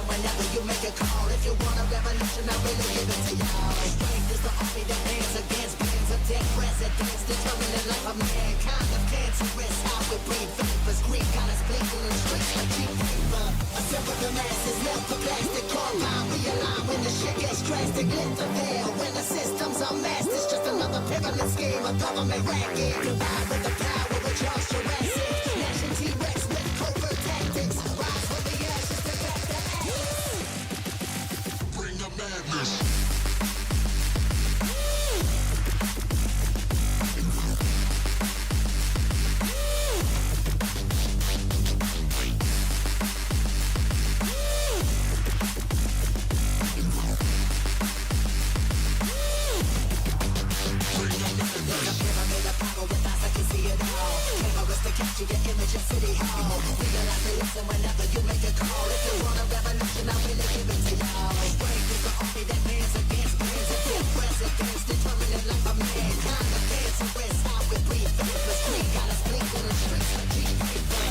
listen whenever you make a call. If you want a revolution, I really give it to y'all. Strength is the army that hands against billions of dead presidents, determining life of mankind. Of cancerous, how we breathe vapors. Greed got us bleeding in the streets like cheap paper. Assemble the masses, melt the plastic, carbine, realign when the shit gets drastic. Lift the veil when the system's unmasked. It's just another pyramid scheme, a government racket. Divide with the power of Charles Jurassic. Smashing T-Rex with covert tactics. Rise from the ashes to back the ashes. Bring the madness. Capture your image of City Hall. Realize they listen whenever you make a call. If you want a revolution, I really give it to y'all. Strength is the army that hands against billions of dead presidents, determining life of mankind. The cancerous, how we breathe vapors. Greed got us bleeding in the streets like cheap paper.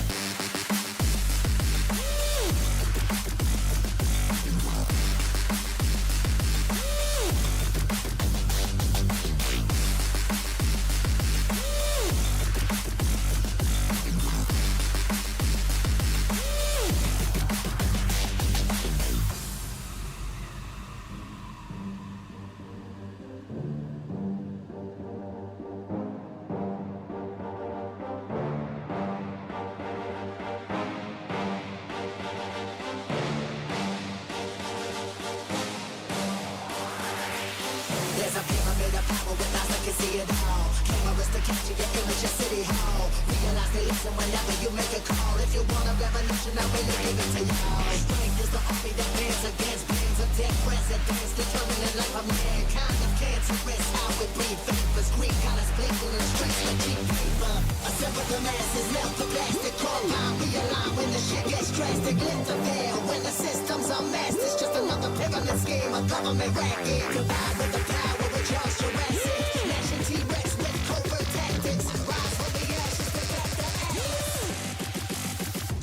See it all. Cameras to capture your image of City Hall. Realize they listen whenever you make a call. If you want a revolution, I really give it to y'all. Strength is the army that hands against billions of dead presidents, determining life of mankind. Of cancerous, how we breathe vapors. Greed got us bleeding in the streets like cheap paper. Assemble the masses, melt the plastic, carbine, realign when the shit gets drastic. Lift the veil when the system's unmasked. It's just another pyramid scheme, a government racket. Divide with the power of Charles Jurassic. Smashing T-Rex with covert tactics. Rise from the ashes to back the ashes.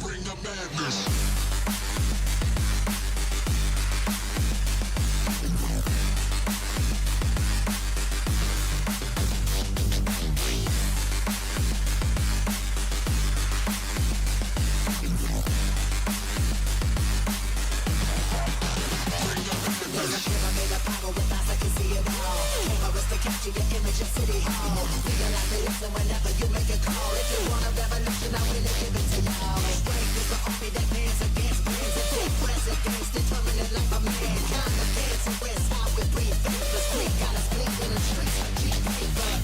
Bring the madness. Capture your image of City Hall. Realize they listen whenever you make a call. If you want a revolution, I really give it to y'all. Strength is the army that hands against billions of dead presidents, determining life of mankind. The cancerous, how we breathe vapors. Greed got us bleeding in the streets like cheap paper.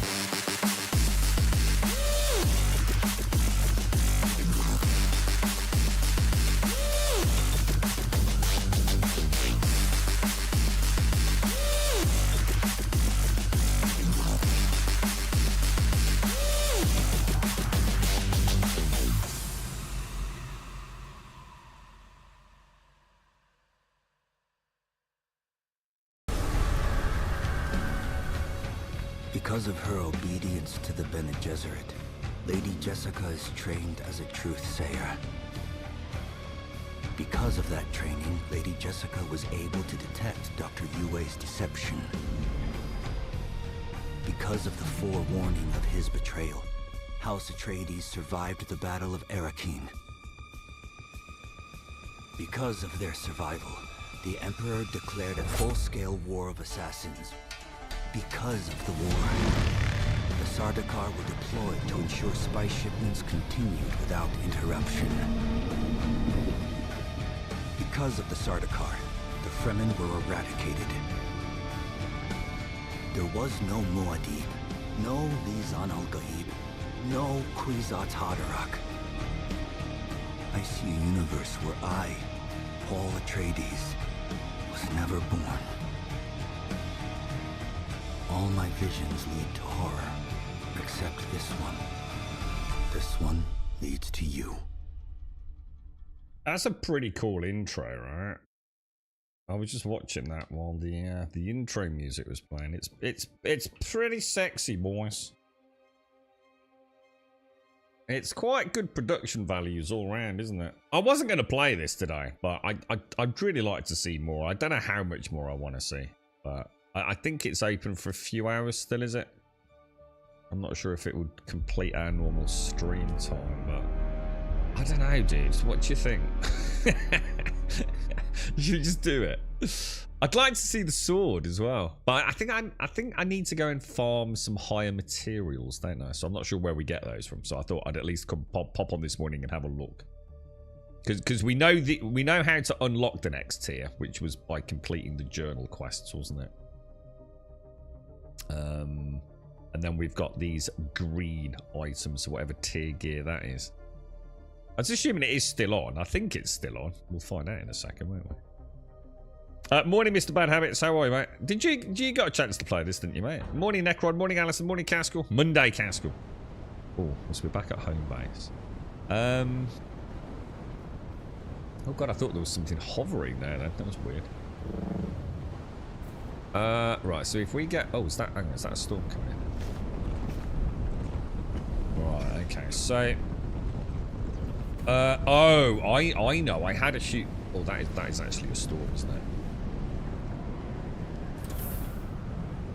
Because of her obedience to the Bene Gesserit, Lady Jessica is trained as a truth sayer. Because of that training, Lady Jessica was able to detect Dr. Yue's deception. Because of the forewarning of his betrayal, House Atreides survived the Battle of Arrakeen. Because of their survival, the Emperor declared a full-scale war of assassins. Because of the war, the Sardaukar were deployed to ensure spy shipments continued without interruption. Because of the Sardaukar, the Fremen were eradicated. There was no Muad'Dib, no Lisan al-Gaib, no Kwisatz Haderach. I see a universe where I, Paul Atreides, was never born. All my visions lead to horror, except this one. This one leads to you. That's a pretty cool intro, right? I was just watching that while the intro music was playing. It's pretty sexy, boys. It's quite good production values all around, isn't it? I wasn't going to play this today, but I'd really like to see more. I don't know how much more I want to see, but I think it's open for a few hours still, is it? I'm not sure if it would complete our normal stream time, but I don't know, dude. What do you think? You just do it. I'd like to see the sword as well, but I think I need to go and farm some higher materials, don't I? So I'm not sure where we get those from. So I thought I'd at least come pop on this morning and have a look, because we know how to unlock the next tier, which was by completing the journal quests, wasn't it? And then we've got these green items, whatever tier gear that is. I was assuming it is still on. I think it's still on. We'll find out in a second, won't we? Morning, Mr. Bad Habits. How are you, mate? Did you got a chance to play this, didn't you, mate? Morning, Necron. Morning, Alison. Morning, Caskell. Monday, Caskell. Oh, must be back at home base. Oh, God, I thought there was something hovering there, then. That was weird. Right, so if we get... Oh, is that... Hang on, is that a storm coming in? Right, okay, so... oh, I know. I had a shoot... Oh, that is actually a storm, isn't it?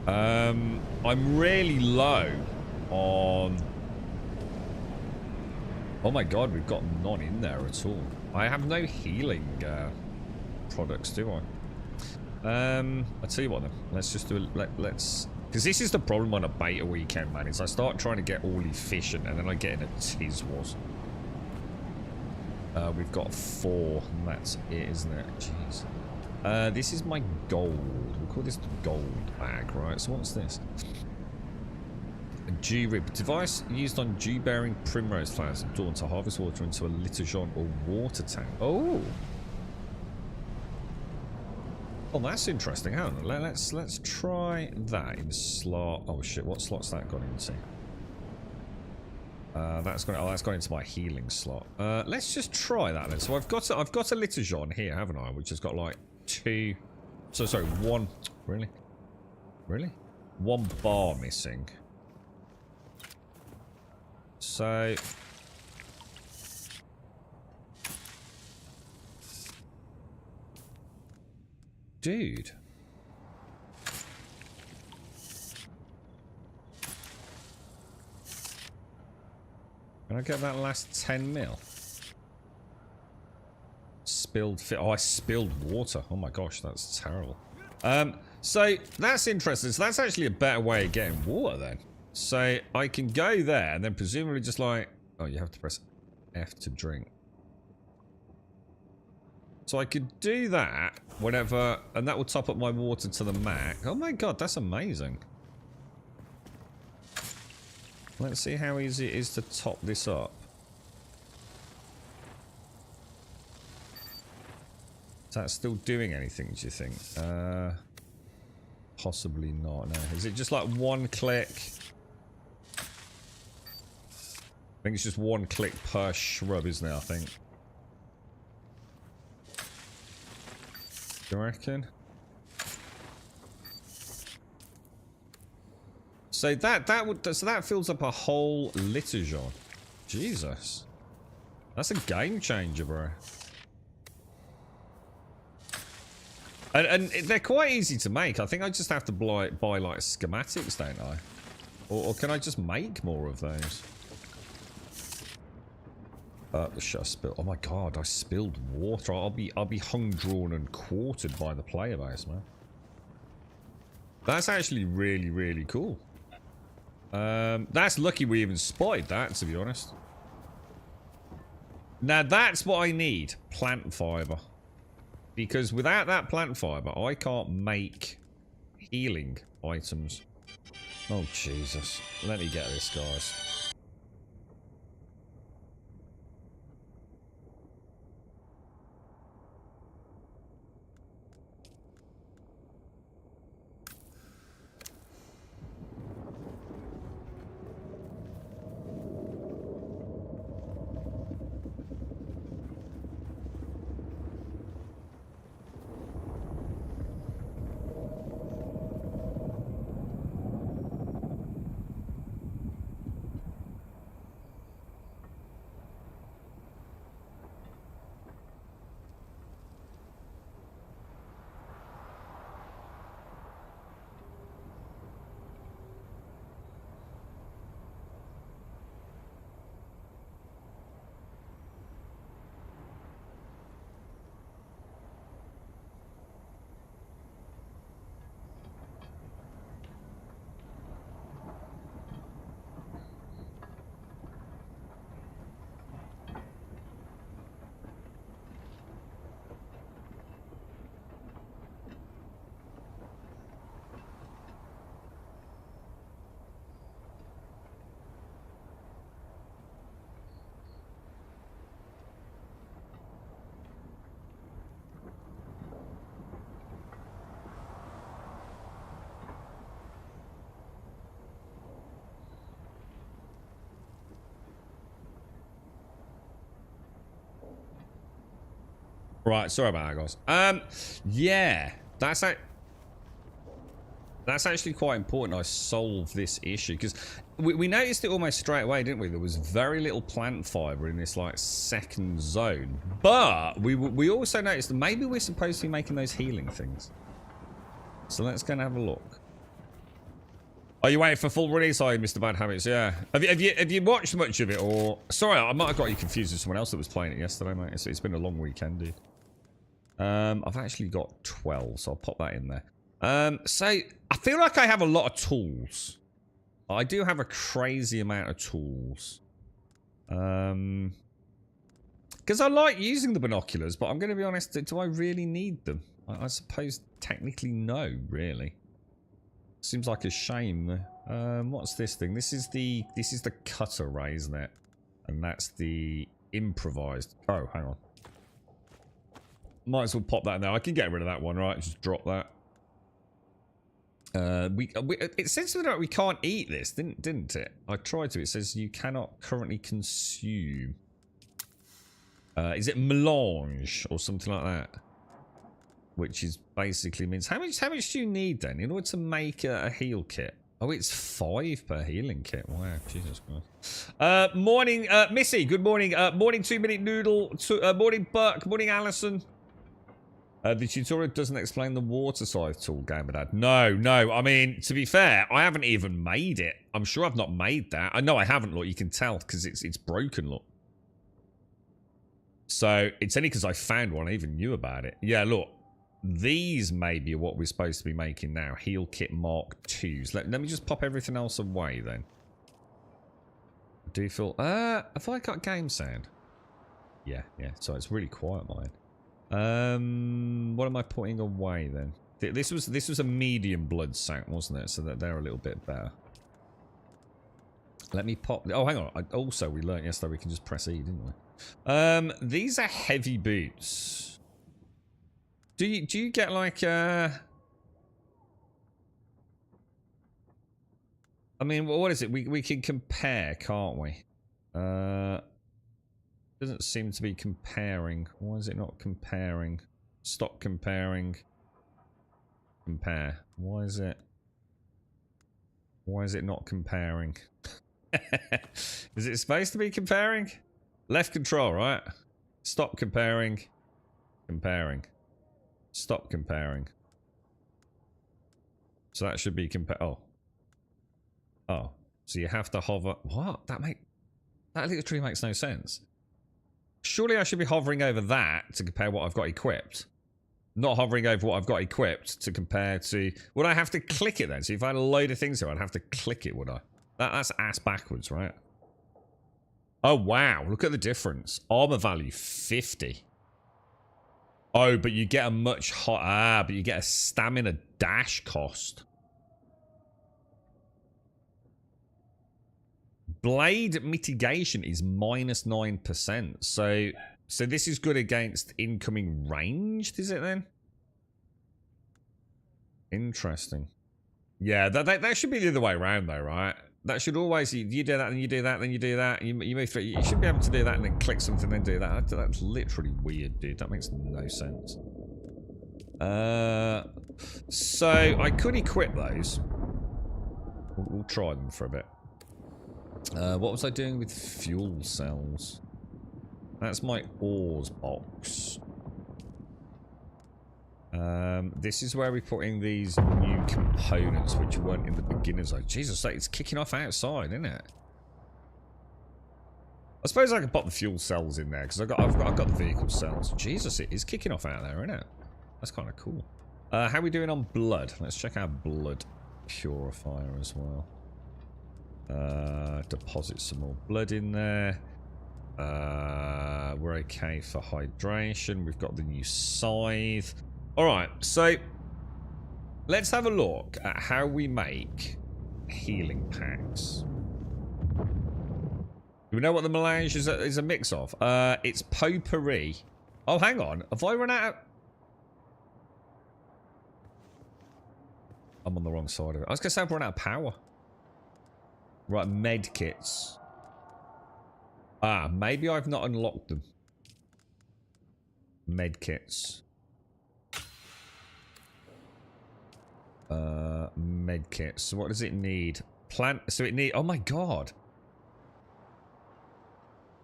I'm really low on... Oh my God, we've got none in there at all. I have no healing products, do I? I'll tell you what then. Let's just do a... Let's... Because this is the problem on a beta weekend, man. Is I start trying to get all efficient and then I get in a tizwas. We've got 4, and that's it, isn't it? Jeez. This is my gold. We'll call this the gold bag, right? So what's this? A dew-rib device used on dew-bearing primrose flowers at dawn to harvest water into a litourgeon or water tank. Oh! Oh, that's interesting. Hang on. Let's try that in slot. Oh shit! What slot's that gone into? That's gone into my healing slot. Let's just try that then. So I've got a litourgeon here, haven't I? Which has got like 2. So sorry, 1. Really? 1 bar missing. So. Dude. Can I get that last 10 mil? Spilled fit. Oh, I spilled water. Oh my gosh, that's terrible. So that's interesting. So that's actually a better way of getting water then. So I can go there and then presumably just like... Oh, you have to press F to drink. So I could do that whenever, and that will top up my water to the max. Oh my God, that's amazing. Let's see how easy it is to top this up. Is that still doing anything, do you think? Possibly not, no. Is it just like 1 click? I think it's just 1 click per shrub, isn't it, I think? Do you reckon? So that fills up a whole litourgeon. Jesus. That's a game changer, bro. And they're quite easy to make. I think I just have to buy like schematics, don't I? Or can I just make more of those? The shit I spilled. Oh my God, I spilled water. I'll be hung, drawn, and quartered by the player base, man. That's actually really, really cool. That's lucky we even spotted that, to be honest. Now that's what I need. Plant fiber. Because without that plant fiber, I can't make healing items. Oh, Jesus. Let me get this, guys. Right, sorry about that, guys. Yeah, that's actually quite important I solve this issue, because we noticed it almost straight away, didn't we? There was very little plant fiber in this, like, second zone. But we also noticed that maybe we're supposed to be making those healing things. So let's go and have a look. Are you waiting for full release, are you, Mr. Bad Habits? Yeah. Have you watched much of it, or... Sorry, I might have got you confused with someone else that was playing it yesterday, mate. It's been a long weekend, dude. I've actually got 12, so I'll pop that in there. So, I feel like I have a lot of tools. I do have a crazy amount of tools. Because I like using the binoculars, but I'm going to be honest, do I really need them? I suppose technically no, really. Seems like a shame. What's this thing? This is the cutter ray, isn't it? And that's the improvised. Oh, hang on. Might as well pop that in there. I can get rid of that one, right? Just drop that. It says something like we can't eat this, didn't it? I tried to. It says you cannot currently consume. Is it melange or something like that? Which is basically means how much do you need then in order to make a heal kit? Oh, it's 5 per healing kit. Wow, Jesus Christ. Morning, Missy. Good morning. Morning, 2-minute noodle. Morning, Buck. Morning, Allison. The tutorial doesn't explain the water size tool, Gamer Dad. No. I mean, to be fair, I haven't even made it. I'm sure I've not made that. I know I haven't, look. You can tell because it's broken, look. So, it's only because I found one I even knew about it. Yeah, look. These may be what we're supposed to be making now. Heal Kit Mark 2s. Let me just pop everything else away, then. Do you feel... have I got game sound? Yeah. So, it's really quiet, mine. What am I putting away then? This was a medium blood sack, wasn't it? So that they're a little bit better. Let me pop. Oh, hang on. Also, we learned yesterday we can just press E, didn't we? These are heavy boots. Do you get like I mean, what is it? We can compare, can't we? Doesn't seem to be comparing. Why is it not comparing? Stop comparing. Compare. Why is it not comparing? Is it supposed to be comparing? Left control, right? Stop comparing. Comparing. Stop comparing. So that should be compare. Oh. So you have to hover. What? That literally makes no sense. Surely I should be hovering over that to compare what I've got equipped. Not hovering over what I've got equipped to compare to... Would I have to click it then? So if I had a load of things here, I'd have to click it, would I? That's ass backwards, right? Oh, wow. Look at the difference. Armor value, 50. Oh, but you get a much hot... Ah, but you get a stamina dash cost. Blade mitigation is -9%. So this is good against incoming ranged, is it then? Interesting. Yeah, that should be the other way around though, right? That should always, you do that, then you do that, then you do that. You move through. You should be able to do that and then click something, then do that. That's literally weird, dude. That makes no sense. So I could equip those. We'll try them for a bit. What was I doing with fuel cells? That's my ores box. This is where we're putting these new components which weren't in the beginner's zone. Jesus, it's kicking off outside, isn't it? I suppose I could pop the fuel cells in there because I've got the vehicle cells. Jesus, it is kicking off out there, isn't it? That's kind of cool. How are we doing on blood? Let's check our blood purifier as well. Deposit some more blood in there. We're okay for hydration. We've got the new scythe. Alright, so let's have a look at how we make healing packs. Do we know what the melange is a mix of? It's potpourri. Oh, hang on. Have I run out of... I'm on the wrong side of it. I was going to say I've run out of power. Right, med kits. Ah, maybe I've not unlocked them. Med kits. Med kits. So what does it need? Plant. So it need. Oh my god.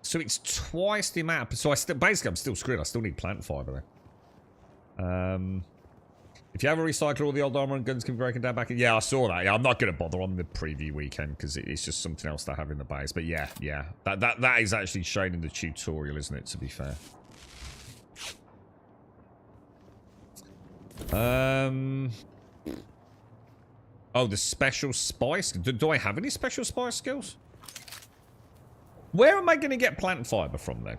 So it's twice the amount. So I still basically I'm still screwed. I still need plant fiber though. If you have a recycler, all the old armor and guns can be broken down back in. Yeah, I saw that. Yeah, I'm not going to bother on the preview weekend because it's just something else to have in the base. But yeah, that is actually shown in the tutorial, isn't it? To be fair. Oh, the special spice. Do I have any special spice skills? Where am I going to get plant fiber from then?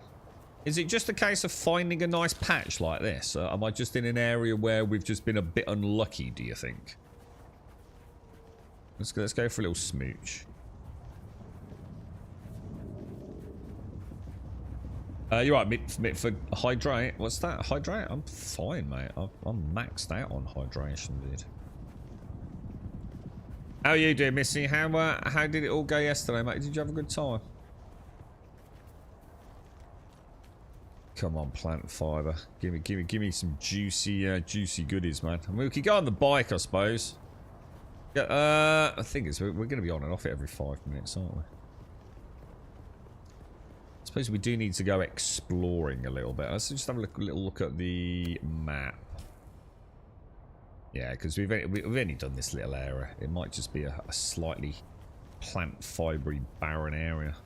Is it just a case of finding a nice patch like this? Am I just in an area where we've just been a bit unlucky, do you think? Let's go for a little smooch. You're right, for hydrate. What's that? Hydrate? I'm fine, mate. I'm maxed out on hydration, dude. How are you doing, Missy? How did it all go yesterday, mate? Did you have a good time? Come on, plant fiber. Give me some juicy goodies, man. I mean, we could go on the bike, I suppose. Yeah, I think we're going to be on and off it every 5 minutes, aren't we? I suppose we do need to go exploring a little bit. Let's just have a little look at the map. Yeah, because we've only done this little area. It might just be a slightly plant fibery barren area.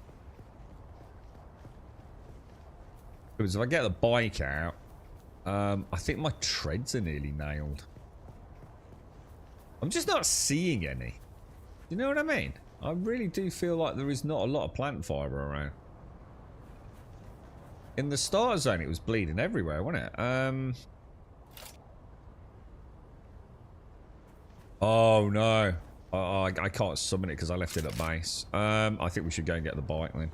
Because if I get the bike out, I think my treads are nearly nailed. I'm just not seeing any. You know what I mean? I really do feel like there is not a lot of plant fiber around. In the starter zone, it was bleeding everywhere, wasn't it? Oh no. I can't summon it because I left it at base. I think we should go and get the bike then.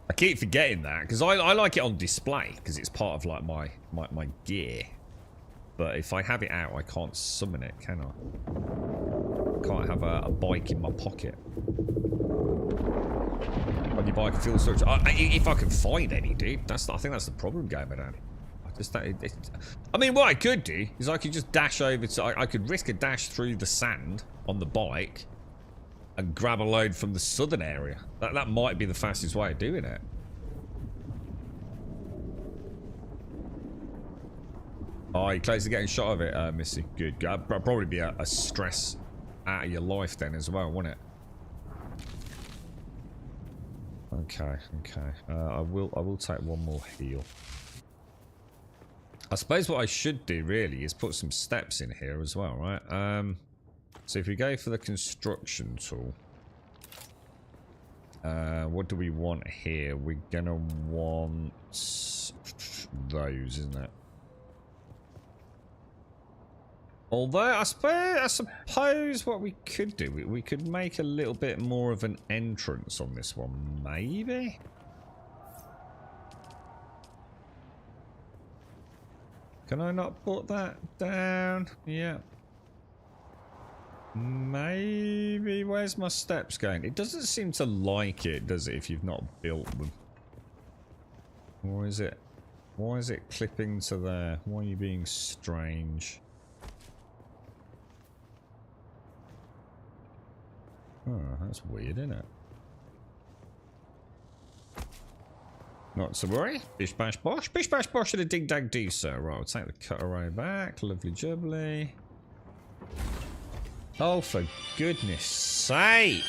I keep forgetting that because I like it on display because it's part of like my gear. But if I have it out, I can't summon it, can I? Can't have a bike in my pocket. On your bike, fuel storage. If I can find any, dude. I think that's the problem, Gamer Daddy. I mean, what I could do is I could just dash over to. I could risk a dash through the sand on the bike. And grab a load from the southern area. That might be the fastest way of doing it. Oh, you're close to getting shot of it, Missy. Good. That'd probably be a stress out of your life then as well, wouldn't it? Okay. I will take one more heal. I suppose what I should do really is put some steps in here as well, right? So if we go for the construction tool, what do we want here? We're gonna want those, isn't it? Although I suppose what we could do, we could make a little bit more of an entrance on this one, maybe. Can I not put that down? Yeah. Maybe. Where's my steps going? It doesn't seem to like it, does it, if you've not built them? Or is it... Why is it clipping to there? Why are you being strange? Oh, that's weird, isn't it? Not to worry. Bish bash bosh. Bish bash bosh and a dig dag do, sir. Right, I'll take the cutaway back. Lovely jubbly. Oh, for goodness sake.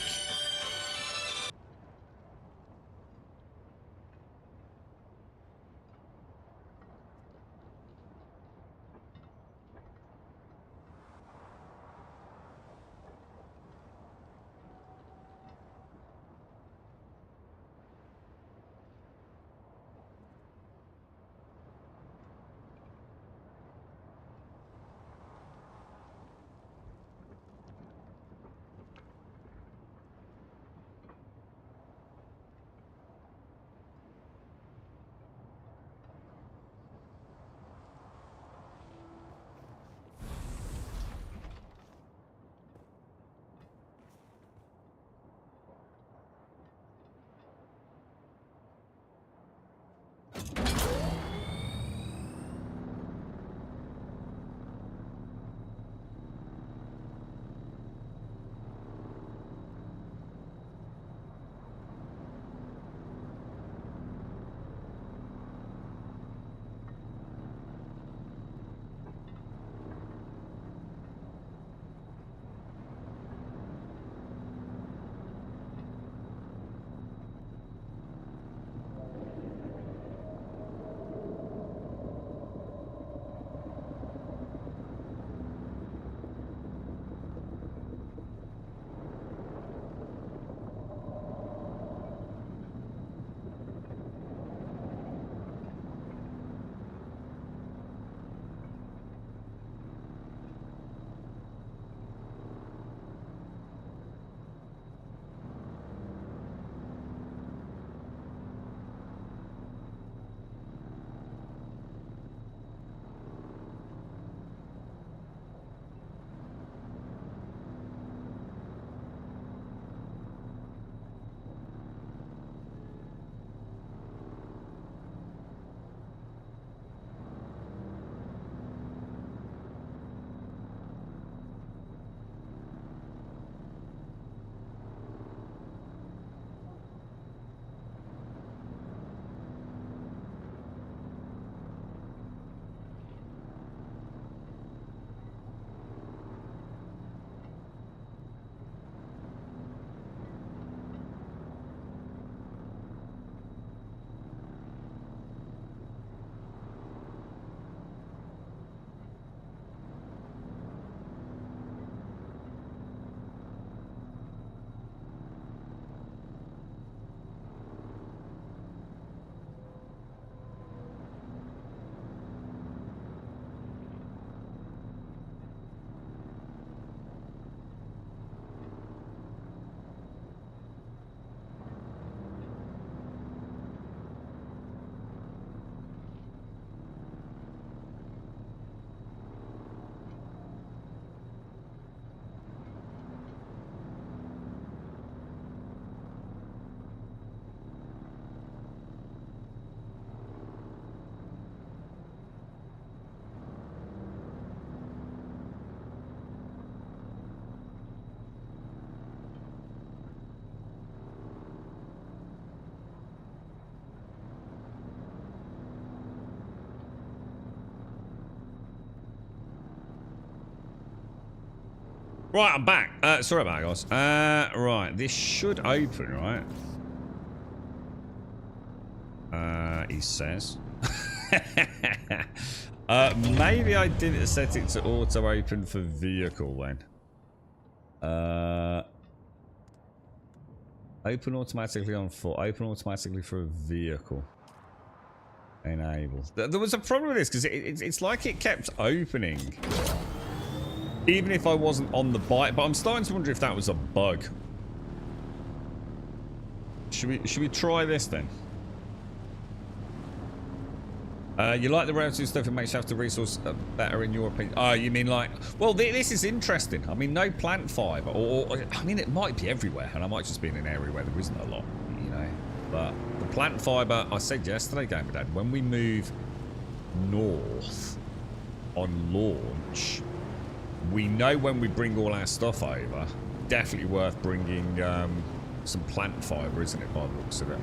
Right, I'm back. Sorry about that, guys. Right, this should open, right? He says. Maybe I didn't set it to auto open for vehicle then. Open automatically on foot. Open automatically for a vehicle. Enable. There was a problem with this because it's like it kept opening. Even if I wasn't on the bike, but I'm starting to wonder if that was a bug. Should we try this then? You like the relative stuff, it makes you have to resource better in your opinion. Oh, you mean like, well, this is interesting. I mean, no plant fiber, or I mean, it might be everywhere, and I might just be in an area where there isn't a lot, you know. But the plant fiber, I said yesterday, Gamer Dad, when we move north on launch, we know when we bring all our stuff over, definitely worth bringing some plant fiber, isn't it, by the looks of it?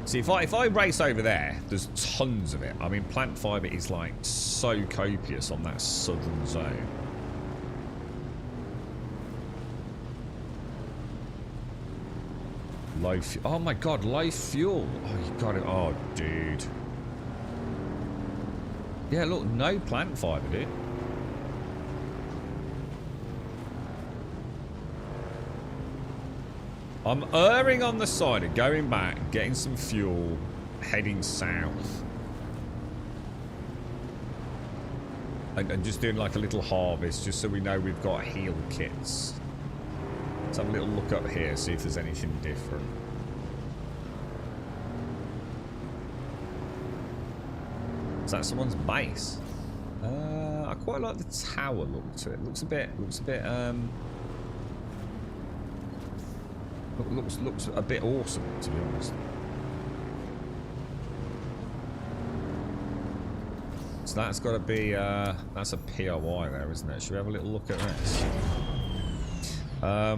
See, if I race over there, there's tons of it. I mean, plant fiber is like so copious on that southern zone. Low fuel. Oh my god, low fuel. Oh, you got it. Oh, dude. Yeah, look, no plant fiber, dude. I'm erring on the side of going back, getting some fuel, heading south. And just doing like a little harvest, just so we know we've got heal kits. Let's have a little look up here, see if there's anything different. Is that someone's base? I quite like the tower look to it. Looks a bit, looks a bit awesome, to be honest. So that's got to be, that's a POI there, isn't it? Should we have a little look at this? I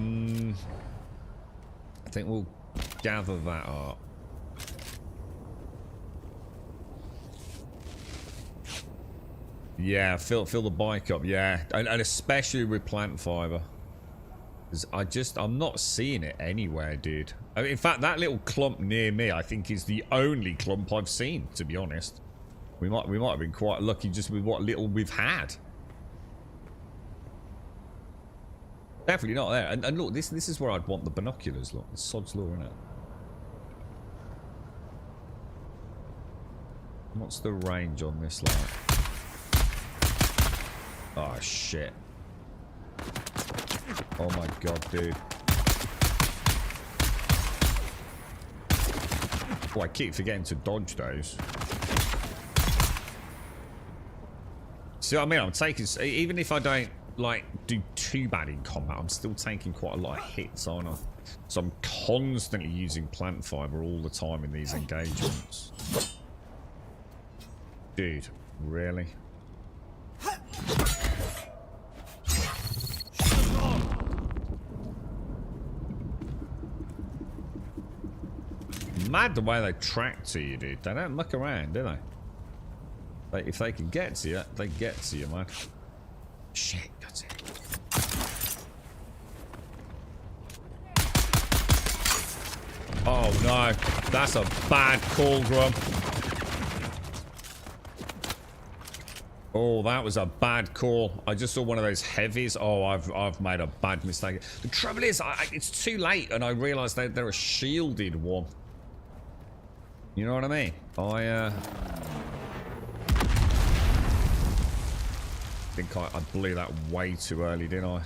think we'll gather that up. Yeah, fill the bike up, yeah. And especially with plant fiber. I'm not seeing it anywhere, dude. I mean, in fact, that little clump near me, I think, is the only clump I've seen, to be honest. We might have been quite lucky just with what little we've had. Definitely not there. And look, this is where I'd want the binoculars. Look, it's sod's law, isn't it? What's the range on this like? Oh shit. Oh my god, dude. Oh, I keep forgetting to dodge those. See what I mean? I'm taking, even if I don't like do too bad in combat, I'm still taking quite a lot of hits, aren't I? So I'm constantly using plant fiber all the time in these engagements. Dude, really? Mad the way they track to you, dude. They don't look around, do they? If they can get to you, they get to you, man. Shit, that's it. Oh no, that's a bad call, Grum. Oh, that was a bad call. I just saw one of those heavies. Oh, I've made a bad mistake. The trouble is, it's too late, and I realised they're a shielded one. You know what I mean? I think I blew that way too early, didn't I?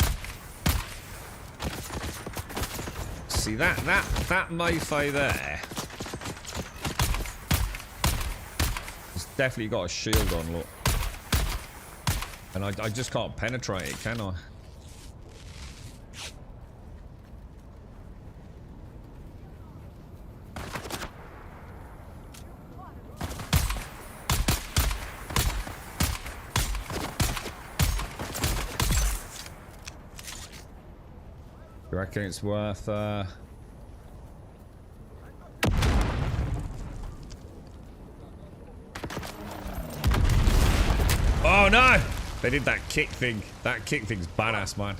See that mofo there has definitely got a shield on, look. And I just can't penetrate it, can I? You reckon it's worth Oh no! They did that kick thing. That kick thing's badass, man.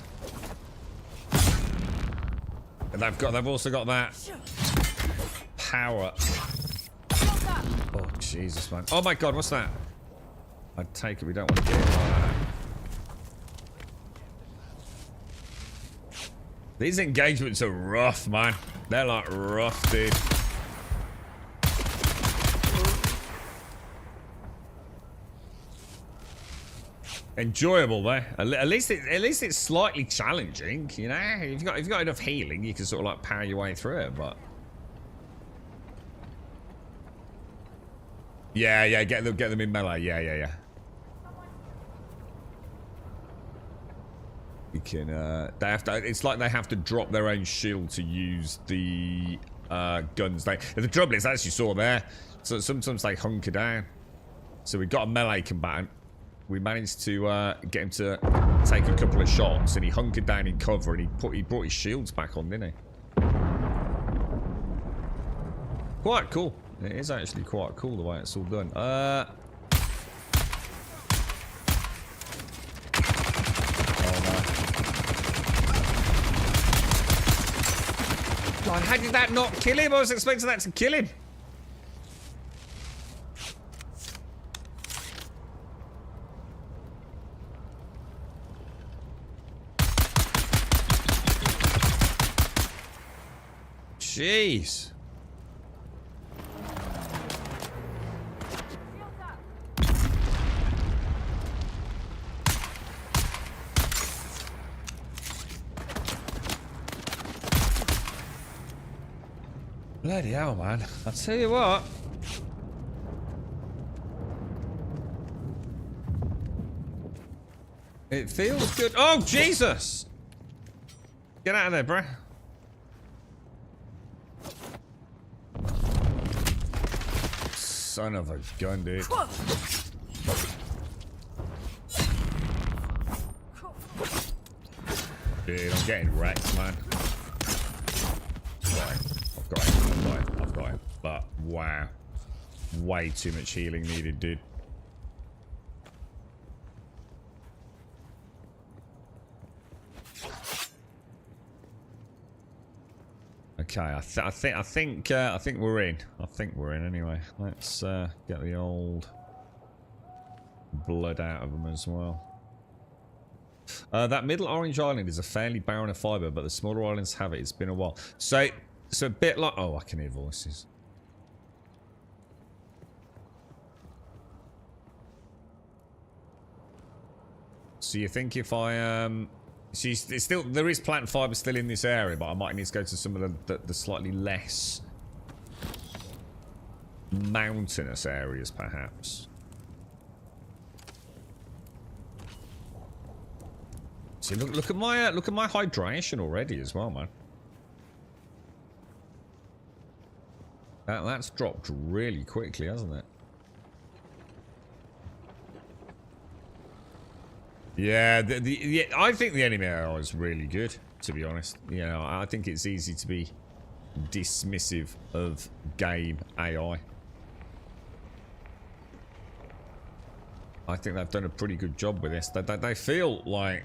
And they've also got that power. Oh Jesus, man. Oh my god, what's that? I'd take it. We don't want to get it like that. These engagements are rough, man. They're like rough, dude. Enjoyable though. At least it's slightly challenging, you know. If you've got enough healing, you can sort of like power your way through it. But yeah, get them in melee. Yeah. You can. They have to. It's like they have to drop their own shield to use the guns. The trouble is, as you saw there, so sometimes they hunker down. So we got a melee combatant. We managed to get him to take a couple of shots, and he hunkered down in cover, and he brought his shields back on, didn't he? Quite cool. It is actually quite cool the way it's all done. Oh no! God, how did that not kill him? I was expecting that to kill him. Jeez. Bloody hell, man. I'll tell you what. It feels good. Oh, Jesus! Get out of there, bruh. Son of a gun, dude. Dude, I'm getting wrecked, man. Right. I've got him. But, wow. Way too much healing needed, dude. Okay, I think we're in. I think we're in anyway. Let's get the old blood out of them as well. That middle orange island is a fairly barren of fibre, but the smaller islands have it. It's been a while. So a bit like... Oh, I can hear voices. So you think if I it's still, there is plant fibre still in this area, but I might need to go to some of the slightly less mountainous areas, perhaps. See, look at my hydration already as well, man. That's dropped really quickly, hasn't it? Yeah, I think the enemy AI is really good, to be honest. You know, I think it's easy to be dismissive of game AI. I think they've done a pretty good job with this. They feel like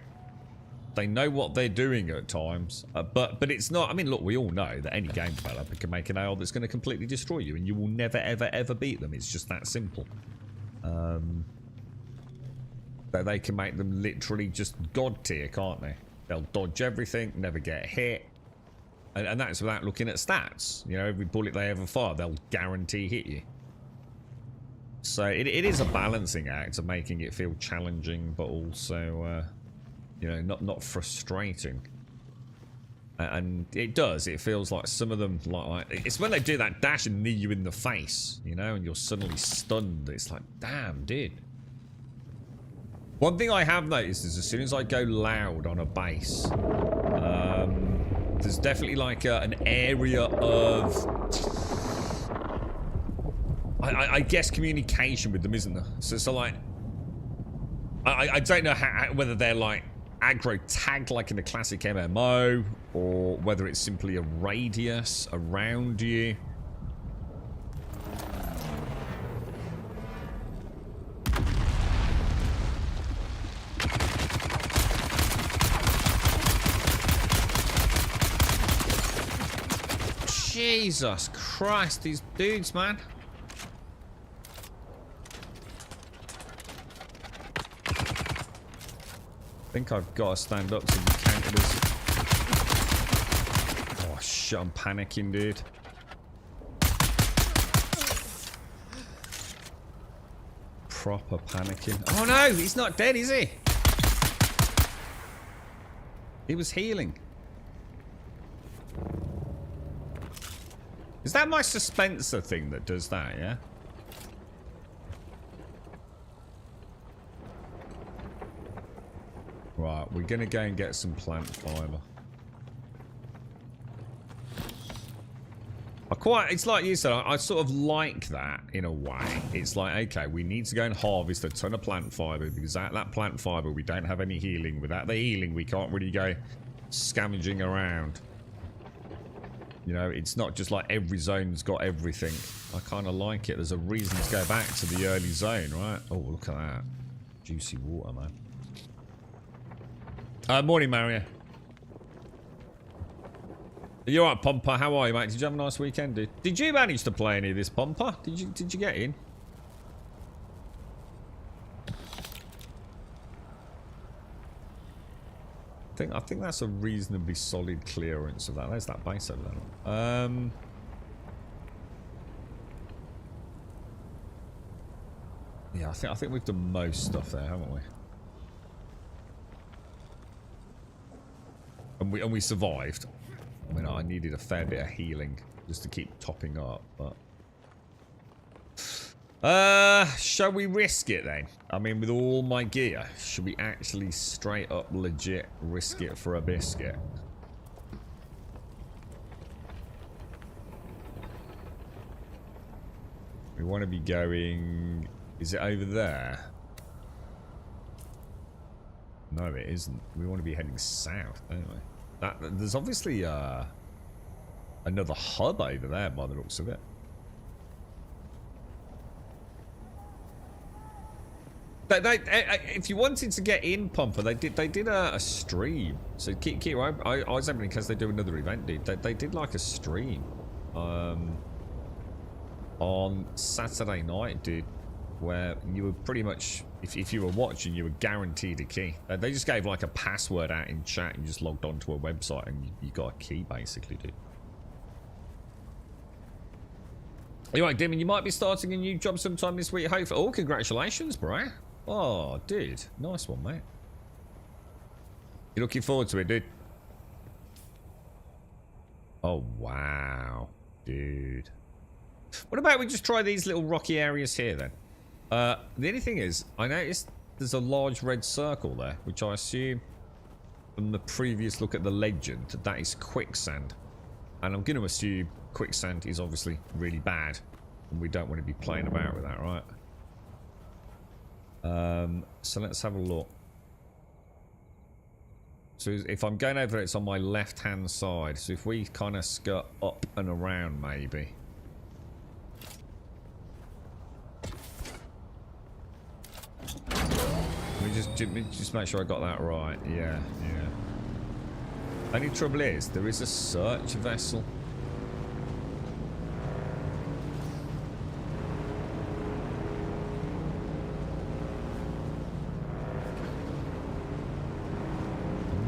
they know what they're doing at times, but it's not. I mean, look, we all know that any game developer can make an AI that's going to completely destroy you, and you will never, ever beat them. It's just that simple. They can make them literally just god tier, can't they? They'll dodge everything, never get hit, and that's without looking at stats. You know, every bullet they ever fire, they'll guarantee hit you. So it is a balancing act of making it feel challenging, but also, you know, not frustrating. And it does. It feels like some of them, like it's when they do that dash and knee you in the face, you know, and you're suddenly stunned. It's like, damn, dude. One thing I have noticed is as soon as I go loud on a base, there's definitely like an area of, I guess, communication with them, isn't there? So like, I don't know whether they're like aggro tagged like in a classic MMO, or whether it's simply a radius around you. Jesus Christ, these dudes, man. I think I've got to stand up to be counted as... Oh shit, I'm panicking, dude. Proper panicking. Oh no, he's not dead, is he? He was healing. Is that my suspenser thing that does that, yeah? Right, we're gonna go and get some plant fiber. It's like you said, I sort of like that in a way. It's like, okay, we need to go and harvest a ton of plant fiber because that plant fiber, we don't have any healing. Without the healing, we can't really go scavenging around. You know, it's not just like every zone's got everything. I kind of like it. There's a reason to go back to the early zone, right? Oh, look at that. Juicy water, man. Morning, Mario. You alright, Pomper? How are you, mate? Did you have a nice weekend, dude? Did you manage to play any of this, Pomper? Did you get in? I think that's a reasonably solid clearance of that. There's that base over there. Yeah, I think we've done most stuff there, haven't we? And we survived. I mean, I needed a fair bit of healing just to keep topping up, but... shall we risk it then? I mean, with all my gear, should we actually straight up legit risk it for a biscuit? We want to be going... Is it over there? No, it isn't. We want to be heading south, don't we? There's obviously another hub over there by the looks of it. If you wanted to get in, Pumper, they did a stream. So keep I was hoping in case they do another event, dude. They did like a stream on Saturday night, dude, where you were pretty much, if you were watching, you were guaranteed a key. They just gave like a password out in chat and you just logged onto a website and you got a key, basically, dude. You're right, Damon, you might be starting a new job sometime this week, hopefully. Oh, congratulations, bro. Oh, dude. Nice one, mate. You're looking forward to it, dude? Oh, wow. Dude. What about we just try these little rocky areas here, then? The only thing is, I noticed there's a large red circle there, which I assume from the previous look at the legend, that is quicksand. And I'm going to assume quicksand is obviously really bad, and we don't want to be playing about with that, right? So let's have a look. So if I'm going over, it's on my left-hand side. So if we kind of skirt up and around, maybe. Let me just make sure I got that right. Yeah, yeah. Only trouble is, there is a search vessel.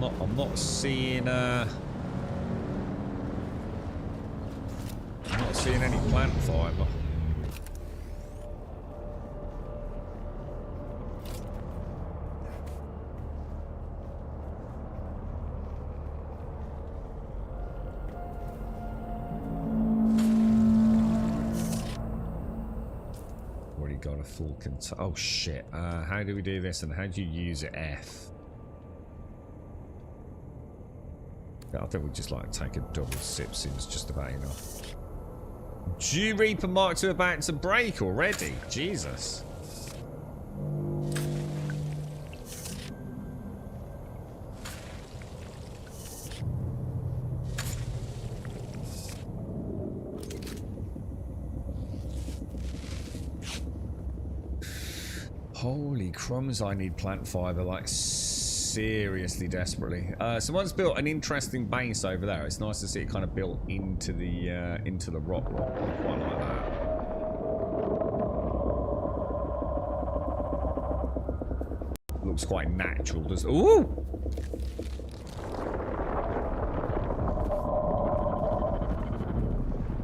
I'm not seeing any plant fiber. Already got a full oh shit. How do we do this and how do you use it? F. I think we just like take a double sip, seems just about enough. Dew Reaper Mark II about to break already. Jesus. Holy crumbs, I need plant fiber like seriously desperately. Someone's built an interesting base over there. It's nice to see it kind of built into the rock. I quite like that. Looks quite natural. Does ooh?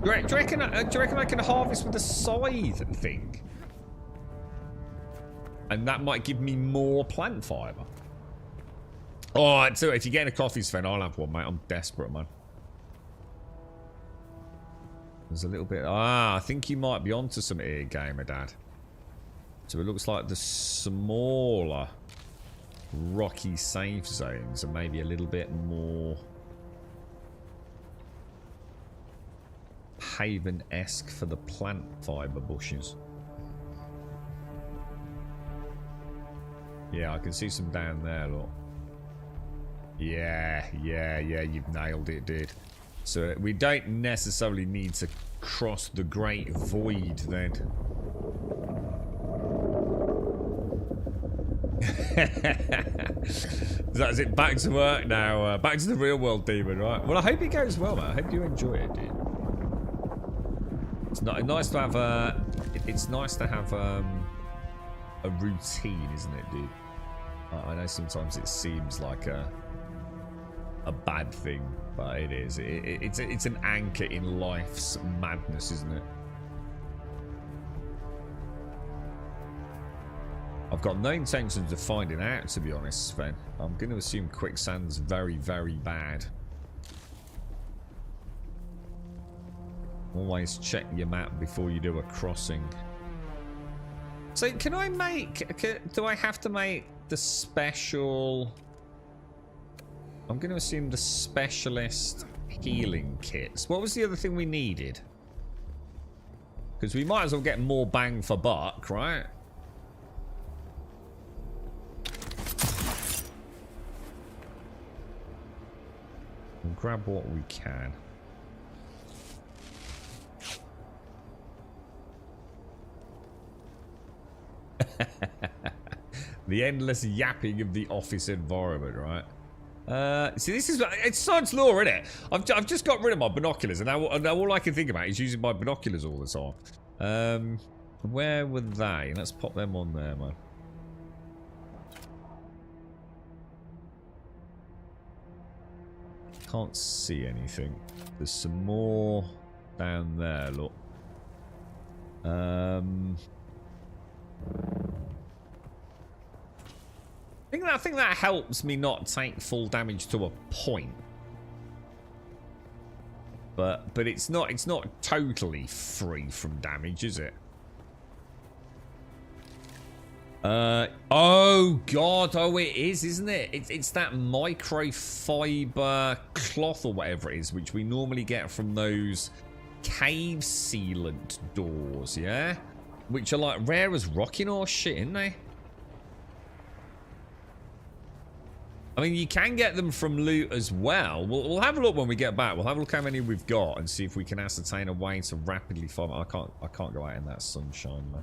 Do you reckon I can harvest with the scythe thing? And that might give me more plant fiber. Oh, so if you're getting a coffee, Sven, I'll have one, mate. I'm desperate, man. There's a little bit... I think you might be onto some here, Gamer Dad. So it looks like the smaller rocky safe zones are maybe a little bit more Haven-esque for the plant fiber bushes. Yeah, I can see some down there, look. Yeah, you've nailed it, dude. So we don't necessarily need to cross the Great Void then. That's it, back to work now. Back to the real world, Demon, right? Well, I hope it goes well, man. I hope you enjoy it, dude. It's nice to have a... It's nice to have a routine, isn't it, dude? I know sometimes it seems like a bad thing, but it is. It's an anchor in life's madness, isn't it? I've got no intentions of finding out, to be honest, Sven. I'm going to assume quicksand's very, very bad. Always check your map before you do a crossing. So can I make... do I have to make the special... I'm going to assume the specialist healing kits. What was the other thing we needed? Because we might as well get more bang for buck, right? We'll grab what we can. The endless yapping of the office environment, right? See, this is... It's science law, isn't it? I've just got rid of my binoculars, and now all I can think about is using my binoculars all the time. Where were they? Let's pop them on there, man. Can't see anything. There's some more down there, look. I think that helps me not take full damage to a point. But it's not totally free from damage, is it? Oh god, oh it is, isn't it? It's that microfiber cloth or whatever it is, which we normally get from those cave sealant doors, yeah? Which are like rare as rocking horse shit, aren't they? I mean, you can get them from loot as well. We'll have a look when we get back. We'll have a look how many we've got and see if we can ascertain a way to rapidly farm. I can't go out in that sunshine, man.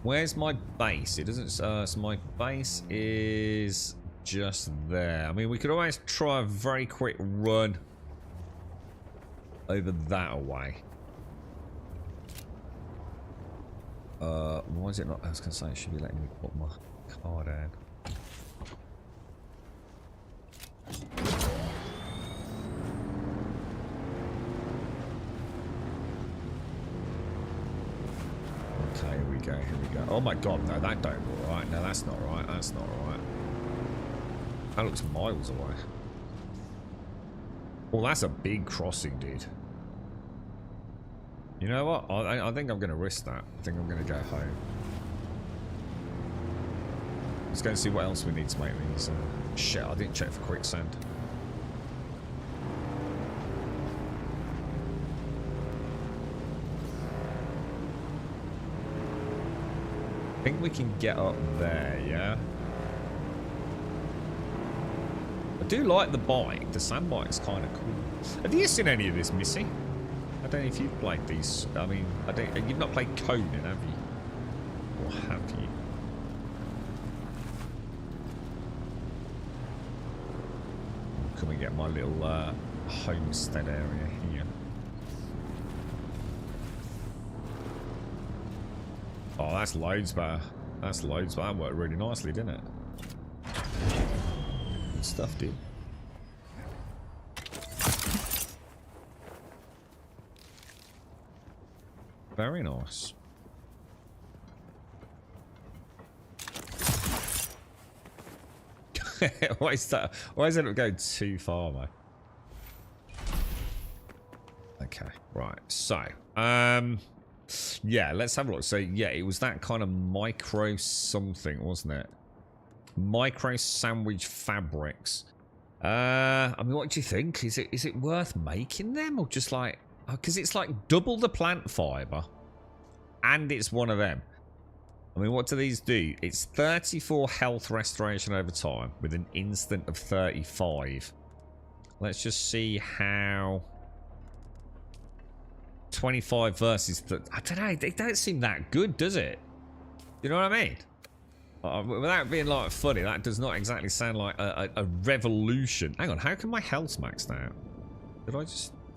Where's my base? It doesn't... so my base is just there. I mean, we could always try a very quick run over that way. Why is it not... I was going to say, it should be letting me put my card in. Okay, here we go. Oh my god, no, that don't look right. No, that's not right. That's not right. That looks miles away. Well, that's a big crossing, dude. You know what? I think I'm going to risk that. I think I'm going to go home. Let's go and see what else we need to make these. Shit, I didn't check for quicksand. I think we can get up there, yeah? I do like the bike. The sand bike's kind of cool. Have you seen any of this, Missy? I don't know if you've played these. I mean, you've not played Conan, have you? Or have you? come and get my little homestead area here. Oh, that's loads better. That's loads better. That worked really nicely, didn't it? Good stuff, dude. Very nice. Why is that? Why is it going too far, mate? Okay, right. So, yeah, let's have a look. So, yeah, it was that kind of micro something, wasn't it? Micro sandwich fabrics. I mean, what do you think? Is it worth making them, or just like, because it's like double the plant fiber, and it's one of them. I mean, what do these do? It's 34 health restoration over time with an instant of 35. Let's just see how... 25 versus... I don't know. They don't seem that good, does it? You know what I mean? Without being like funny, that does not exactly sound like a revolution. Hang on, how come my health's maxed out?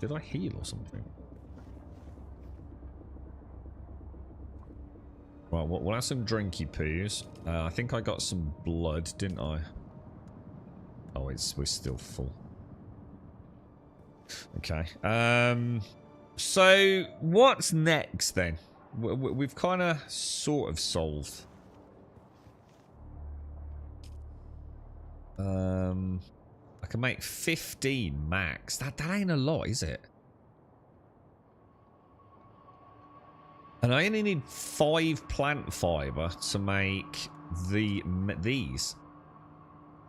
Did I heal or something? Right, we'll have some drinky poos. I think I got some blood, didn't I? Oh, we're still full. Okay. So what's next then? We've kind of sort of solved. I can make 15 max. That ain't a lot, is it? And I only need 5 plant fiber to make these.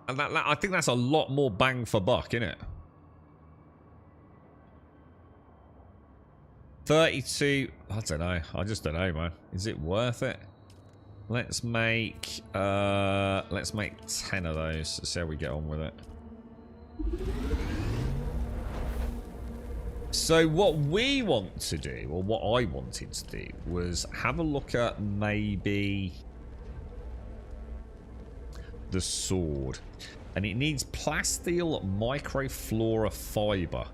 And I think that's a lot more bang for buck, isn't it? 32. I don't know. I just don't know, man. Is it worth it? Let's make 10 of those. Let's see how we get on with it. So what we want to do, or what I wanted to do, was have a look at maybe the sword. And it needs plasteel microflora fiber,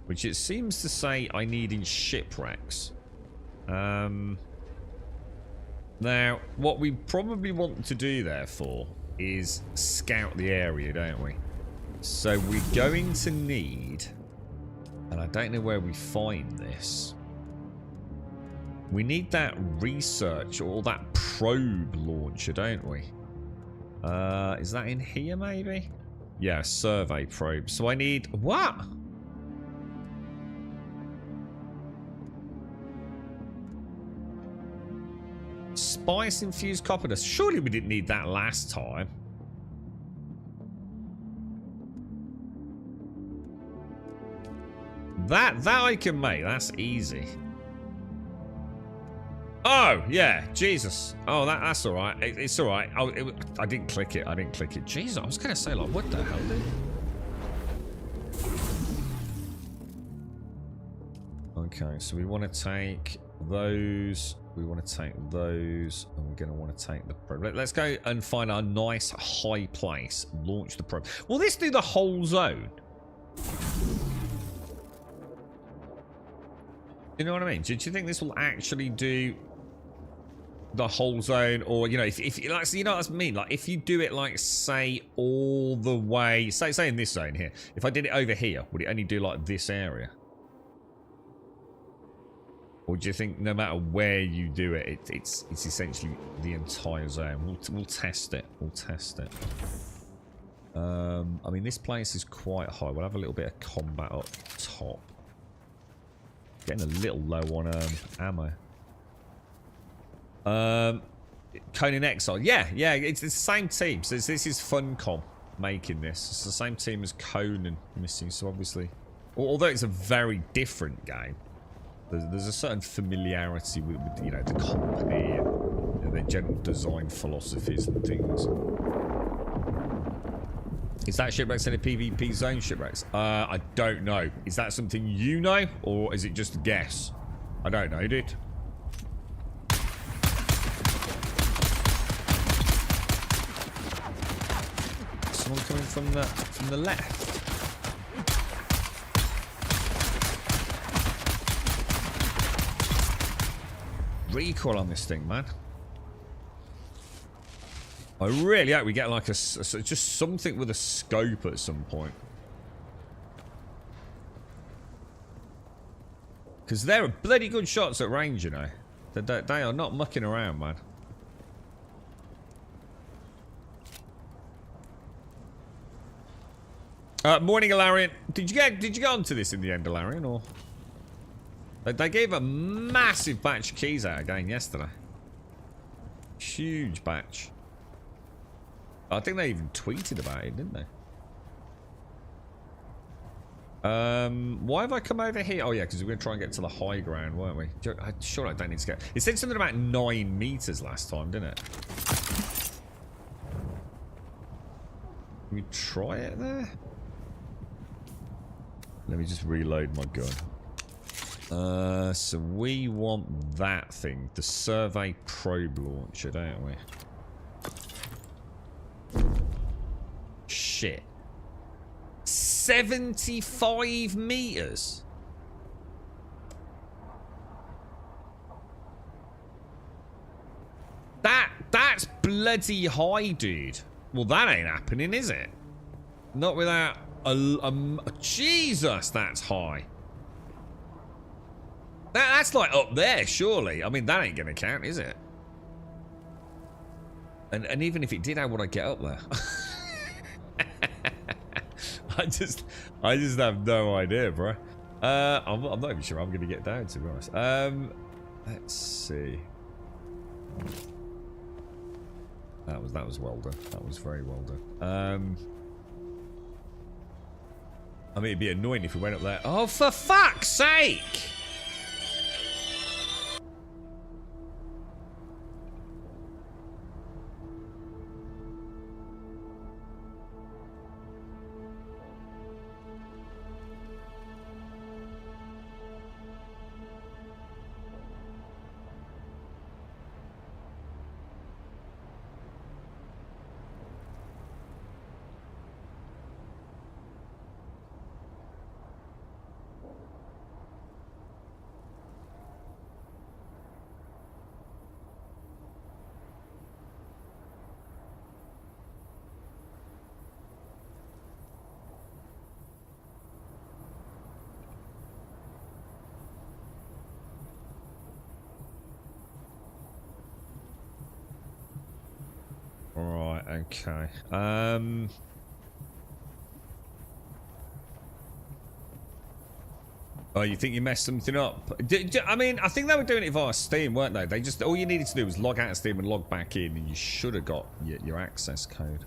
which it seems to say I need in shipwrecks. Now, what we probably want to do, therefore, is scout the area, don't we? So we're going to need... And I don't know where we find this. We need that research or that probe launcher, don't we? Is that in here, maybe? Yeah, survey probe. So I need... What? Spice-infused copper dust. Surely we didn't need that last time. That I can make. That's easy. Oh, yeah. Jesus. Oh, that's all right. It's all right. I didn't click it. I didn't click it. Jesus, I was going to say, like, what the hell, dude? Okay, so we want to take those. We want to take those. And we're going to want to take the probe. Let's go and find our nice high place. Launch the probe. Will this do the whole zone? You know what I mean? Do you think this will actually do the whole zone? Or, you know, if like, you know what I mean? Like, if you do it, like, say, all the way... Say in this zone here. If I did it over here, would it only do, like, this area? Or do you think no matter where you do it, it's essentially the entire zone? We'll test it. We'll test it. I mean, this place is quite high. We'll have a little bit of combat up top. Getting a little low on ammo. Conan Exile. Yeah, it's the same team. So this is Funcom making this. It's the same team as Conan missing. So obviously, although it's a very different game, there's a certain familiarity with you know, the company and their general design philosophies and things. Is that shipwrecks in a PvP zone, shipwrecks? I don't know. Is that something you know, or is it just a guess? I don't know, dude. Someone coming from the left. recoil on this thing, man. I really hope we get like just something with a scope at some point. Because they're bloody good shots at range, you know. They are not mucking around, man. Morning, Alarian. Did you get onto this in the end, Alarian, or they gave a massive batch of keys out again yesterday? Huge batch. I think they even tweeted about it, didn't they? Why have I come over here? Oh yeah, because we were going to try and get to the high ground, weren't we? Sure, I don't need to get. It said something about 9 meters last time, didn't it? Can we try it there? Let me just reload my gun. So we want that thing, the survey probe launcher, don't we? Shit. 75 meters. That's bloody high, dude. Well, that ain't happening, is it? Not without Jesus, that's high. That's like up there, surely. I mean, that ain't gonna count, is it? And even if it did, how would I get up there? I just have no idea, bro. I'm not even sure I'm gonna get down, to be honest. Let's see. That was well done. That was very well done. I mean, it'd be annoying if we went up there. Oh, for fuck's sake! Right, okay. Oh, you think you messed something up? I mean, I think they were doing it via Steam, weren't they? They just, all you needed to do was log out of Steam and log back in, and you should have got your access code.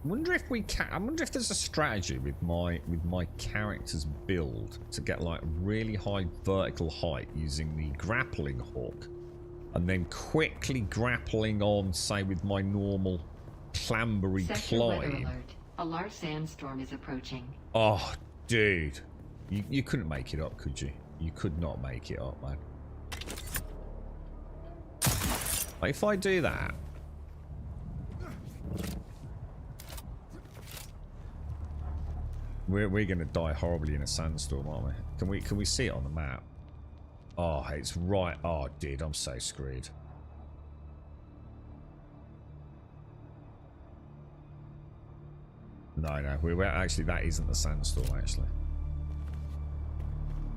I wonder if we can. I wonder if there's a strategy with my character's build to get like really high vertical height using the grappling hook, and then quickly grappling on, say, with my normal clambery climb. A large sandstorm is approaching. Oh, dude. You couldn't make it up, could you? You could not make it up, man. Like, if I do that... We're going to die horribly in a sandstorm, aren't we? Can we see it on the map? Oh, it's right... Oh, dude, I'm so screwed. No, we're actually, that isn't the sandstorm, actually.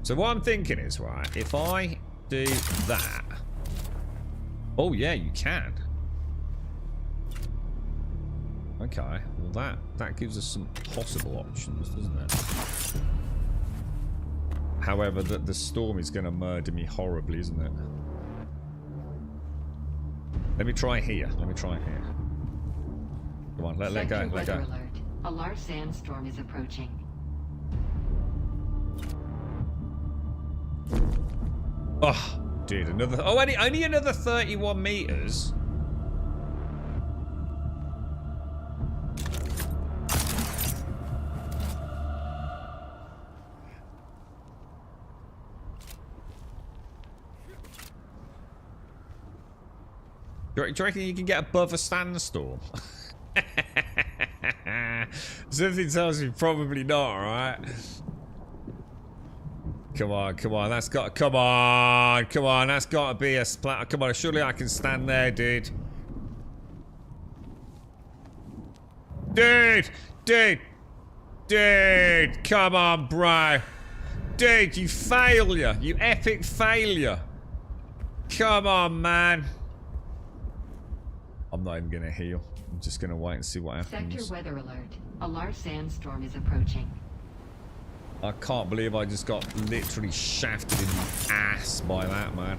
So what I'm thinking is, right, if I do that... Oh, yeah, you can. Okay, well that gives us some possible options, doesn't it? However, the storm is going to murder me horribly, isn't it? Let me try here. Let me try here. Come on, let go, let go. Alert. A large sandstorm is approaching. Oh, dude, another... Oh, only another 31 meters. Do you reckon you can get above a sandstorm? Something tells me probably not, right? Come on, come on. That's got. Come on, come on. That's got to be a splat. Come on, surely I can stand there, dude. Dude, dude, dude. Come on, bro. Dude, you failure. You epic failure. Come on, man. I'm not even gonna heal. I'm just gonna wait and see what happens. Sector weather alert. A large sandstorm is approaching. I can't believe I just got literally shafted in the ass by that, man.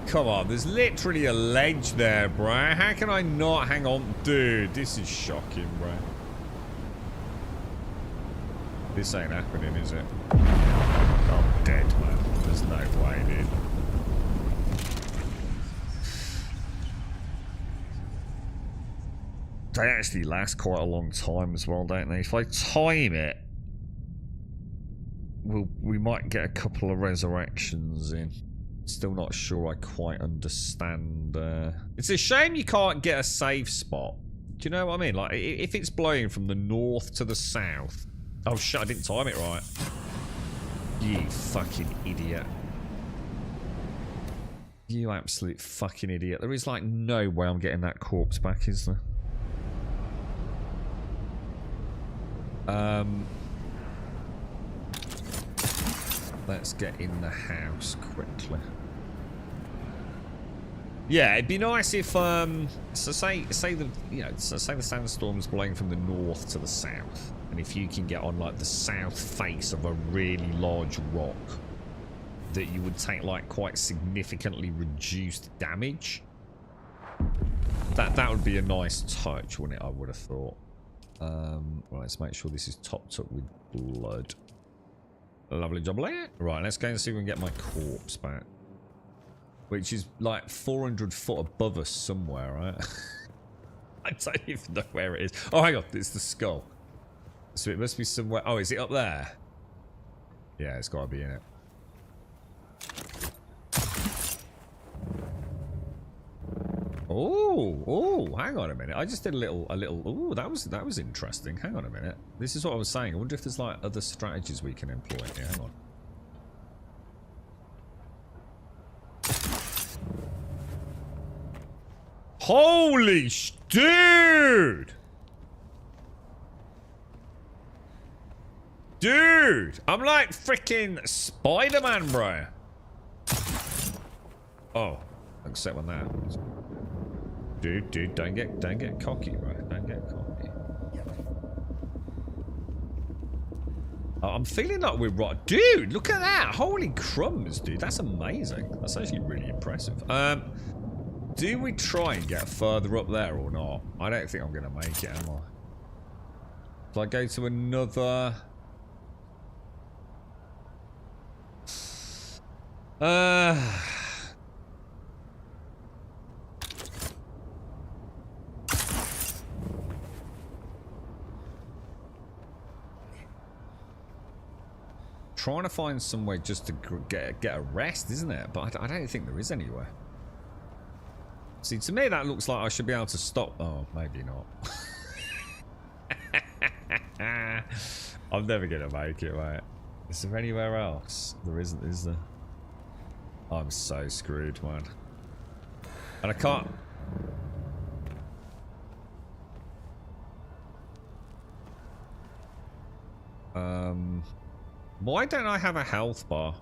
Come on, there's literally a ledge there, bro. How can I not hang on? Dude, this is shocking, bro. This ain't happening, is it? I'm dead, man. There's no way, dude. They actually last quite a long time as well, don't they? If I time it, we might get a couple of resurrections in. Still not sure I quite understand. It's a shame you can't get a safe spot. Do you know what I mean? Like, if it's blowing from the north to the south. Oh shit, I didn't time it right. You fucking idiot. You absolute fucking idiot. There is like no way I'm getting that corpse back, is there? Let's get in the house quickly. Yeah, it'd be nice if so say the sandstorm's blowing from the north to the south, and if you can get on like the south face of a really large rock, that you would take like quite significantly reduced damage. That would be a nice touch, wouldn't it? I would have thought. Right, let's make sure this is topped up with blood. Lovely job. Right, let's go and see if we can get my corpse back. Which is like 400 foot above us somewhere, right? I don't even know where it is. Oh, hang on. It's the skull. So it must be somewhere. Oh, is it up there? Yeah, it's got to be in it. Oh, hang on a minute. I just did a little. Oh, that was interesting. Hang on a minute. This is what I was saying. I wonder if there's like other strategies we can employ here. Hang on. Holy dude! Dude! I'm like freaking Spider-Man, bro. Oh, except when that happens. Dude, don't get cocky, bro. Don't get cocky. Oh, I'm feeling like we're right. Dude, look at that. Holy crumbs, dude. That's amazing. That's actually really impressive. Do we try and get further up there or not? I don't think I'm going to make it, am I? Do I go to another... Trying to find somewhere just to get a rest, isn't it? But I don't think there is anywhere. See, to me that looks like I should be able to stop. Oh, maybe not. I'm never gonna make it, mate. Is there anywhere else? There isn't, is there? I'm so screwed, man. And I can't. Why don't I have a health bar?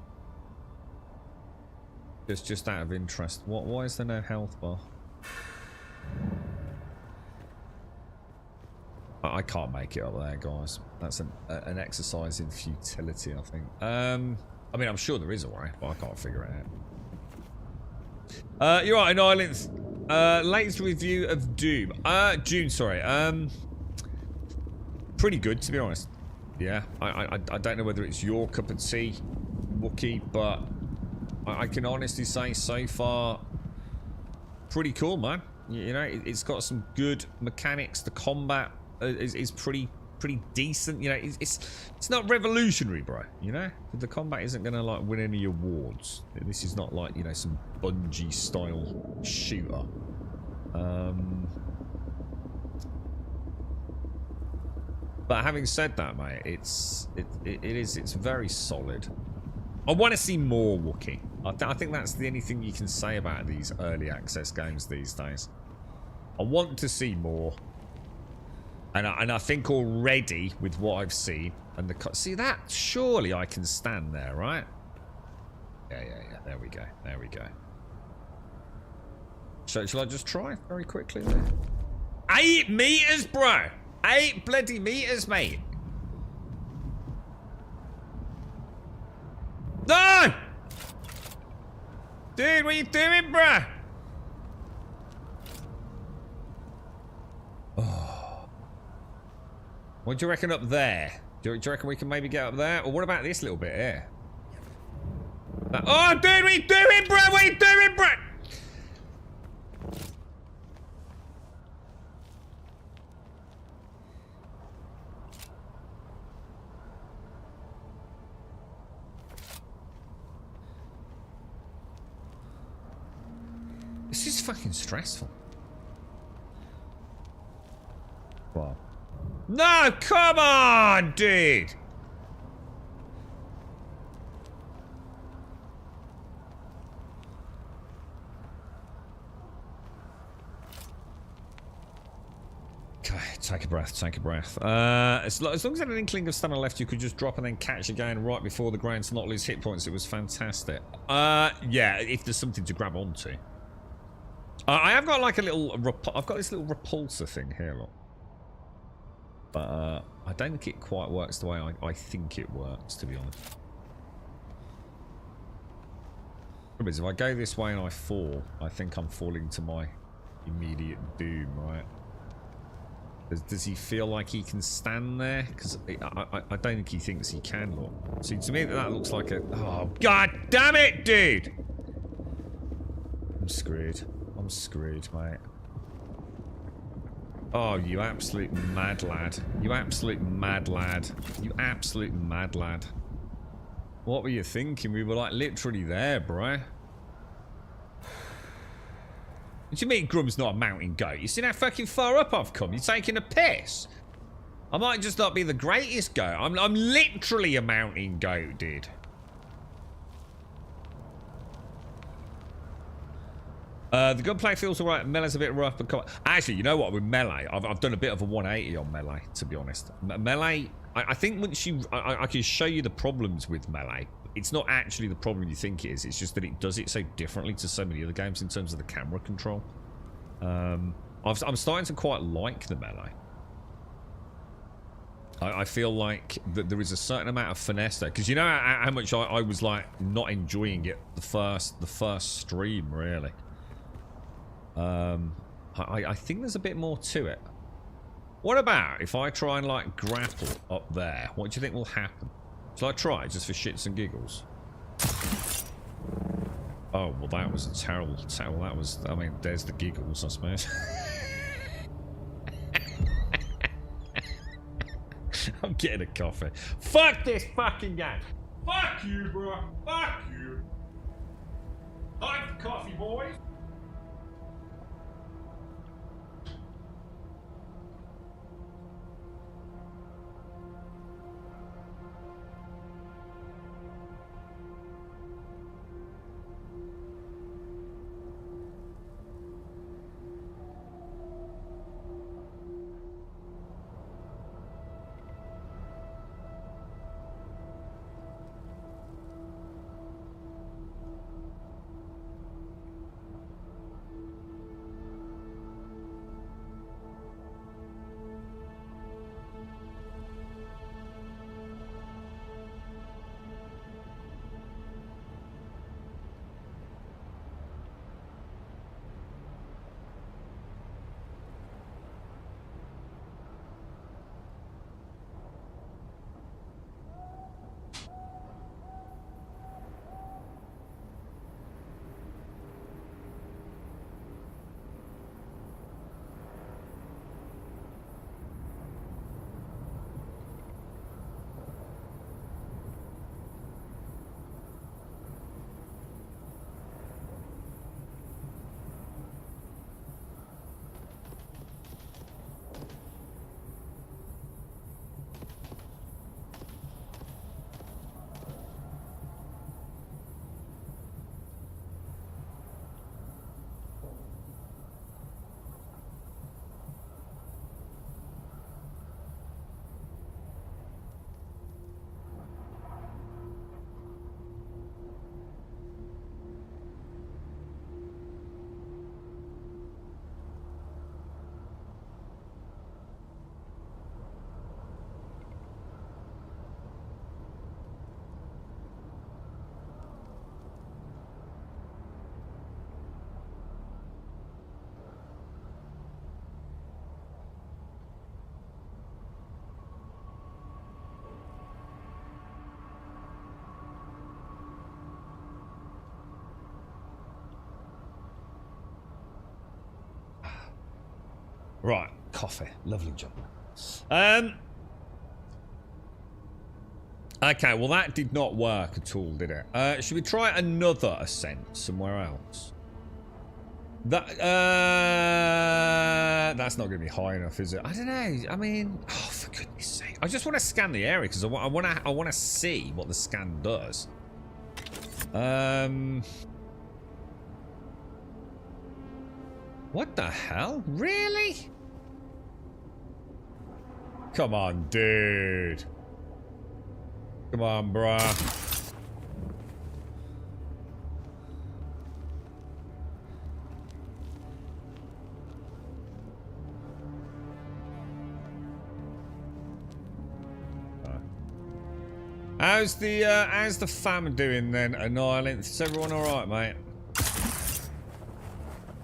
Just out of interest. Why is there no health bar? I can't make it up there, guys. That's an exercise in futility, I think. I mean, I'm sure there is a way, but I can't figure it out. You're right, Ireland. Latest review of Doom. Dune, sorry. Pretty good, to be honest. Yeah, I don't know whether it's your cup of tea, Wookie, but I can honestly say so far, pretty cool, man. You know, it's got some good mechanics. The combat is pretty decent. You know, it's not revolutionary, bro. You know, the combat isn't gonna like win any awards. This is not like, you know, some Bungie style shooter. But having said that, mate, it's very solid. I want to see more Wookiee. I think that's the only thing you can say about these early access games these days. I want to see more. And I think already with what I've seen and the see that surely I can stand there, right? Yeah. There we go. There we go. So shall I just try very quickly there? 8 meters, bro. 8 bloody meters, mate. No! Dude, what are you doing, bro? Oh. What do you reckon up there? Do you reckon we can maybe get up there? Or what about this little bit here? Oh, dude, what are you doing, bro? What are you doing, bro? This is fucking stressful. Wow. No, come on, dude. Okay, take a breath, take a breath. As long as I had an inkling of stamina left, you could just drop and then catch again right before the ground to not lose hit points. It was fantastic. Yeah, if there's something to grab onto. I have got like a little, I've got this little repulsor thing here, look. But I don't think it quite works the way I think it works, to be honest. If I go this way and I fall, I think I'm falling to my immediate doom, right? Does he feel like he can stand there? Because I don't think he thinks he can, look. See, to me that looks like a... Oh, god damn it, dude! I'm screwed. I'm screwed, mate. Oh, you absolute mad lad. You absolute mad lad. You absolute mad lad. What were you thinking? We were like literally there, bro. What do you mean Grum's not a mountain goat? You see how fucking far up I've come? You're taking a piss. I might just not be the greatest goat. I'm literally a mountain goat, dude. The gunplay feels alright. Melee's a bit rough, but actually, you know what? With melee, I've done a bit of a 180 on melee, to be honest. Melee, I think once you, I can show you the problems with melee. It's not actually the problem you think it is. It's just that it does it so differently to so many other games in terms of the camera control. I'm starting to quite like the melee. I feel like that there is a certain amount of finesse there, because you know how much I was like not enjoying it the first stream, really. I think there's a bit more to it. What about if I try and like grapple up there? What do you think will happen? Shall I try just for shits and giggles? Oh, well that was a terrible, that was, I mean, there's the giggles, I suppose. I'm getting a coffee. Fuck this fucking game. Fuck you, bro. Fuck you. Time for coffee, boys. Right, coffee. Lovely job. Okay, well that did not work at all, did it? Should we try another ascent somewhere else? That's not going to be high enough, is it? I don't know. I mean, oh, for goodness sake! I just want to scan the area because I want to see what the scan does. What the hell? Really? Come on, dude. Come on, bruh. How's the fam doing then, Annihilate? Is everyone alright, mate?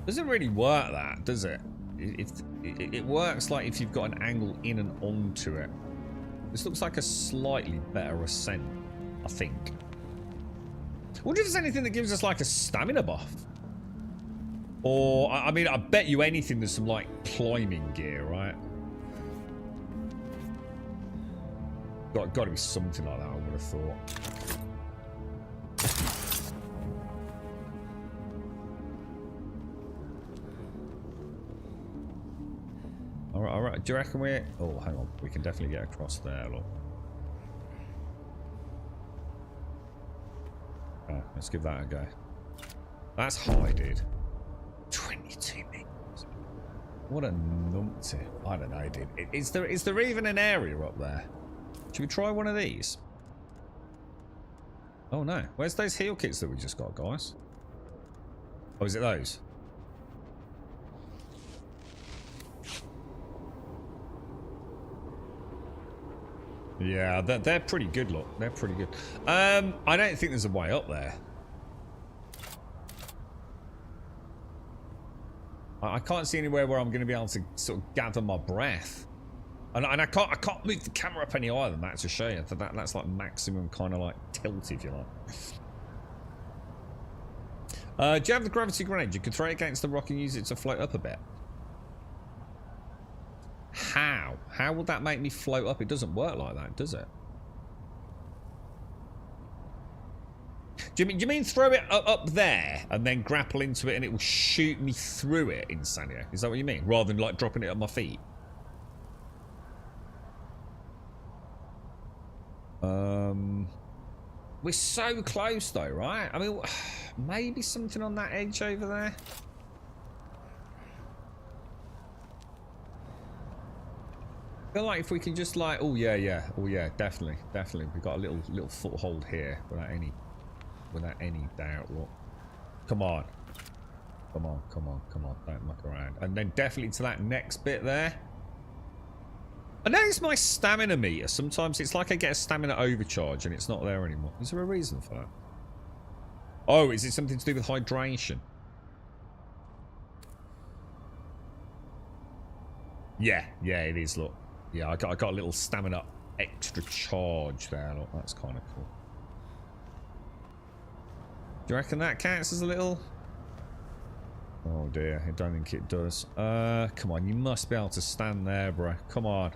Doesn't really work that, does it? It works like if you've got an angle in and onto it. This looks like a slightly better ascent, I think. I wonder if there's anything that gives us like a stamina buff. Or, I mean, I bet you anything there's some like climbing gear, right? Got to be something like that, I would have thought. Alright, alright. Do you reckon we... Oh, hang on. We can definitely get across there, look. Oh, let's give that a go. That's high, dude. 22 meters. What a numpty. I don't know, dude. Is there even an area up there? Should we try one of these? Oh no. Where's those heal kits that we just got, guys? Oh, is it those? Yeah, they're pretty good, look. They're pretty good. I don't think there's a way up there. I can't see anywhere where I'm going to be able to sort of gather my breath. And I can't move the camera up any higher than that to show you. That's like maximum kind of like tilt, if you like. Do you have the gravity grenade? You can throw it against the rock and use it to float up a bit. How? How will that make me float up? It doesn't work like that, does it? Do you mean throw it up there and then grapple into it and it will shoot me through it in Sanyo? Is that what you mean? Rather than like dropping it at my feet? We're so close though, right? I mean, maybe something on that edge over there. I feel like if we can just like, oh yeah, definitely. We've got a little foothold here without any doubt. Look, come on, don't muck around. And then definitely to that next bit there. I notice my stamina meter. Sometimes it's like I get a stamina overcharge and it's not there anymore. Is there a reason for that? Oh, is it something to do with hydration? Yeah, it is, look. Yeah, I got a little stamina extra charge there, look. That's kind of cool. Do you reckon that counts as a little... Oh dear, I don't think it does. Come on, you must be able to stand there, bro. Come on.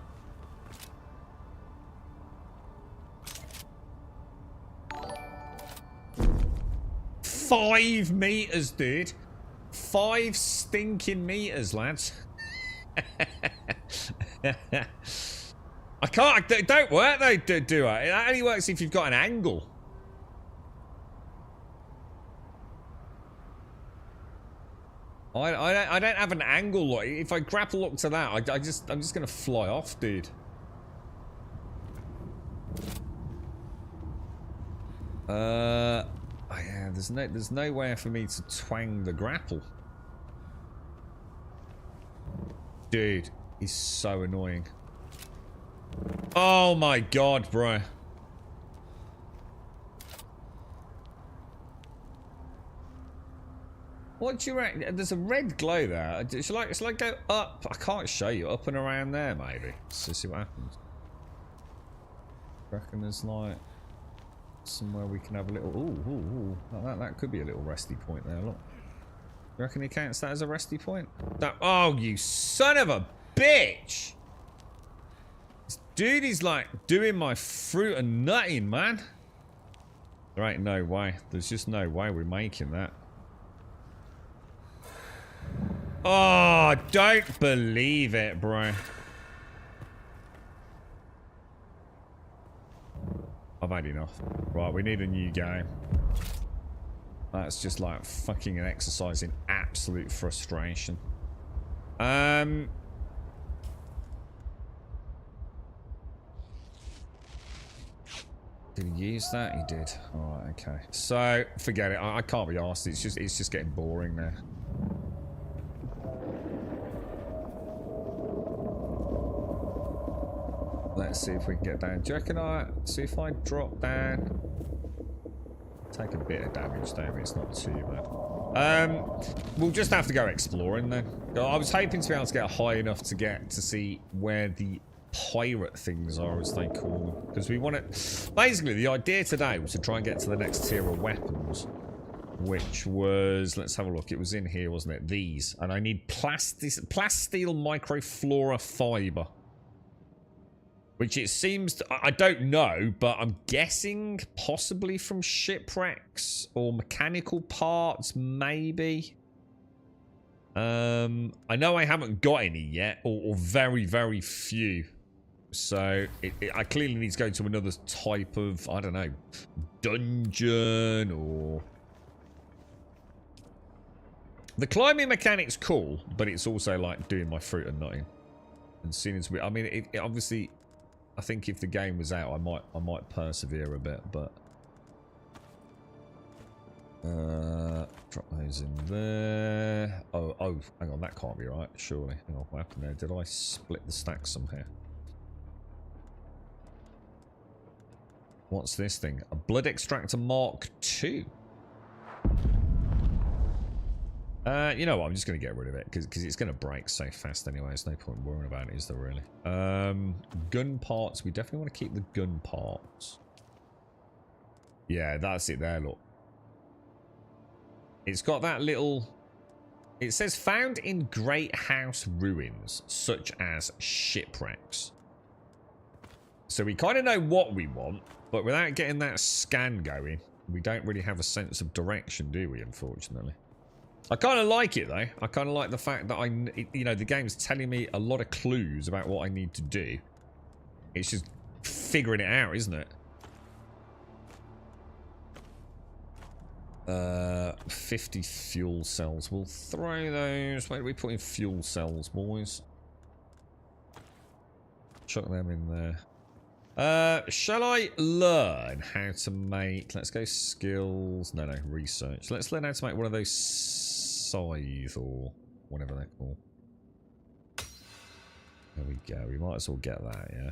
$5 meters, dude. 5 stinking meters, lads. I can't. It don't work though, do I? It only works if you've got an angle. I don't have an angle. Like, if I grapple up to that, I'm just gonna fly off, dude. Oh yeah, there's no way for me to twang the grapple. Dude, he's so annoying. Oh my god, bro. What do you reckon? There's a red glow there. Shall I go up? I can't show you. Up and around there, maybe. Let's see what happens. I reckon there's like somewhere we can have a little... Ooh. That could be a little resty point there, look. You reckon he counts that as a resty point? That, oh, you son of a bitch! This dude is like doing my fruit and nutting, man. There ain't no way. There's just no way we're making that. Oh, don't believe it, bro. I've had enough. Right, we need a new game. That's just like fucking an exercise in absolute frustration. Did he use that? He did. Alright, okay. So, forget it. I can't be arsed. It's just getting boring now. Let's see if we can get down. Do you reckon see if I drop down? Take a bit of damage, don't we? It's not too bad. We'll just have to go exploring then. I was hoping to be able to get high enough to get to see where the pirate things are, as they call them. Because we want to... Basically, the idea today was to try and get to the next tier of weapons. Which was... Let's have a look. It was in here, wasn't it? These. And I need plasteel microflora fiber. Which it seems... I don't know, but I'm guessing possibly from shipwrecks or mechanical parts, maybe. I know I haven't got any yet, or very, very few. So I clearly need to go to another type of, I don't know, dungeon or... The climbing mechanic's cool, but it's also like doing my fruit and nutting. And seeing as I mean, it obviously... I think if the game was out, I might persevere a bit, but drop those in there. Oh, hang on, that can't be right, surely. Hang on, what happened there? Did I split the stack somehow? What's this thing? A blood extractor Mark II. You know what? I'm just going to get rid of it because it's going to break so fast anyway. There's no point worrying about it, is there really? Gun parts. We definitely want to keep the gun parts. Yeah, that's it there, look. It's got that little... It says found in great house ruins, such as shipwrecks. So we kind of know what we want, but without getting that scan going, we don't really have a sense of direction, do we, unfortunately? I kind of like it though. I kind of like the fact that you know, the game's telling me a lot of clues about what I need to do. It's just figuring it out, isn't it? 50 fuel cells. We'll throw those. Where do we put in fuel cells, boys? Chuck them in there. Shall I learn how to make... Let's go skills. No, research. Let's learn how to make one of those scythe or whatever they're called. There we go. We might as well get that, yeah.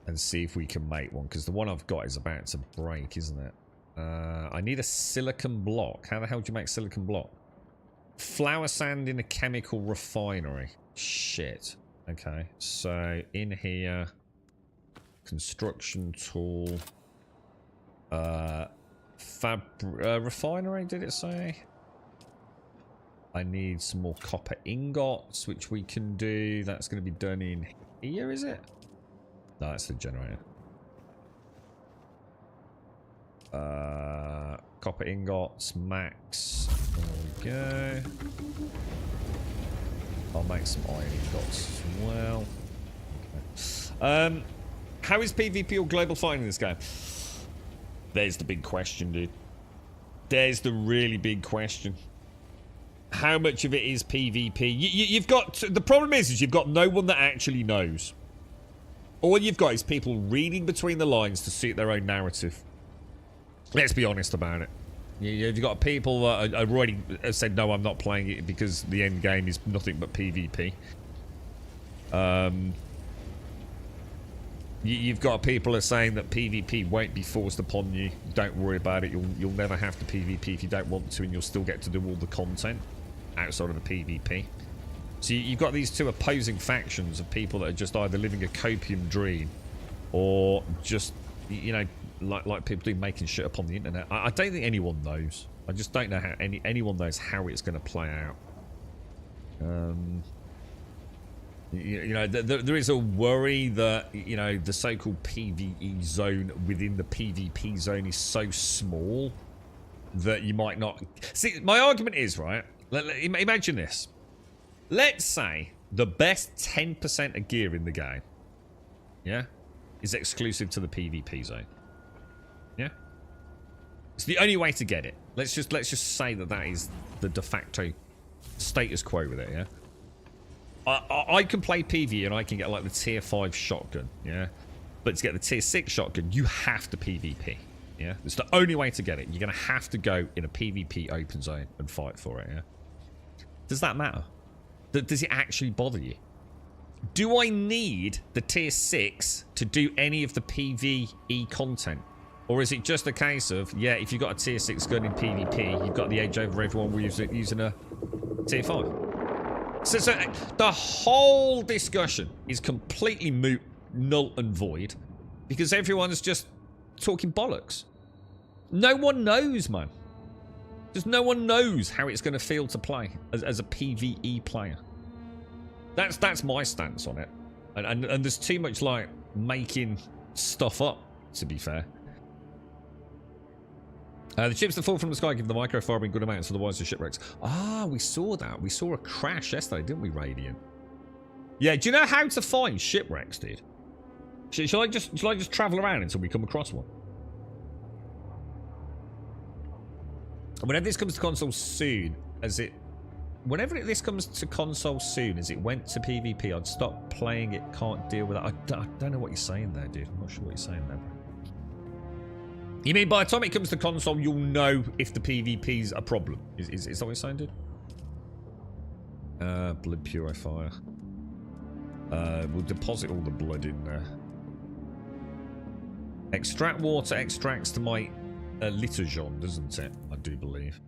And see if we can make one, because the one I've got is about to break, isn't it? I need a silicon block. How the hell do you make silicon block? Flour sand in a chemical refinery. Shit. Okay, so in here... Construction tool. Refinery, did it say? I need some more copper ingots, which we can do. That's going to be done in here, is it? No, that's the generator. Copper ingots, max. There we go. I'll make some iron ingots as well. Okay. How is PvP or global fighting in this game? There's the big question, dude. There's the really big question. How much of it is PvP? You've got... The problem is you've got no one that actually knows. All you've got is people reading between the lines to suit their own narrative. Let's be honest about it. You've got people that are already said, no, I'm not playing it because the end game is nothing but PvP. You've got people that are saying that PvP won't be forced upon you. Don't worry about it. You'll never have to PvP if you don't want to, and you'll still get to do all the content outside of the PvP. So you've got these two opposing factions of people that are just either living a copium dream, or just, you know, like people do, making shit up on the internet. I don't think anyone knows. I just don't know how anyone knows how it's going to play out. You know, there is a worry that, you know, the so-called PvE zone within the PvP zone is so small that you might not... See, my argument is, right, imagine this. Let's say the best 10% of gear in the game, yeah, is exclusive to the PvP zone. Yeah? It's the only way to get it. Let's just say that is the de facto status quo with it, yeah? I can play PvE and I can get like the tier 5 shotgun, yeah? But to get the tier 6 shotgun, you have to PvP, yeah? It's the only way to get it. You're going to have to go in a PvP open zone and fight for it, yeah? Does that matter? Does it actually bother you? Do I need the tier 6 to do any of the PvE content? Or is it just a case of, yeah, if you've got a tier 6 gun in PvP, you've got the edge over everyone using a tier 5? So the whole discussion is completely moot, null and void, because everyone's just talking bollocks. No one knows, man. Just no one knows how it's going to feel to play as a PvE player. That's my stance on it. And there's too much, like, making stuff up, to be fair. The chips that fall from the sky give the microfiber in good amounts, otherwise the shipwrecks. Ah, we saw that. We saw a crash yesterday, didn't we, Radiant? Yeah, do you know how to find shipwrecks, dude? Shall I just travel around until we come across one? Whenever this comes to console soon, whenever this comes to console soon, as it went to PvP, I'd stop playing it, can't deal with it. I don't know what you're saying there, dude. I'm not sure what you're saying there, bro. You mean by the time it comes to console, you'll know if the PvP's a problem? Is that what you're saying, dude? Blood purifier. We'll deposit all the blood in there. Extract water extracts to my litojon, doesn't it? I do believe.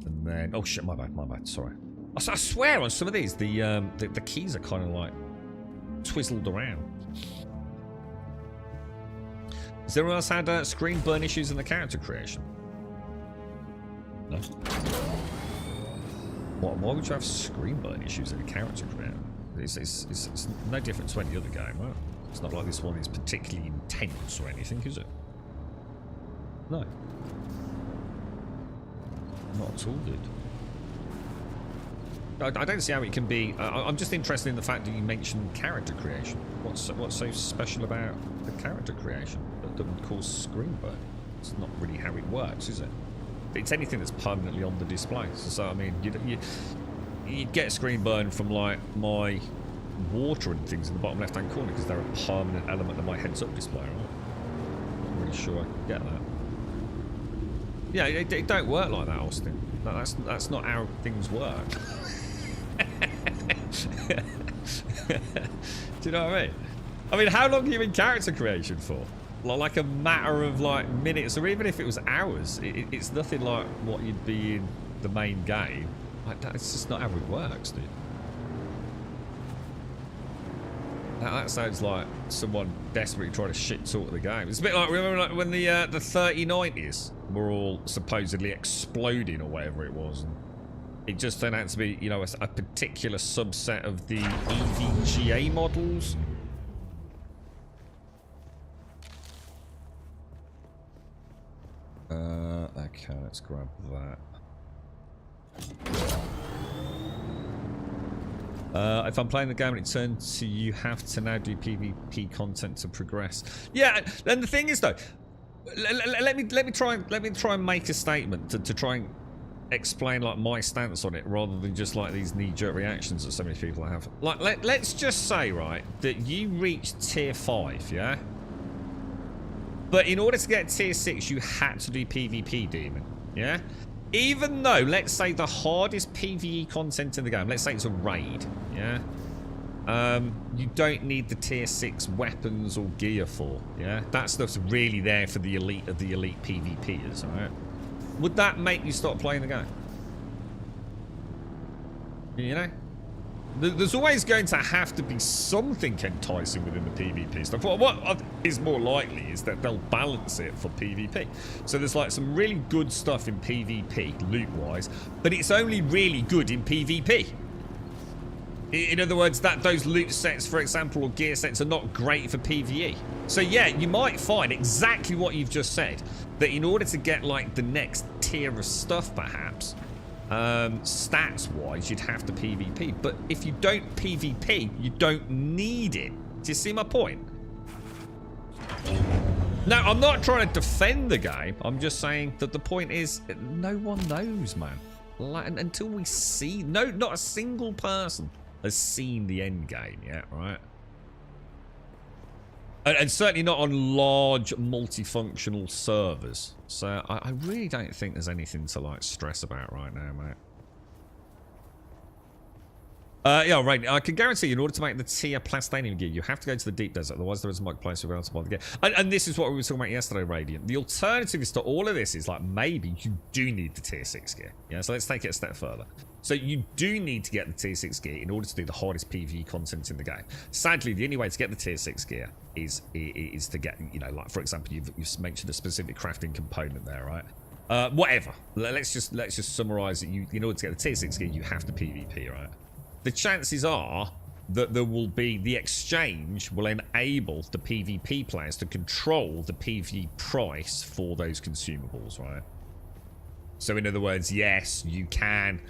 And then... Oh shit, my bad, sorry. I swear on some of these, the keys are kind of like twizzled around. Has anyone else had screen burn issues in the character creation? No? Why would you have screen burn issues in the character creation? It's no different to any other game, right? It's not like this one is particularly intense or anything, is it? No. Not at all, dude. I don't see how it can be... I'm just interested in the fact that you mentioned character creation. What's so special about the character creation that would cause screen burn? It's not really how it works, is it? It's anything that's permanently on the display. So I mean, you'd get screen burn from like my water and things in the bottom left-hand corner because they're a permanent element of my heads-up display, right? Not really sure I get that. Yeah, it don't work like that, Austin. No, that's not how things work. Do you know what I mean? I mean, how long are you in character creation for? Like a matter of like minutes, or even if it was hours, it's nothing like what you'd be in the main game. Like, it's just not how it works, dude. That sounds like someone desperately trying to shit talk the game. It's a bit like, remember like when the 3090s were all supposedly exploding or whatever it was, and it just turned out to be, you know, a particular subset of the EVGA models. Okay, let's grab that. If I'm playing the game and it turns to you have to now do PvP content to progress. Yeah, and the thing is though, let me try and make a statement to try and explain like my stance on it, rather than just like these knee-jerk reactions that so many people have. Like, let's just say, right, that you reach tier 5, yeah? But in order to get tier 6, you had to do PvP, Demon, yeah? Even though, let's say the hardest PvE content in the game, let's say it's a raid, yeah? You don't need the tier 6 weapons or gear for, yeah? That stuff's really there for the elite of the elite PvPers, alright? Would that make you stop playing the game? You know? There's always going to have to be something enticing within the PvP stuff. What is more likely is that they'll balance it for PvP. So there's like some really good stuff in PvP, loot-wise, but it's only really good in PvP. In other words, that those loot sets, for example, or gear sets are not great for PvE. So yeah, you might find exactly what you've just said, that in order to get like the next tier of stuff, perhaps, stats-wise, you'd have to PvP. But if you don't PvP, you don't need it. Do you see my point? Now, I'm not trying to defend the game. I'm just saying that the point is, no one knows, man. Like, until we see... No, not a single person has seen the end game yet, right? And certainly not on large multifunctional servers. So I really don't think there's anything to like stress about right now, mate. Yeah, right. I can guarantee you, in order to make the tier plastanium gear, you have to go to the deep desert. Otherwise, there isn't much place to be able to buy the gear. And this is what we were talking about yesterday, Radiant. The alternative is to all of this is like maybe you do need the tier 6 gear. Yeah, so let's take it a step further. So you do need to get the tier 6 gear in order to do the hardest PvE content in the game. Sadly, the only way to get the tier 6 gear is to get, you know, like for example, you've mentioned a specific crafting component there, right? Whatever. Let's just summarize it. In order to get the tier 6 gear, you have to PvP, right? The chances are that there will be the exchange will enable the PvP players to control the PvE price for those consumables, right? So in other words, yes, you can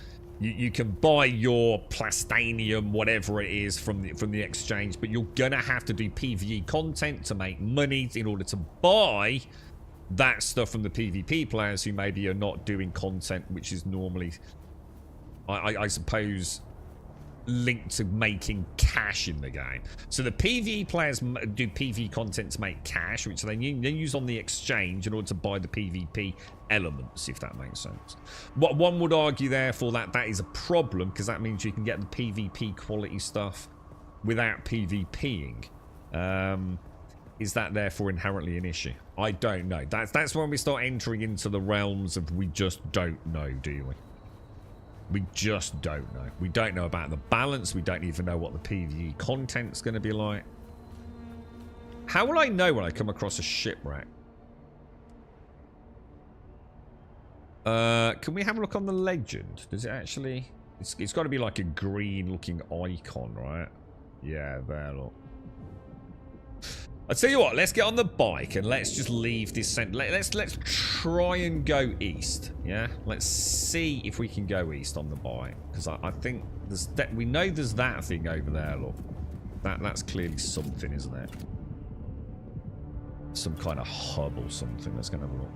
buy your plastanium, whatever it is, from the exchange, but you're gonna have to do PvE content to make money in order to buy that stuff from the PvP players who maybe are not doing content which is normally, I suppose, linked to making cash in the game. So the PvE players do PvE content to make cash, which they use on the exchange in order to buy the PvP elements, if that makes sense. What one would argue, therefore, that is a problem, because that means you can get the PvP quality stuff without PvPing. Is that therefore inherently an issue? I don't know. That's when we start entering into the realms of we just don't know, do we? We just don't know. We don't know about the balance. We don't even know what the PvE content's going to be like. How will I know when I come across a shipwreck? Can we have a look on the legend? Does it actually... It's got to be like a green looking icon, right? Yeah, there, look. I'll tell you what, let's get on the bike and let's just leave this let's try and go east, yeah? Let's see if we can go east on the bike, because I think there's we know there's that thing over there, look. That's clearly something, isn't it? Some kind of hub or something. Let's go and have a look.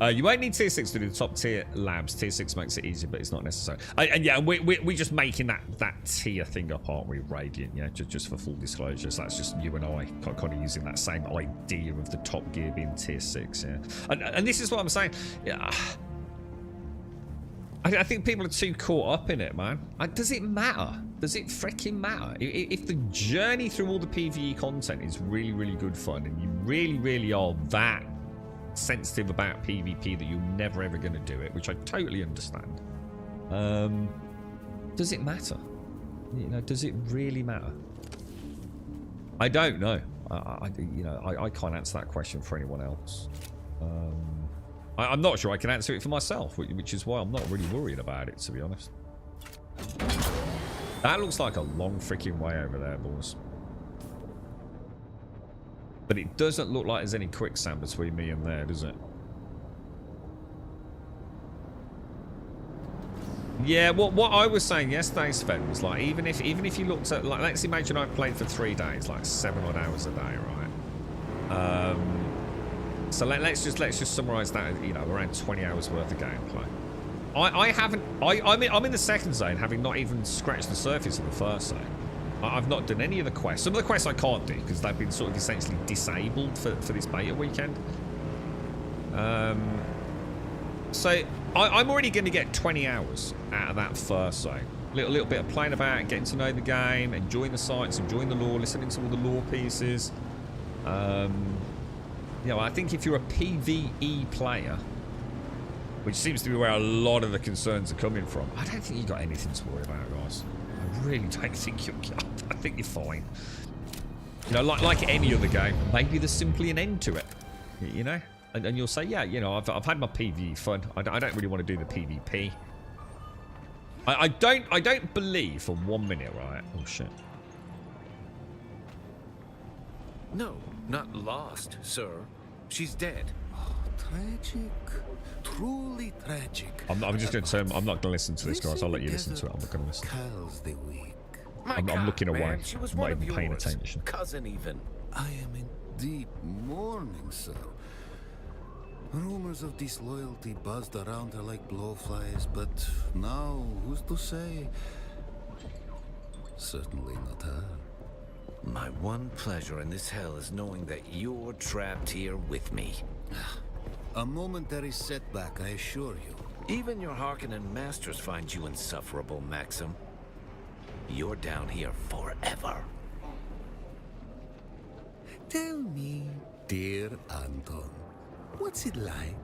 You won't need tier 6 to do the top tier labs. Tier 6 makes it easier, but it's not necessary. And yeah, we're just making that tier thing up, aren't we, Radiant? Yeah, just for full disclosure. So that's just you and I kind of using that same idea of the top gear being tier 6. Yeah, and this is what I'm saying. Yeah, I think people are too caught up in it, man. Does it matter? Does it freaking matter? If the journey through all the PvE content is really, really good fun, and you really, really are that sensitive about PvP that you're never ever going to do it, which I totally understand. Does it matter? You know, does it really matter? I don't know. I can't answer that question for anyone else. I'm not sure I can answer it for myself, which is why I'm not really worried about it, to be honest. That looks like a long freaking way over there, boys. But it doesn't look like there's any quicksand between me and there, does it? Yeah, what I was saying yesterday, Sven, was like, even if you looked at, like, let's imagine I played for 3 days, like 7 odd hours a day, right? So let's just summarize that, you know, around 20 hours worth of gameplay. I'm in the second zone, having not even scratched the surface of the first zone. I've not done any of the quests. Some of the quests I can't do because they've been sort of essentially disabled for this beta weekend. So I'm already going to get 20 hours out of that first zone. A little bit of playing about, getting to know the game, enjoying the sights, enjoying the lore, listening to all the lore pieces. You know, I think if you're a PvE player, which seems to be where a lot of the concerns are coming from. I don't think you got anything to worry about, guys. I really don't think you're... I think you're fine. You know, like any other game, maybe there's simply an end to it, you know? And you'll say, yeah, you know, I've had my PvE fun. I don't really want to do the PvP. I don't believe for 1 minute, right? Oh, shit. No, not lost, sir. She's dead. Oh, tragic. Truly tragic. I'm just going to say, I'm not going to listen to this, guys. I'll let you listen to it. I'm not going to listen. Calls the weak. I'm looking away. Man, she was I'm one not of even paying yours. attention. Cousin even. I am in deep mourning, sir. Rumors of disloyalty buzzed around her like blowflies, but now, who's to say? Certainly not her. My one pleasure in this hell is knowing that you're trapped here with me. A momentary setback, I assure you. Even your Harkonnen masters find you insufferable, Maxim. You're down here forever. Tell me, dear Anton, what's it like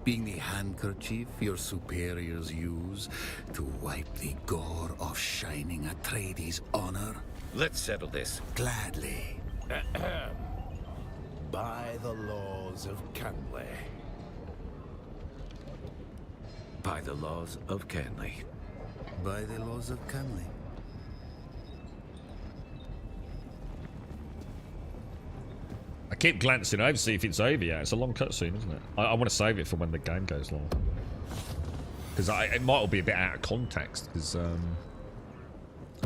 being the handkerchief your superiors use to wipe the gore of Shining Atreides' honor? Let's settle this. Gladly. By the laws of Canley. By the laws of Canley. By the laws of Canley. I keep glancing over to see if it's over yet. It's a long cutscene, isn't it? I want to save it for when the game goes long. Because it might all be a bit out of context, because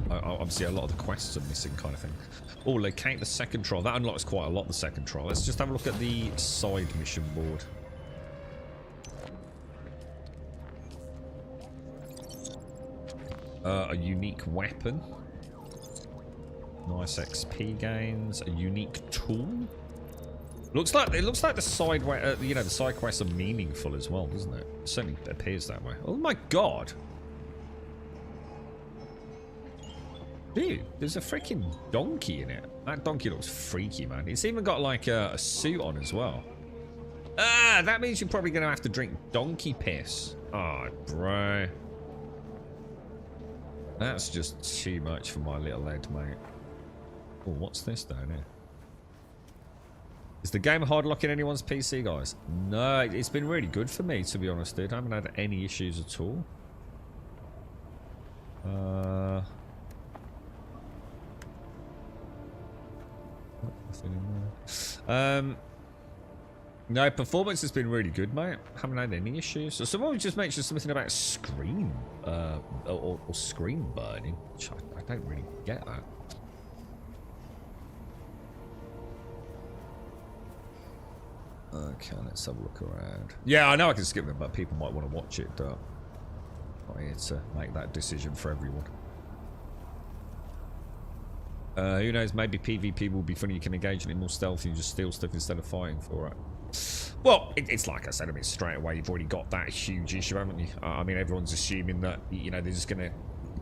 obviously a lot of the quests are missing kind of thing. Oh, locate the second trial. That unlocks quite a lot, the second trial. Let's just have a look at the side mission board. A unique weapon. Nice XP gains. A unique tool. It looks like the side way, you know, the side quests are meaningful as well, doesn't it? It certainly appears that way. Oh my god! Dude, there's a freaking donkey in it. That donkey looks freaky, man. It's even got like a suit on as well. Ah, that means you're probably gonna have to drink donkey piss. Oh, bro. That's just too much for my little head, mate. Oh, what's this down here? Is the game hard locking anyone's PC, guys? No, it's been really good for me, to be honest, dude. I haven't had any issues at all. Nothing in there. No, performance has been really good, mate. Haven't had any issues. So someone just mentioned something about screen, or screen burning, which I don't really get that. Okay, let's have a look around. Yeah, I know I can skip them, but people might want to watch it. Not here to make that decision for everyone. Who knows, maybe PvP will be funny. You can engage in it more stealthy and just steal stuff instead of fighting for it. Well, it's like I said, I mean, straight away, you've already got that huge issue, haven't you? I mean, everyone's assuming that, you know, they're just going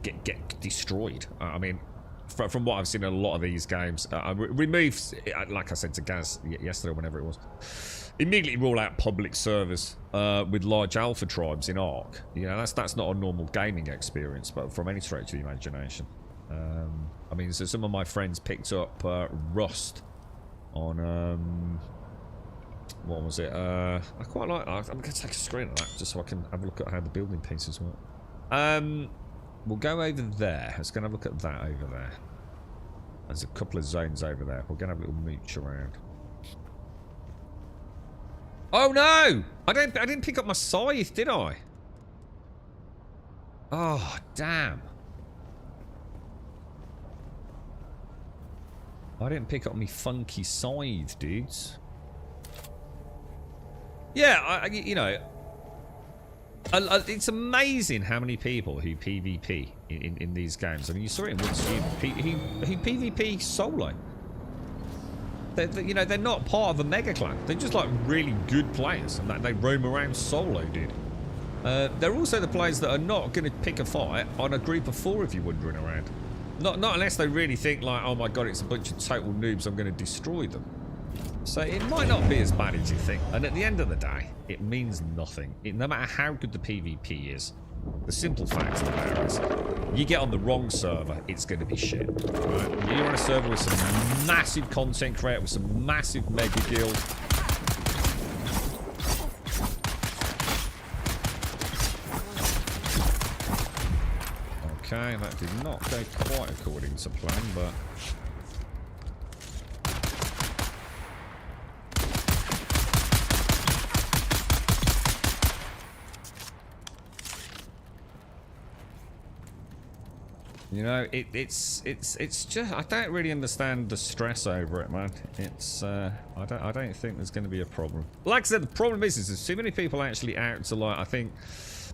to get destroyed. I mean, from what I've seen in a lot of these games, remove, like I said to Gaz yesterday, whenever it was, immediately rule out public servers with large alpha tribes in Ark. You know, that's not a normal gaming experience, but from any stretch of the imagination. I mean, so some of my friends picked up Rust on, what was it? I quite like, I'm going to take a screen of that just so I can have a look at how the building pieces work. We'll go over there. Let's go and have a look at that over there. There's a couple of zones over there. We're going to have a little mooch around. Oh no! I didn't pick up my scythe, did I? Oh, damn. I didn't pick up my funky scythe, dudes. Yeah, you know, it's amazing how many people who PvP in these games. I mean, you saw it in one stream. Who PvP solo. You know, they're not part of a mega clan. They're just like really good players, and they roam around solo, dude. They're also the players that are not going to pick a fight on a group of 4 of you wandering around. Not unless they really think like, oh my god, it's a bunch of total noobs, I'm going to destroy them. So it might not be as bad as you think. And at the end of the day, it means nothing. No matter how good the PvP is, the simple fact of the matter is, you get on the wrong server, it's going to be shit. Right? You're on a server with some massive content creator, with some massive mega guild. Okay, that did not go quite according to plan, but... You know, it's just, I don't really understand the stress over it, man. It's I don't think there's going to be a problem. Like I said, the problem is there's too many people actually out to, like, I think,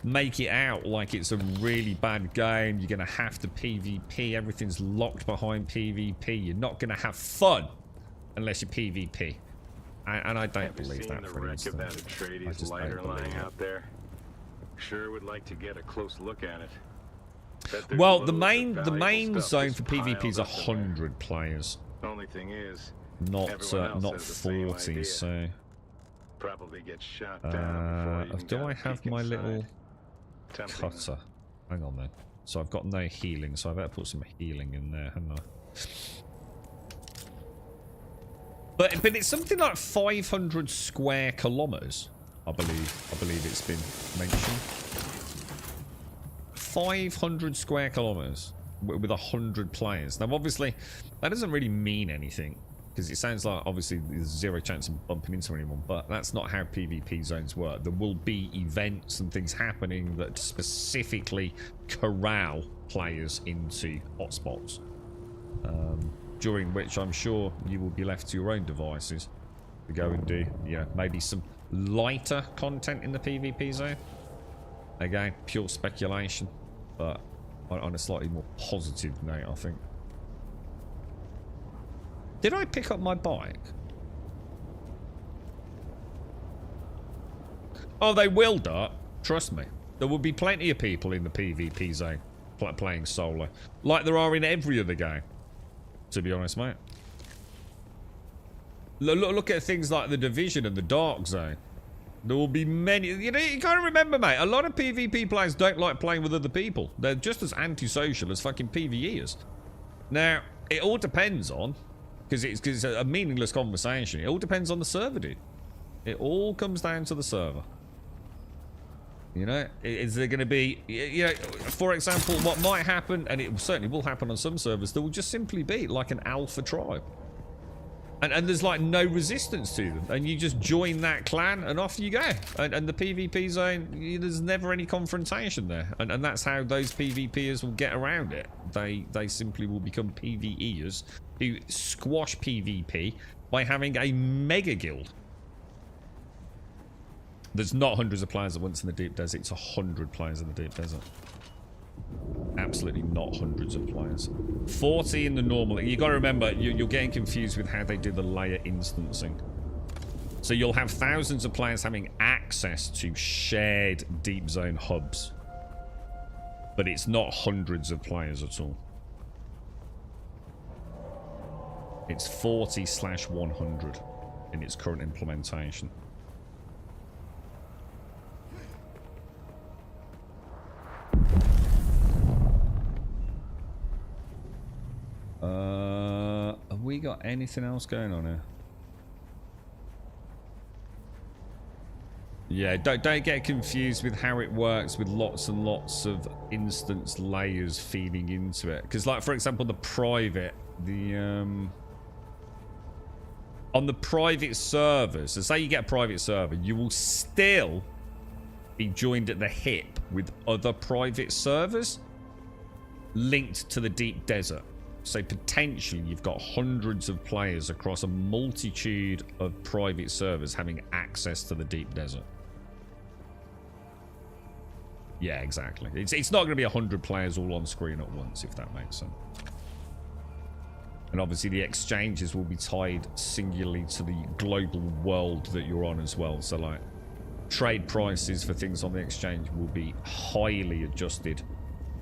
make it out like it's a really bad game. You're going to have to PvP. Everything's locked behind PvP. You're not going to have fun unless you PvP. And I don't believe that, for instance. That Atreides lighter lying out there? Sure would like to get a close look at it. Well, the main zone for PvP is 100 players. Only thing is, not 40. So probably get shot down before do I have my little cutter? Hang on then. So I've got no healing, so I better put some healing in there, haven't I? But it's something like 500 square kilometers, I believe it's been mentioned. 500 square kilometers with 100 players. Now, obviously, that doesn't really mean anything because it sounds like obviously there's zero chance of bumping into anyone, but that's not how PvP zones work. There will be events and things happening that specifically corral players into hotspots, during which I'm sure you will be left to your own devices to go and do, you know, maybe some lighter content in the PvP zone. Again, pure speculation, but on a slightly more positive note, I think. Did I pick up my bike? Oh, they will, Dart. Trust me. There will be plenty of people in the PvP zone playing solo, like there are in every other game, to be honest, mate. Look at things like the Division and the Dark Zone. There will be many. You know, you gotta remember, mate, a lot of PvP players don't like playing with other people. They're just as antisocial as fucking PvEers. Now, it all depends on, because it's a meaningless conversation. It all depends on the server, dude. It all comes down to the server. You know, is there going to be, you know, for example, what might happen, and it certainly will happen on some servers, there will just simply be like an alpha tribe. And there's like no resistance to them, and you just join that clan and off you go. And the PvP zone, there's never any confrontation there, and that's how those PvPers will get around it. They simply will become PvEers who squash PvP by having a mega guild. There's not hundreds of players at once in the deep desert. It's 100 players in the deep desert. Absolutely not hundreds of players. 40 in the normal. You got to remember, you're getting confused with how they do the layer instancing. So you'll have thousands of players having access to shared deep zone hubs, but it's not hundreds of players at all. It's 40/100 in its current implementation. Have we got anything else going on here? Yeah, don't get confused with how it works with lots and lots of instance layers feeding into it. Because, like, for example, the private, on the private servers, so say you get a private server, you will still be joined at the hip with other private servers linked to the deep desert. So potentially you've got hundreds of players across a multitude of private servers having access to the deep desert. Yeah, exactly. It's not going to be 100 players all on screen at once, if that makes sense. And obviously the exchanges will be tied singularly to the global world that you're on as well. So, like, trade prices for things on the exchange will be highly adjusted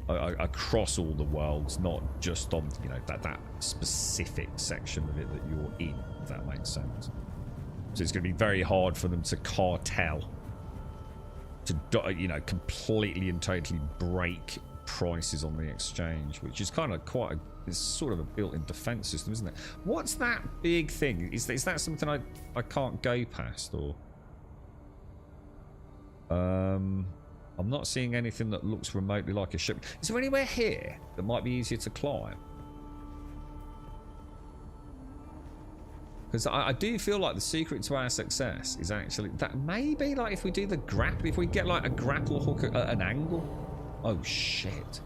across all the worlds, not just on, you know, that specific section of it that you're in, if that makes sense. So it's going to be very hard for them to cartel, to, you know, completely and totally break prices on the exchange, which is kind of quite a, it's sort of a built-in defense system, isn't it? What's that big thing? Is that something I can't go past, or I'm not seeing anything that looks remotely like a ship. Is there anywhere here that might be easier to climb? Because I do feel like the secret to our success is actually that maybe, like, if we do the grapple, if we get like a grapple hook at an angle. Oh shit.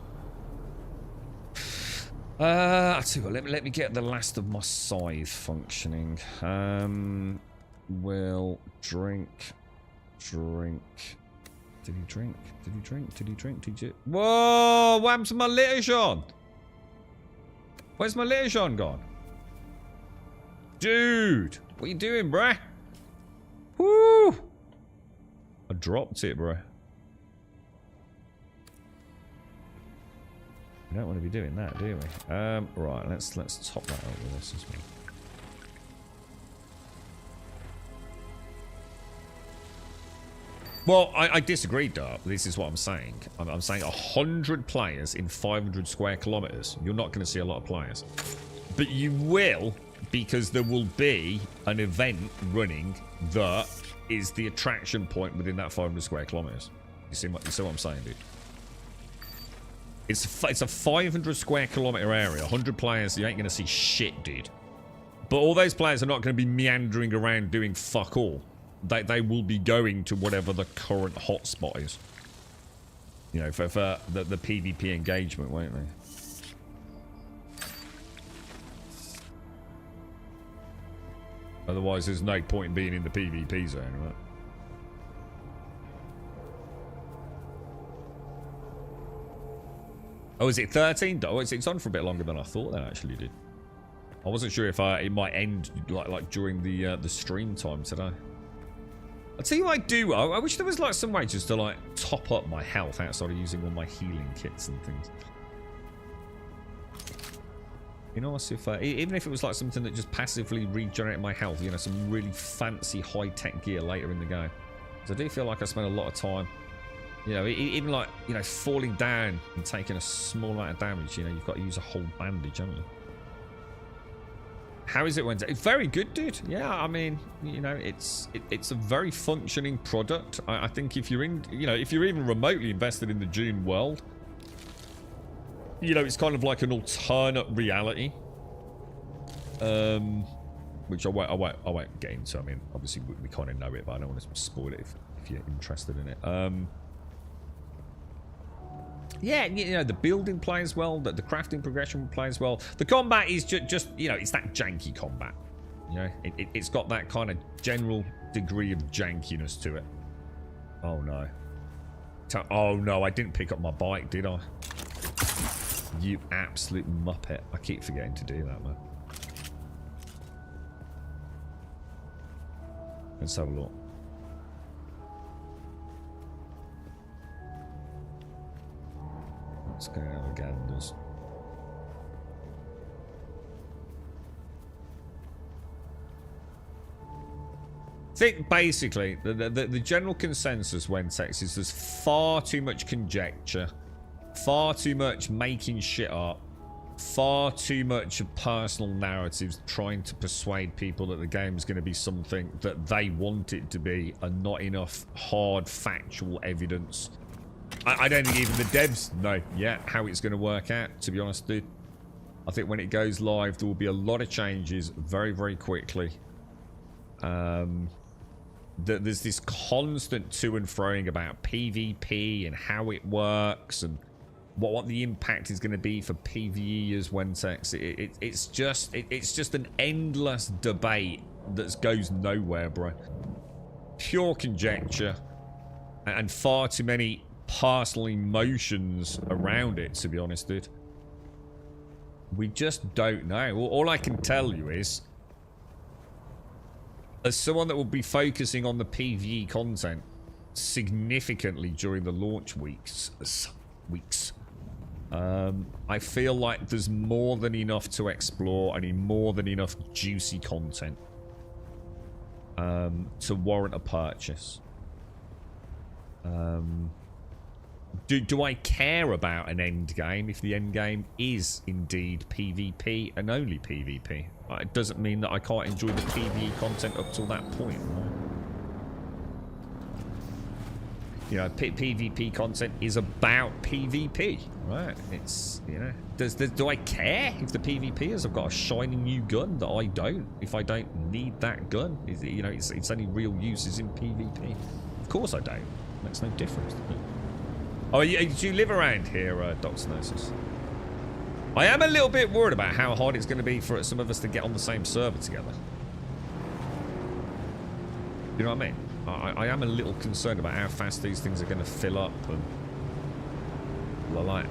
I tell you what, let me get the last of my scythe functioning. We'll drink. Did he drink? Did he drink? Did he drink? Did you? Whoa! What happened to my litigation? Where's my litigation gone? Dude! What are you doing, bruh? Woo! I dropped it, bruh. We don't want to be doing that, do we? Right, let's top that up with this as well. Well, I disagree, Dart. This is what I'm saying. I'm saying 100 players in 500 square kilometers. You're not going to see a lot of players. But you will, because there will be an event running that is the attraction point within that 500 square kilometers. You see what I'm saying, dude? It's a 500 square kilometer area. 100 players, you ain't going to see shit, dude. But all those players are not going to be meandering around doing fuck all. They will be going to whatever the current hotspot is. You know, for the PvP engagement, won't they? Otherwise, there's no point in being in the PvP zone, right? Oh, is it 13? Oh, it's on for a bit longer than I thought that actually did. I wasn't sure if it might end like during the stream time today. I'll tell you what I do. I wish there was like some way just to like top up my health outside of using all my healing kits and things. You know, if even if it was like something that just passively regenerated my health, you know, some really fancy high-tech gear later in the game. Because I do feel like I spend a lot of time, you know, even like, you know, falling down and taking a small amount of damage, you know, you've got to use a whole bandage, haven't you? How is it Wednesday? It's very good, dude. Yeah, I mean, you know, it's a very functioning product. I think if you're in, you know, if you're even remotely invested in the Dune world, you know, it's kind of like an alternate reality. Which I won't get into. I mean, obviously we kind of know it, but I don't want to spoil it if you're interested in it. Yeah, you know, the building plays well, the crafting progression plays well. The combat is just you know, it's that janky combat. You know, it's got that kind of general degree of jankiness to it. Oh no. Oh no, I didn't pick up my bike, did I? You absolute muppet. I keep forgetting to do that, man. Let's have a look. Let's go have a ganders. I think basically the general consensus when text is there's far too much conjecture, far too much making shit up, far too much of personal narratives trying to persuade people that the game is going to be something that they want it to be, and not enough hard factual evidence. I don't think even the devs know yet how it's going to work out, to be honest, dude. I think when it goes live, there will be a lot of changes very, very quickly. There's this constant to and froing about PvP and how it works and what the impact is going to be for PvE as Wentex. It's just an endless debate that goes nowhere, bro. Pure conjecture and far too many personal emotions around it, to be honest, dude. We just don't know. All I can tell you is, as someone that will be focusing on the PvE content significantly during the launch weeks, I feel like there's more than enough to explore. I need more than enough juicy content to warrant a purchase. Do I care about an end game if the end game is indeed PvP and only PvP? It doesn't mean that I can't enjoy the PvE content up till that point, right? You know, PvP content is about PvP, right? It's, you know, do I care if the PvPers have got a shiny new gun that I don't? If I don't need that gun, you know, its only real use is in PvP. Of course I don't. Makes no difference. Oh, do you live around here, Dr. Gnosis? I am a little bit worried about how hard it's going to be for some of us to get on the same server together. You know what I mean? I am a little concerned about how fast these things are going to fill up and like.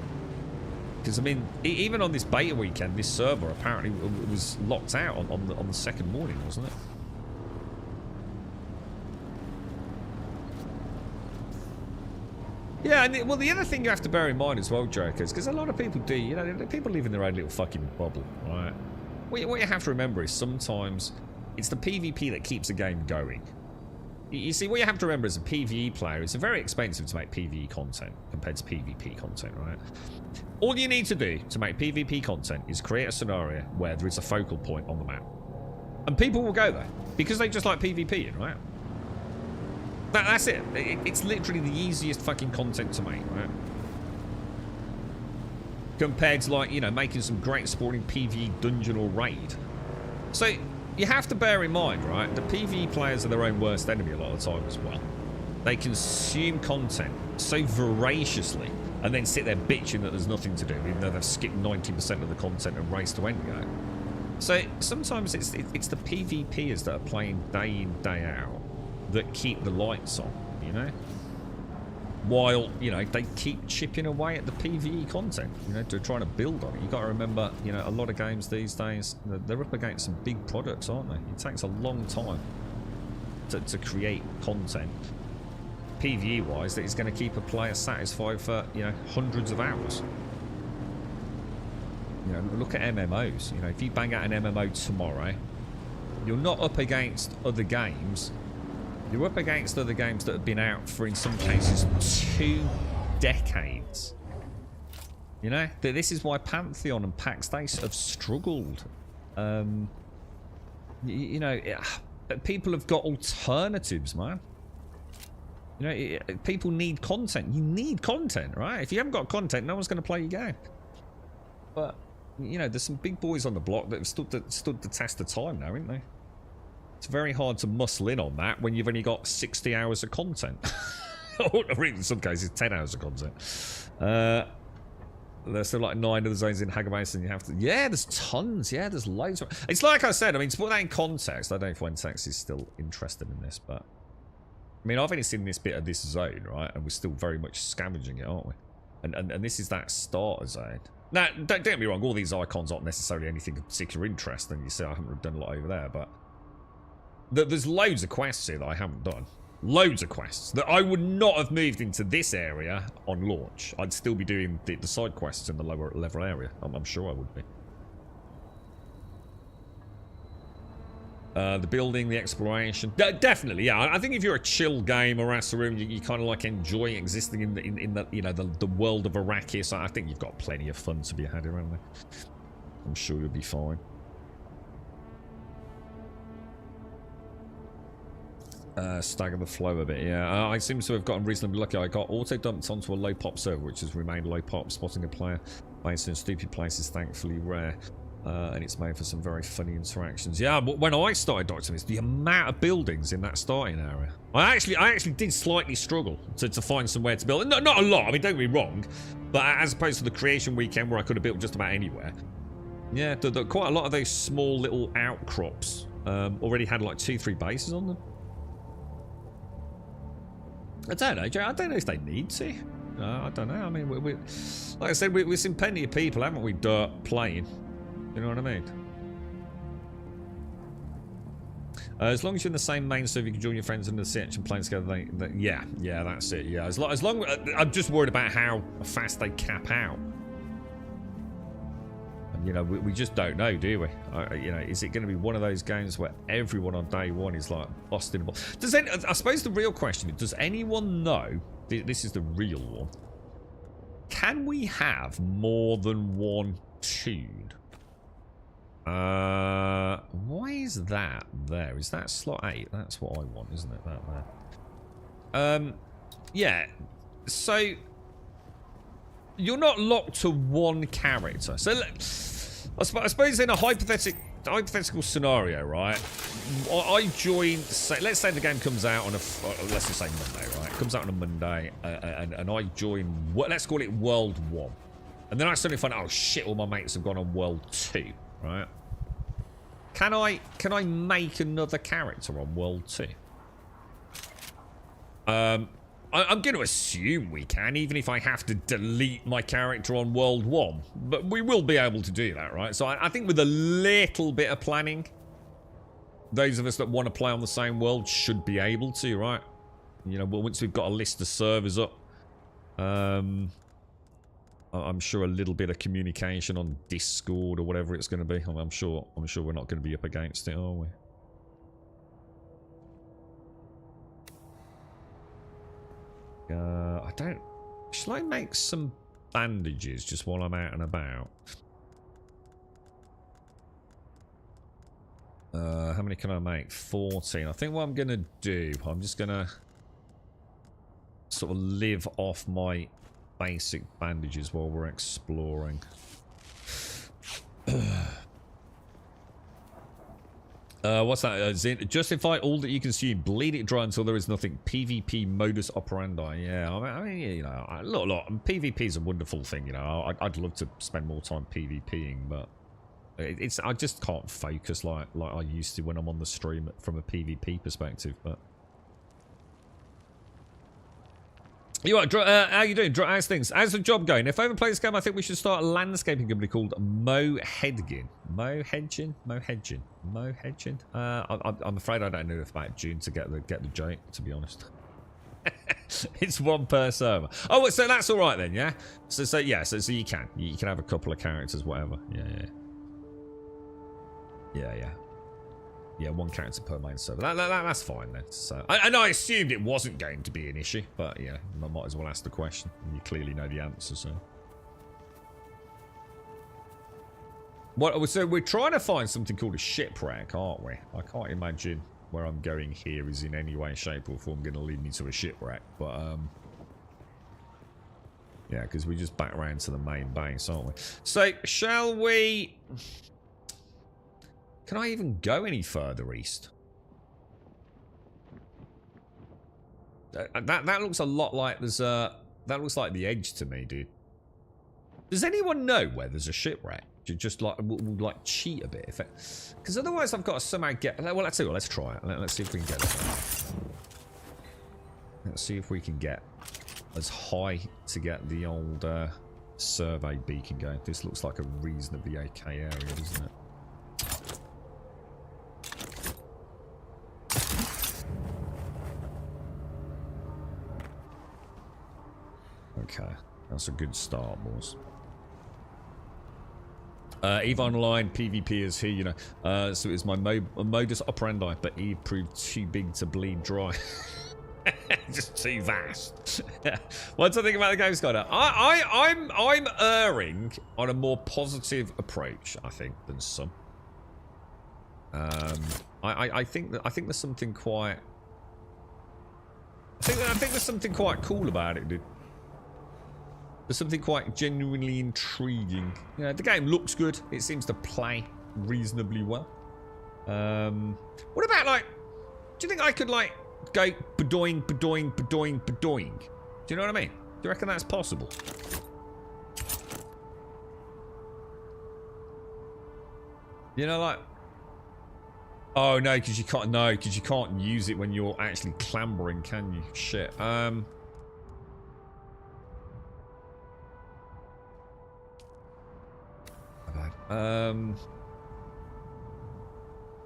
Because I mean, even on this beta weekend, this server apparently was locked out on the second morning, wasn't it? Yeah, and well, the other thing you have to bear in mind as well, Jokers, because a lot of people do, you know, people live in their own little fucking bubble, right? What you have to remember is sometimes it's the PvP that keeps the game going. You see, what you have to remember as a PvE player, it's very expensive to make PvE content compared to PvP content, right? All you need to do to make PvP content is create a scenario where there is a focal point on the map. And people will go there because they just like PvPing, right? That's it. It's literally the easiest fucking content to make, right? Compared to, like, you know, making some great sporting PvE dungeon or raid. So you have to bear in mind, right, the PvE players are their own worst enemy a lot of the time as well. They consume content so voraciously and then sit there bitching that there's nothing to do, even though they've skipped 90% of the content and raced to end game. So sometimes it's the PvPers that are playing day in, day out that keep the lights on, you know? While, you know, they keep chipping away at the PvE content, you know, to try to build on it. You got to remember, you know, a lot of games these days, they're up against some big products, aren't they? It takes a long time to create content, PvE-wise, that is going to keep a player satisfied for, you know, hundreds of hours. You know, look at MMOs. You know, if you bang out an MMO tomorrow, you're not up against other games. You're up against other games that have been out for, in some cases, 2 decades. You know, this is why Pantheon and PAX Days have struggled. You know, people have got alternatives, man. You know, people need content. You need content, right? If you haven't got content, no one's going to play your game. But, you know, there's some big boys on the block that have stood the test of time now, isn't they? It's very hard to muscle in on that when you've only got 60 hours of content. Or in some cases, 10 hours of content. There's still like 9 of the zones in Hagamase, and you have to... Yeah, there's tons. Yeah, there's loads. It's like I said, I mean, to put that in context, I don't know if Wentex is still interested in this, but... I mean, I've only seen this bit of this zone, right? And we're still very much scavenging it, aren't we? And this is that starter zone. Now, don't get me wrong, all these icons aren't necessarily anything of particular interest, and you see I haven't done a lot over there, but... There's loads of quests here that I haven't done. Loads of quests that I would not have moved into this area on launch. I'd still be doing the side quests in the lower level area. I'm sure I would be. The building, the exploration. Definitely, yeah. I think if you're a chill gamer, Asarum, you kind of like enjoy existing in the you know, the world of Arrakis. I think you've got plenty of fun to be had around there. I'm sure you'll be fine. Stagger the flow a bit, yeah. I seem to have gotten reasonably lucky. I got auto-dumped onto a low-pop server, which has remained low-pop. Spotting a player based in stupid places thankfully rare. And it's made for some very funny interactions. Yeah, but when I started Doctor Miss, the amount of buildings in that starting area. I actually did slightly struggle to find somewhere to build. Not a lot, I mean, don't get me wrong. But as opposed to the creation weekend where I could have built just about anywhere. Yeah, quite a lot of those small little outcrops already had like 2-3 bases on them. I don't know, Joe. I don't know if they need to. I don't know. I mean, we like I said, we've seen plenty of people, haven't we, playing. You know what I mean? As long as you're in the same main server, you can join your friends in the Sietch and play together. Yeah, that's it. Yeah, as long I'm just worried about how fast they cap out You know, we just don't know, do we? You know, is it going to be one of those games where everyone on day one is like busting the ball? I suppose the real question is, does anyone know? This is the real one. Can we have more than one tune? Why is that there? Is that slot 8? That's what I want, isn't it? That there. Yeah. So you're not locked to one character. So I suppose in a hypothetical scenario, right? I join. Let's say the game comes out on let's just say Monday, right? It comes out on a Monday, and I join. Let's call it World 1, and then I suddenly find, oh shit, all my mates have gone on World 2, right? Can I make another character on World 2? I'm going to assume we can, even if I have to delete my character on World 1. But we will be able to do that, right? So I think with a little bit of planning, those of us that want to play on the same world should be able to, right? You know, once we've got a list of servers up, I'm sure a little bit of communication on Discord or whatever it's going to be. I'm sure we're not going to be up against it, are we? I don't... Shall I make some bandages just while I'm out and about? How many can I make? 14. I think what I'm going to do, I'm just going to sort of live off my basic bandages while we're exploring. What's that? Justify all that you consume. Bleed it dry until there is nothing. PvP modus operandi. Yeah, I mean, you know, look. PvP is a wonderful thing. You know, I'd love to spend more time PvPing, but I just can't focus like I used to when I'm on the stream from a PvP perspective. But you are, how you doing? How's things? How's the job going? If I ever play this game, I think we should start a landscaping company called Mohedgin. Mohedgin? I'm afraid I don't know enough about Dune to get the joke, to be honest. It's one per server. Oh, so that's all right then, yeah. So yeah, so you can have a couple of characters, whatever. Yeah, one character per main server. That's fine then. So, and I assumed it wasn't going to be an issue, but yeah, I might as well ask the question. You clearly know the answer, so. So we're trying to find something called a shipwreck, aren't we? I can't imagine where I'm going here is in any way, shape, or form going to lead me to a shipwreck, but yeah, because we just back round to the main base, aren't we? So, shall we? Can I even go any further east? That looks a lot like there's a... That looks like the edge to me, dude. Does anyone know where there's a shipwreck? Just like, we'll like cheat a bit. Because otherwise I've got to somehow get... Well, let's see. Let's try it. Let's see if we can get it. Let's see if we can get as high to get the old survey beacon going. This looks like a reasonably okay area, doesn't it? Okay, that's a good start, boys. EVE Online PvP is here, you know. So it's my modus operandi, but EVE proved too big to bleed dry. Just too vast. What do I think about the game, Skyder? I'm erring on a more positive approach, I think, than some. I think there's something quite. I think there's something quite cool about it, dude. There's something quite genuinely intriguing. You know, the game looks good. It seems to play reasonably well. What about, like... Do you think I could, like, go badoing, badoing, badoing, badoing? Do you know what I mean? Do you reckon that's possible? You know, like... Oh, no, because you can't... No, because you can't use it when you're actually clambering, can you? Shit. I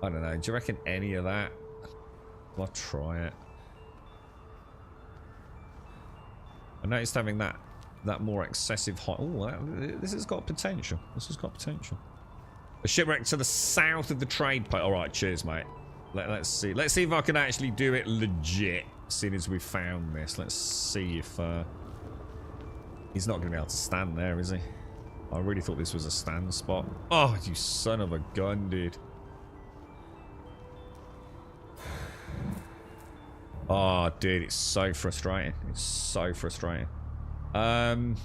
don't know. Do you reckon any of that? I'll try it. I noticed having that that more excessive height. Oh, this has got potential. This has got potential. A shipwreck to the south of the trade post. All right, cheers, mate. Let's see. Let's see if I can actually do it legit. Seeing as we found this, let's see if he's not going to be able to stand there, is he? I really thought this was a stand spot. Oh, you son of a gun, dude. Oh, dude, it's so frustrating. It's so frustrating. I'm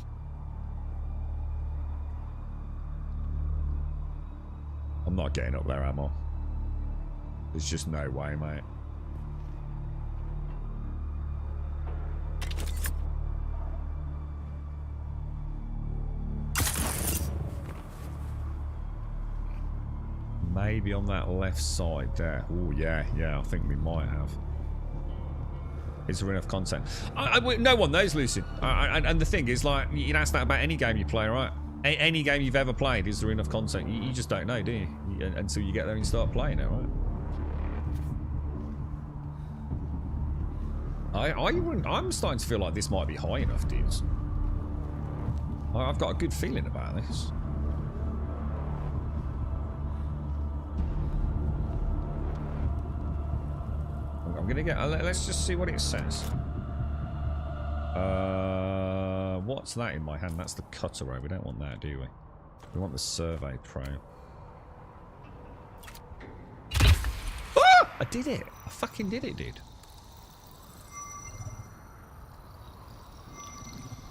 not getting up there, am I? There's just no way, mate. Maybe on that left side there. Oh, yeah, I think we might have. Is there enough content? No one knows, Lucid. And the thing is, like, you'd ask that about any game you play, right? Any game you've ever played, is there enough content? You just don't know, do you? Until you get there and you start playing it, right? I'm starting to feel like this might be high enough, dudes. I've got a good feeling about this. I'm gonna get. Let's just see what it says. What's that in my hand? That's the cutter rope. We don't want that, do we? We want the survey probe. Ah! I did it. I fucking did it, dude.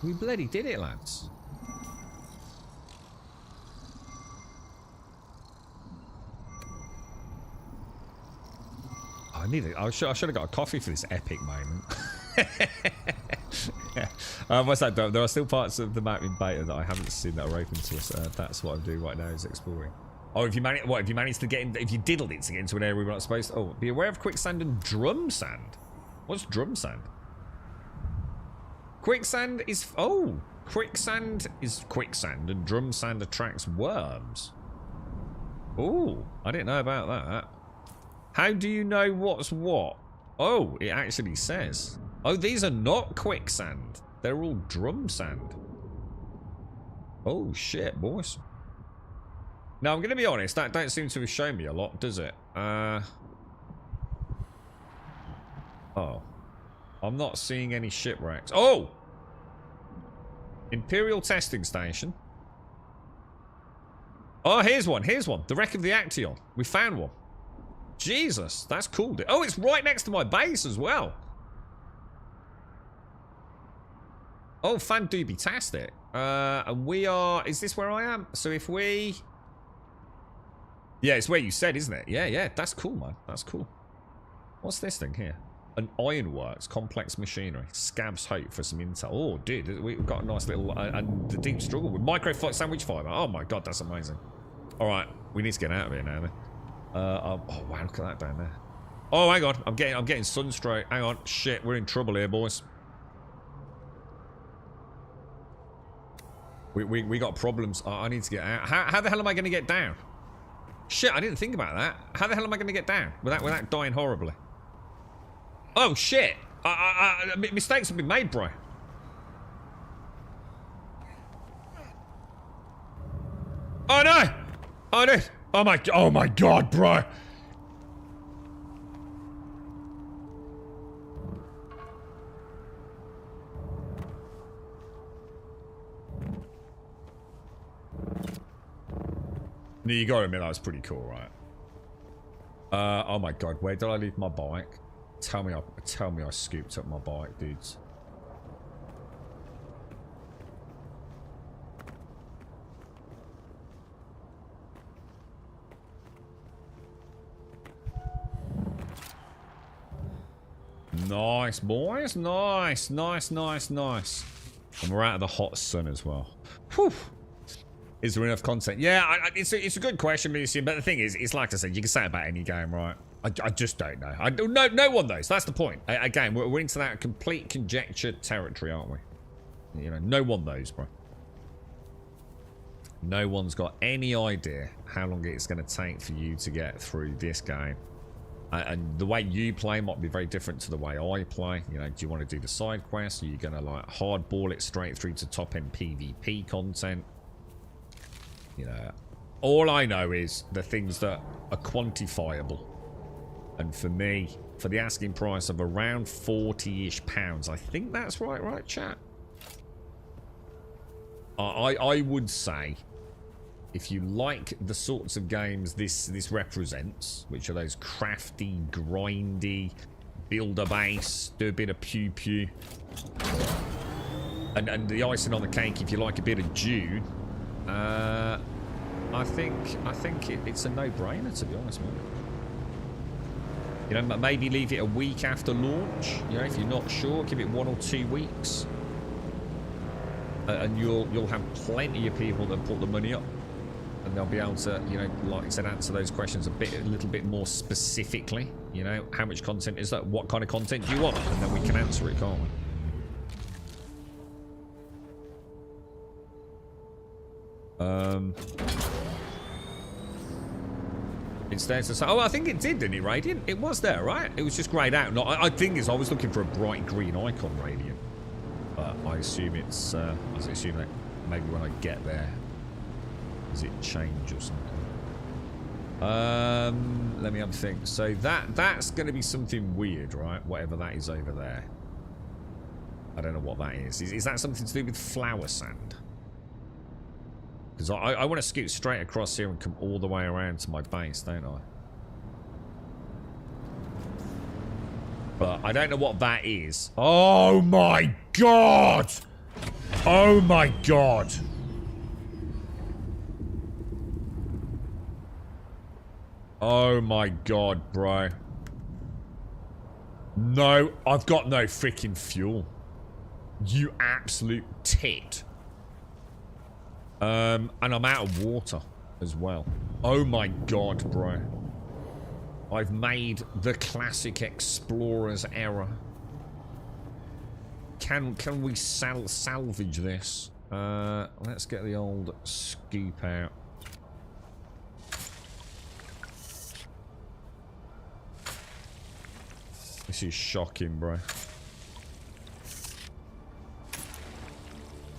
We bloody did it, lads. I should have got a coffee for this epic moment. What's that? There are still parts of the map in beta that I haven't seen that are open to us. That's what I'm doing right now, is exploring. Oh, if you managed to get in, if you diddled it to get into an area we're not supposed to. Oh, be aware of quicksand and drum sand. What's drum sand? Quicksand is quicksand is quicksand, and drum sand attracts worms. Oh, I didn't know about that. How do you know what's what? Oh, it actually says. Oh, these are not quicksand. They're all drum sand. Oh, shit, boys. Now, I'm going to be honest. That don't seem to have shown me a lot, does it? Oh. I'm not seeing any shipwrecks. Oh! Imperial Testing Station. Oh, here's one. Here's one. The wreck of the Action. We found one. Jesus, that's cool. Oh, it's right next to my base as well. Oh, fan-dooby-tastic. And we are... Is this where I am? So if we... Yeah, it's where you said, isn't it? Yeah, that's cool, man. That's cool. What's this thing here? An ironworks, complex machinery. Scabs hope for some intel. Oh, dude, we've got a nice little... and the deep struggle with micro sandwich fiber. Oh my god, that's amazing. All right, we need to get out of here now, then. Oh wow, look at that down there. Oh, hang on, I'm getting sunstroke. Hang on, shit, we're in trouble here, boys. We got problems. Oh, I need to get out. How the hell am I going to get down? Shit, I didn't think about that. How the hell am I going to get down without dying horribly? Oh shit! Mistakes have been made, bro. Oh no! Oh no! Oh my god, bro! No, you gotta admit that was pretty cool, right? Oh my god, where did I leave my bike? Tell me I scooped up my bike, dudes. Nice, boys. Nice. And we're out of the hot sun as well. Whew. Is there enough content? Yeah, it's a good question, Lucian, but the thing is, it's like I said, you can say it about any game, right? I just don't know. No one knows. That's the point. Again, we're into that complete conjecture territory, aren't we? You know, no one knows, bro. No one's got any idea how long it's going to take for you to get through this game. And the way you play might be very different to the way I play. You know, do you want to do the side quests? Are you going to like hardball it straight through to top end PvP content? You know, all I know is the things that are quantifiable. And for me, for the asking price of around 40-ish pounds, I think that's right, chat? I would say, if you like the sorts of games this represents, which are those crafty, grindy, build a base, do a bit of pew, and the icing on the cake, if you like a bit of Dune, I think it's a no-brainer, to be honest, man. You know, maybe leave it a week after launch. You know, if you're not sure, give it 1 or 2 weeks, and you'll have plenty of people that put the money up. And they'll be able to, you know, like I said, answer those questions a little bit more specifically. You know, how much content is that? What kind of content do you want? And then we can answer it, can't we? It's there to say, oh, I think it did, didn't it, Radiant? It was there, right? It was just greyed out. No, I think I was looking for a bright green icon, Radiant. But I assume it's, I assume that maybe when I get there, does it change or something? Let me have a think. So that's going to be something weird, right? Whatever that is over there. I don't know what that is. Is that something to do with flower sand? Because I want to scoot straight across here and come all the way around to my base, don't I? But I don't know what that is. Oh my god! Oh my god! Oh my god, bro. No, I've got no freaking fuel. You absolute tit. And I'm out of water as well. Oh my god, bro. I've made the classic explorer's error. Can we salvage this? Let's get the old scoop out. This is shocking, bro.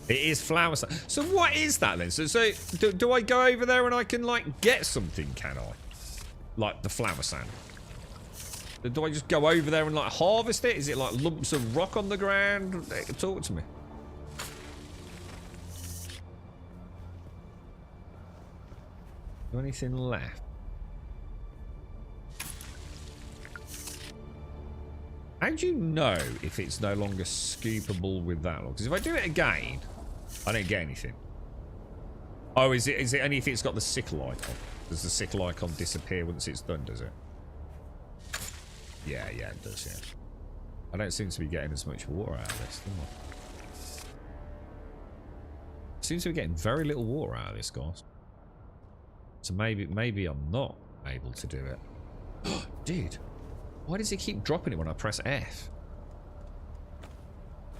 It is flower sand. So what is that then? So do I go over there and I can like get something, can I? Like the flower sand. Do I just go over there and like harvest it? Is it like lumps of rock on the ground? Talk to me. Is there anything left? How do you know if it's no longer scoopable with that long? Because if I do it again, I don't get anything. Oh, is it only if it's got the sickle icon? Does the sickle icon disappear once it's done, does it? Yeah, it does, yeah. I don't seem to be getting as much water out of this, do I? Seems to be getting very little water out of this, guys. So maybe I'm not able to do it. Dude. Why does it keep dropping it when I press F?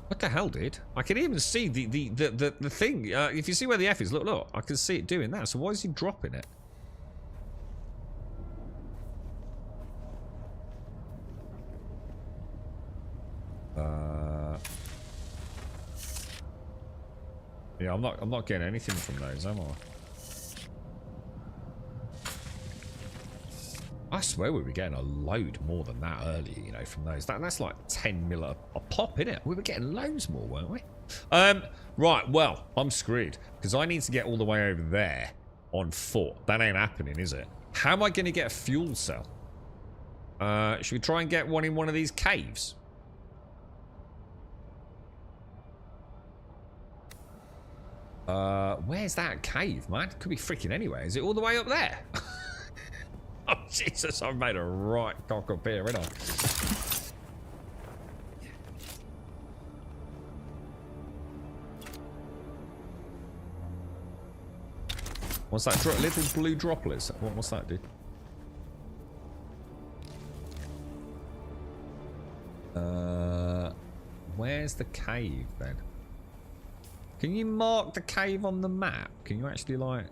What the hell, dude? I can even see the thing. If you see where the F is, look. I can see it doing that. So why is he dropping it? Yeah, I'm not getting anything from those, am I? I swear we were getting a load more than that earlier, you know, from those. That's like 10 mil a pop, innit? We were getting loads more, weren't we? Right, well, I'm screwed. Because I need to get all the way over there on foot. That ain't happening, is it? How am I going to get a fuel cell? Should we try and get one in one of these caves? Where's that cave, man? Could be freaking anywhere. Is it all the way up there? Oh, Jesus, I've made a right cock up here, haven't I? What's that? Little blue droplets? What's that, dude? Where's the cave, then? Can you mark the cave on the map? Can you actually, like...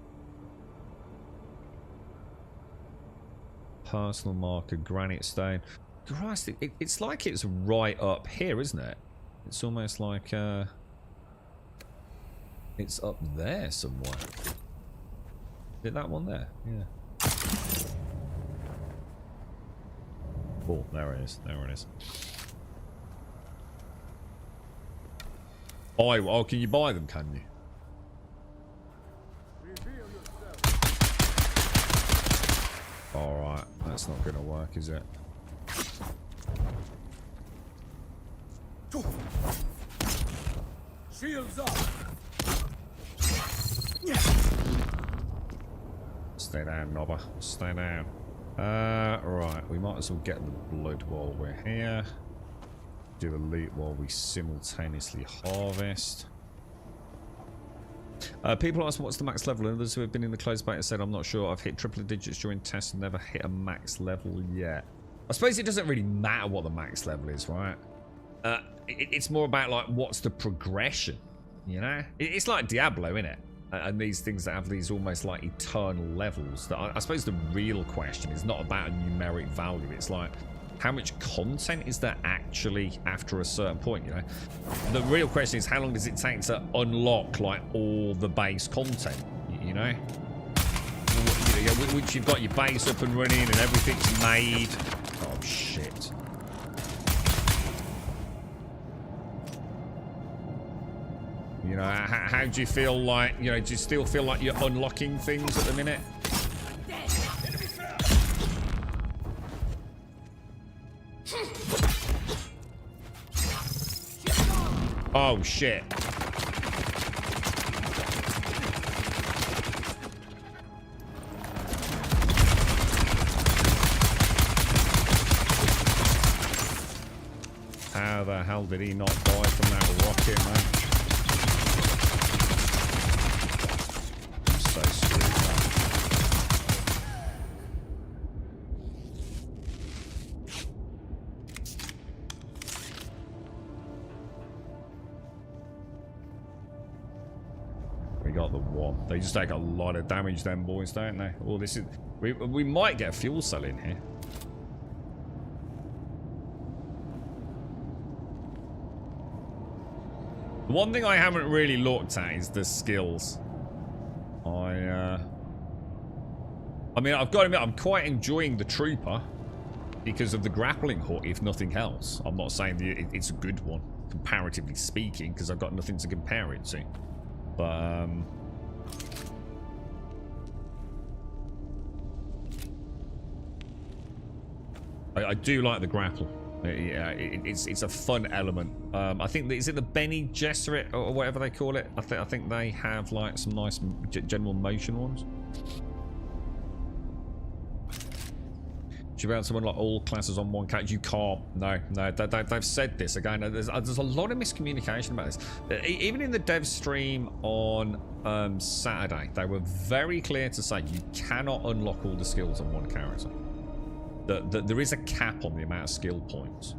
Personal marker, granite stone. Christ, it's like it's right up here, isn't it? It's almost like it's up there somewhere. Is it that one there? Yeah. Oh, there it is. There it is. Oh, can you buy them, can you? Alright, that's not going to work, is it? Shields up. Stay down, Nobber. Stay down. Right, we might as well get the blood while we're here. Do the loot while we simultaneously harvest. People ask what's the max level, and others who have been in the closed beta said I'm not sure. I've hit triple digits during tests and never hit a max level yet. I suppose it doesn't really matter what the max level is, right? It's more about like what's the progression, you know? It's like Diablo, innit? And these things that have these almost like eternal levels. That I suppose the real question is not about a numeric value. It's like, how much content is there actually after a certain point, you know? The real question is, how long does it take to unlock like all the base content, you know? Once you've got your base up and running and everything's made. Oh shit. You know, how do you feel like, you know, do you still feel like you're unlocking things at the minute? Oh shit. How the hell did he not die from that rocket, man? I'm so screwed up. We got the one. They just take a lot of damage, them boys, don't they? Oh, this is... We might get a fuel cell in here. The one thing I haven't really looked at is the skills. I mean, I've got to admit, I'm quite enjoying the Trooper because of the grappling hook, if nothing else. I'm not saying that it's a good one, comparatively speaking, because I've got nothing to compare it to. But, I do like the grapple. Yeah, it's a fun element. I think is it the Bene Gesserit or whatever they call it. I think they have like some nice general motion ones. Should be able to unlock all classes on one character. You can't. No. They've said this again. There's a lot of miscommunication about this. Even in the dev stream on Saturday, they were very clear to say you cannot unlock all the skills on one character. There is a cap on the amount of skill points.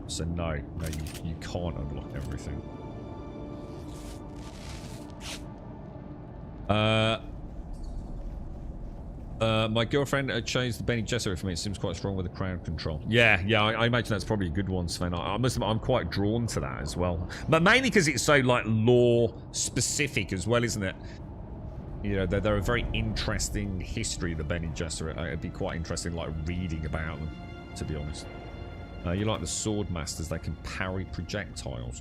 So no, you can't unlock everything. My girlfriend chose the Bene Gesserit for me. It seems quite strong with the crowd control. Yeah, I imagine that's probably a good one, Sven. I must admit, I'm quite drawn to that as well. But mainly because it's so like lore specific as well, isn't it? You know, they're a very interesting history, the Bene Gesserit. It'd be quite interesting, like, reading about them, to be honest. You like the sword masters, they can parry projectiles.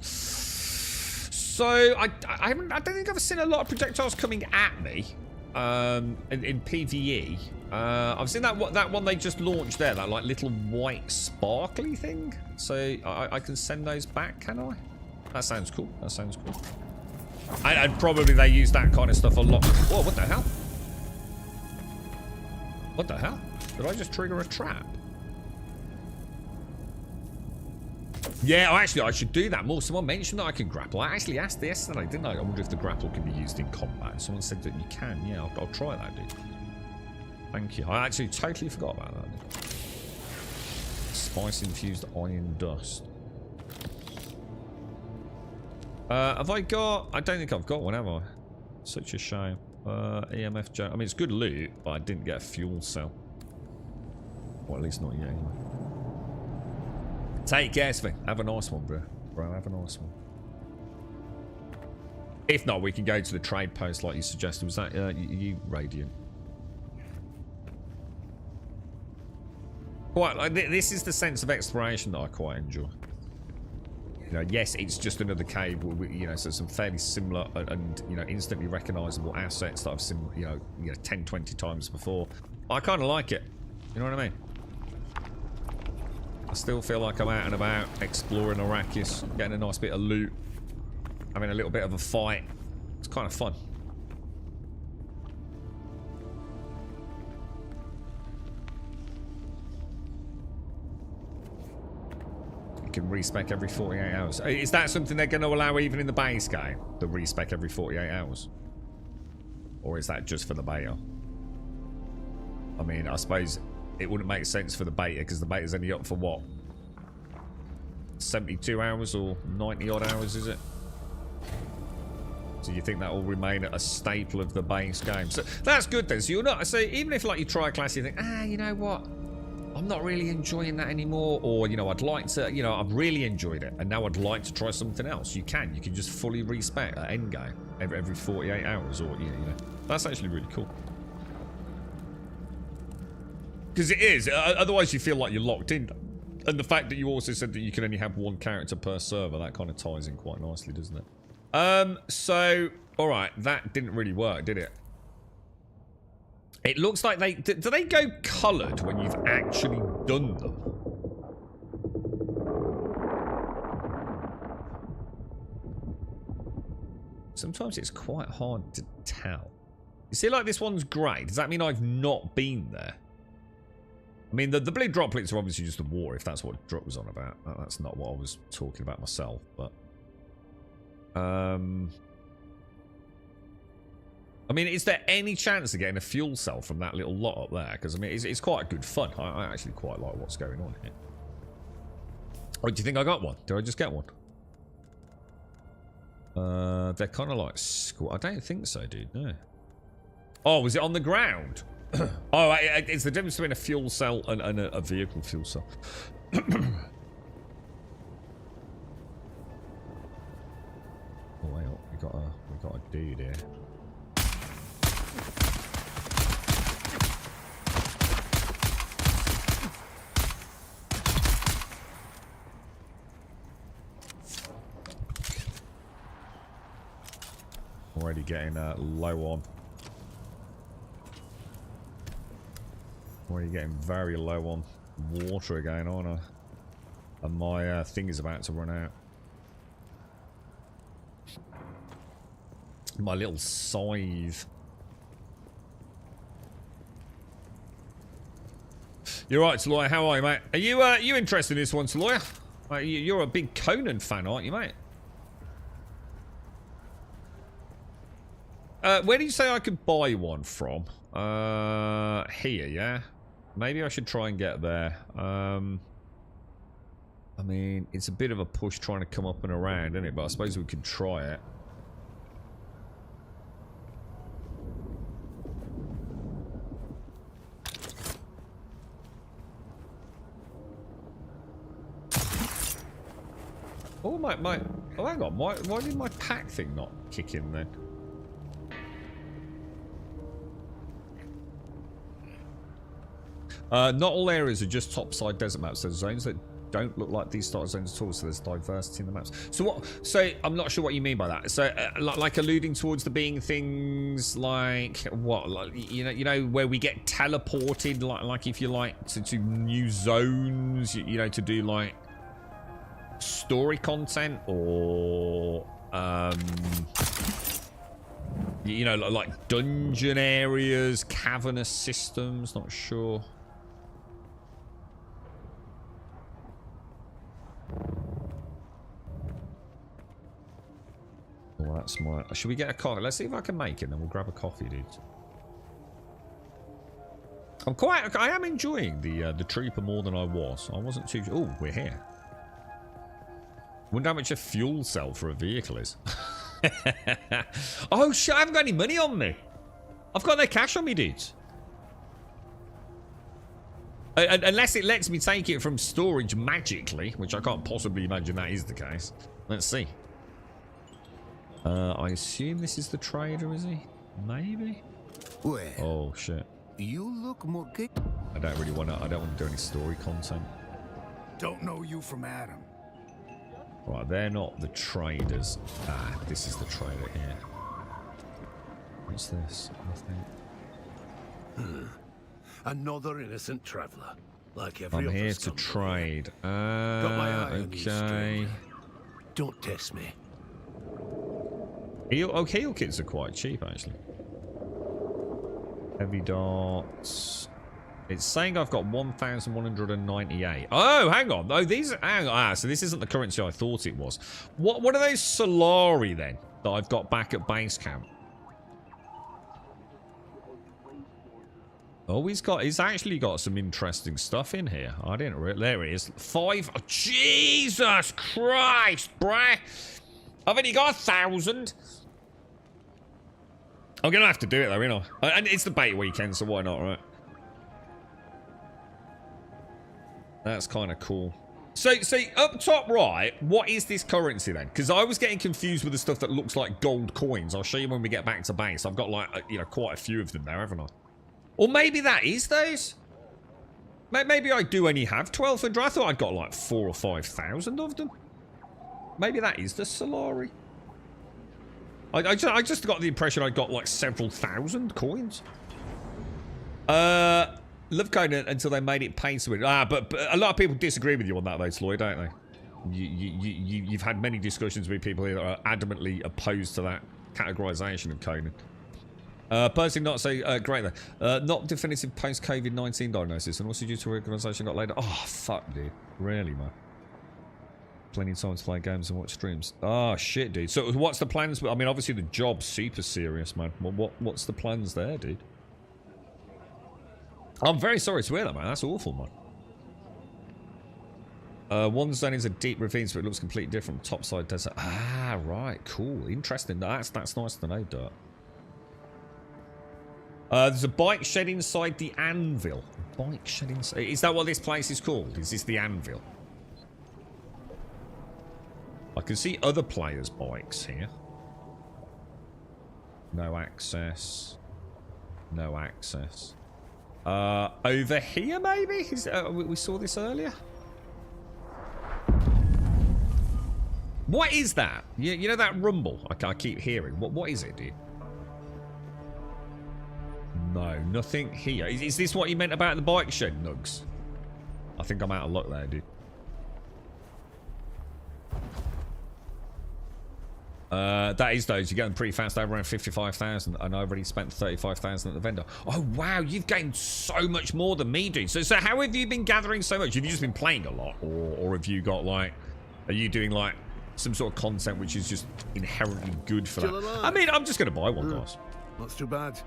So, I don't think I've seen a lot of projectiles coming at me in PvE. I've seen that one they just launched there, that, like, little white sparkly thing. So, I can send those back, can I? That sounds cool. That sounds cool. And probably they use that kind of stuff a lot. Whoa, what the hell? What the hell? Did I just trigger a trap? Yeah, actually, I should do that more. Someone mentioned that I can grapple. I actually asked yesterday, didn't I? I wonder if the grapple can be used in combat. Someone said that you can. Yeah, I'll try that, dude. Thank you. I actually totally forgot about that, dude. Spice-infused iron dust. Have I got... I don't think I've got one, have I? Such a shame. EMF... I mean, it's good loot, but I didn't get a fuel cell. Well, at least not yet, anyway. Take care, Sven. Have a nice one, bro. Bro, have a nice one. If not, we can go to the trade post like you suggested. Was that you, Radiant? Quite like this is the sense of exploration that I quite enjoy. You know, yes, it's just another cave. You know, so some fairly similar and you know instantly recognisable assets that I've seen 10, 20 times before. I kind of like it. You know what I mean? I still feel like I'm out and about exploring Arrakis, getting a nice bit of loot, having a little bit of a fight. It's kind of fun. You can respec every 48 hours. Is that something they're going to allow even in the base game? The respec every 48 hours? Or is that just for the beta? I mean, I suppose it wouldn't make sense for the beta because the beta's only up for what? 72 hours or 90 odd hours, is it? So you think that will remain a staple of the base game? So that's good then. So you're not, so even if like you try a class, you think, you know what? I'm not really enjoying that anymore, or you know, I'd like to, I've really enjoyed it, and now I'd like to try something else. You can just fully respec at endgame every 48 hours, or you know, that's actually really cool. Because it is. Otherwise, you feel like you're locked in. And the fact that you also said that you can only have one character per server, that kind of ties in quite nicely, doesn't it? So, alright, that didn't really work, did it? It looks like they... Do they go coloured when you've actually done them? Sometimes it's quite hard to tell. You see, like, this one's grey. Does that mean I've not been there? I mean, the blue droplets are obviously just the war, if that's what Druck was on about. That's not what I was talking about myself, but... I mean, is there any chance of getting a fuel cell from that little lot up there? Because, I mean, it's quite good fun. I actually quite like what's going on here. Oh, do you think I got one? Did I just get one? They're kind of like... I don't think so, dude. No. Oh, was it on the ground? Oh, it's the difference between a fuel cell and a vehicle fuel cell. Oh, wait up. We got a dude here. Already getting low on. Already getting very low on water again, aren't I? And my thing is about to run out. My little scythe. You're right, Taloy. How are you, mate? Are you interested in this one, Taloy? You're a big Conan fan, aren't you, mate? Where did you say I could buy one from? Here, yeah? Maybe I should try and get there. I mean, it's a bit of a push trying to come up and around, isn't it? But I suppose we could try it. Oh, my... Oh, hang on. Why did my pack thing not kick in then? Not all areas are just topside desert maps. There's zones that don't look like these starter zones at all, so there's diversity in the maps. So what? So I'm not sure what you mean by that. So like alluding towards the being things like what? Like, you know where we get teleported, like if you like to new zones, you know, to do like story content or you know, like dungeon areas, cavernous systems. Not sure. Well, that's my... Should we get a coffee? Let's see if I can make it, then we'll grab a coffee, dude. I am enjoying the Trooper more than I was. I wasn't too... Oh, we're here. Wonder how much a fuel cell for a vehicle is. Oh, shit, I haven't got any money on me. I've got no cash on me, dudes. Unless it lets me take it from storage magically, which I can't possibly imagine that is the case. Let's see. I assume this is the trader, is he? Maybe? Well, Oh, shit. you look more gay. I don't really want to... I don't want to do any story content. Don't know you from Adam. Right, they're not the traders. Ah, this is the trader here. What's this? Nothing. Another innocent traveler, like every I'm other here to scumbag. trade. Got my eye on you, Okay. stranger. Don't test me. Heal kits are quite cheap, actually. Heavy darts. It's saying I've got 1,198. Oh, hang on. Oh, these are... Ah, so this isn't the currency I thought it was. What are those Solari, then, that I've got back at base camp? Oh, he's actually got some interesting stuff in here. I didn't really... There it is. 5... Oh, Jesus Christ, bruh. I've only got 1,000. I'm going to have to do it, though, you know. And it's the bait weekend, so why not, right? That's kind of cool. So, up top right, what is this currency then? Because I was getting confused with the stuff that looks like gold coins. I'll show you when we get back to base. I've got, like, you know, quite a few of them there, haven't I? Or maybe that is those. Maybe I do only have 1,200. I thought I'd got, like, 4,000 or 5,000 of them. Maybe that is the Solari. I just got the impression I got like several thousand coins. Love Conan until they made it pay to win. But a lot of people disagree with you on that though, Sloyd, don't they? You've had many discussions with people here that are adamantly opposed to that categorization of Conan. Personally not so great though. Not definitive post-COVID-19 diagnosis and also due to organisation got later. Oh, fuck, dude. Really, man. Plenty of time to play games and watch streams. Oh, shit, dude. So what's the plans? I mean, obviously the job's super serious, man. What's the plans there, dude? I'm very sorry to hear that, man. That's awful, man. One zone is a deep ravine, so it looks completely different. Topside desert. Ah, right. Cool. Interesting. That's nice to know, Dirt. There's a bike shed inside the anvil. Bike shed inside... Is that what this place is called? Is this the anvil? I can see other players' bikes here. No access. No access. Over here, maybe? We saw this earlier. What is that? You know that rumble I keep hearing? What is it, dude? No, nothing here. Is this what you meant about the bike shed, Nugs? I think I'm out of luck there, dude. That is those. You're getting pretty fast over around 55,000 and I already spent 35,000 at the vendor. Oh, wow. You've gained so much more than me, dude. So how have you been gathering so much? Have you just been playing a lot? Or have you got, like... Are you doing, like, some sort of content which is just inherently good for that? I mean, I'm just going to buy one, guys. Not too bad.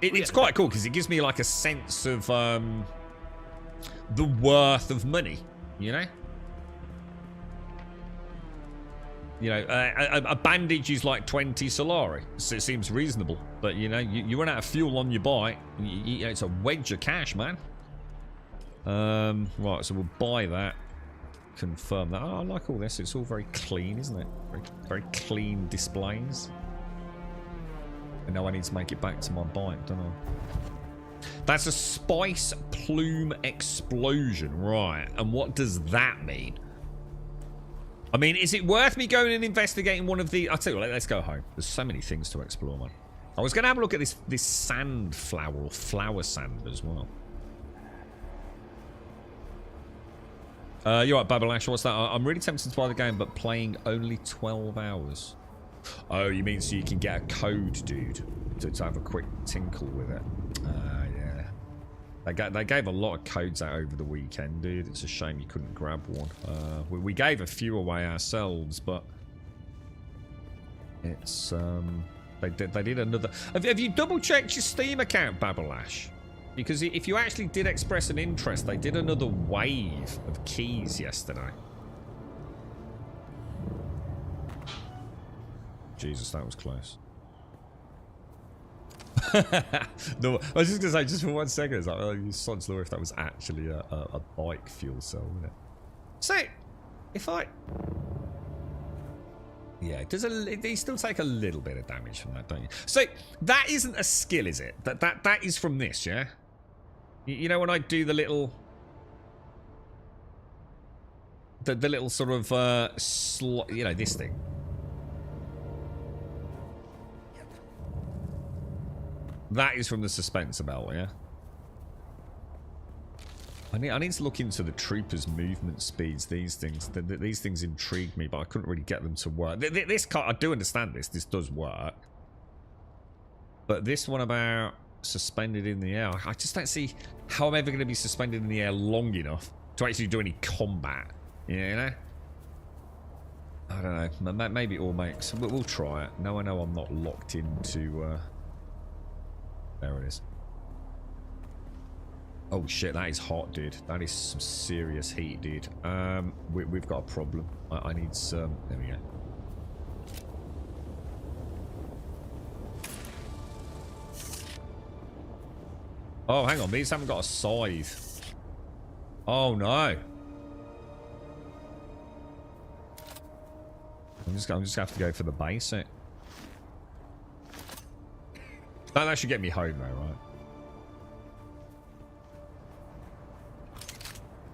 It's quite cool because it gives me, like, a sense of, the worth of money, you know? You know, a bandage is like 20 Solari, so it seems reasonable. But, you know, you run out of fuel on your bike, it's a wedge of cash, man. Right, so we'll buy that. Confirm that. Oh, I like all this. It's all very clean, isn't it? Very clean displays. And now I need to make it back to my bike, don't I? That's a spice plume explosion, right? And what does that mean? I mean, is it worth me going and investigating one of the... I'll tell you what, let's go home. There's so many things to explore, man. I was going to have a look at this sand flower, or flower sand as well. You're right, Babalash, what's that? I'm really tempted to buy the game, but playing only 12 hours. Oh, you mean so you can get a code, dude, to have a quick tinkle with it? Yeah. They gave a lot of codes out over the weekend, dude. It's a shame you couldn't grab one. We gave a few away ourselves, but it's they did another. Have you double checked your Steam account, Babalash? Because if you actually did express an interest, they did another wave of keys yesterday. Jesus, that was close. No, I was just gonna say, just for 1 second, it's like, oh, you sod's law if that was actually a bike fuel cell, wouldn't it? So, if I... Yeah, you still take a little bit of damage from that, don't you? So, that isn't a skill, is it? That is from this, yeah? You know when I do the little... The little sort of, you know, this thing. That is from the suspenser belt, yeah? I need to look into the troopers' movement speeds. These things intrigue me, but I couldn't really get them to work. This car, I do understand this. This does work. But this one about suspended in the air, I just don't see how I'm ever going to be suspended in the air long enough to actually do any combat. You know? I don't know. Maybe it all makes... We'll try it. Now I know I'm not locked into... There it is. Oh shit, that is hot, dude. That is some serious heat, dude. We've got a problem. I need some... There we go. Oh, hang on. These haven't got a scythe. Oh, no. I'm just gonna have to go for the basic. That should get me home, though, right?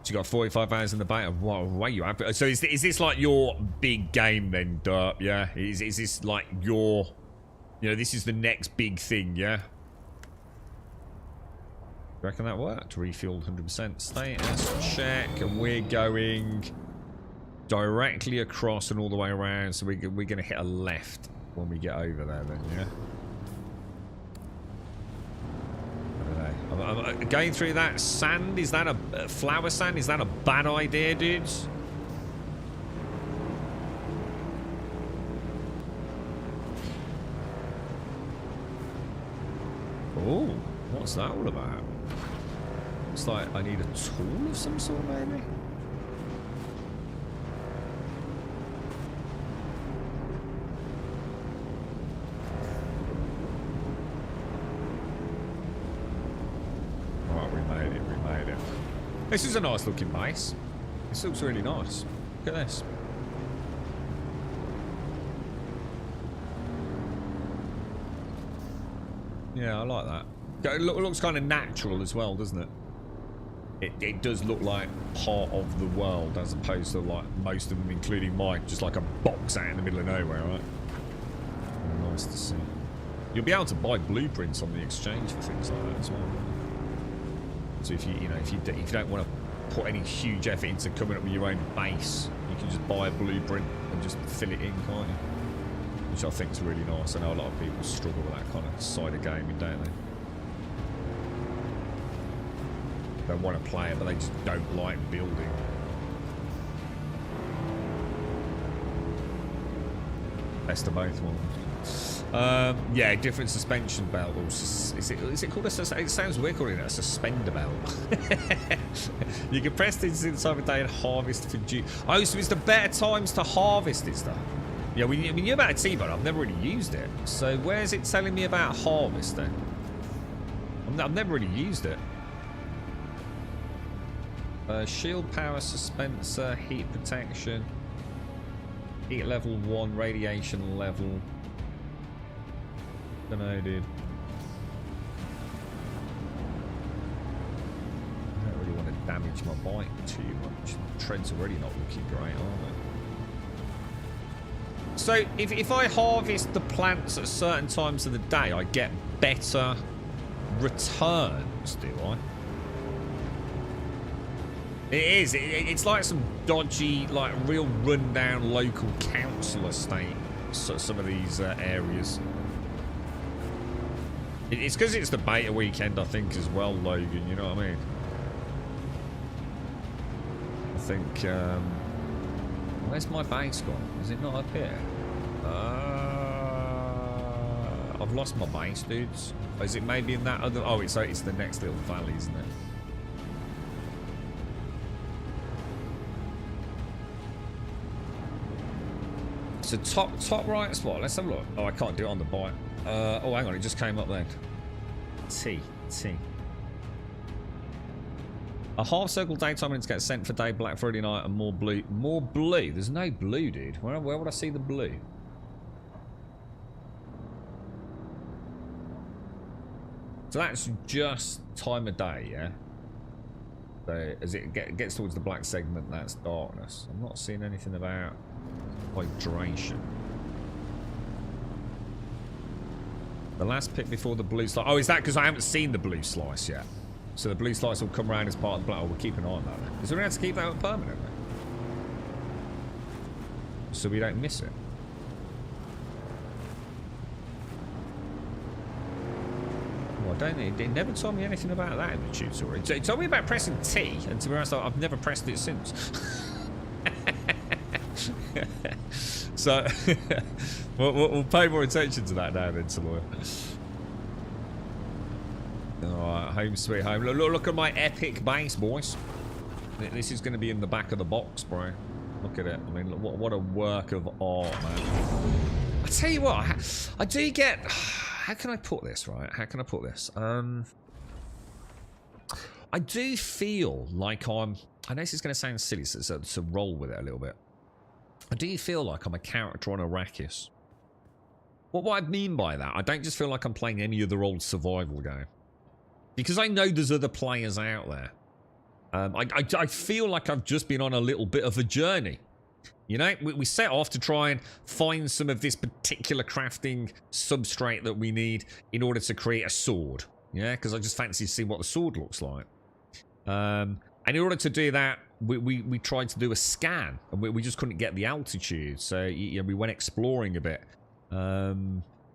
So you got 45 hours in the bank. What way you have? So is this like your big game then, Derp? Yeah. Is this like your? You know, this is the next big thing, yeah. You reckon that worked? Refueled 100% status check, and we're going directly across and all the way around. So we're gonna hit a left when we get over there, then, yeah. Going through that sand, is that a flower sand? Is that a bad idea, dudes? Oh, what's that all about? It's like I need a tool of some sort, maybe? This is a nice looking base. This looks really nice. Look at this. Yeah, I like that. It looks kind of natural as well, doesn't it? It does look like part of the world as opposed to like most of them, including mine, just like a box out in the middle of nowhere, right? Nice to see. You'll be able to buy blueprints on the exchange for things like that as well. So if if you don't want to put any huge effort into coming up with your own base, you can just buy a blueprint and just fill it in, can't you? Which I think is really nice. I know a lot of people struggle with that kind of side of gaming, don't they? They want to play it, but they just don't like building. Best of both worlds. Yeah, different suspension belt. Is it called a? It sounds weird calling it a suspender belt. You can press this in the time of day and harvest for due. Oh, so it's the better times to harvest it stuff. Yeah, we knew about a T-bone. I've never really used it. So where's it telling me about harvest then? I've never really used it. Shield power, suspenser, heat protection, heat level 1, radiation level. Don't know, dude. I don't really want to damage my bike too much. The treads already not looking great, are they? So, if I harvest the plants at certain times of the day, I get better returns, do I? It is. It's like some dodgy, like real run-down local council estate. So some of these areas. It's because it's the beta weekend, I think, as well, Logan. You know what I mean? I think. Where's my base gone? Is it not up here? I've lost my base, dudes. Is it maybe in that other? Oh, it's the next little valley, isn't it? So top right spot. Let's have a look. Oh, I can't do it on the bike. Oh, hang on, it just came up then. T. A half circle daytime minutes get sent for day, black Friday night, and more blue. More blue? There's no blue, dude. Where would I see the blue? So that's just time of day, yeah? So as it gets towards the black segment, that's darkness. I'm not seeing anything about hydration. The last pick before the blue slice. Oh, is that because I haven't seen the blue slice yet? So the blue slice will come around as part of the black. Oh, we'll keep an eye on that then. Is there going to have to keep that up permanently? So we don't miss it. Oh, I don't know. It never told me anything about that in the tutorial. It told me about pressing T, and to be honest, I've never pressed it since. So we'll pay more attention to that now then, Saloy. Alright, home sweet home. Look at my epic base, boys. This is going to be in the back of the box, bro. Look at it. I mean, what a work of art, man. I tell you what, I do get... How can I put this, right? How can I put this? I do feel like I'm... I know this is going to sound silly, so roll with it a little bit. I do feel like I'm a character on Arrakis. What I mean by that, I don't just feel like I'm playing any other old survival game. Because I know there's other players out there. I feel like I've just been on a little bit of a journey. You know, we set off to try and find some of this particular crafting substrate that we need in order to create a sword. Yeah, because I just fancy seeing what the sword looks like. And in order to do that, we tried to do a scan, and we just couldn't get the altitude. So you know, we went exploring a bit.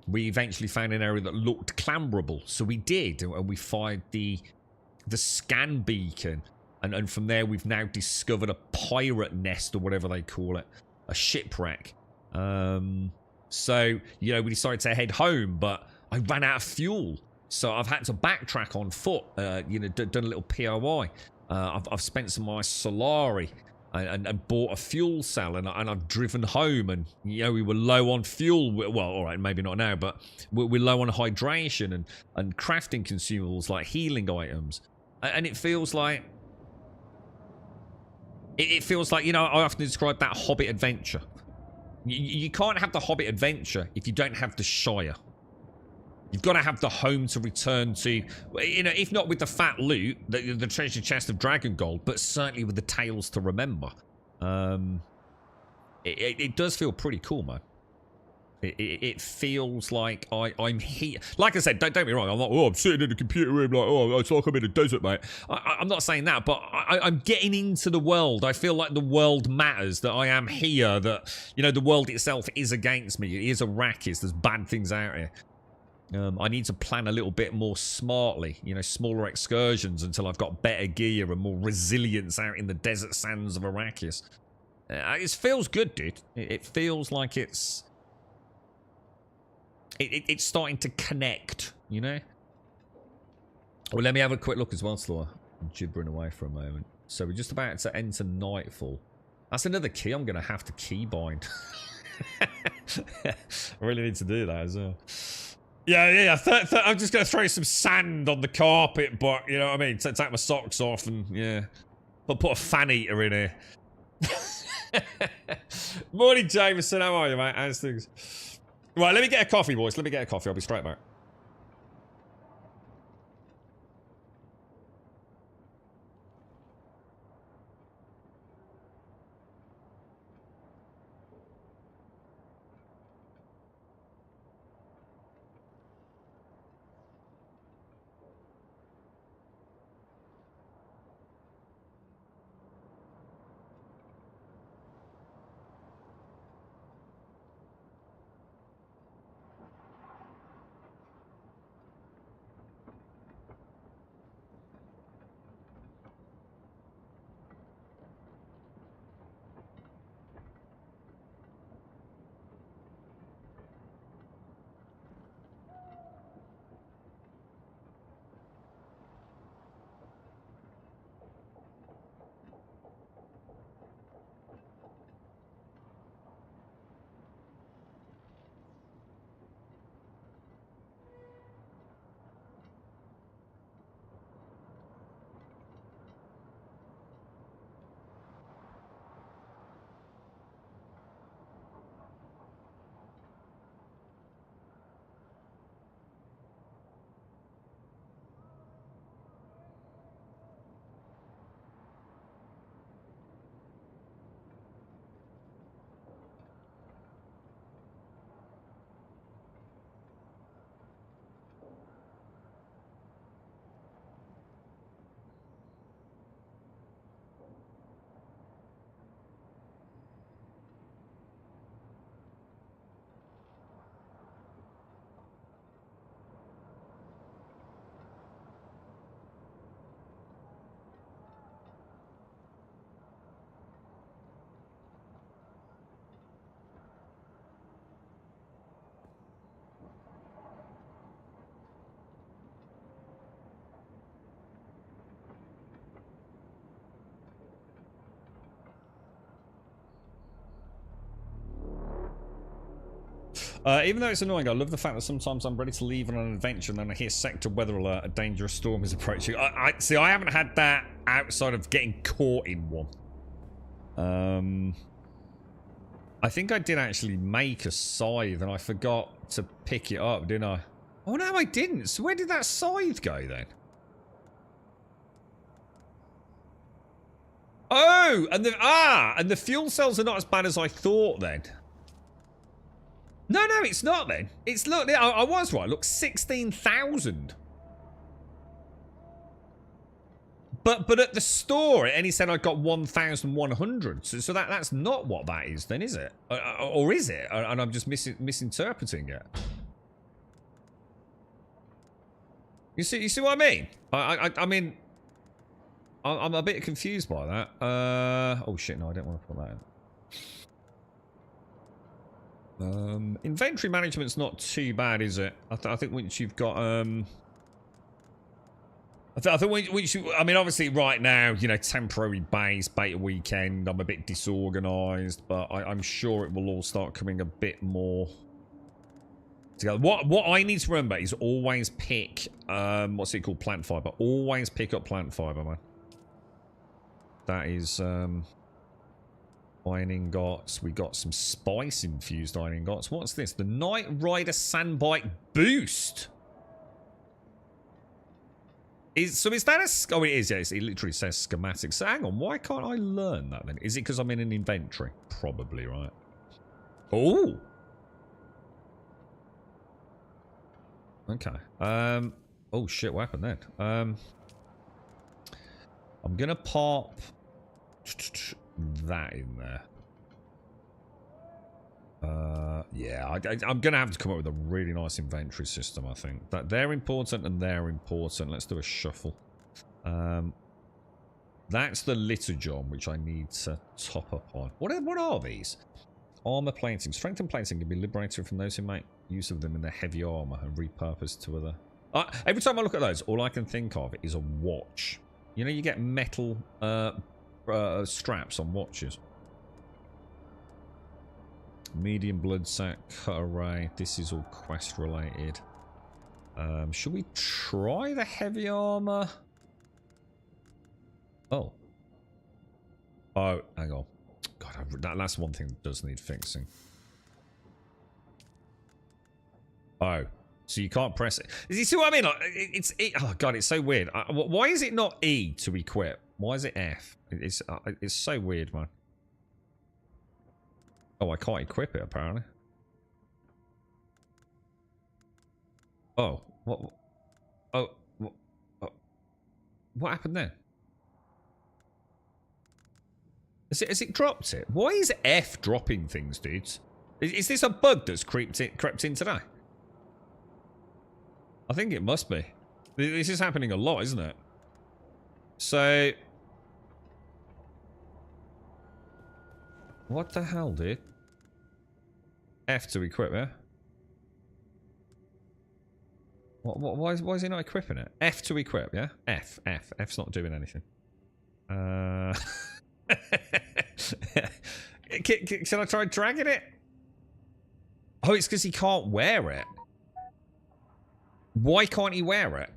We eventually found an area that looked clamberable, so we did, and we fired the scan beacon. And from there, we've now discovered a pirate nest, or whatever they call it. A shipwreck. So, you know, we decided to head home, but I ran out of fuel. So I've had to backtrack on foot, you know, done a little POI. I've spent some of my Solari and bought a fuel cell, and I've driven home, and, you know, we were low on fuel. Well, all right, maybe not now, but we're low on hydration and crafting consumables like healing items. And it feels like... It feels like, you know, I often describe that Hobbit adventure. You can't have the Hobbit adventure if you don't have the Shire. You've got to have the home to return to, you know, if not with the fat loot, the treasure chest of dragon gold, but certainly with the tales to remember. It does feel pretty cool, man. It feels like I'm here. Like I said, don't get me wrong. I'm not, I'm sitting in a computer room like, it's like I'm in a desert, mate. I'm not saying that, but I'm getting into the world. I feel like the world matters, that I am here, that, you know, the world itself is against me. It is Arrakis. There's bad things out here. I need to plan a little bit more smartly, you know, smaller excursions until I've got better gear and more resilience out in the desert sands of Arrakis. It feels good, dude. It feels like it's starting to connect, you know? Well, let me have a quick look as well, Slaw. I'm gibbering away for a moment. So we're just about to enter Nightfall. That's another key I'm going to have to keybind. I really need to do that as well. Yeah. I'm just going to throw some sand on the carpet, but, you know what I mean? Take my socks off and, yeah. But put a fan eater in here. Morning, Jameson. How are you, mate? How's things? Right, let me get a coffee, boys. Let me get a coffee. I'll be straight back. Even though it's annoying, I love the fact that sometimes I'm ready to leave on an adventure and then I hear sector weather alert, a dangerous storm is approaching. See, I haven't had that outside of getting caught in one. I think I did actually make a scythe and I forgot to pick it up, didn't I? Oh no, I didn't. So where did that scythe go then? Oh, and the fuel cells are not as bad as I thought then. No, it's not then. It's look, I was right. Look, 16,000. But at the store, it only said I got 1,100. So that's not what that is then, is it? Or is it? And I'm just misinterpreting it. You see what I mean? I mean, I'm a bit confused by that. Oh shit! No, I don't want to put that in. Inventory management's not too bad, is it? I think once you've got I think once you, I mean, obviously right now, you know, temporary base, beta weekend, I'm a bit disorganized, but I'm sure it will all start coming a bit more together. What I need to remember is always pick what's it called, plant fiber. Always pick up plant fiber, man. That is iron ingots. We got some spice infused iron ingots. What's this? The Night Rider Sandbite Boost. Is that a... Oh, it is, yes. It literally says schematics. So hang on, why can't I learn that then? Is it because I'm in an inventory? Probably, right? Oh! Okay. Oh, shit, what happened then? I'm going to pop that in there. Yeah, I'm going to have to come up with a really nice inventory system, I think. That they're important and they're important. Let's do a shuffle. That's the litter john, which I need to top up on. What are these? Armor plating. Strength and plating can be liberated from those who make use of them in their heavy armor and repurposed to other... every time I look at those, all I can think of is a watch. You know, you get metal straps on watches. Medium blood sac, cut array. This is all quest related. Should we try the heavy armor? Oh, hang on. God, that's one thing that does need fixing. Oh, so you can't press it. You see what I mean? Oh god, it's so weird. Why is it not E to equip? Why is it F? It's so weird, man. Oh, I can't equip it, apparently. Oh, what? Oh, what happened there? Has it dropped it? Why is F dropping things, dudes? Is this a bug that's crept in today? I think it must be. This is happening a lot, isn't it? So... What the hell, dude? F to equip, yeah? Why is he not equipping it? F to equip, yeah? F. F's not doing anything. Should I try dragging it? Oh, it's because he can't wear it. Why can't he wear it?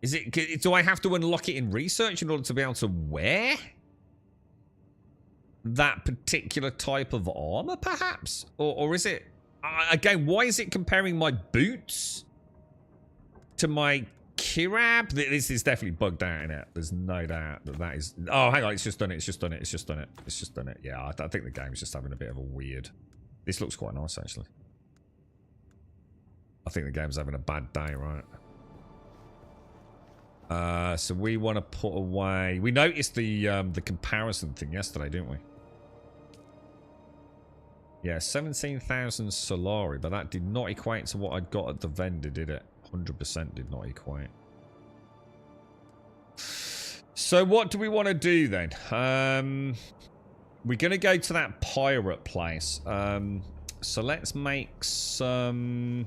Is it? Do I have to unlock it in research in order to be able to wear that particular type of armor, perhaps? Or is it... Again, why is it comparing my boots to my Kirab? This is definitely bugged out in it. There's no doubt that is... Oh, hang on. It's just done it. Yeah, I think the game's just having a bit of a weird... This looks quite nice, actually. I think the game's having a bad day, right? So we want to put away... We noticed the comparison thing yesterday, didn't we? Yeah, 17,000 Solari, but that did not equate to what I'd got at the vendor, did it? 100% did not equate. So what do we want to do then? We're going to go to that pirate place. So let's make some...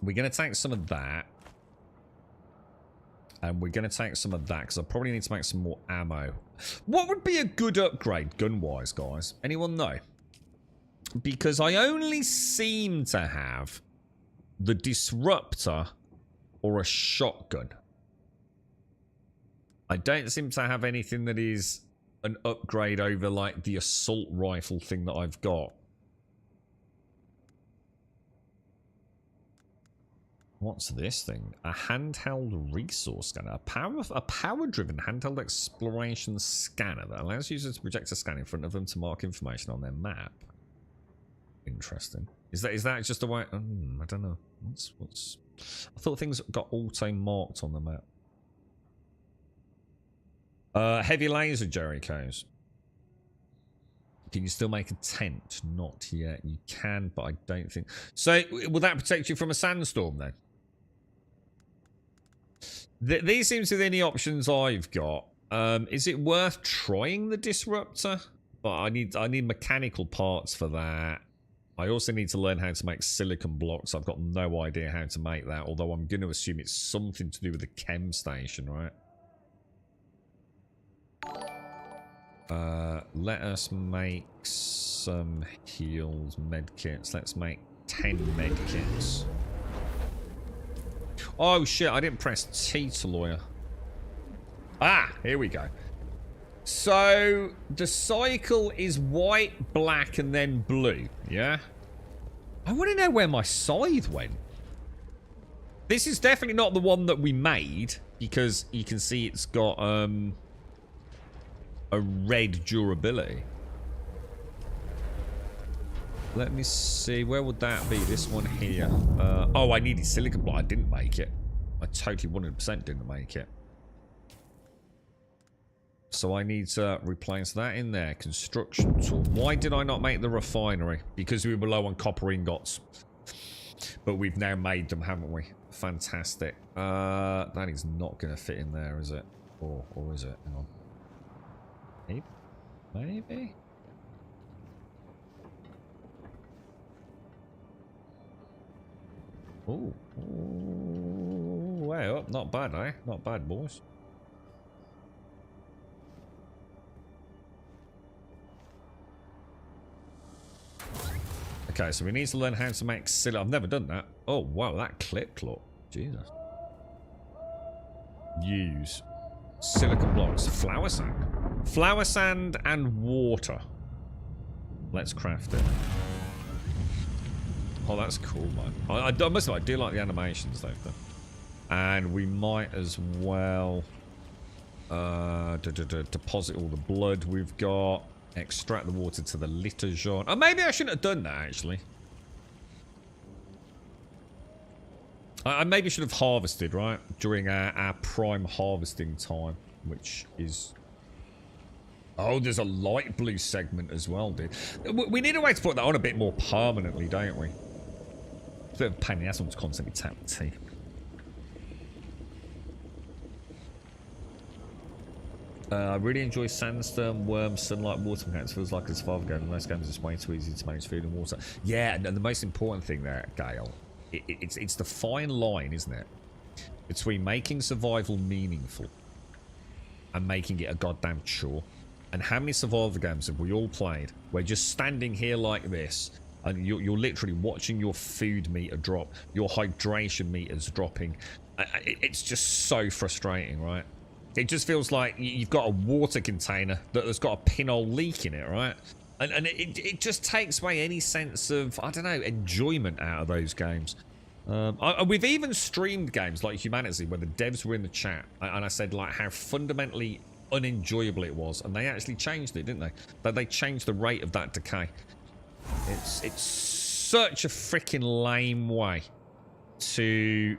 We're going to take some of that. And we're going to take some of that, because I probably need to make some more ammo. What would be a good upgrade, gun-wise, guys? Anyone know? because I only seem to have the disruptor or a shotgun. I don't seem to have anything that is an upgrade over like the assault rifle thing that I've got. What's this thing? A handheld resource scanner. A power-driven handheld exploration scanner that allows users to project a scan in front of them to mark information on their map. Interesting. Is that just a way? I don't know. What's? I thought things got auto-marked on the map. Heavy laser Jerichos. Can you still make a tent? Not yet. You can, but I don't think... So, will that protect you from a sandstorm, then? These seem to be the only options I've got. Is it worth trying the disruptor? But I need mechanical parts for that. I also need to learn how to make silicon blocks. I've got no idea how to make that, although I'm going to assume it's something to do with the chem station, right? Let us make some heals, medkits. Let's make 10 medkits. Oh shit, I didn't press T to lawyer. Ah, here we go. So, the cycle is white, black, and then blue, yeah? I want to know where my scythe went. This is definitely not the one that we made, because you can see it's got, a red durability. Let me see, where would that be? This one here. Oh, I needed silicon block. I didn't make it. I totally 100% didn't make it. So I need to replace that in there. Construction tool. Why did I not make the refinery? Because we were low on copper ingots. But we've now made them, haven't we? Fantastic. That is not going to fit in there, is it? Or is it? Hang on. Maybe? Oh. Way up. Not bad, eh? Not bad, boys. Okay, so we need to learn how to make silicon. I've never done that. Oh, wow, that clipped, look. Jesus. Use silicon blocks. Flower sand. Flower sand and water. Let's craft it. Oh, that's cool, man. I must admit, I do like the animations, though. And we might as well deposit all the blood we've got. Extract the water to the litajon. Oh, maybe I shouldn't have done that, actually. I maybe should have harvested, right? During our prime harvesting time, which is... Oh, there's a light blue segment as well, dude. We need a way to put that on a bit more permanently, don't we? It's a bit of a pain in the ass to constantly tap the T. I really enjoy Sandstorm, Worms, Sunlight, Water Mechanics. Feels like a survival game. In most games, it's way too easy to manage food and water. Yeah, and the most important thing there, Gale, it's the fine line, isn't it? Between making survival meaningful and making it a goddamn chore. And how many survival games have we all played where just standing here like this and you're literally watching your food meter drop, your hydration meters dropping. It's just so frustrating, right? It just feels like you've got a water container that has got a pinhole leak in it, right? And it just takes away any sense of, I don't know, enjoyment out of those games. We've even streamed games like Humanity where the devs were in the chat and I said like how fundamentally unenjoyable it was, and they actually changed it, didn't they? But they changed the rate of that decay. It's such a freaking lame way to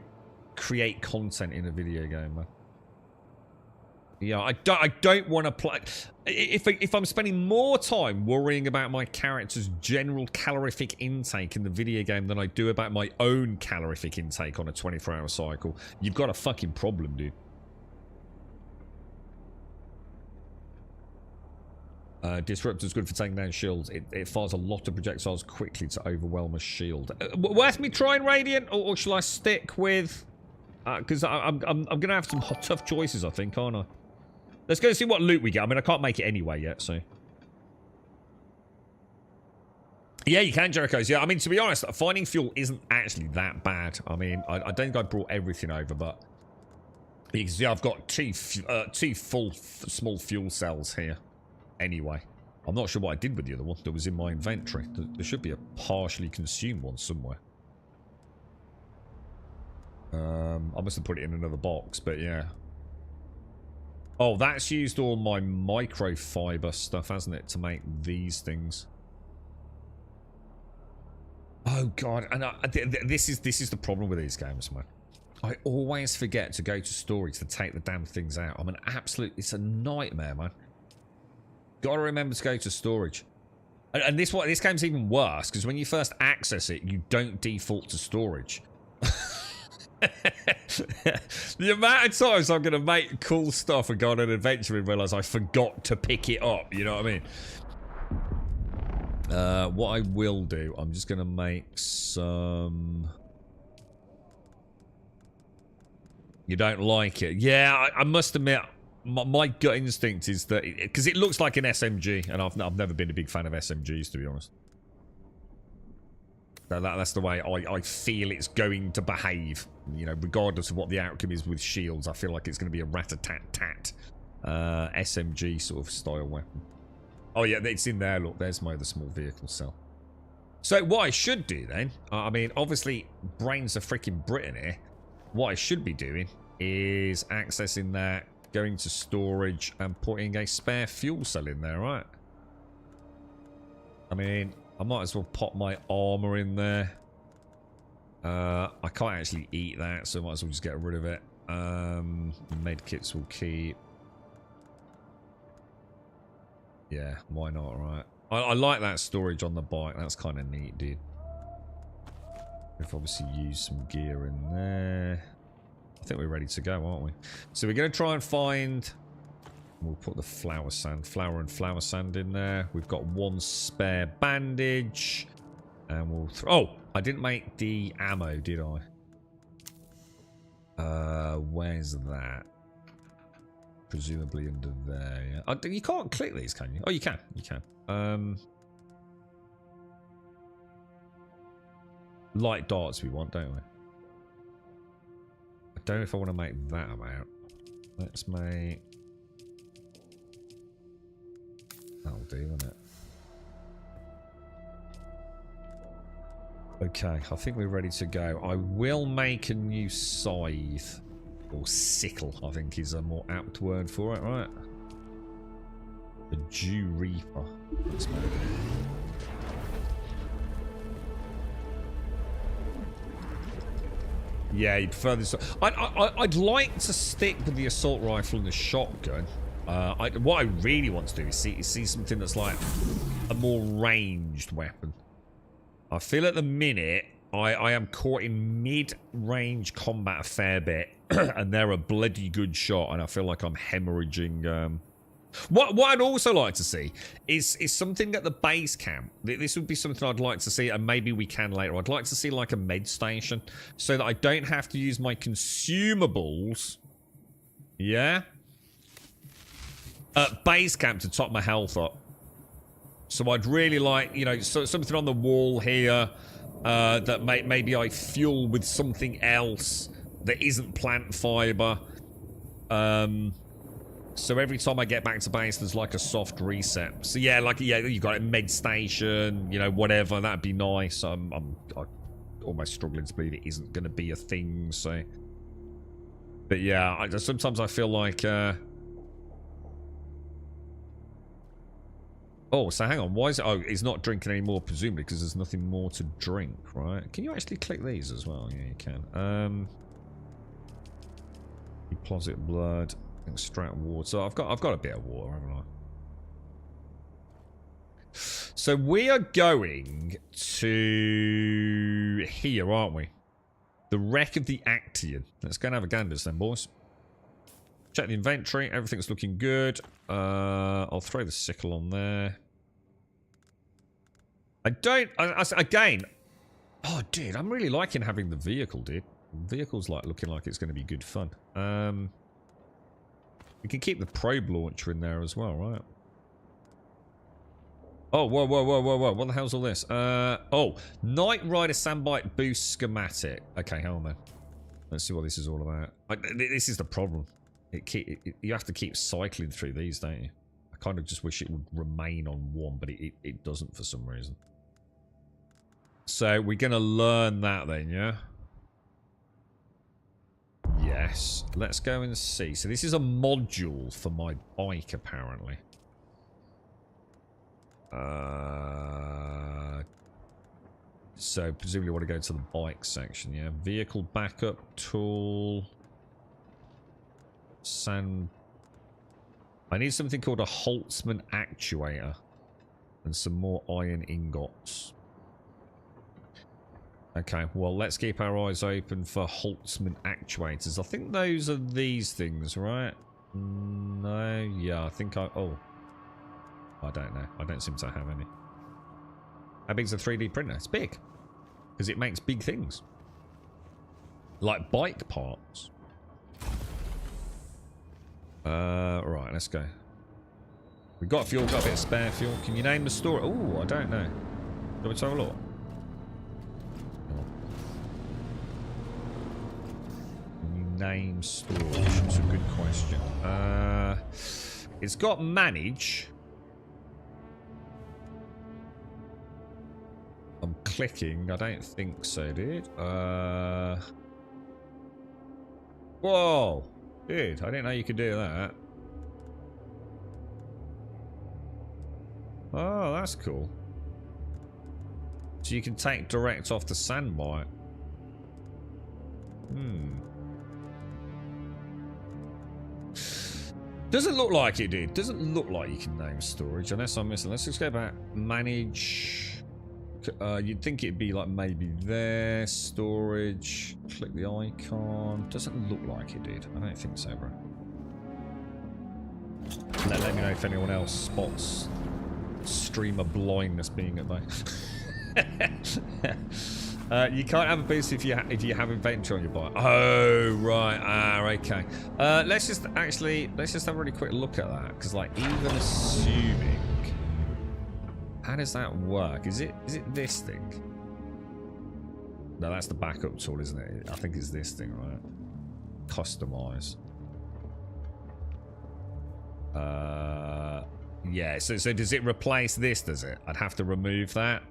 create content in a video game, man. Yeah, I don't want to play. If I'm spending more time worrying about my character's general calorific intake in the video game than I do about my own calorific intake on a 24-hour cycle, you've got a fucking problem, dude. Disruptor's good for taking down shields. It fires a lot of projectiles quickly to overwhelm a shield. Worth me trying Radiant, or shall I stick with? Because I'm gonna have some tough choices, I think, aren't I? Let's go see what loot we get. I mean, I can't make it anyway yet, so. Yeah, you can, Jericho's. Yeah, I mean, to be honest, finding fuel isn't actually that bad. I mean, I don't think I brought everything over, but you can see I've got two full small fuel cells here. Anyway, I'm not sure what I did with the other one that was in my inventory. There should be a partially consumed one somewhere. I must have put it in another box, but yeah. Oh, that's used all my microfiber stuff, hasn't it, to make these things. Oh god, and this is the problem with these games, man. I always forget to go to storage to take the damn things out. I'm an absolute... It's a nightmare, man. Gotta remember to go to storage. And this game's even worse, because when you first access it, you don't default to storage. The amount of times I'm going to make cool stuff and go on an adventure and realise I forgot to pick it up, you know what I mean? What I will do, I'm just going to make some... You don't like it? Yeah, I must admit, my gut instinct is that... Because it looks like an SMG, and I've never been a big fan of SMGs, to be honest. So that's the way I feel it's going to behave. You know, regardless of what the outcome is with shields, I feel like it's going to be a rat-a-tat-tat SMG sort of style weapon. Oh yeah, it's in there. Look, there's my other small vehicle cell. So what I should do then, I mean, obviously, brains are freaking Britain here. What I should be doing is accessing that, going to storage, and putting a spare fuel cell in there, right? I mean, I might as well pop my armor in there. I can't actually eat that, so I might as well just get rid of it. Medkits will keep. Yeah, why not, right? I like that storage on the bike. That's kind of neat, dude. We've obviously used some gear in there. I think we're ready to go, aren't we? So we're going to try and find... We'll put the flower and flower sand in there. We've got one spare bandage. And we'll... Oh! I didn't make the ammo, did I? Where's that? Presumably under there, yeah. Oh, you can't click these, can you? Oh, you can. You can. Light darts we want, don't we? I don't know if I want to make that amount. Let's make... That'll do, won't it? Okay, I think we're ready to go. I will make a new scythe. Or sickle, I think is a more apt word for it, right? A Jew Reaper. Let's make it. Yeah, you prefer this. I'd like to stick with the assault rifle and the shotgun. What I really want to do is see something that's like a more ranged weapon. I feel at the minute I am caught in mid-range combat a fair bit, and they're a bloody good shot, and I feel like I'm hemorrhaging. What I'd also like to see is something at the base camp. This would be something I'd like to see, and maybe we can later. I'd like to see like a med station, so that I don't have to use my consumables. Yeah. At base camp to top my health up. So I'd really like, you know, something on the wall here. That maybe I fuel with something else that isn't plant fiber. So every time I get back to base, there's like a soft reset. So yeah, you got a med station, you know, whatever. That'd be nice. I'm almost struggling to believe it isn't going to be a thing. So, but yeah, sometimes I feel like. Oh, so hang on. Why is it? Oh, it's not drinking anymore, presumably because there's nothing more to drink, right? Can you actually click these as well? Yeah, you can. Deposit blood, extract water. So I've got a bit of water, haven't I? So we are going to here, aren't we? The wreck of the Actian. Let's go and have a gander then, boys. Check the inventory. Everything's looking good. I'll throw the sickle on there. Again. Oh, dude, I'm really liking having the vehicle, dude. The vehicle's like looking like it's going to be good fun. We can keep the probe launcher in there as well, right? Oh, whoa, whoa, whoa, whoa, whoa. What the hell's all this? Oh, Knight Rider Sandbite Boost Schematic. Okay, hang on then. Let's see what this is all about. This is the problem. You have to keep cycling through these, don't you? I kind of just wish it would remain on one, but it doesn't for some reason. So we're going to learn that then, yeah? Yes. Let's go and see. So this is a module for my bike, apparently. So presumably want to go to the bike section, yeah? Vehicle backup tool. I need something called a Holtzman actuator. And some more iron ingots. Okay, well, let's keep our eyes open for Holtzman actuators. I think those are these things, right? No, yeah, I think oh. I don't know. I don't seem to have any. How big's a 3D printer? It's big. Because it makes big things. Like bike parts. Right, let's go. We've got fuel, got a bit of spare fuel. Can you name the store? Oh, I don't know. Do we have a look? Name storage. It's a good question. It's got manage. I'm clicking. I don't think so, dude. Whoa. Dude, I didn't know you could do that. Oh, that's cool. So you can take direct off the sandbite. Doesn't look like it, dude. Doesn't look like you can name storage, unless I'm missing. Let's just go back. Manage. You'd think it'd be like maybe there. Storage. Click the icon. Doesn't look like it, dude. I don't think so, bro. Let me know if anyone else spots streamer blindness being at bay. You can't have a boost if you have inventory on your bike. Oh right, okay. Let's just have a really quick look at that, because like even assuming, how does that work? Is it this thing? No, that's the backup tool, isn't it? I think it's this thing, right? Customize. Yeah. So does it replace this? Does it? I'd have to remove that.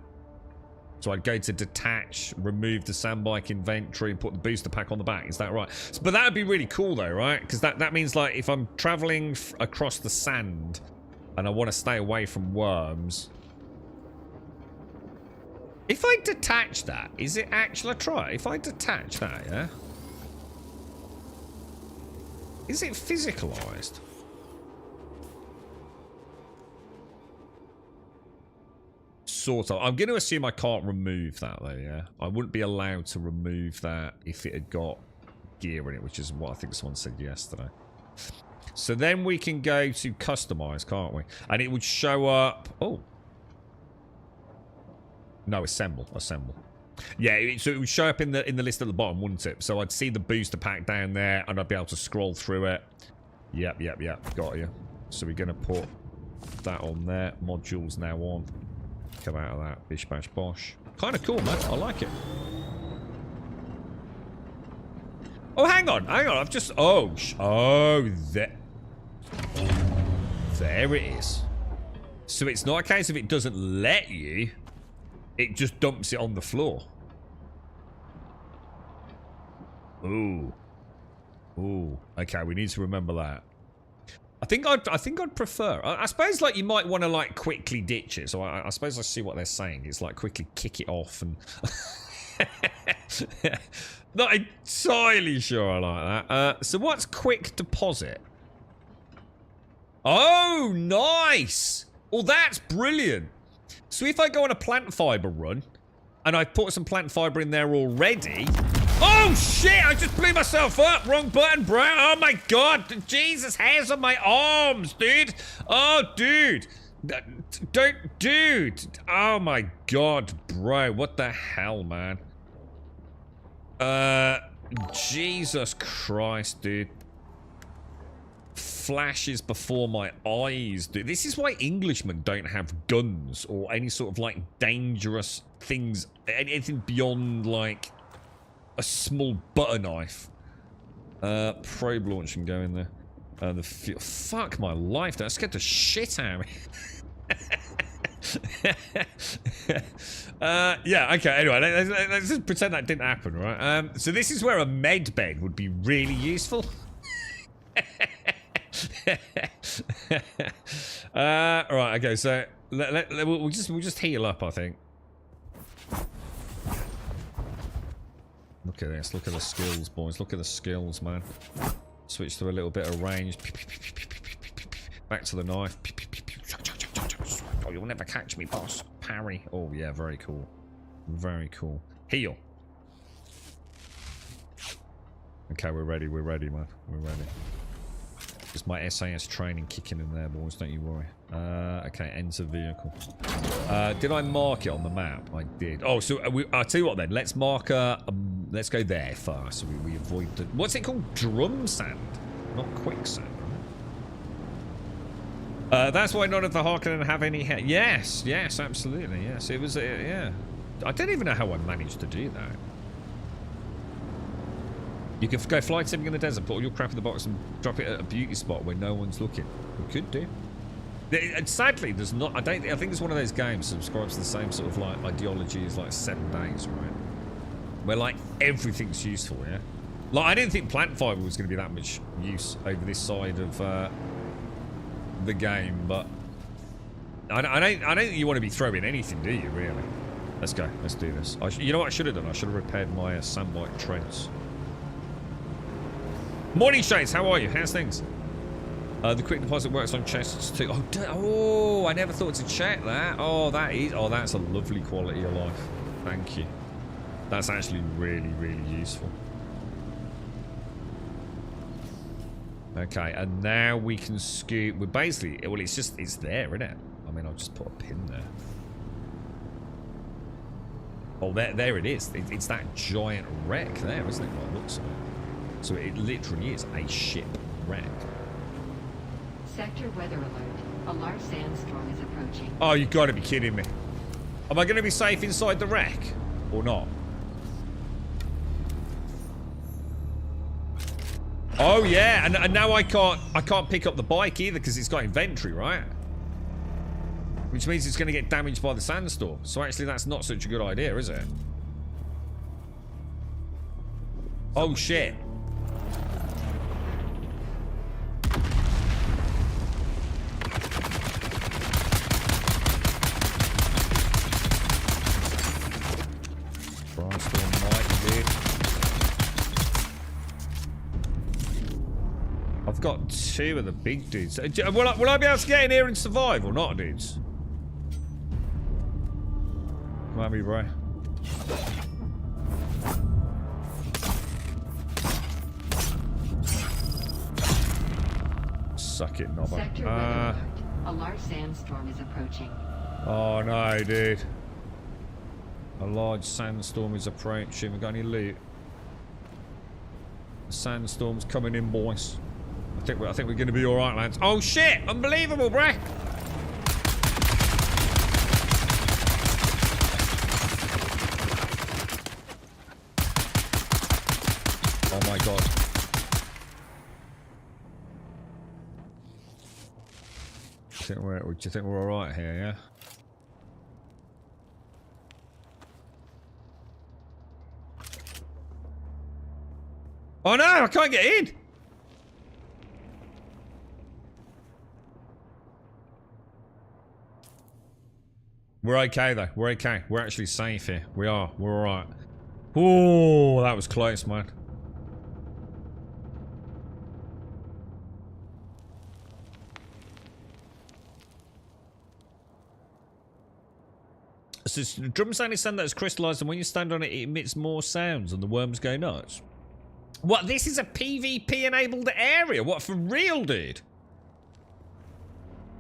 So I'd go to detach, remove the sandbike inventory, and put the booster pack on the back. Is that right? But that would be really cool though, right? Because that means like if I'm traveling across the sand and I want to stay away from worms. If I detach that, is it actually try? If I detach that, yeah? Is it physicalized? Sort of. I'm going to assume I can't remove that though, yeah? I wouldn't be allowed to remove that if it had got gear in it, which is what I think someone said yesterday. So then we can go to customize, can't we? And it would show up... Oh. No, assemble. Yeah, so it would show up in the list at the bottom, wouldn't it? So I'd see the booster pack down there and I'd be able to scroll through it. Yep. Got you. So we're going to put that on there. Modules now on. Come out of that. Bish bash bosh. Kind of cool, man. I like it. Oh, hang on. I've just... Oh, there it is. So it's not a case of it doesn't let you. It just dumps it on the floor. Ooh. Okay, we need to remember that. I think I'd prefer. I suppose like you might want to like quickly ditch it. So I suppose I see what they're saying. It's like quickly kick it off and. Not entirely sure I like that. So what's quick deposit? Oh, nice. Well, that's brilliant. So if I go on a plant fiber run, and I've put some plant fiber in there already. Oh shit! I just blew myself up. Wrong button, bro. Oh my god! Jesus, hairs on my arms, dude. Oh, dude. Dude. Oh my god, bro. What the hell, man? Jesus Christ, dude. flashes before my eyes. This is why Englishmen don't have guns or any sort of like dangerous things, anything beyond like a small butter knife. Probe launch and go in there. Fuck my life, that scared the shit out of me. Yeah, okay, anyway, let's just pretend that didn't happen, right? So this is where a med bed would be really useful. Right, okay, so we'll just heal up, I think. Look at this, look at the skills, boys, look at the skills, man. Switch to a little bit of range. Back to the knife. Oh, you'll never catch me, boss. Parry. Oh, yeah, very cool. Very cool. Heal. Okay, we're ready, man. We're ready. It's my SAS training kicking in there, boys, don't you worry. Okay, enter vehicle. Did I mark it on the map? I did. Oh, so I'll tell you what then. Let's mark let's go there first. So we avoid the... What's it called? Drum sand? Not quicksand, right? That's why none of the Harkonnen have any hair. Yes, yes, absolutely, yes. It was, yeah. I don't even know how I managed to do that. You can go fly tipping in the desert, put all your crap in the box and drop it at a beauty spot where no one's looking. We could do. And sadly, there's not. I think it's one of those games that subscribes to the same sort of like ideology as like 7 Days, right? Where like everything's useful, yeah. Like I didn't think plant fiber was going to be that much use over this side of the game, but I don't think you want to be throwing anything, do you? Really? Let's go. Let's do this. You know what I should have done? I should have repaired my sandbite treads. Morning Shades, how are you? How's things? The quick deposit works on chests too. Oh, I never thought to check that. Oh, that's a lovely quality of life. Thank you. That's actually really, really useful. Okay, and now we can scoot. We're basically, well, it's there, isn't it? I mean, I'll just put a pin there. Oh, there it is. It's that giant wreck there, isn't it? By the looks of it. So it literally is a shipwreck. Sector weather alert. A large sandstorm is approaching. Oh, you gotta be kidding me. Am I gonna be safe inside the wreck? Or not? Oh yeah, and now I can't pick up the bike either because it's got inventory, right? Which means it's gonna get damaged by the sandstorm. So actually that's not such a good idea, is it? Oh shit. I've got 2 of the big dudes. Will I be able to get in here and survive or not, dudes? Come on, me, bro. Suck it, Nobber. Sector weather alert. A large sandstorm is approaching. Oh no, dude. A large sandstorm is approaching. We got any loot? The sandstorm's coming in, boys. I think we're going to be all right, lads. Oh shit! Unbelievable, bruh. Oh my god. Do you think we're all right here? Yeah. Oh no! I can't get in. We're okay though. We're okay. We're actually safe here. We are. We're alright. Oh, that was close, man. So drum sound is sand that is crystallized, and when you stand on it, it emits more sounds, and the worms go nuts. What? This is a PvP-enabled area? What, for real, dude?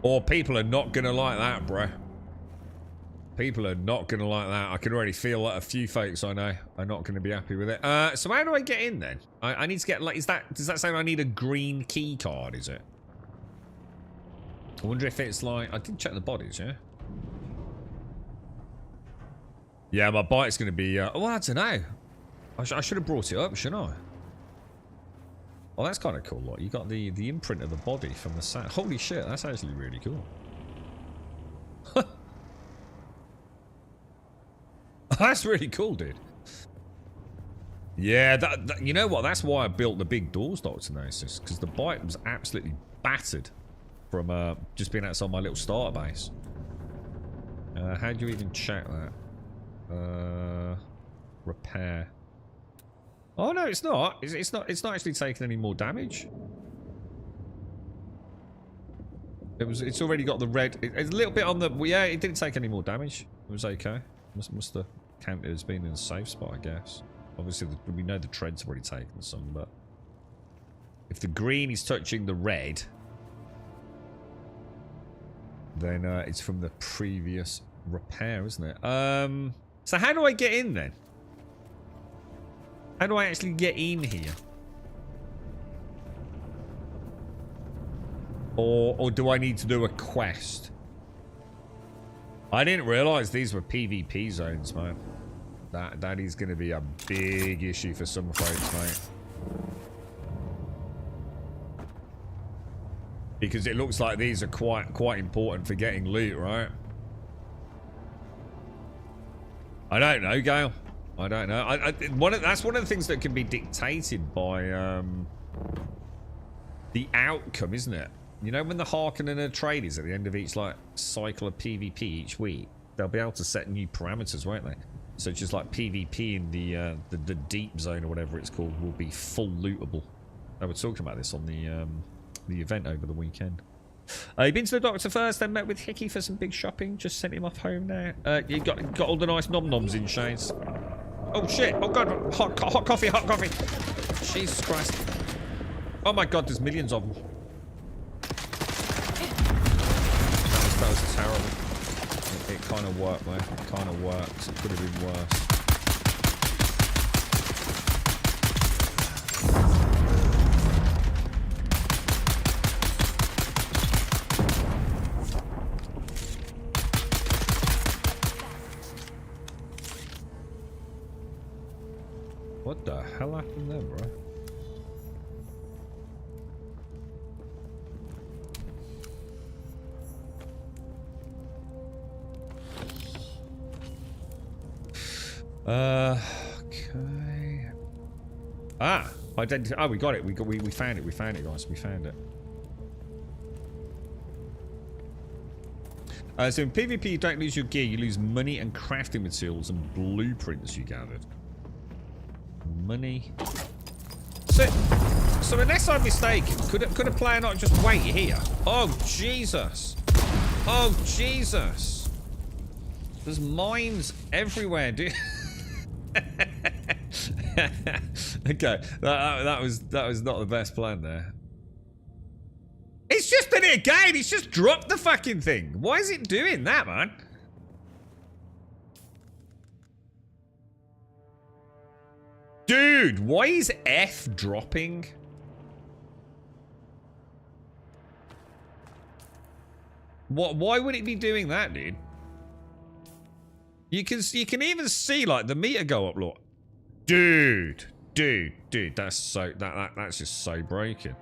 Or people are not gonna like that, bruh. People are not gonna like that. I can already feel that a few folks I know are not gonna be happy with it. So how do I get in then? I need to get like, does that say I need a green key card, is it? I wonder if it's like... I did check the bodies, yeah? Yeah, my bite's going to be... oh, I don't know. I should have brought it up, shouldn't I? Oh, that's kind of cool. Look, you got the imprint of the body from the sand. Holy shit, that's actually really cool. That's really cool, dude. Yeah, that you know what? That's why I built the big doors, Dr. Gnosis, because the bite was absolutely battered from just being outside my little starter base. How do you even check that? Repair. Oh no, it's not. It's not. It's not actually taking any more damage. It's already got the red. It's a little bit on the. Well, yeah, it didn't take any more damage. It was okay. Must have counted as being in a safe spot, I guess. Obviously, we know the tread's already taken some, but if the green is touching the red, then it's from the previous repair, isn't it? So how do I get in then? How do I actually get in here? Or do I need to do a quest? I didn't realize these were PvP zones, man. That is going to be a big issue for some folks, mate. Because it looks like these are quite important for getting loot, right? I don't know, Gail. I don't know. That's one of the things that can be dictated by the outcome, isn't it? You know, when the Harkonnen and trade is at the end of each like cycle of PvP each week, they'll be able to set new parameters, won't they? So just like PvP in the deep zone or whatever it's called will be full lootable. They were talking about this on the event over the weekend. You've been to the doctor first, then met with Hickey for some big shopping. Just sent him off home now. You got all the nice nom-noms in, Shades. Oh shit! Oh god! Hot coffee! Hot coffee! Jesus Christ! Oh my god! There's millions of them. That was terrible. It kind of worked, man. It kind of works. It could have been worse. What the hell happened there, bro? Okay. Identity. Oh, we got it. We found it. We found it, guys. We found it. So in PvP, you don't lose your gear. You lose money and crafting materials and blueprints you gathered. Money. So unless I'm mistaken, could a player not just wait here? Oh Jesus! Oh Jesus! There's mines everywhere, dude. Okay, that was not the best plan there. It's just done it again. It's just dropped the fucking thing. Why is it doing that, man? Dude, why is F dropping? What? Why would it be doing that, dude? You can even see like the meter go up. Look, dude, that's that's just so broken.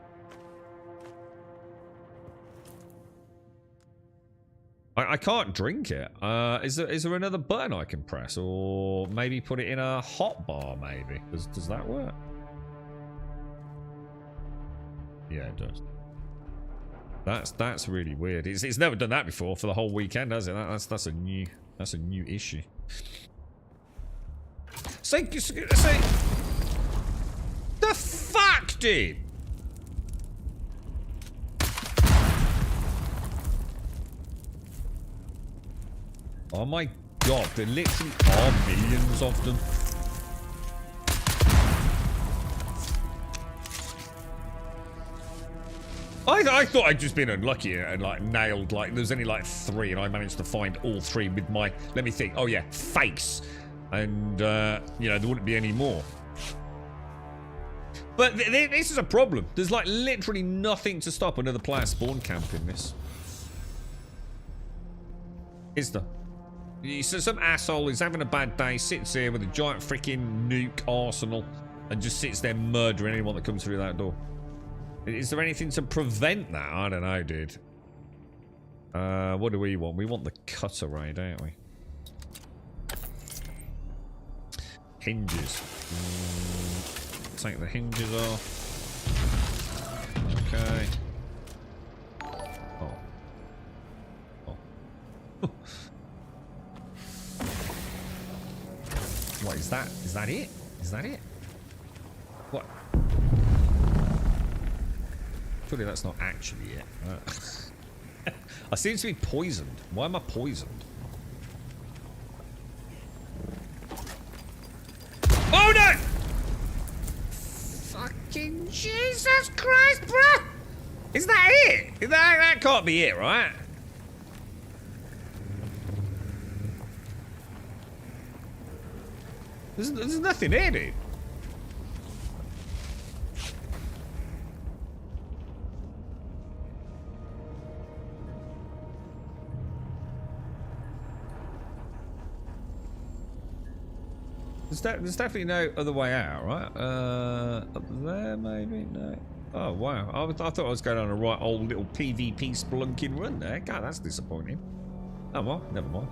I can't drink it. Is there another button I can press, or maybe put it in a hot bar? Maybe does that work? Yeah, it does. That's really weird. It's never done that before for the whole weekend, has it? That's a new issue. So the fuck, dude. Oh my god, there literally are millions of them. I thought I'd just been unlucky and like nailed, like there's only like 3 and I managed to find all 3 with my, let me think, oh yeah, face. And you know, there wouldn't be any more. But this is a problem. There's like literally nothing to stop another player spawn camping this. Is there? So some asshole is having a bad day, sits here with a giant freaking nuke arsenal, and just sits there murdering anyone that comes through that door. Is there anything to prevent that? I don't know, dude. What do we want? We want the cutter ray, don't we? Hinges. Take the hinges off. Okay. Oh. Oh. What is that? Is that it? Is that it? What? Surely that's not actually it. I seem to be poisoned. Why am I poisoned? Oh no! Fucking Jesus Christ, bro! Is that it? That can't be it, right? There's nothing here, dude. There's definitely no other way out, right? Up there, maybe? No. Oh, wow. I thought I was going on a right old little PvP spelunking run there. God, that's disappointing. Oh, well, never mind.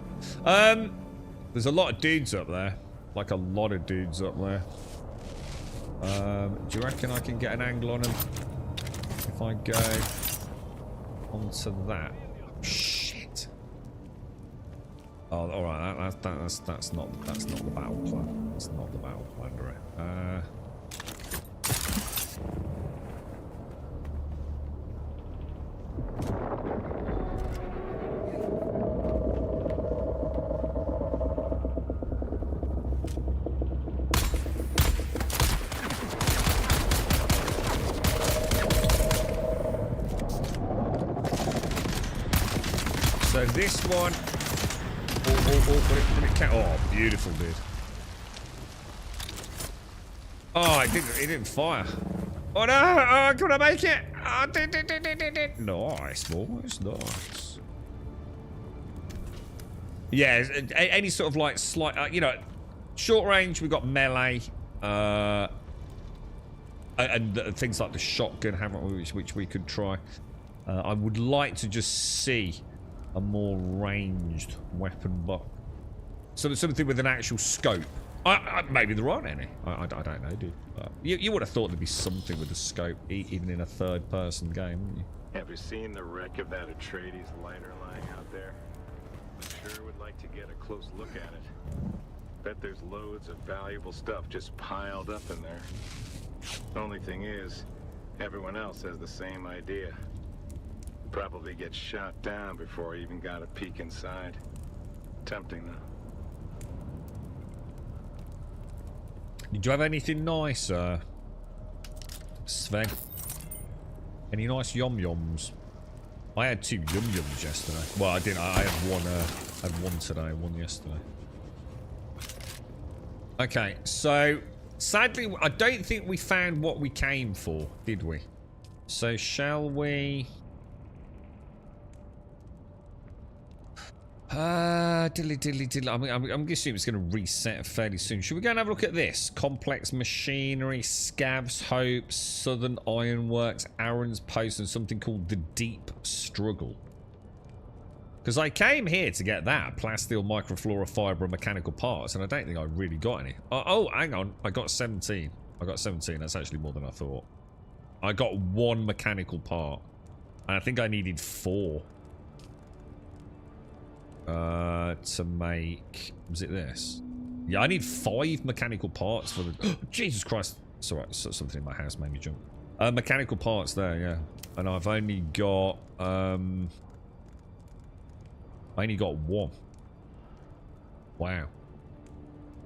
There's a lot of dudes up there. Like a lot of dudes up there. Do you reckon I can get an angle on them? If I go onto that. Shit. Oh, all right. That's not the battle plan. That's not the battle plan, right? So this one. Oh, beautiful, dude. Oh, it didn't fire. Oh no! Oh, can I make it? Oh, nice, boys, nice. Yeah, any sort of like slight, you know, short range. We've got melee, and things like the shotgun, haven't we? Which we could try. I would like to just see a more ranged weapon, but something with an actual scope. Maybe there aren't any. I don't know, dude. You would have thought there'd be something with a scope, even in a third-person game, wouldn't you? Have you seen the wreck of that Atreides lighter lying out there? I sure would like to get a close look at it. Bet there's loads of valuable stuff just piled up in there. Only thing is, everyone else has the same idea. Probably get shot down before I even got a peek inside. Tempting, though. Did you have anything nice, Sven? Any nice yum-yums? I had 2 yum-yums yesterday. Well, I didn't. I had one. I had one today, one yesterday. Okay, so sadly, I don't think we found what we came for, did we? So shall we? Diddly. I'm guessing it's going to reset fairly soon. Should we go and have a look at this? Complex machinery, Scavs Hope, Southern Ironworks, Aaron's Post, and something called the Deep Struggle. Because I came here to get that plasteel, microflora, fibre, and mechanical parts, and I don't think I really got any. Oh, hang on, I got 17. I got 17. That's actually more than I thought. I got 1 mechanical part, and I think I needed 4. To make... Was it this? Yeah, I need 5 mechanical parts for the... Oh, Jesus Christ. It's alright, something in my house made me jump. Mechanical parts there, yeah. And I've only got... I only got 1. Wow.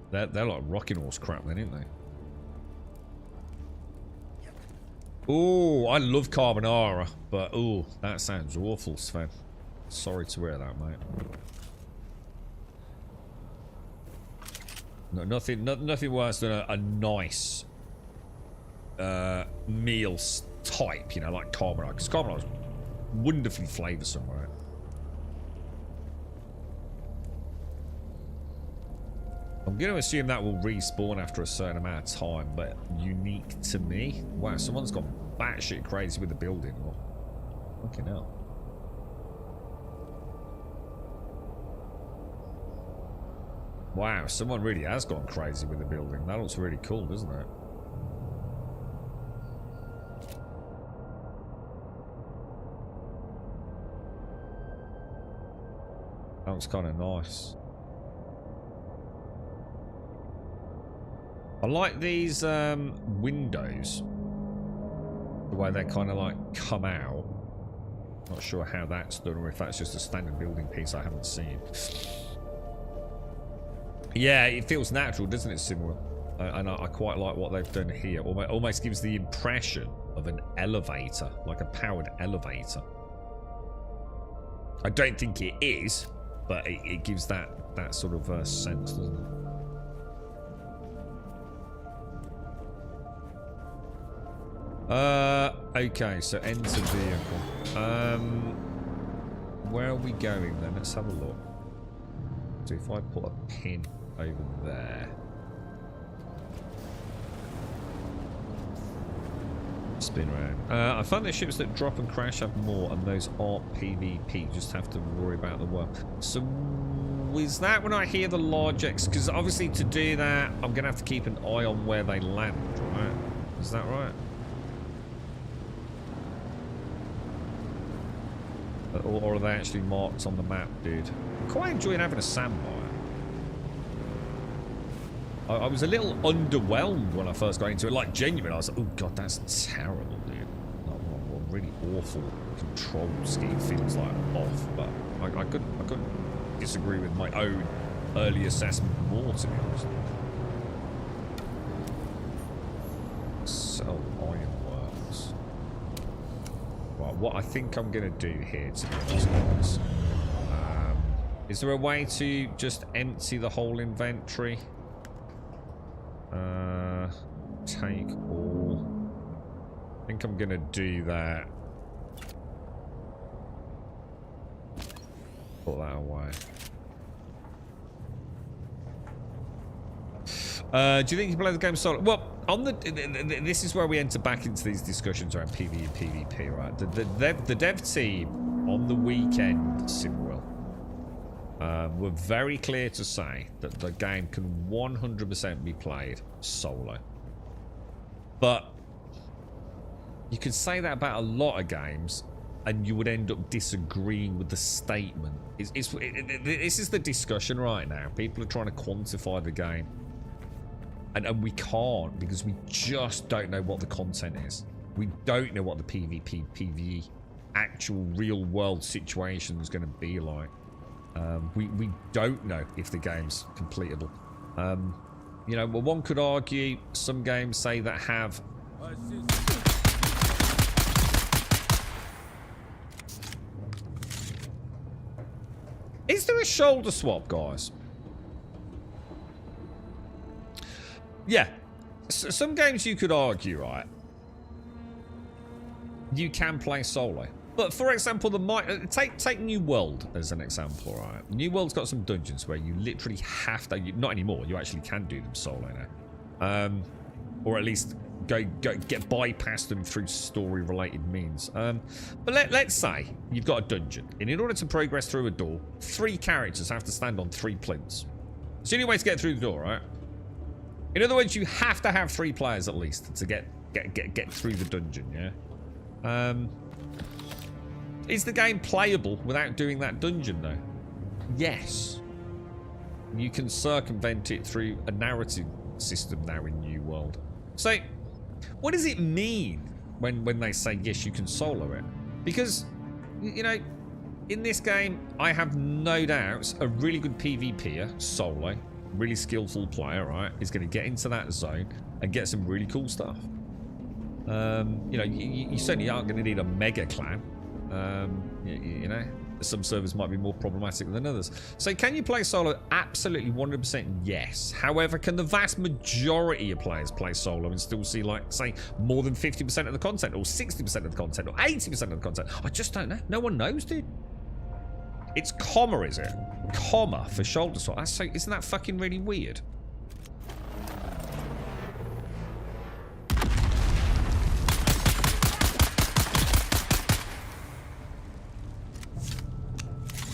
They're like rocking horse crap then, aren't they? Ooh, I love carbonara. But, ooh, that sounds awful, Sven. Sorry to hear that, mate. No, nothing worse than a nice meal type, you know, like carbonara. Because carbonara is wonderfully flavoursome, right? I'm going to assume that will respawn after a certain amount of time, but unique to me. Wow, someone's gone batshit crazy with the building. Oh, fucking hell. Wow, someone really has gone crazy with the building. That looks really cool, doesn't it? That looks kind of nice. I like these windows. The way they kind of like come out. Not sure how that's done or if that's just a standard building piece I haven't seen. Yeah, it feels natural, doesn't it, Simwell? And I quite like what they've done here. Almost gives the impression of an elevator, like a powered elevator. I don't think it is, but it gives that sort of sense, doesn't it? Okay, so enter vehicle. Where are we going then? Let's have a look. So if I put a pin over there. Spin around. I found that ships that drop and crash have more, and those aren't PvP. Just have to worry about the world. So is that when I hear the large X? Because obviously to do that, I'm going to have to keep an eye on where they land, right? Is that right? Or are they actually marked on the map, dude? I'm quite enjoying having a sandbar. I was a little underwhelmed when I first got into it. Like, genuine, I was like, oh god, that's terrible, dude. Like, what really awful control scheme feels like off. But I couldn't disagree with my own early assessment more, to be honest. So ironworks. Right, what I think I'm gonna do here, to be honest, guys, is there a way to just empty the whole inventory? Take all. I think I'm gonna do that. Put that away. Do you think you play the game solo? Well, on this is where we enter back into these discussions around PvE and PvP, right? The dev team on the weekend, Simwell, were very clear to say that the game can 100% be played solo. But you could say that about a lot of games, and you would end up disagreeing with the statement. This is the discussion right now. People are trying to quantify the game. And we can't, because we just don't know what the content is. We don't know what the PvP, PvE, actual real world situation is going to be like. We don't know if the game's completable. You know, well, one could argue some games say that have... Is there a shoulder swap, guys? Yeah. Some games you could argue, right? You can play solo. But for example, take New World as an example, right? New World's got some dungeons where you literally have to, not anymore, you actually can do them solo now. Or at least get bypass them through story related means. But let's say you've got a dungeon, and in order to progress through a door, 3 characters have to stand on 3 plinths. It's the only way to get through the door, right? In other words, you have to have 3 players at least to get through the dungeon, yeah? Is the game playable without doing that dungeon, though? Yes. You can circumvent it through a narrative system now in New World. So, what does it mean when they say, yes, you can solo it? Because, you know, in this game, I have no doubts a really good PvPer, solo, really skillful player, right, is going to get into that zone and get some really cool stuff. You know, you certainly aren't going to need a mega clan. You know, some servers might be more problematic than others. So can you play solo? Absolutely, 100% yes. However, can the vast majority of players play solo and still see, like, say, more than 50% of the content, or 60% of the content, or 80% of the content? I just don't know. No one knows, dude. It's comma, is it? comma for shoulder sword. That's so, isn't that fucking really weird?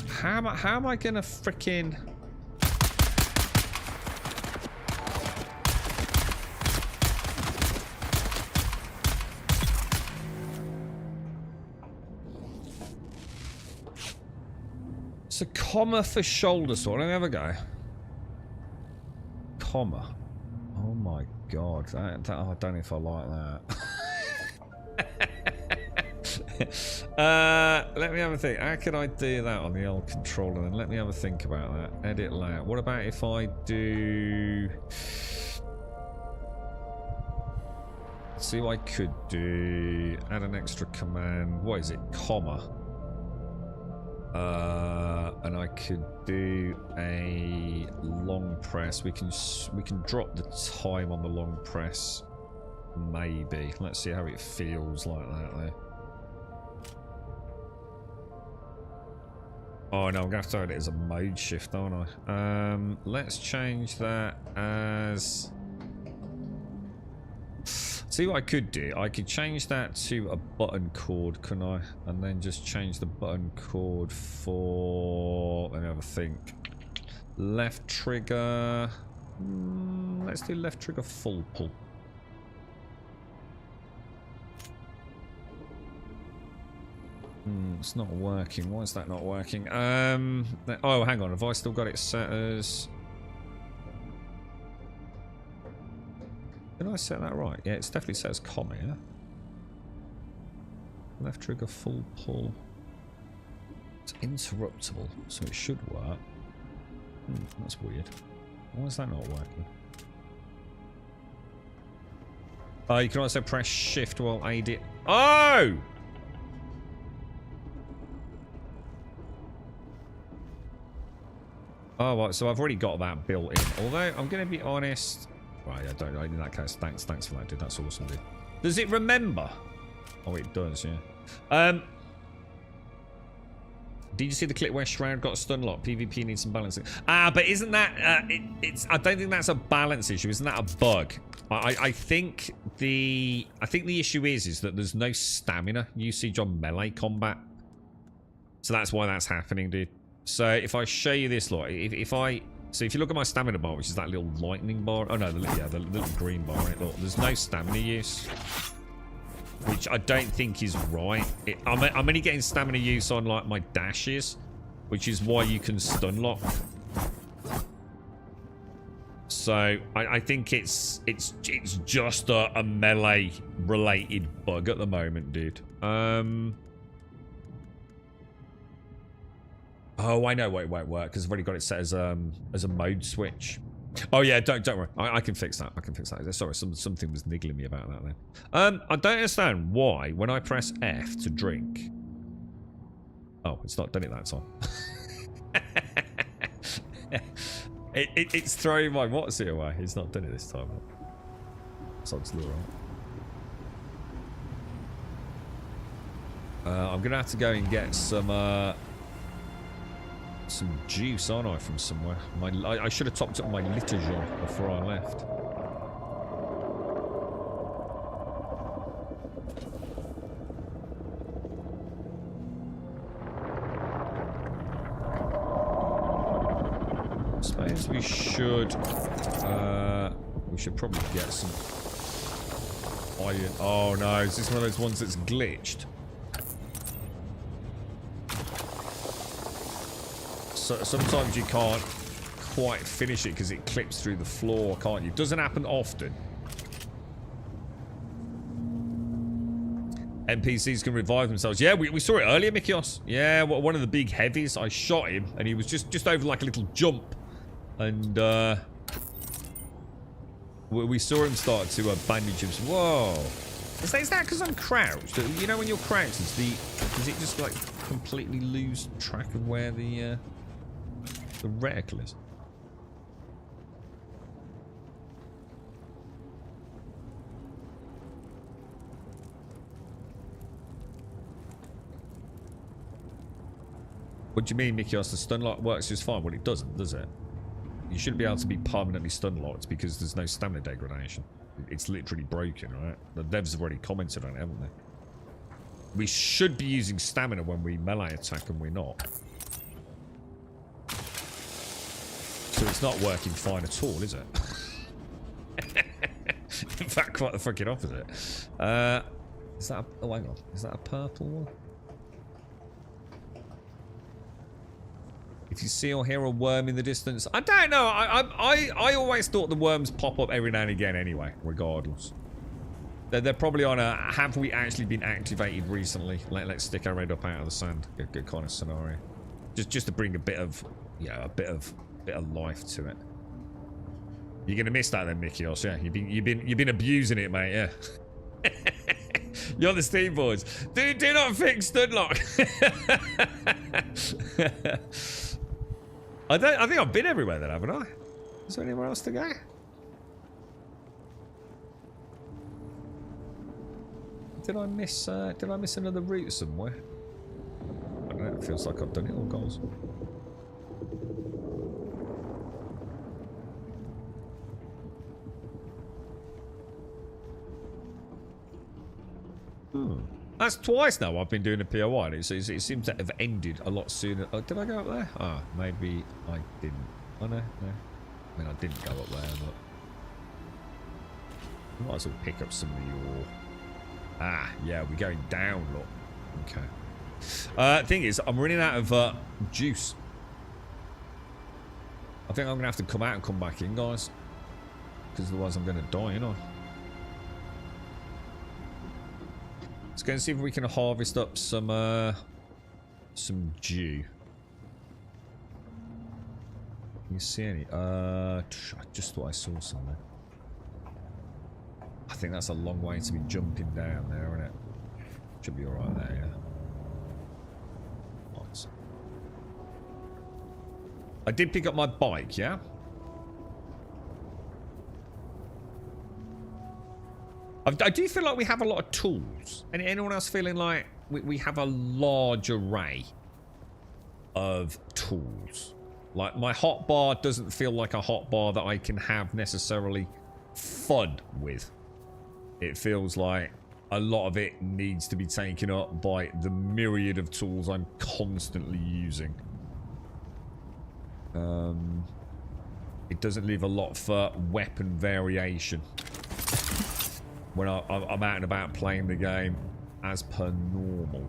How am I gonna frickin'... It's a comma for shoulder sword. Let me have a go. Comma. Oh my god. I don't know if I like that. Let me have a think. How could I do that on the old controller then? Let me have a think about that. Edit layout. What about if I do... See what I could do. Add an extra command. What is it? Comma. And I could do a long press. We can drop the time on the long press. Maybe. Let's see how it feels like that there. Oh no, I'm gonna have to add it as a mode shift, aren't I? Let's change that as... See what I could do? I could change that to a button chord, couldn't I? And then just change the button chord for... Let me have a think. Left trigger... let's do left trigger full pull. It's not working. Why is that not working? Oh, hang on. Have I still got it set as... Did I set that right? Yeah, it's definitely set as comma, yeah? Left trigger full pull. It's interruptible, so it should work. That's weird. Why is that not working? Oh, you can also press shift while aid it. Oh! Oh, right, so I've already got that built in. Although, I'm going to be honest... Right, I don't know. In that case, thanks for that, dude. That's awesome, dude. Does it remember? Oh, it does, yeah. Did you see the clip where Shroud got a stun lock? PvP needs some balancing. Ah, but isn't that... I don't think that's a balance issue. Isn't that a bug? I think the issue is that there's no stamina usage on melee combat. So that's why that's happening, dude. So if I show you this, look, so if you look at my stamina bar, which is that little lightning bar, oh no, the little green bar on it, look, there's no stamina use, which I don't think is right. I'm only getting stamina use on like my dashes, which is why you can stun lock. So I think it's just a melee related bug at the moment, dude. Oh, I know why it won't work because I've already got it set as a mode switch. Oh yeah, don't worry. I can fix that. I can fix that. Sorry, something was niggling me about that then. I don't understand why when I press F to drink. Oh, it's not done it that time. It's throwing my what's it away. It's not done it this time. So it's alright. I'm gonna have to go and get some juice, aren't I, from somewhere? I should have topped up my Litajon before I left. I suppose we should probably get some iron. Oh no, is this one of those ones that's glitched? So sometimes you can't quite finish it because it clips through the floor, can't you? Doesn't happen often. NPCs can revive themselves. Yeah, we saw it earlier, Mikios. Yeah, one of the big heavies. I shot him, and he was just over like a little jump, and we saw him start to bandage him. Whoa! Is that because I'm crouched? You know when you're crouched, does it just like completely lose track of where the reticle is? What do you mean, Mikios? The stun lock works just fine. Well, it doesn't, does it? You shouldn't be able to be permanently stun locked because there's no stamina degradation. It's literally broken, right? The devs have already commented on it, haven't they? We should be using stamina when we melee attack, and we're not. So it's not working fine at all, is it? In fact, quite the fucking opposite. Is that a, oh, hang on. Is that a purple one? If you see or hear a worm in the distance, I don't know. I always thought the worms pop up every now and again anyway, regardless. They're probably on a have we actually been activated recently? Let's stick our head up out of the sand. Good kind of scenario. Just to bring a bit of a bit of life to it. You're gonna miss that then, Mikios. Yeah, you've been abusing it, mate. Yeah. You're the Steam boys. Do not fix Stunlock. I think I've been everywhere then, haven't I? Is there anywhere else to go? Did I miss another route somewhere? I don't know, it feels like I've done it all, guys. That's twice now I've been doing a POI, and it seems to have ended a lot sooner. Oh, did I go up there? Ah, maybe I didn't. Oh, no. I mean, I didn't go up there, but... I might as well pick up some of your... Ah, yeah, we're going down, look. Okay. Thing is, I'm running out of juice. I think I'm going to have to come out and come back in, guys. Because otherwise I'm going to die, you know. Let's go and see if we can harvest up some dew. Can you see any? I just thought I saw something. I think that's a long way to be jumping down there, isn't it? Should be alright there, yeah. Nice. I did pick up my bike, yeah? I do feel like we have a lot of tools. Anyone else feeling like we have a large array of tools? Like, my hotbar doesn't feel like a hotbar that I can have necessarily fun with. It feels like a lot of it needs to be taken up by the myriad of tools I'm constantly using. It doesn't leave a lot for weapon variation when I'm out and about playing the game as per normal.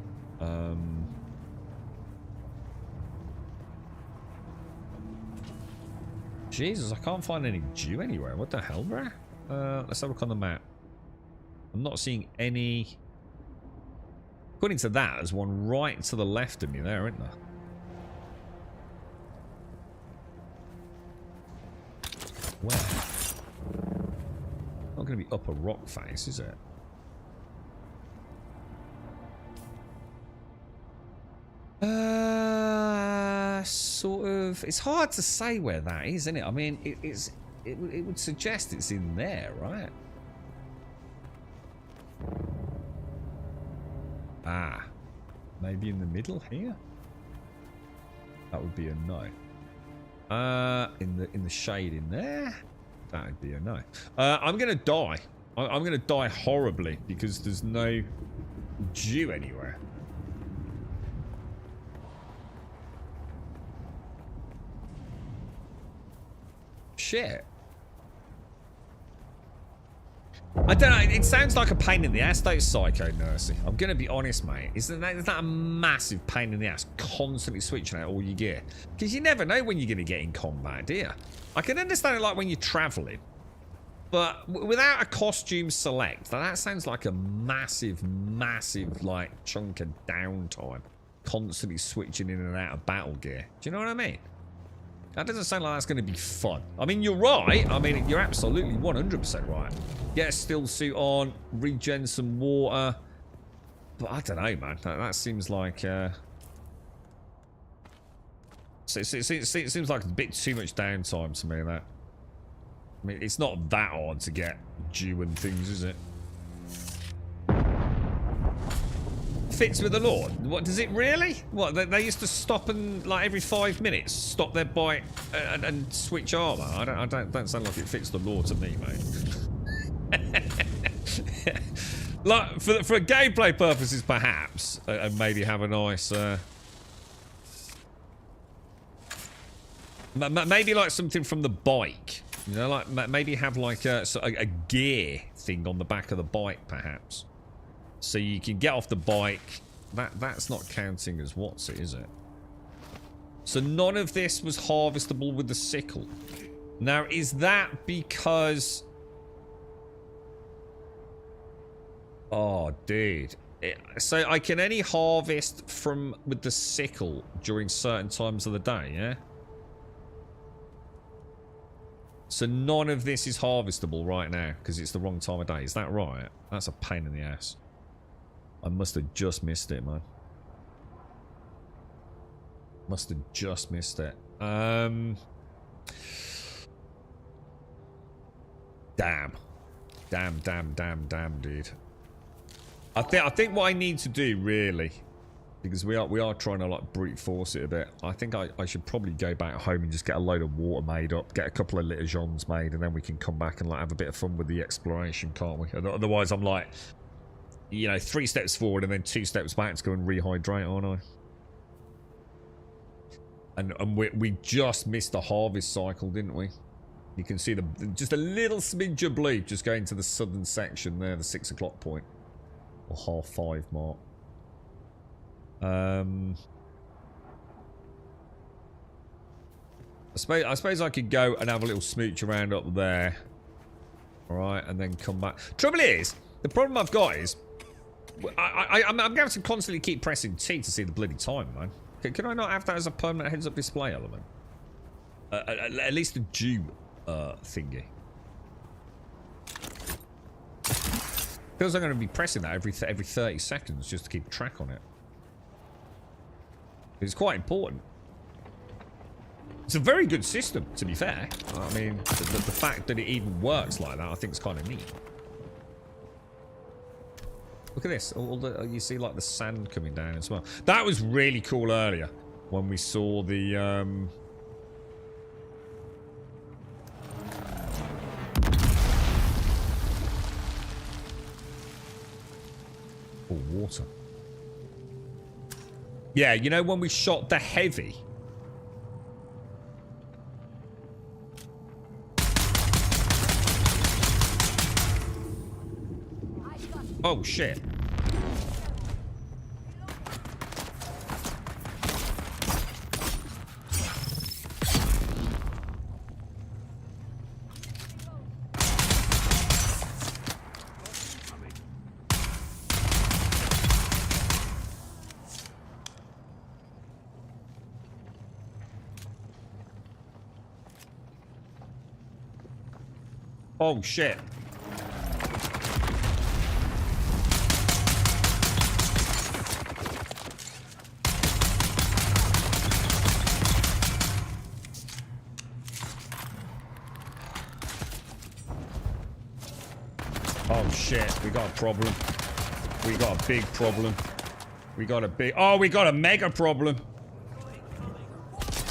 Jesus, I can't find any dew anywhere. What the hell, bro? Let's have a look on the map. I'm not seeing any... According to that, there's one right to the left of me there, isn't there? Where? Not going to be up a rock face, is it? Sort of. It's hard to say where that is, isn't it? I mean, it would suggest it's in there, right? Ah, maybe in the middle here. That would be a no. In the shade in there. That would be a no. I'm gonna die. I'm gonna die horribly because there's no dew anywhere. Shit. I don't know. It sounds like a pain in the ass, though, Psycho Nursey. I'm gonna be honest, mate. Isn't that a massive pain in the ass? Constantly switching out all your gear, because you never know when you're gonna get in combat, do you? I can understand it like when you're traveling, but without a costume select, that sounds like a massive like chunk of downtime. Constantly switching in and out of battle gear. Do you know what I mean? That doesn't sound like that's going to be fun. I mean, you're right. I mean, you're absolutely 100% right. Get a still suit on, regen some water. But I don't know, man. That seems like... it seems like a bit too much downtime to me, that. I mean, it's not that hard to get dew and things, is it? fits with the law. What does it really? What they used to stop and like every 5 minutes stop their bike and switch armor. I don't sound like it fits the law to me, mate. Like for gameplay purposes, perhaps, and maybe have a nice. Maybe like something from the bike. You know, like maybe have like a gear thing on the back of the bike, perhaps. So you can get off the bike. That's not counting as what's it, is it? So none of this was harvestable with the sickle. Now, is that because... Oh, dude. So I can only harvest with the sickle during certain times of the day, yeah? So none of this is harvestable right now because it's the wrong time of day. Is that right? That's a pain in the ass. I must have just missed it, man. Must have just missed it. Damn. Damn, dude. I think what I need to do, really, because we are trying to like brute force it a bit. I think I should probably go back home and just get a load of water made up, get a couple of liturgions made, and then we can come back and like have a bit of fun with the exploration, can't we? Otherwise, I'm like, you know, 3 steps forward and then 2 steps back to go and rehydrate, aren't I? And we just missed the harvest cycle, didn't we? You can see just a little smidge of blue just going to the southern section there, the 6 o'clock point. Or 5:30 mark. I suppose I could go and have a little smooch around up there. Alright, and then come back. Trouble is, the problem I've got is I'm going to have to constantly keep pressing T to see the bloody time, man. Can I not have that as a permanent heads-up display element? At least a due thingy. Feels like I'm going to be pressing that every 30 seconds just to keep track on it. It's quite important. It's a very good system, to be fair. I mean, the fact that it even works like that, I think is kind of neat. Look at this. You see, like, the sand coming down as well. That was really cool earlier when we saw the... Oh, water. Yeah, you know when we shot the heavy? Oh, shit. Oh, shit. Oh, shit. We got a problem. We got a big problem. We got a big... Oh, we got a mega problem.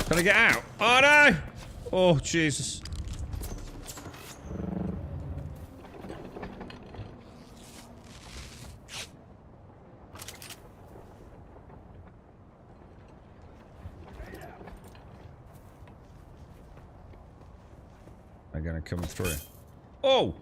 Can I get out? Oh, no! Oh, Jesus. They're gonna come through. Oh!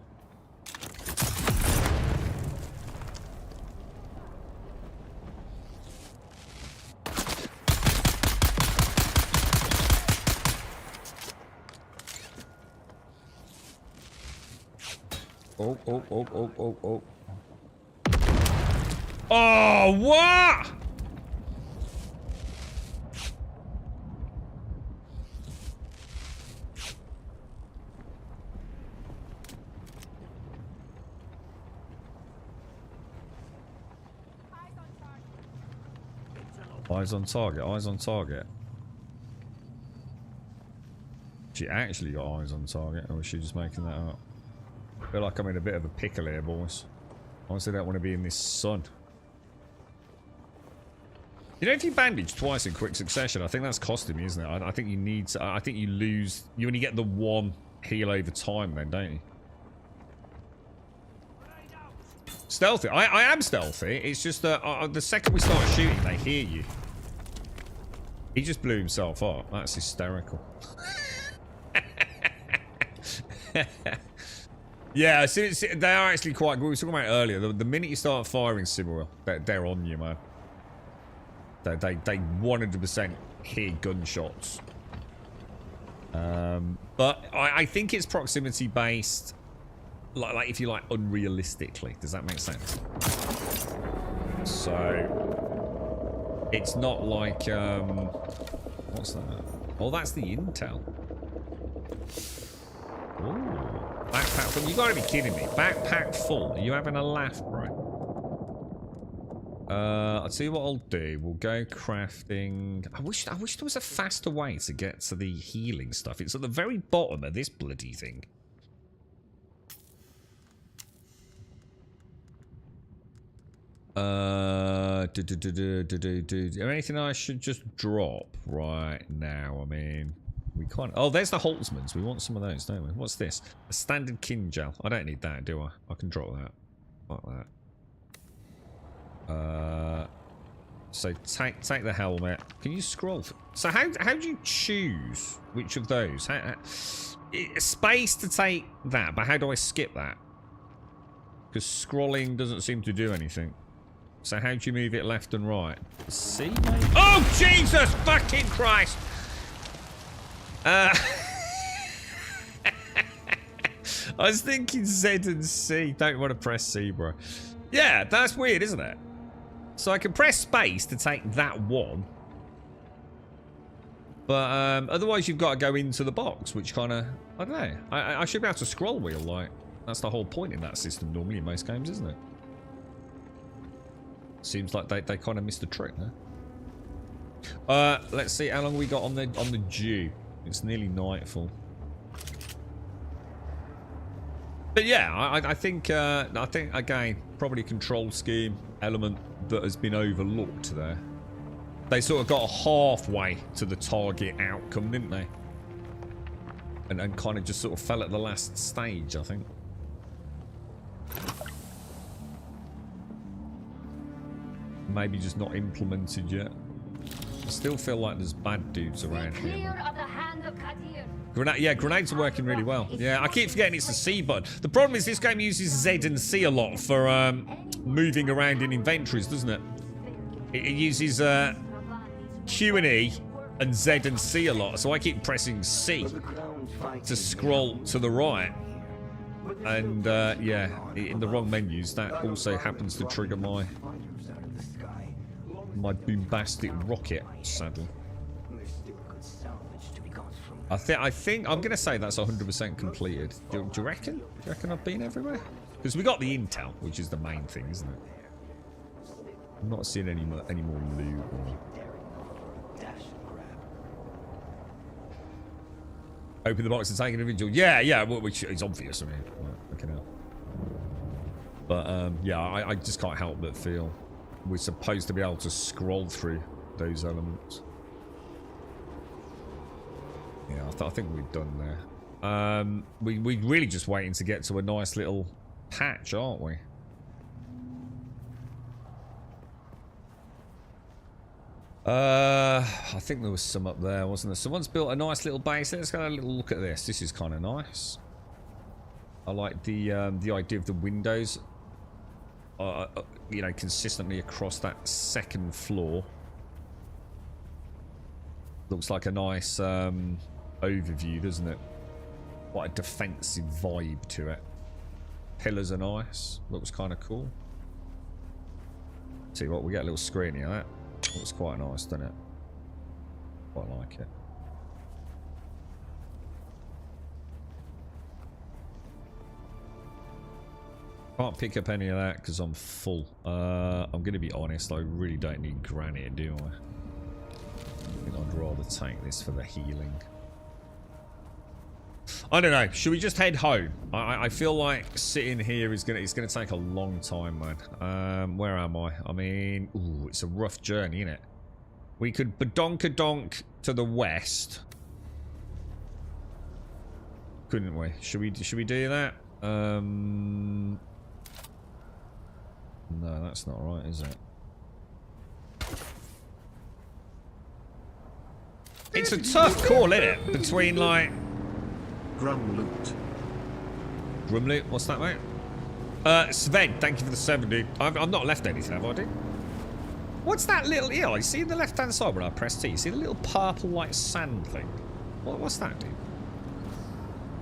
Oh. Oh, what? Eyes on target, eyes on target. She actually got eyes on target, or was she just making that up? I feel like I'm in a bit of a pickle here, boys. Honestly, I don't want to be in this sun. You know, if you bandage twice in quick succession, I think that's costing me, isn't it? I think you need to, I think you lose, you only get the one heal over time then, don't you? Stealthy. I am stealthy. It's just that the second we start shooting, they hear you. He just blew himself up. That's hysterical. Yeah, so they are actually quite good. We were talking about it earlier. The minute you start firing Cimmeril, they're on you, man. They 100% hear gunshots. But I think it's proximity based. Like if you like unrealistically. Does that make sense? So it's not like what's that? Oh, that's the intel. Ooh. Backpack full. You gotta be kidding me. Backpack full. Are you having a laugh, bro? I'll tell you what I'll do. We'll go crafting. I wish there was a faster way to get to the healing stuff. It's at the very bottom of this bloody thing. Is there anything I should just drop right now? I mean, we can't. Oh, there's the Holtzmans. We want some of those, don't we? What's this? A standard kin gel. I don't need that, do I? I can drop that. Like that. So take the helmet. Can you scroll? So how do you choose which of those? Space to take that, but how do I skip that? Because scrolling doesn't seem to do anything. So how do you move it left and right? C? Oh, Jesus fucking Christ! I was thinking Z and C. Don't want to press C, bro. Yeah, that's weird, isn't it? So I can press space to take that one. But otherwise you've got to go into the box, which kind of... I don't know. I should be able to scroll wheel, like... That's the whole point in that system normally in most games, isn't it? Seems like they kind of missed the trick, huh? Let's see how long we got on the dew. It's nearly nightfall. But yeah, I think again probably a control scheme element that has been overlooked there. They sort of got halfway to the target outcome, didn't they? And kind of just sort of fell at the last stage, I think. Maybe just not implemented yet. I still feel like there's bad dudes around here. Grenades are working really well. Yeah, I keep forgetting it's the C button. The problem is this game uses Z and C a lot for moving around in inventories, doesn't it? It uses Q and E and Z and C a lot, so I keep pressing C to scroll to the right. And yeah, in the wrong menus, that also happens to trigger my bombastic rocket, sadly. I think I'm gonna say that's 100% completed. Do you reckon? Do you reckon I've been everywhere? Because we got the intel, which is the main thing, isn't it? I'm not seeing any more loot. Open the box and take an individual. Yeah, which is obvious. I mean, okay now. But yeah, I just can't help but feel we're supposed to be able to scroll through those elements. Yeah, I think we're done there. We're really just waiting to get to a nice little patch, aren't we? I think there was some up there, wasn't there? Someone's built a nice little base. Let's go have a little look at this. This is kind of nice. I like the idea of the windows, you know, consistently across that second floor. Looks like a nice overview, doesn't it? Quite a defensive vibe to it. Pillars are nice. Looks kind of cool. See what, we get a little screen here. That looks quite nice, doesn't it? Quite like it. Can't pick up any of that because I'm full. I'm going to be honest, I really don't need granite, do I? I think I'd rather take this for the healing. I don't know. Should we just head home? I feel like sitting here is it's gonna take a long time, man. Where am I? I mean, ooh, it's a rough journey, isn't it? We could badonkadonk to the west. Couldn't we? Should we do that? No, that's not right, is it? It's a tough call, isn't it? Between like Grumloot. Grumloot, what's that, mate? Sven, thank you for the 7, dude. I've not left anything, have I, dude? What's that little... Yeah, I see in the left-hand side when I press T. You see the little purple, like, sand thing? What's that, dude?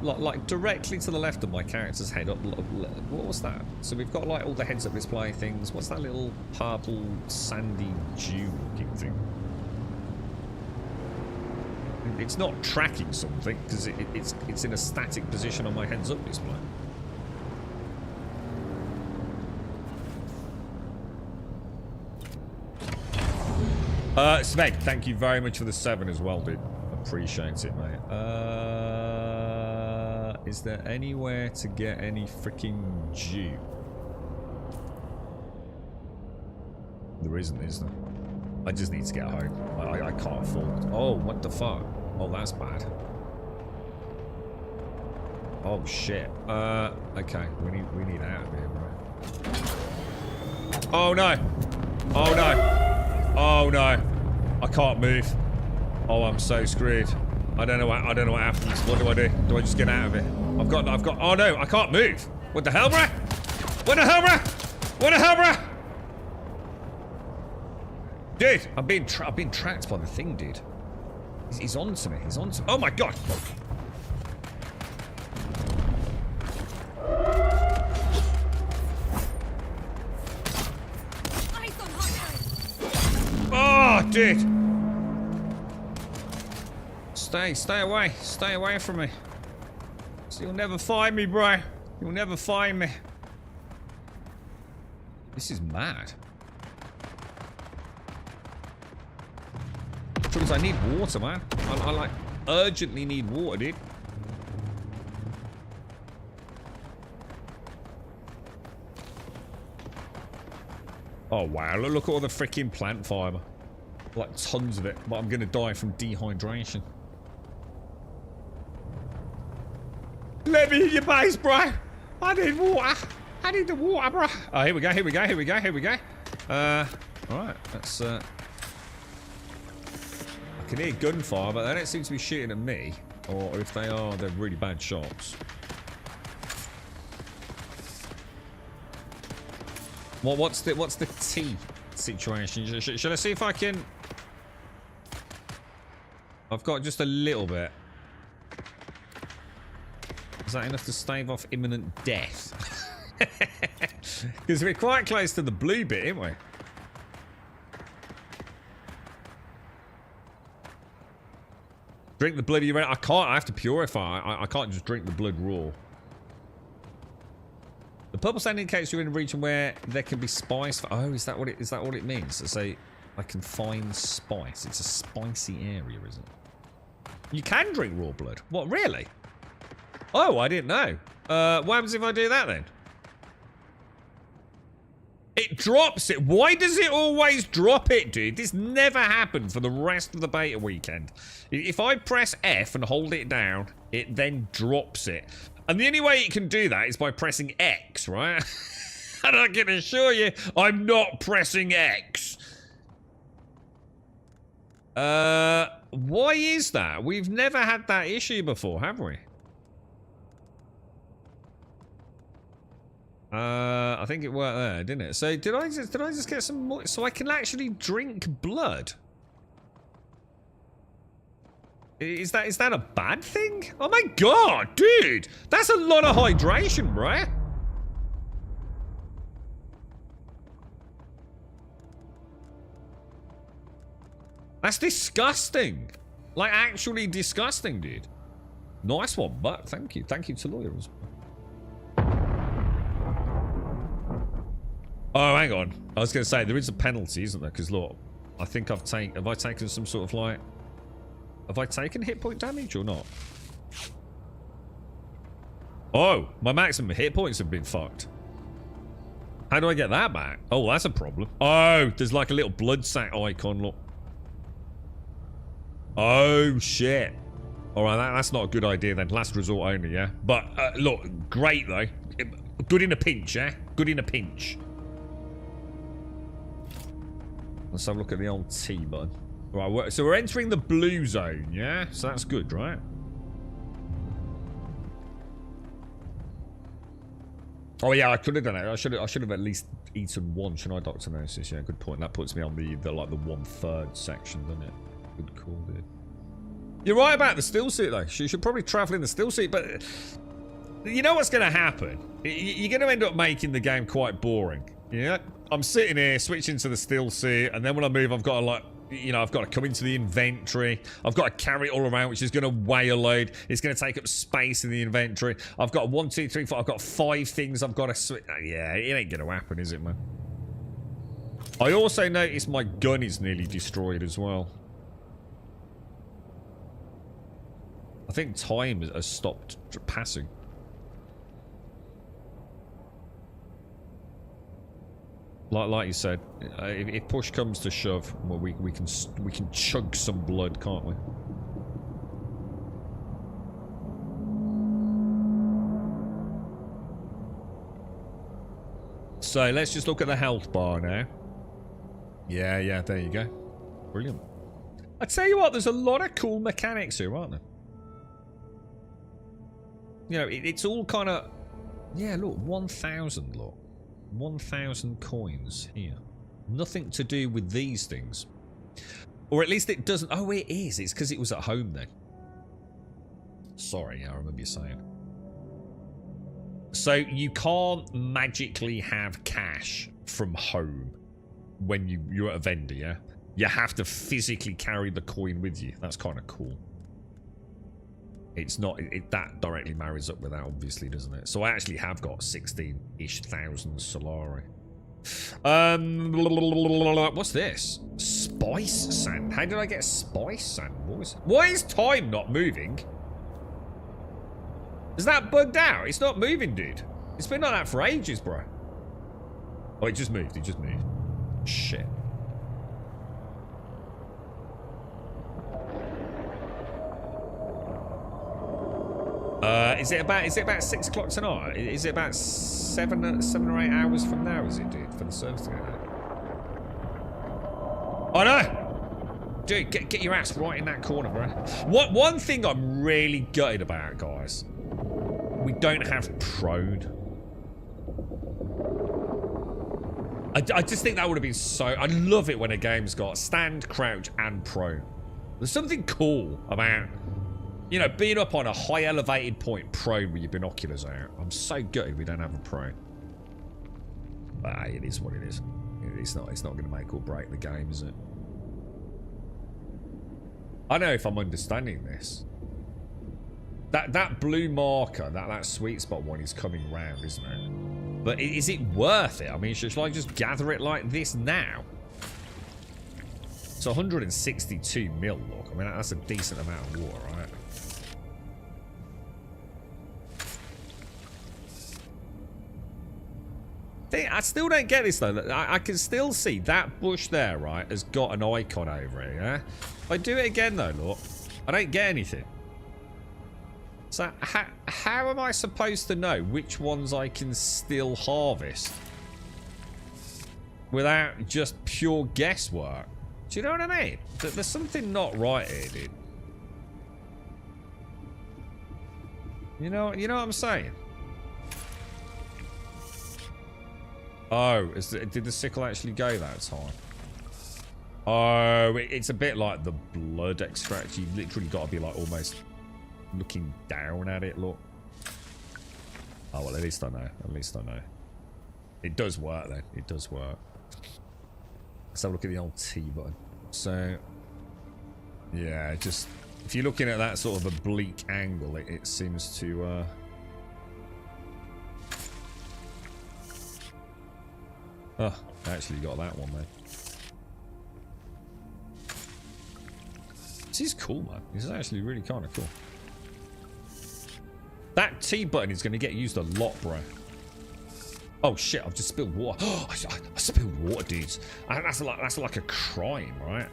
Like, directly to the left of my character's head. What was that? So we've got, like, all the heads-up display things. What's that little purple, sandy, dew-looking thing? It's not tracking something, because it's in a static position on my heads-up display. Sven, thank you very much for the 7 as well, dude. Appreciate it, mate. Is there anywhere to get any freaking dew? There isn't, is there? I just need to get home. I can't afford. Oh, what the fuck? Oh, that's bad. Oh shit. Okay, we need out of here, right? Oh no! Oh no! Oh no! I can't move. Oh, I'm so screwed. I don't know what happens. What do I do? Do I just get out of it? I've got. Oh no! I can't move. What the hell, bruh? What the hell, bruh? What the hell, bruh? Dude, I've been tracked by the thing, dude. He's on to me. He's on to me. Oh my god! Oh, dude! Stay away. Stay away from me. So you'll never find me, bro. You'll never find me. This is mad. Because I need water, man. I like urgently need water, dude. Oh wow, look at all the freaking plant fiber. Like tons of it, but I'm gonna die from dehydration. Let me hit your base, bro. I need water. I need the water, bro. Oh, here we go, here we go, here we go, here we go. Alright, let's I can hear gunfire, but they don't seem to be shooting at me. Or if they are, they're really bad shots. What's the T situation? Shall I see if I can? I've got just a little bit. Is that enough to stave off imminent death? Because we're quite close to the blue bit, aren't we? Drink the blood. You I can't. I have to purify. I can't just drink the blood raw. The purple sand indicates you're in a region where there can be spice. Oh, is that what it means? To say I can find spice. It's a spicy area, is it? You can drink raw blood. What, really? Oh, I didn't know. What happens if I do that then? It drops it. Why does it always drop it, dude? This never happened for the rest of the beta weekend. If I press F and hold it down, it then drops it. And the only way it can do that is by pressing X, right? And I can assure you, I'm not pressing X. Why is that? We've never had that issue before, have we? I think it worked there, didn't it? So did I just get some more? So I can actually drink blood? Is that a bad thing? Oh my god, dude! That's a lot of hydration, right? That's disgusting. Like, actually disgusting, dude. Nice one, but thank you. Thank you to lawyers. Oh, hang on. I was going to say, there is a penalty, isn't there? Because, look, I think have I taken some sort of, like... Have I taken hit point damage or not? Oh, my maximum hit points have been fucked. How do I get that back? Oh, that's a problem. Oh, there's like a little blood sac icon, look. Oh, shit. All right, that's not a good idea then. Last resort only, yeah? But, look, great, though. Good in a pinch, yeah? Good in a pinch. Let's have a look at the old T button. Right, so we're entering the blue zone, yeah? So that's good, right? Oh, yeah, I could have done it. I should have at least eaten one, shouldn't I, Dr. Gnosis? Yeah, good point. That puts me on the 1/3 section, doesn't it? Good call, dude. You're right about the still seat, though. You should probably travel in the still seat, but you know what's going to happen? You're going to end up making the game quite boring. Yeah, I'm sitting here switching to the still seat, and then when I move, I've got to like, I've got to come into the inventory. I've got to carry it all around, which is going to weigh a load. It's going to take up space in the inventory. I've got 1, 2, 3, 4. I've got 5 things I've got to switch. Yeah, it ain't going to happen, is it, man? I also noticed my gun is nearly destroyed as well. I think time has stopped passing. Like you said, if push comes to shove, well, we can chug some blood, can't we? So let's just look at the health bar now. Yeah, there you go. Brilliant. I tell you what, there's a lot of cool mechanics here, aren't there? You know, it's all kind of... Yeah, look, 1,000, look. 1,000 coins here. Nothing to do with these things. Or at least it doesn't... Oh, it is. It's because it was at home then. Sorry, I remember you saying. So you can't magically have cash from home when you're at a vendor, yeah? You have to physically carry the coin with you. That's kind of cool. It's not... that directly marries up with that, obviously, doesn't it? So I actually have got 16-ish thousand Solari. What's this? Spice sand. How did I get spice sand, boys? Why is time not moving? Is that bugged out? It's not moving, dude. It's been like that for ages, bro. Oh, it just moved. It just moved. Shit. Is it about 6 o'clock tonight? Is it about 7 or 8 hours from now? Is it, dude, for the service to go out? Oh no, dude, get your ass right in that corner, bro. One thing I'm really gutted about, guys, we don't have prone. I just think that would have been so... I love it when a game's got stand, crouch, and prone. There's something cool about... You know, being up on a high elevated point prone with your binoculars out. I'm so gutted we don't have a prone. But it is what it is. It's not going to make or break the game, is it? I don't know if I'm understanding this. That blue marker, that sweet spot one is coming round, isn't it? But is it worth it? I mean, should I just gather it like this now? It's 162 mil, look. I mean, that's a decent amount of water, right? I still don't get this, though. I can still see that bush there, right, has got an icon over it, yeah? If I do it again, though, look, I don't get anything. So, how am I supposed to know which ones I can still harvest without just pure guesswork? Do you know what I mean? There's something not right here, dude. You know what I'm saying? Oh, did the sickle actually go that time? Oh, it's a bit like the blood extract. You've literally got to be like almost looking down at it, look. Oh, well, at least I know. At least I know. It does work, then. It does work. Let's have a look at the old T button. So, yeah, just... If you're looking at that sort of oblique angle, it seems to... Oh, I actually got that one, man. This is cool, man. This is actually really kind of cool. That T button is going to get used a lot, bro. Oh shit! I've just spilled water. Oh, I spilled water, dudes. That's like a crime, right?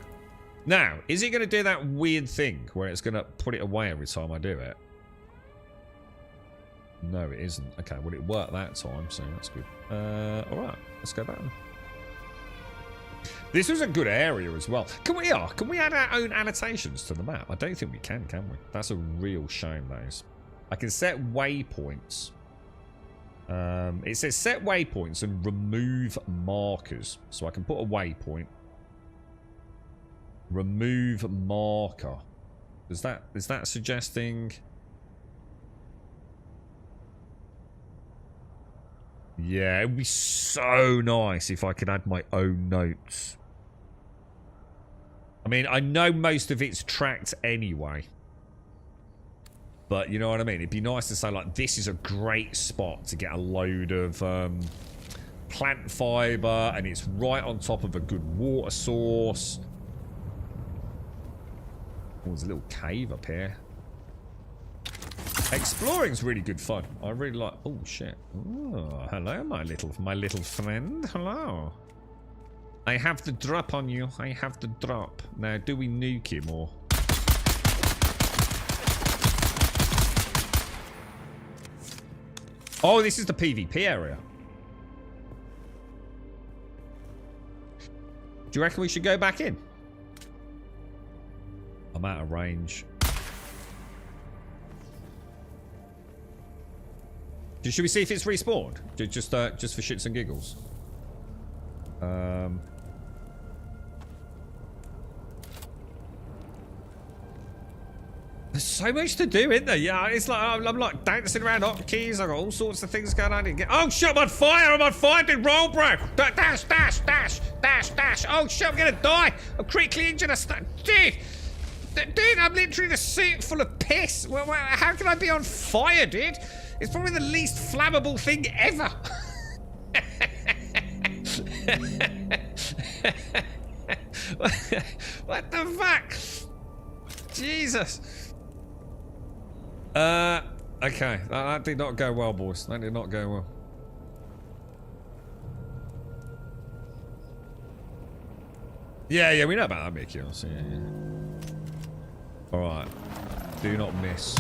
Now, is it going to do that weird thing where it's going to put it away every time I do it? No, it isn't. Okay, well, it worked that time, so that's good. Alright, let's go back. This was a good area as well. Can we add our own annotations to the map? I don't think we can we? That's a real shame, that is. I can set waypoints. It says set waypoints and remove markers. So I can put a waypoint. Remove marker. Is that suggesting? Yeah, it would be so nice if I could add my own notes. I mean, I know most of it's tracked anyway. But you know what I mean? It'd be nice to say, like, this is a great spot to get a load of plant fibre, and it's right on top of a good water source. Oh, there's a little cave up here. Exploring's really good fun. I really like... Oh, shit. Oh, hello, my little friend. Hello. I have the drop on you. I have the drop. Now, do we nuke him or... Oh, this is the PvP area. Do you reckon we should go back in? I'm out of range. Should we see if it's respawned? Just for shits and giggles. There's so much to do, isn't there? Yeah, it's like I'm like dancing around hotkeys. I've got all sorts of things going on. Oh shit! I'm on fire! I'm on fire! Dude, roll, bro! Dash, dash, dash, dash, dash! Oh shit! I'm gonna die! I'm critically injured. Dude, I'm literally in a suit full of piss. How can I be on fire, dude? It's probably the least flammable thing ever. What the fuck? Jesus. Okay. That did not go well, boys. That did not go well. Yeah, we know about that, Mickey. Yeah. Alright. Do not miss.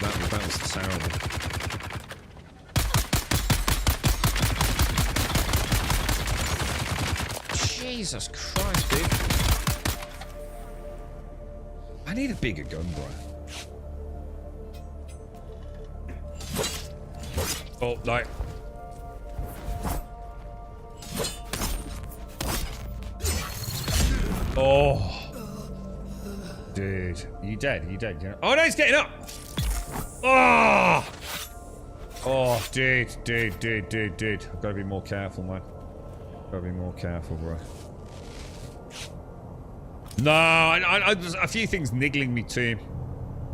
That was terrible. Jesus Christ, dude. I need a bigger gun, bro. Oh, no. Oh. Dude. Are you dead? Are you dead? Yeah. Oh, no, he's getting up. Oh! Oh, dude. I've got to be more careful, man. Gotta be more careful, bro. No, there's a few things niggling me too.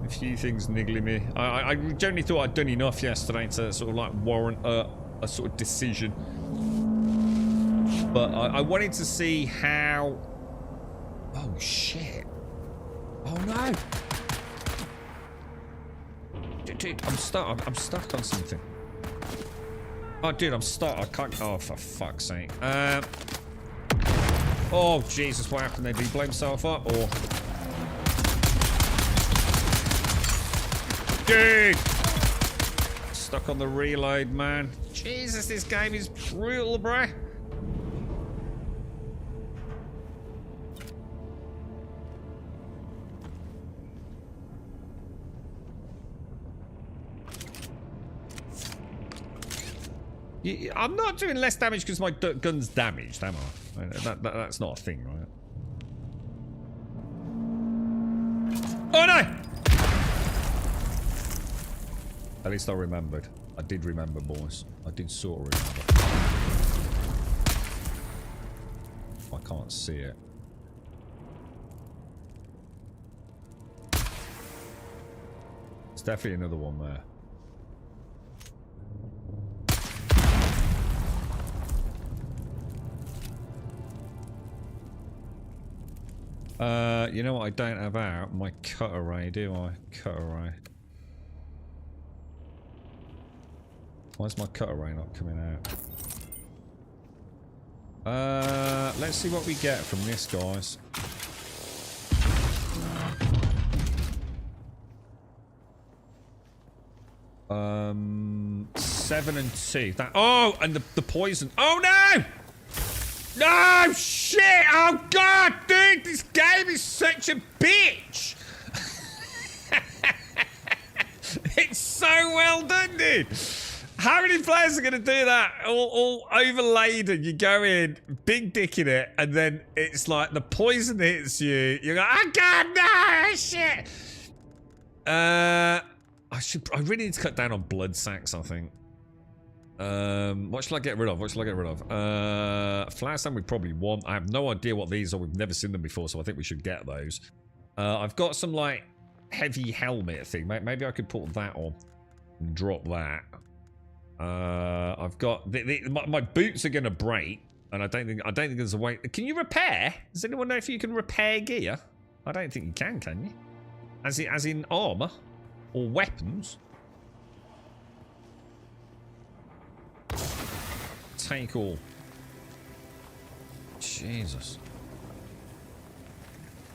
A few things niggling me. I generally thought I'd done enough yesterday to sort of like warrant a sort of decision. But I wanted to see how... Oh, shit. Oh, no. Dude, I'm stuck on something. Oh, dude, I'm stuck. I can't... Oh, for fuck's sake. Oh, Jesus, what happened there? Did he blow himself up, or... Dude! Stuck on the reload, man. Jesus, this game is brutal, bruh. I'm not doing less damage because my gun's damaged, am I? That's not a thing, right? Oh no! At least I remembered. I did remember, boys. I did sort of remember. I can't see it. There's definitely another one there. You know what I don't have out? My cut array, do I? Cut array. Why's my cut array not coming out? Let's see what we get from this, guys. Um, 7 and 2. That. Oh, and the poison. Oh no! No shit! Oh god, dude, this game is such a bitch. It's so well done, dude. How many players are going to do that? All overlaid, and you go in, big dick in it, and then it's like the poison hits you. You're like, oh god, no, shit. I really need to cut down on blood sacks, I think. What shall I get rid of? What shall I get rid of? Flower stand we probably want. I have no idea what these are. We've never seen them before, so I think we should get those. I've got some, like, heavy helmet thing. Maybe I could put that on and drop that. I've got my boots are gonna break, and I don't think there's a way. Can you repair? Does anyone know if you can repair gear? I don't think you can you? As in armor or weapons? Take all. Jesus.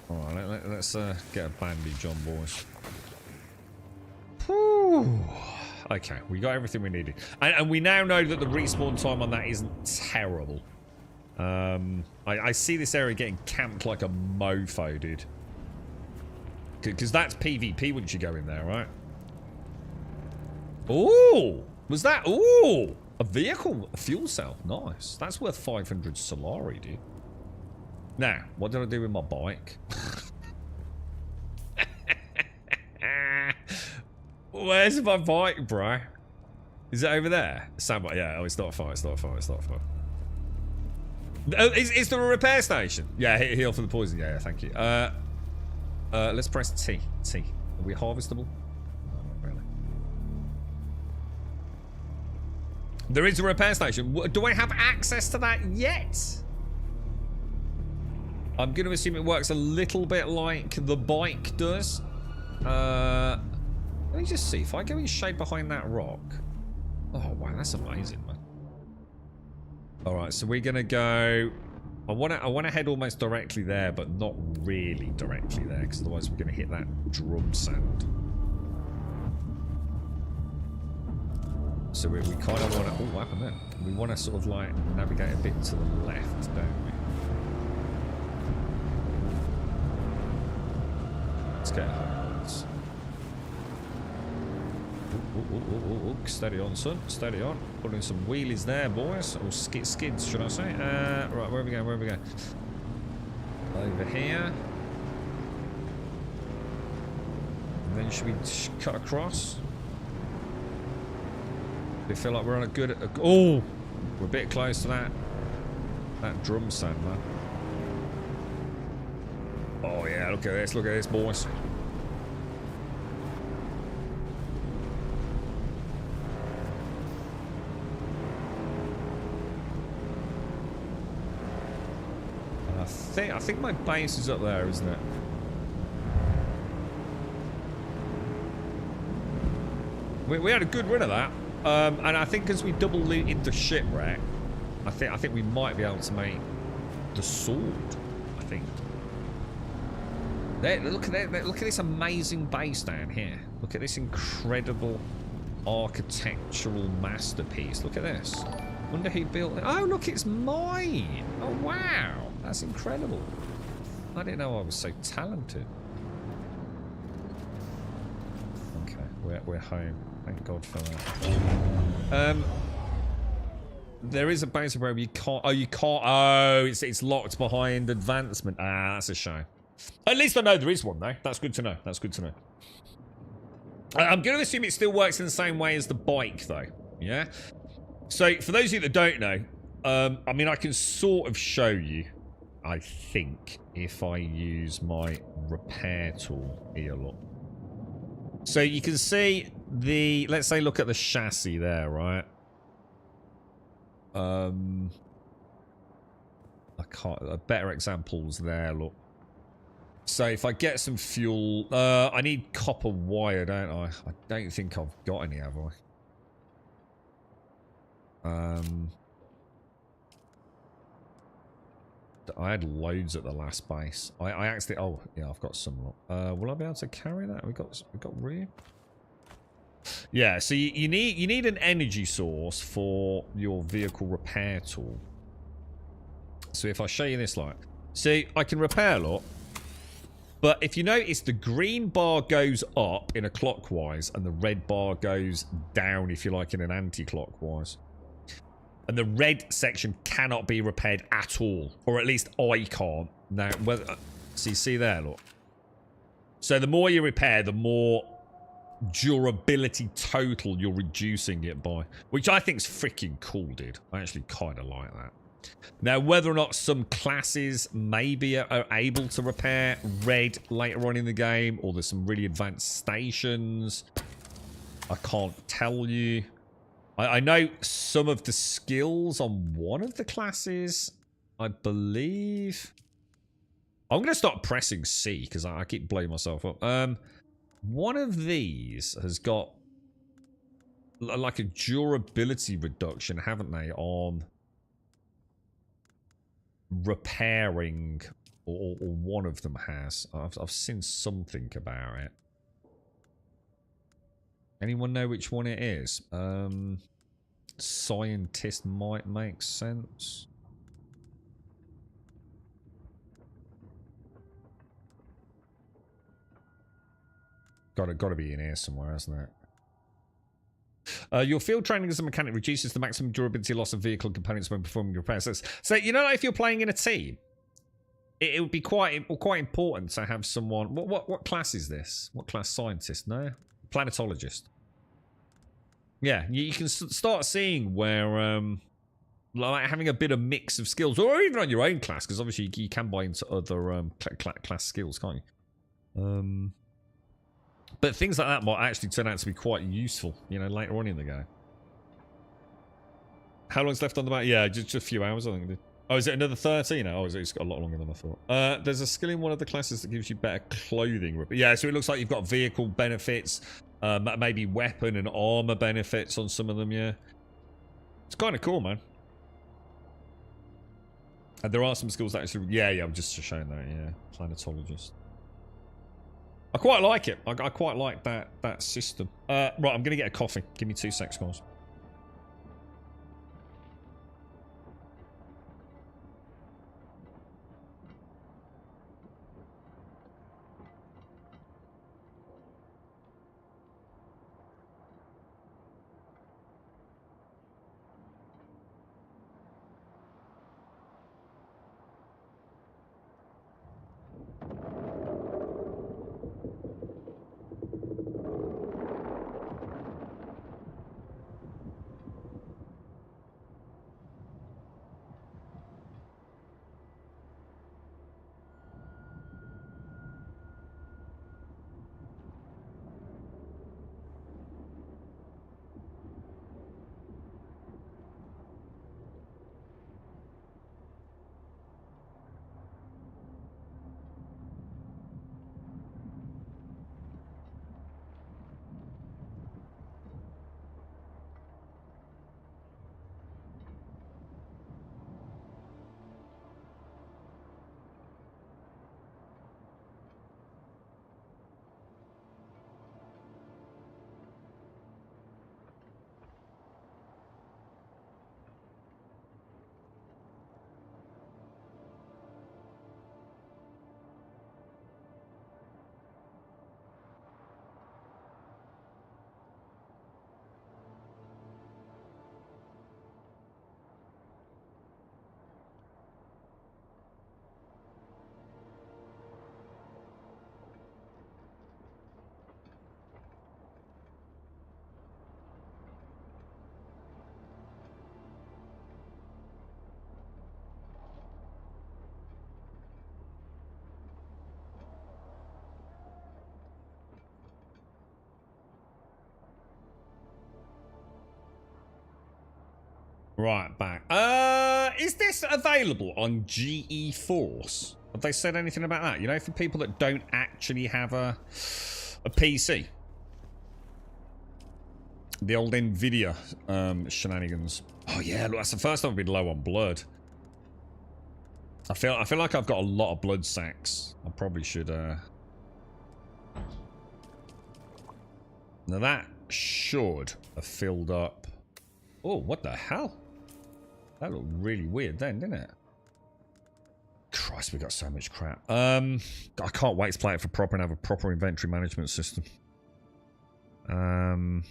All right, let's get a bandage on, boys. Whew. Okay, we got everything we needed. And we now know that the respawn time on that isn't terrible. I see this area getting camped like a mofo, dude. Because that's PvP once you go in there, right? Ooh! Was that... Ooh! A vehicle, a fuel cell. Nice. That's worth 500 Solari, dude. Now, what did I do with my bike? Where's my bike, bro? Is it over there? Standby. Yeah. Oh, it's not far. It's not far. It's not far. Oh, is there a repair station? Yeah. Heal for the poison. Yeah. Thank you. Let's press T. T. Are we harvestable? No, not really. There is a repair station. Do I have access to that yet? I'm going to assume it works a little bit like the bike does. Let me just see. If I go in shade behind that rock. Oh, wow. That's amazing, man. All right. So we're going to go... I want to head almost directly there, but not really directly there, because otherwise we're going to hit that drum sand. So we kind of want to... Oh, what happened there? We want to sort of like navigate a bit to the left, don't we? Let's get homewards. Steady on, son. Steady on. Putting some wheelies there, boys. Or skids, should I say? Right, where are we going? Where are we going? Over here. And then should we cut across? Do you feel like we're on a good... Oh! We're a bit close to that drum sand, man. Oh, yeah. Look at this, boys. I think my base is up there, isn't it? We had a good run of that, and I think as we double looted the shipwreck, I think we might be able to make the sword. I think. Look at this amazing base down here. Look at this incredible architectural masterpiece. Look at this. Wonder who built it. Oh, look, it's mine. Oh, wow. That's incredible. I didn't know I was so talented. Okay, we're home. Thank God for that. There is a base where you can't... Oh, you can't... Oh, it's locked behind advancement. Ah, that's a shame. At least I know there is one, though. That's good to know. That's good to know. I'm going to assume it still works in the same way as the bike, though. Yeah? So, for those of you that don't know, I mean, I can sort of show you, I think, if I use my repair tool here, look. So, you can see the... Let's say look at the chassis there, right? I can't... Better examples there, look. So, if I get some fuel... I need copper wire, don't I? I don't think I've got any, have I? I had loads at the last base. I actually... Oh, yeah, I've got some. Will I be able to carry that? We got room? Yeah, so you need an energy source for your vehicle repair tool. So if I show you this, like... See, I can repair a lot. But if you notice, the green bar goes up in a clockwise and the red bar goes down, if you like, in an anti-clockwise. And the red section cannot be repaired at all. Or at least I can't. Now, whether, so you see there, look. So the more you repair, the more durability total you're reducing it by. Which I think is freaking cool, dude. I actually kind of like that. Now, whether or not some classes maybe are able to repair red later on in the game, or there's some really advanced stations, I can't tell you. I know some of the skills on one of the classes, I believe. I'm going to start pressing C because I keep blowing myself up. One of these has got like a durability reduction, haven't they, on repairing, or one of them has. I've seen something about it. Anyone know which one it is? Scientist might make sense. Gotta be in here somewhere, hasn't it? Your field training as a mechanic reduces the maximum durability loss of vehicle components when performing repairs. So you know, like if you're playing in a team, it would be quite important to have someone. What class is this? What class? Scientist? No, planetologist. Yeah, you can start seeing where like having a bit of mix of skills, or even on your own class, because obviously you can buy into other class skills, can't you? But things like that might actually turn out to be quite useful, you know, later on in the game. How long's left on the map? Yeah, just a few hours, I think. Oh, is it another 13 now? Oh, it's got a lot longer than I thought. There's a skill in one of the classes that gives you better clothing. Yeah, so it looks like you've got vehicle benefits, maybe weapon and armor benefits on some of them, yeah. It's kind of cool, man. And there are some skills that actually... Yeah, I'm just showing that, yeah. Planetologist. I quite like it. I quite like that system. Right, I'm going to get a coffee. Give me 2 secs, guys. Right, back. Is this available on GE Force? Have they said anything about that? You know, for people that don't actually have a PC. The old Nvidia shenanigans. Oh yeah, look, that's the first time I've been low on blood. I feel like I've got a lot of blood sacks. I probably should now that should have filled up. Oh, what the hell? That looked really weird then, didn't it? Christ, we got so much crap. I can't wait to play it for proper and have a proper inventory management system. I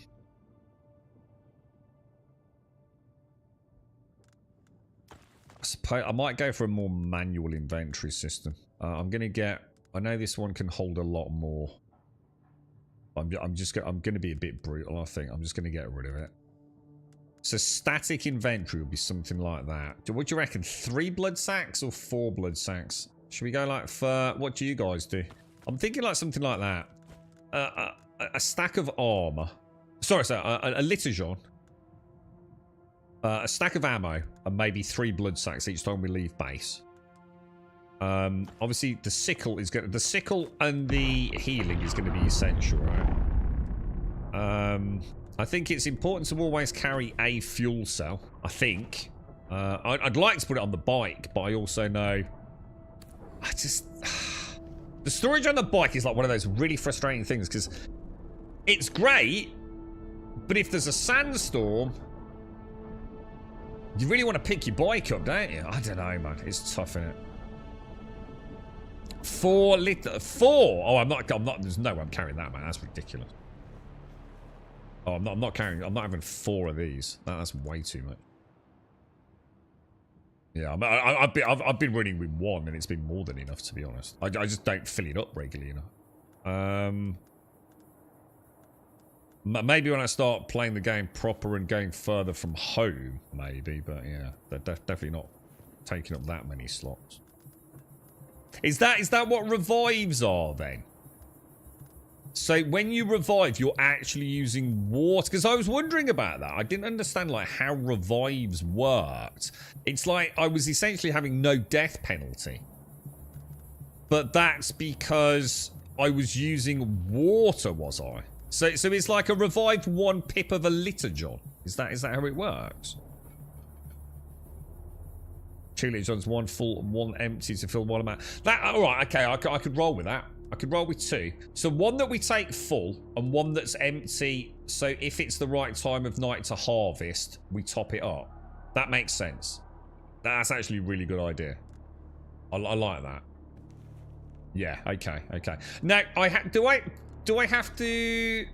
suppose I might go for a more manual inventory system. I'm gonna get. I know this one can hold a lot more. I'm gonna be a bit brutal. I think I'm just gonna get rid of it. So static inventory will be something like that. What do you reckon? 3 blood sacks or 4 blood sacks? Should we go like for... What do you guys do? I'm thinking like something like that. A stack of armor. Sorry, a liturgion. A stack of ammo. And maybe 3 blood sacks each time we leave base. Obviously, the sickle is going to... The sickle and the healing is going to be essential, right? I think it's important to always carry a fuel cell. I think. I'd like to put it on the bike, but I also know... The storage on the bike is like one of those really frustrating things, because it's great, but if there's a sandstorm, you really want to pick your bike up, don't you? I don't know, man. It's tough, innit? 4 liter... 4? Oh, I'm not... There's no way I'm carrying that, man. That's ridiculous. Oh, I'm not carrying... I'm not having 4 of these. That's way too much. Yeah, I've been running with 1, and it's been more than enough, to be honest. I just don't fill it up regularly enough. Maybe when I start playing the game proper and going further from home, maybe. But yeah, they're definitely not taking up that many slots. Is that what revives are then? So when you revive, you're actually using water? Because I was wondering about that. I didn't understand like how revives worked. It's like I was essentially having no death penalty. But that's because I was using water, was I? So it's like a revived 1 pip of a liturgion. Is that how it works? 2 liturgions, 1 full, 1 empty to fill 1 amount. That, alright, okay, I could roll with that. I could roll with 2. So 1 that we take full and 1 that's empty. So if it's the right time of night to harvest, we top it up. That makes sense. That's actually a really good idea. I like that. Yeah, okay. Now, do I have to...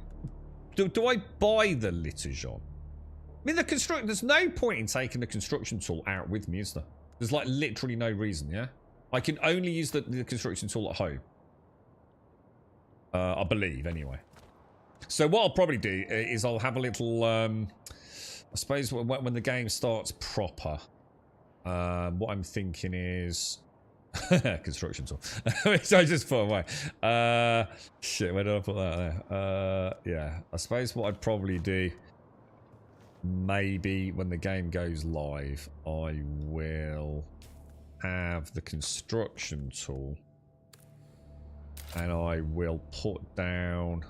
Do I buy the liturgion? I mean, there's no point in taking the construction tool out with me, is there? There's like literally no reason, yeah? I can only use the construction tool at home. I believe, anyway. So what I'll probably do is I'll have a little, I suppose when the game starts proper, what I'm thinking is... construction tool. Which I just put away. Shit, where did I put that there? Yeah, I suppose what I'd probably do, maybe when the game goes live, I will have the construction tool. And I will put down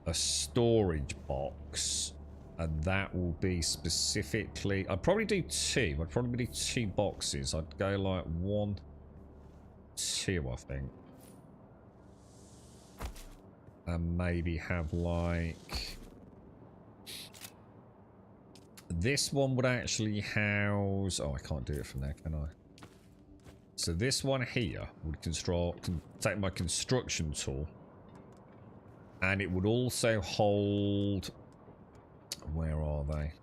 a storage box, and that will be specifically... I'd probably do 2. I'd probably do 2 boxes. I'd go like 1, 2, I think. And maybe have like... This one would actually house... Oh, I can't do it from there, can I? So this one here would take my construction tool, and it would also hold... Where are they?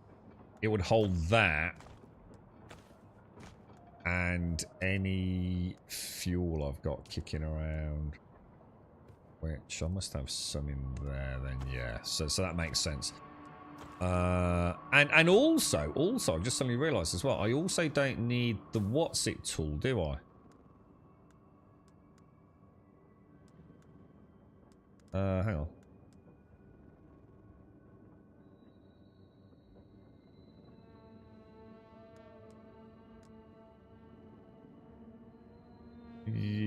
It would hold that and any fuel I've got kicking around, which I must have some in there then, yeah. So that makes sense. And also, I've just suddenly realised as well, I also don't need the what's it tool, do I? Hang on.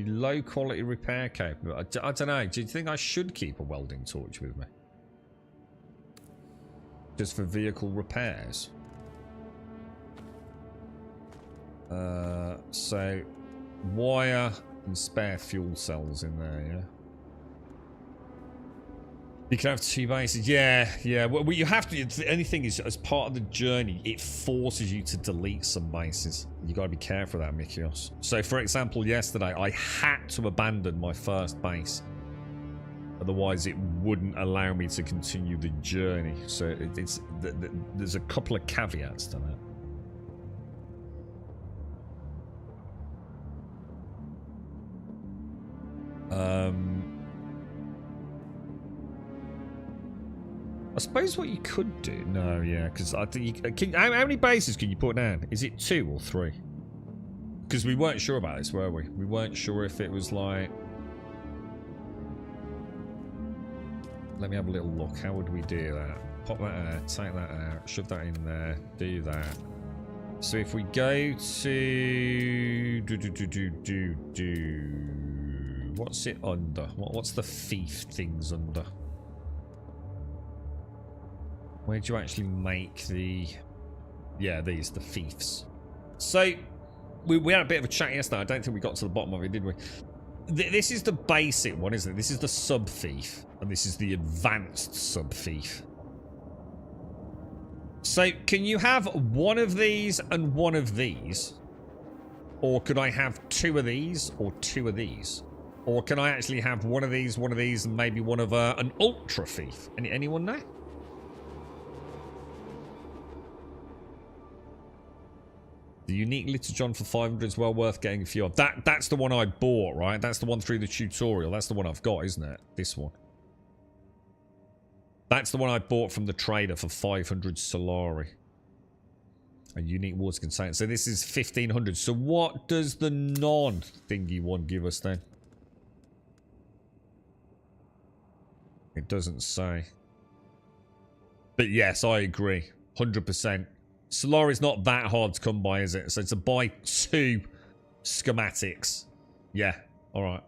Low quality repair capability. I don't know. Do you think I should keep a welding torch with me? Just for vehicle repairs? So wire and spare fuel cells in there, yeah. You can have 2 bases. Yeah, yeah. Well, you have to. The only thing is, as part of the journey, it forces you to delete some bases. You got to be careful of that, Mikios. So, for example, yesterday, I had to abandon my first base. Otherwise, it wouldn't allow me to continue the journey. So, there's a couple of caveats to that. I suppose what you could do... No, yeah, because I think you... how many bases can you put down? Is it 2 or 3? Because we weren't sure about this, were we? We weren't sure if it was like... Let me have a little look. How would we do that? Pop that out, take that out, shove that in there, do that. So if we go to... What's it under? What's the fief things under? Where do you actually make the... Yeah, these, the fiefs. So, we had a bit of a chat yesterday. I don't think we got to the bottom of it, did we? This is the basic one, isn't it? This is the sub-fief. And this is the advanced sub-fief. So, can you have one of these and one of these? Or could I have 2 of these or 2 of these? Or can I actually have one of these, and maybe one of an ultra-fief? Anyone know? The unique Little for 500 is well worth getting a few of. That's the one I bought, right? That's the one through the tutorial. That's the one I've got, isn't it? This one. That's the one I bought from the trader for 500 Solari. A unique water container. So this is 1500. So what does the non-thingy one give us then? It doesn't say. But yes, I agree. 100%. Solari's not that hard to come by, is it? So to buy 2 schematics. Yeah, alright.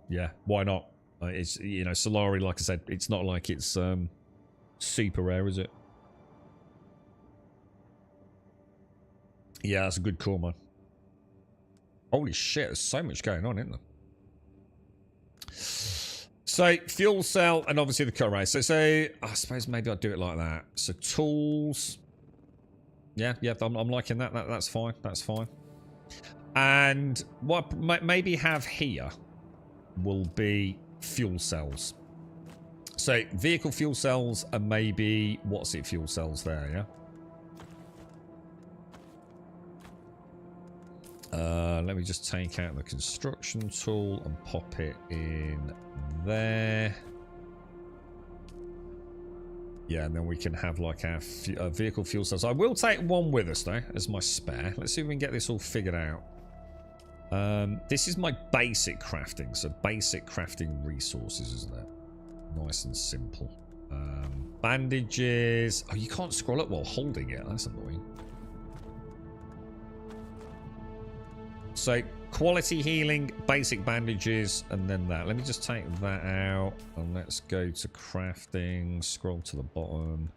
Yeah, why not? It's, you know, Solari, like I said, it's not like it's super rare, is it? Yeah, that's a good call, man. Holy shit, there's so much going on, isn't there? So, fuel cell, and obviously the cut race. So, I suppose maybe I'll do it like that. So, tools... Yeah, I'm liking that. That's fine. That's fine. And what maybe have here will be fuel cells. So vehicle fuel cells and maybe what's it fuel cells there, yeah? Let me just take out the construction tool and pop it in there. Yeah, and then we can have like our vehicle fuel cells. I will take one with us though, as my spare. Let's see if we can get this all figured out. This is my basic crafting. So basic crafting resources, isn't it? Nice and simple. Bandages. Oh, you can't scroll up while holding it. That's annoying. So quality healing, basic bandages, and then that. Let me just take that out and let's go to crafting. Scroll to the bottom.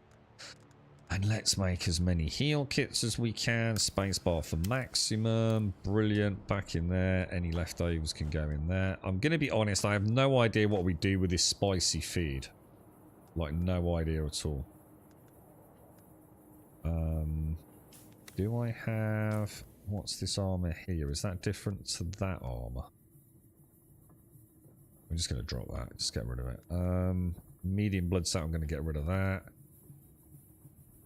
And let's make as many heal kits as we can. Spacebar for maximum. Brilliant. Back in there. Any leftovers can go in there. I'm going to be honest. I have no idea what we do with this spicy feed. Like, no idea at all. Do I have... What's this armor here? Is that different to that armor? I'm just going to drop that. Just get rid of it. Medium blood cell. I'm going to get rid of that.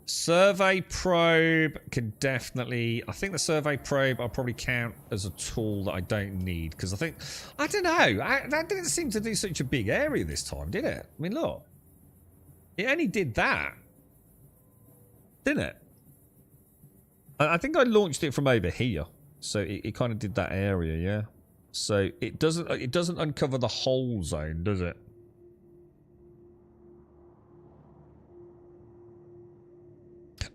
Survey probe can definitely... I think the survey probe I'll probably count as a tool that I don't need. Because I think... I don't know. That didn't seem to do such a big area this time, did it? I mean, look. It only did that. Didn't it? I think I launched it from over here. So it kind of did that area, yeah? So it doesn't uncover the whole zone, does it?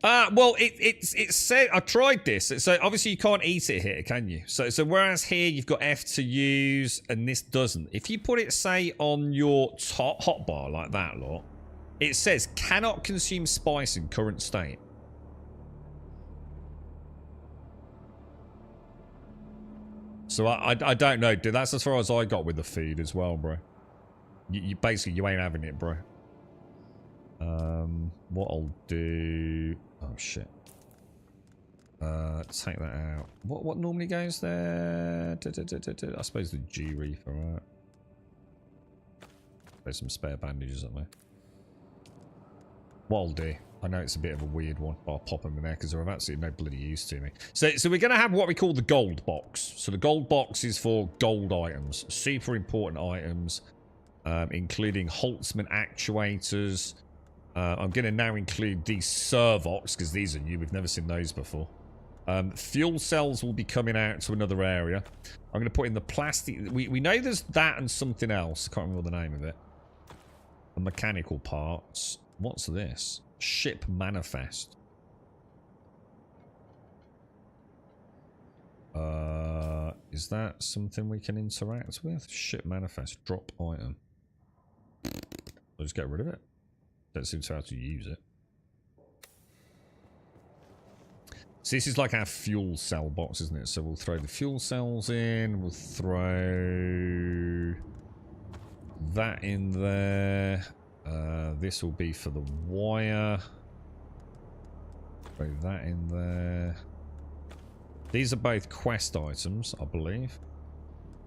Well, it said... I tried this. So obviously you can't eat it here, can you? So whereas here you've got F to use and this doesn't. If you put it, say, on your top hotbar like that, look, it says cannot consume spice in current state. So I don't know, dude. That's as far as I got with the feed as well, bro. You basically, you ain't having it, bro. What I'll do... Oh, shit. Take that out. What normally goes there? I suppose the G Reefer, right? There's some spare bandages up there. What I'll do... I know it's a bit of a weird one, but I'll pop them in there because they're of absolutely no bloody use to me. So we're going to have what we call the gold box. So the gold box is for gold items. Super important items, including Holtzman actuators. I'm going to now include these servox because these are new. We've never seen those before. Fuel cells will be coming out to another area. I'm going to put in the plastic. We know there's that and something else. I can't remember the name of it. The mechanical parts. What's this? Ship manifest. Is that something we can interact with? Ship manifest. Drop item. I'll just get rid of it. Don't seem to have to use it. So this is like our fuel cell box, isn't it? So we'll throw the fuel cells in. We'll throw that in there. This will be for the wire. Throw that in there. These are both quest items, I believe.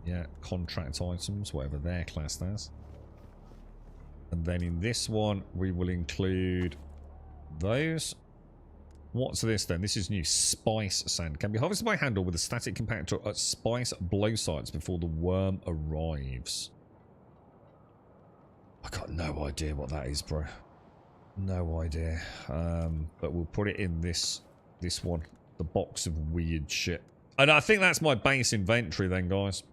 Yeah, contract items, whatever they're classed as. And then in this one, we will include those. What's this then? This is new. Spice sand. Can be harvested by handle with a static compactor at spice blow sites before the worm arrives. I got no idea what that is, bro. No idea. But we'll put it in this one. The box of weird shit. And I think that's my base inventory then, guys.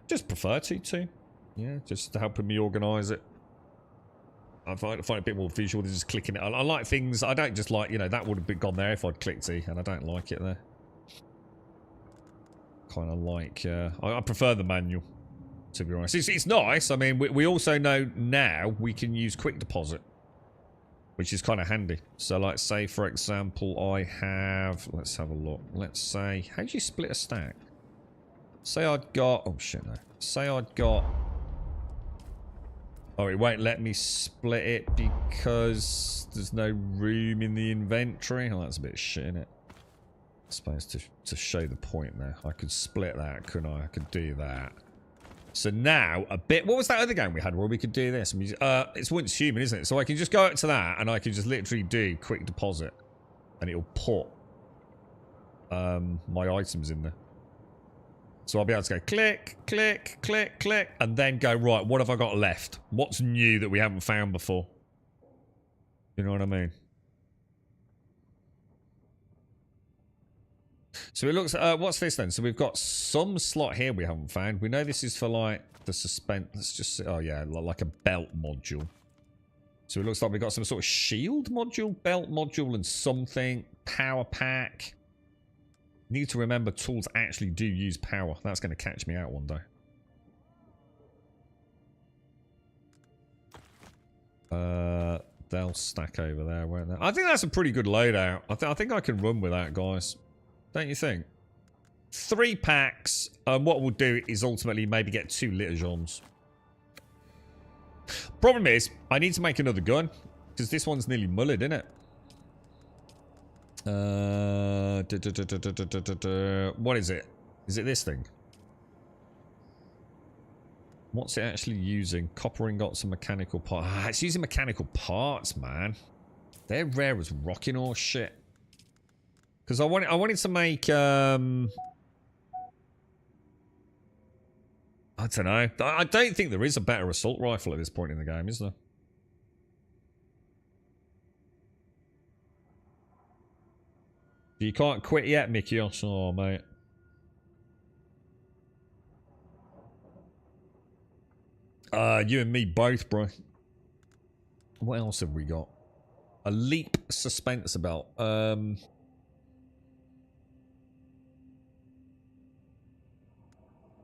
Just prefer to. Yeah, just to help me organise it. I find it a bit more visual than just clicking it. I like things. I don't just like, you know, that would have been gone there if I'd clicked E, and I don't like it there. Kind of like, I prefer the manual, to be honest. It's nice. I mean, we also know now we can use quick deposit, which is kind of handy. So, like, say, for example, I have... Let's have a look. Let's say... How do you split a stack? Say I'd got... Oh, shit, no. Say I'd got... Oh, it won't let me split it because there's no room in the inventory. Oh, that's a bit shit, isn't it? I suppose to show the point there. I could split that, couldn't I? I could do that. So now, a bit... What was that other game we had where we could do this? It's once human, isn't it? So I can just go up to that and I can just literally do quick deposit. And it'll put my items in there. So I'll be able to go click, click, click, click, and then go, right, what have I got left? What's new that we haven't found before? You know what I mean? So it looks, what's this then? So we've got some slot here we haven't found. We know this is for like the suspense. Let's just, oh yeah, like a belt module. So it looks like we've got some sort of shield module, belt module, and something. Power pack. Need to remember tools actually do use power. That's going to catch me out one day. They'll stack over there, won't they? I think that's a pretty good loadout. I think I can run with that, guys. Don't you think? 3 packs. What we'll do is ultimately maybe get 2 Liturgons. Problem is, I need to make another gun. Because this one's nearly mullered, isn't it? What is it? Is it this thing? What's it actually using? Copper ingots and mechanical parts. Ah, it's using mechanical parts, man. They're rare as rocking horse shit. Because I wanted to make I don't know. I don't think there is a better assault rifle at this point in the game, is there? You can't quit yet, Mickey. Oh, mate. You and me both, bro. What else have we got? A leap suspense belt. I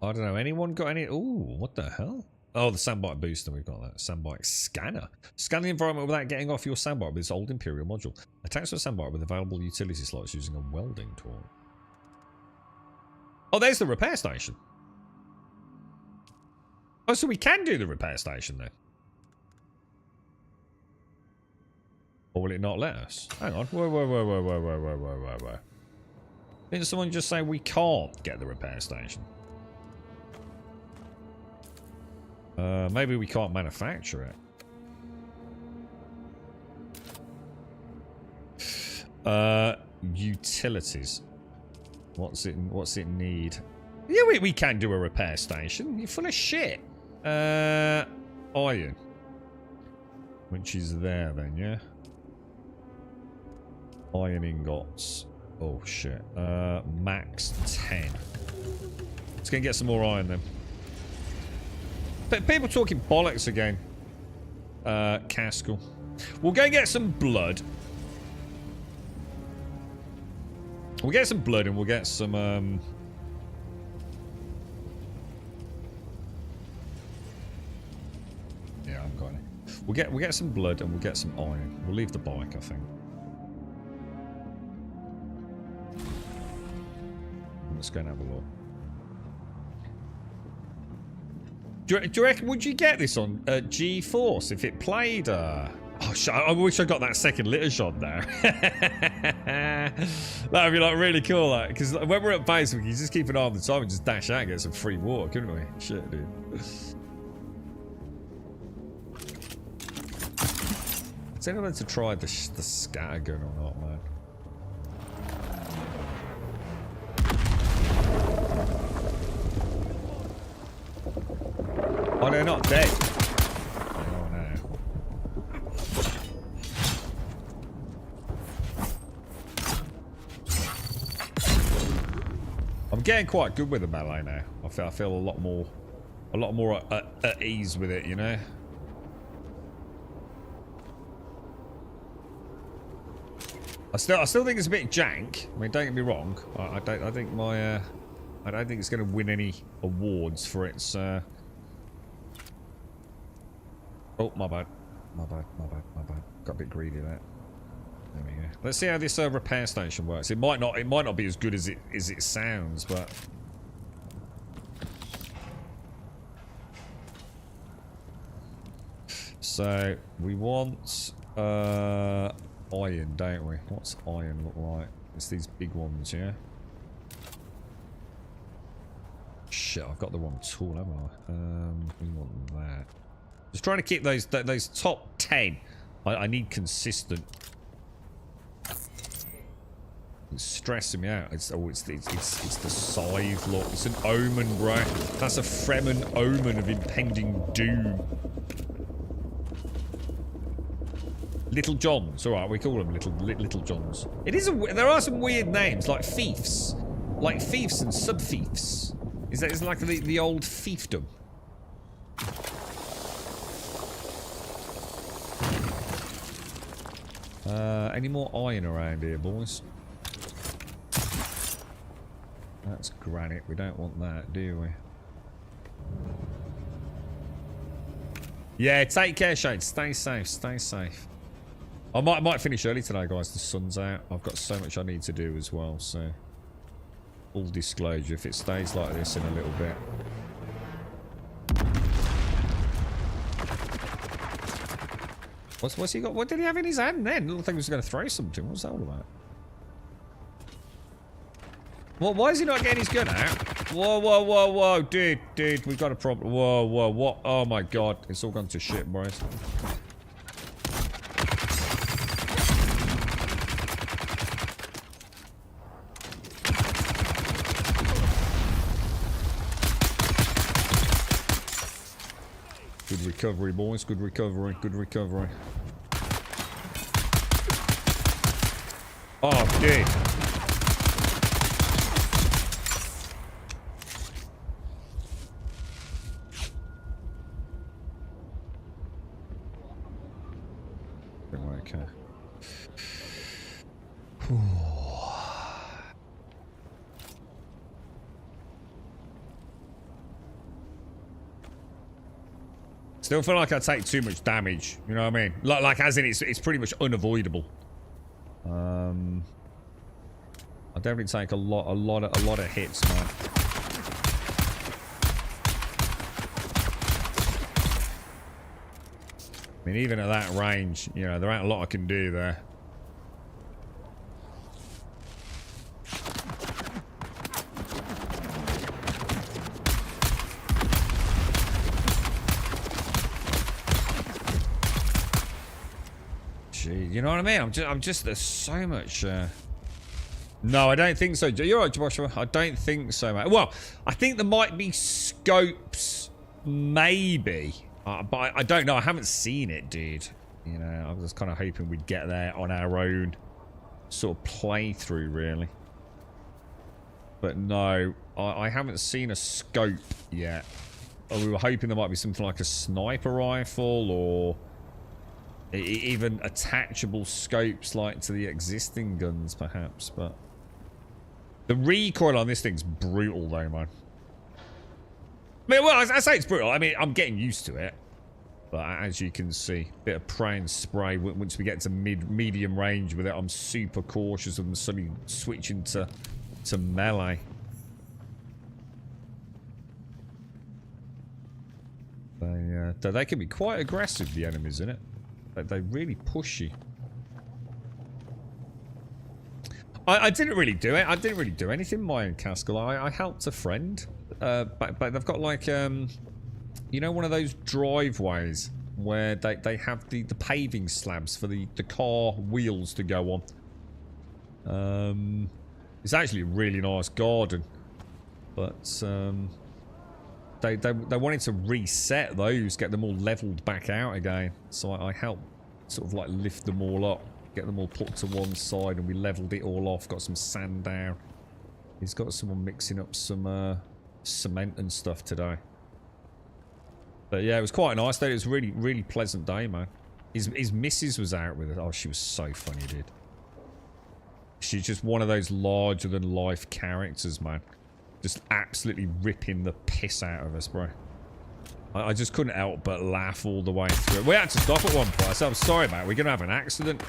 don't know. Anyone got any? Ooh, what the hell? Oh, the sandbite booster. We've got that. Sandbite scanner. Scan the environment without getting off your sandbite with this old Imperial module. Attach to a sandbite with available utility slots using a welding tool. Oh, there's the repair station. Oh, so we can do the repair station then. Or will it not let us? Hang on. Whoa. Didn't someone just say we can't get the repair station? Maybe we can't manufacture it. Utilities. What's it need? Yeah, we can do a repair station. You're full of shit. Iron. Which is there then, yeah? Iron ingots. Oh shit. Max 10. Let's go and get some more iron then. But people talking bollocks again. Caskell. We'll go and get some blood. We'll get some blood and we'll get some yeah, I'm going. We'll get some blood and we'll get some iron. We'll leave the bike, I think. Let's go and have a look. Do you reckon, would you get this on G-Force if it played? Oh, I wish I got that second litter shot there. That would be like really cool, like, because when we're at base, we can just keep an eye on the time and just dash out and get some free water, couldn't we? Shit, dude. Is anyone to try the scatter gun or not, man? Oh, they're not dead. Oh, no. I'm getting quite good with the melee now. I feel a lot more at ease with it, you know. I still think it's a bit jank. I mean, don't get me wrong. I don't think it's going to win any awards for its. Oh, my bad. Got a bit greedy there. There we go. Let's see how this repair station works. It might not be as good as it sounds, but so we want iron, don't we? What's iron look like? It's these big ones, yeah. Shit, I've got the wrong tool, haven't I? We want that. Just trying to keep those top 10. I need consistent. It's stressing me out. It's the scythe look. It's an omen, bro. That's a Fremen omen of impending doom. Little Johns. All right, we call them little Johns. It is. There are some weird names like fiefs, and sub fiefs. Is like the old fiefdom? Any more iron around here, boys? That's granite. We don't want that, do we? Yeah, take care, Shade. Stay safe. Stay safe. I might finish early today, guys. The sun's out. I've got so much I need to do as well, so full disclosure, if it stays like this in a little bit. What's he got? What did he have in his hand then? Little thing was going to throw something. What's that all about? Well, why is he not getting his gun out? Whoa, dude, we've got a problem. Whoa, what? Oh my god, it's all gone to shit, boys. Good recovery, boys. Good recovery. Oh, dude. Okay. Still feel like I take too much damage. You know what I mean? Like as in it's pretty much unavoidable. I definitely take a lot of hits, man. I mean, even at that range, you know, there ain't a lot I can do there. Gee, you know what I mean? I'm just there's so much. No, I don't think so. You're right, Joshua. I don't think so, mate. Well, I think there might be scopes, maybe. But I don't know. I haven't seen it, dude. You know, I was kind of hoping we'd get there on our own sort of playthrough, really. But no, I haven't seen a scope yet. We were hoping there might be something like a sniper rifle or even attachable scopes like to the existing guns, perhaps. But the recoil on this thing's brutal, though, man. I mean, well, I say it's brutal. I mean, I'm getting used to it. But as you can see, bit of pray and spray. Once we get to medium range with it, I'm super cautious of them suddenly switching to melee. They can be quite aggressive, the enemies, in it. They really push you. I didn't really do it. I didn't really do anything, Mine Castle. I helped a friend. But they've got like, you know, one of those driveways where they have the paving slabs for the car wheels to go on. It's actually a really nice garden. But they wanted to reset those, get them all leveled back out again. So I helped sort of like lift them all up, get them all put to one side, and we leveled it all off, got some sand down. He's got someone mixing up some cement and stuff today. But yeah, it was quite nice though. It was a really, really pleasant day, man. His missus was out with us. Oh, she was so funny, dude. She's just one of those larger than life characters, man. Just absolutely ripping the piss out of us, bro. I just couldn't help but laugh all the way through. We had to stop at one point. I said, I'm sorry, mate. We're going to have an accident.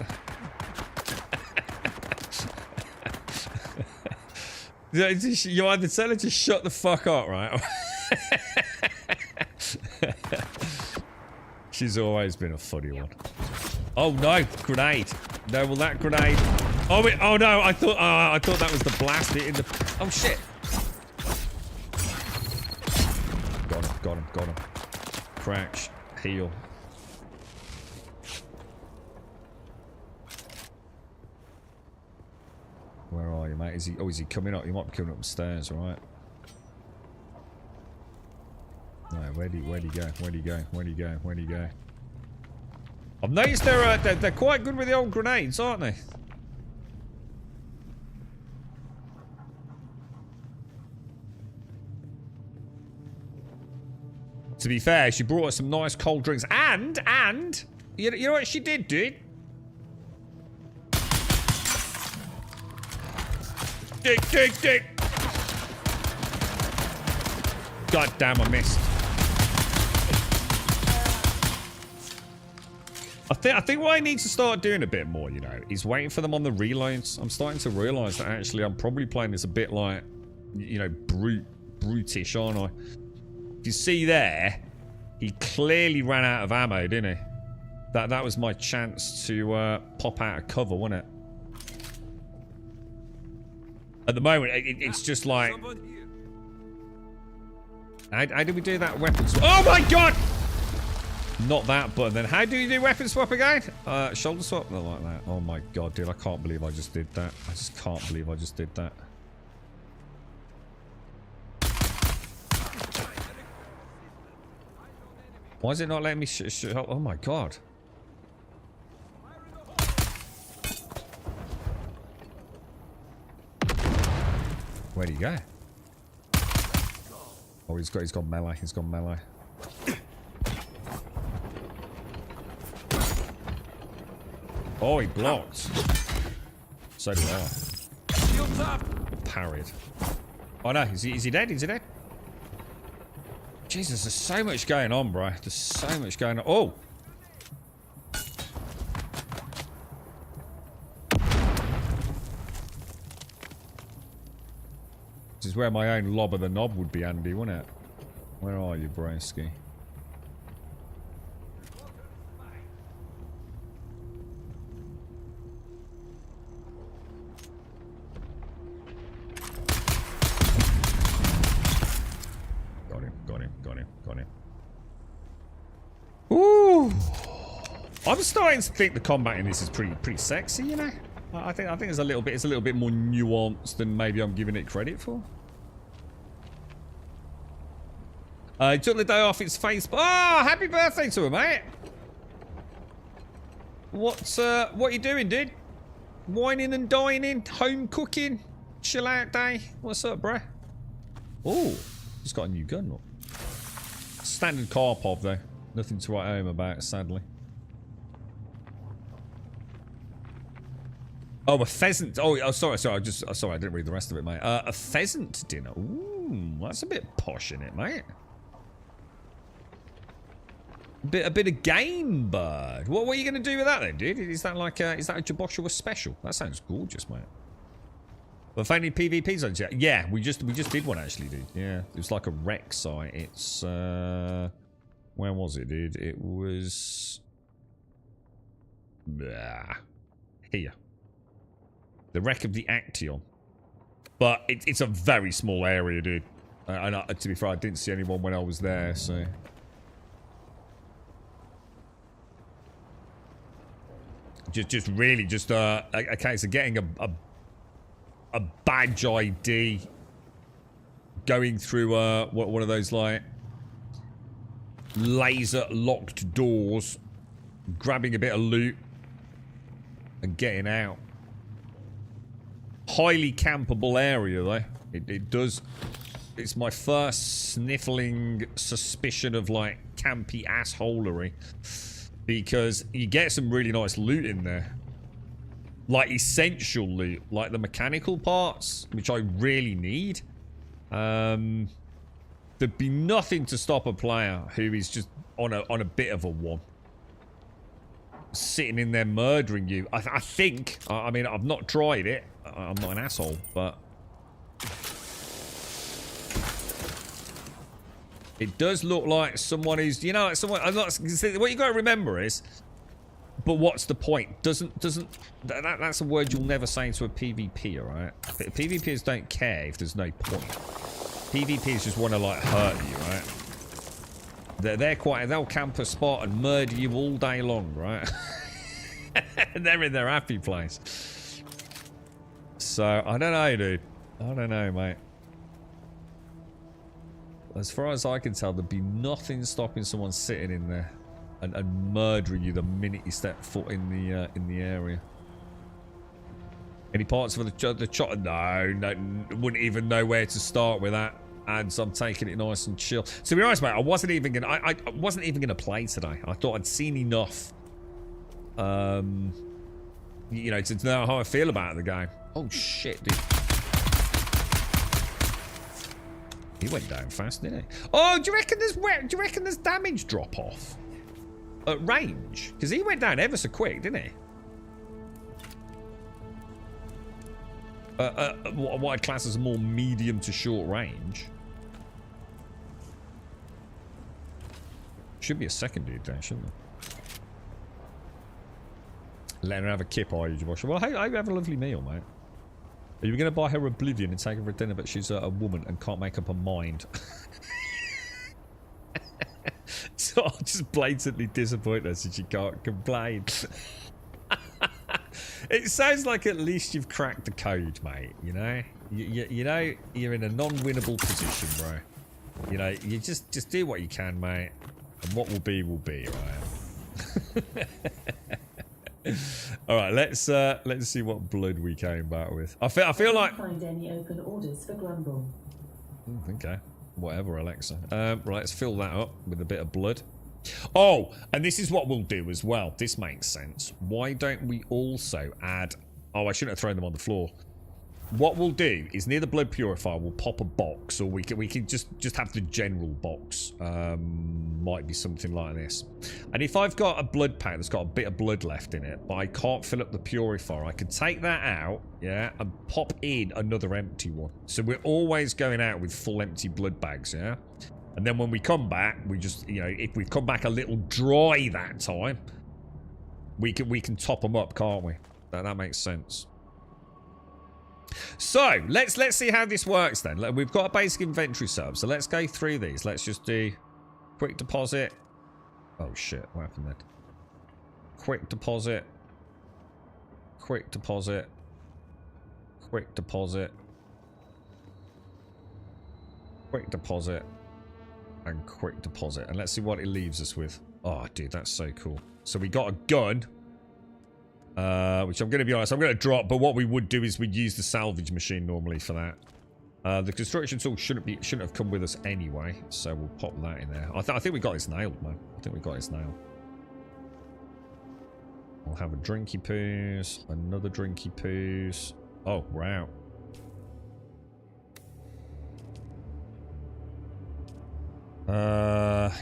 You either tell her to shut the fuck up, right? She's always been a funny one. Oh no, grenade! No, well that grenade. Oh wait, oh no! I thought that was the blast in the. Oh shit! Got him. Crouch, heal. Where are you, mate? Is he? Oh, is he coming up? He might be coming up the stairs, right? No, where'd he go? I've noticed they're quite good with the old grenades, aren't they? To be fair, she brought us some nice cold drinks, and you know what she did, dude? Dick. God damn, I missed. I think what I need to start doing a bit more, you know, is waiting for them on the reloads. I'm starting to realise that actually I'm probably playing this a bit like, you know, brutish, aren't I? If you see there, he clearly ran out of ammo, didn't he? That was my chance to pop out of cover, wasn't it? At the moment, it's just like... How did we do that weapon swap? Oh my god! Not that button then. How do you do weapon swap again? Shoulder swap? Not like that. Oh my god, dude. I can't believe I just did that. I just can't believe I just did that. Why is it not letting me oh my god. Where'd he go? Oh, he's gone melee. He's gone melee. Oh, he blocked. So did I. Parried. Oh no, is he dead? Is he dead? Jesus, there's so much going on, bro. There's so much going on. Oh! This is where my own lob of the knob would be handy, wouldn't it? Where are you, broski? him. Got him. Ooh. I'm starting to think the combat in this is pretty sexy, you know? I think it's a little bit more nuanced than maybe I'm giving it credit for. He took the day off its face. Oh, happy birthday to him, mate. What you doing, dude? Whining and dining, home cooking, chill out day. What's up, bruh? Oh, he's got a new gun. Look. Standard Karpov though. Nothing to write home about, sadly. Oh, a pheasant. Oh, sorry. Sorry, I didn't read the rest of it, mate. A pheasant dinner. Ooh, that's a bit posh in it, mate. A bit of game bird. What are you going to do with that then, dude? Is that like is that a Jaboshua special? That sounds gorgeous, mate. But any PvP zones yet? Yeah, we just did one actually, dude. Yeah, it was like a wreck site. It's where was it, dude? It was here. The wreck of the Action. But it's a very small area, dude. And to be fair, I didn't see anyone when I was there, so. Just really a case of getting a badge ID, going through one of those like laser locked doors, grabbing a bit of loot, and getting out. Highly campable area though. It does. It's my first sniffling suspicion of like campy assholery. Because you get some really nice loot in there. Like essential loot. Like the mechanical parts. Which I really need. There'd be nothing to stop a player who is just on a bit of a one. Sitting in there murdering you. I think. I mean, I've not tried it. I'm not an asshole. But it does look like someone who's, you know, someone. I'm not. What you got to remember is, but what's the point? That's a word you'll never say to a PvP, all right? PvPers don't care if there's no point. PvPers just want to like hurt you, right? They'll camp a spot and murder you all day long, right? And they're in their happy place. So I don't know, dude. I don't know, mate. As far as I can tell, there'd be nothing stopping someone sitting in there and murdering you the minute you step foot in the area. Any parts for the chopper? No, wouldn't even know where to start with that. And so I'm taking it nice and chill. To be honest, mate, I wasn't even gonna play today. I thought I'd seen enough, you know, to know how I feel about the game. Oh shit, dude. He went down fast, didn't he? Oh, do you reckon there's damage drop off at range? Because he went down ever so quick, didn't he? What I'd class as a more medium to short range. Should be a second dude there, shouldn't there? Let her have a kip, are you, Josh? Well, hey, I have a lovely meal, mate. Are you going to buy her Oblivion and take her for dinner, but she's a woman and can't make up her mind? So I'll just blatantly disappoint her so she can't complain. It sounds like at least you've cracked the code, mate, you know? You know, you're in a non-winnable position, bro. You know, you just do what you can, mate. And what will be, right? All right, let's see what blood we came back with. I feel like. Find any open orders for Grumble? Okay, whatever, Alexa. Right, let's fill that up with a bit of blood. Oh, and this is what we'll do as well. This makes sense. Why don't we also add? Oh, I shouldn't have thrown them on the floor. What we'll do is near the blood purifier, we'll pop a box, or we can just have the general box. Might be something like this. And if I've got a blood pack that's got a bit of blood left in it, but I can't fill up the purifier, I can take that out, yeah, and pop in another empty one. So we're always going out with full empty blood bags, yeah. And then when we come back, we just, you know, if we've come back a little dry that time, we can top them up, can't we? That makes sense. So let's see how this works then. We've got a basic inventory setup, so let's go through these. Let's just do Quick deposit. Oh shit, what happened then? Quick deposit. Quick deposit. Quick deposit. Quick deposit. And quick deposit. And let's see what it leaves us with. Oh, dude, that's so cool. So we got a gun. Which I'm going to be honest, I'm going to drop. But what we would do is we'd use the salvage machine normally for that. The construction tool shouldn't have come with us anyway. So we'll pop that in there. I think we got this nailed, man. I think we got this nailed. We'll have a drinky poos. Another drinky poos. Oh, we're out.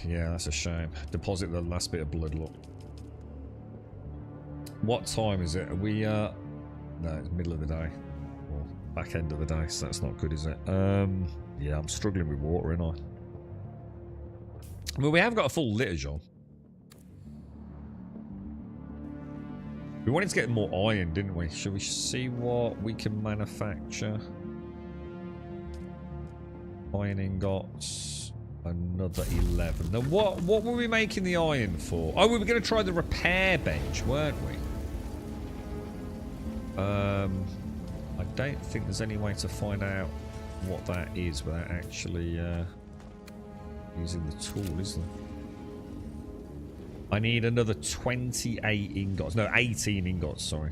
Yeah, that's a shame. Deposit the last bit of blood, look. What time is it? Are we, no, it's middle of the day. Or back end of the day, so that's not good, is it? Yeah, I'm struggling with water, ain't I? Well, we have got a full litage on. We wanted to get more iron, didn't we? Should we see what we can manufacture? Iron ingots. Another 11. Now, what were we making the iron for? Oh, we were going to try the repair bench, weren't we? I don't think there's any way to find out what that is without actually using the tool, is there? I need another 28 ingots. No, 18 ingots, sorry.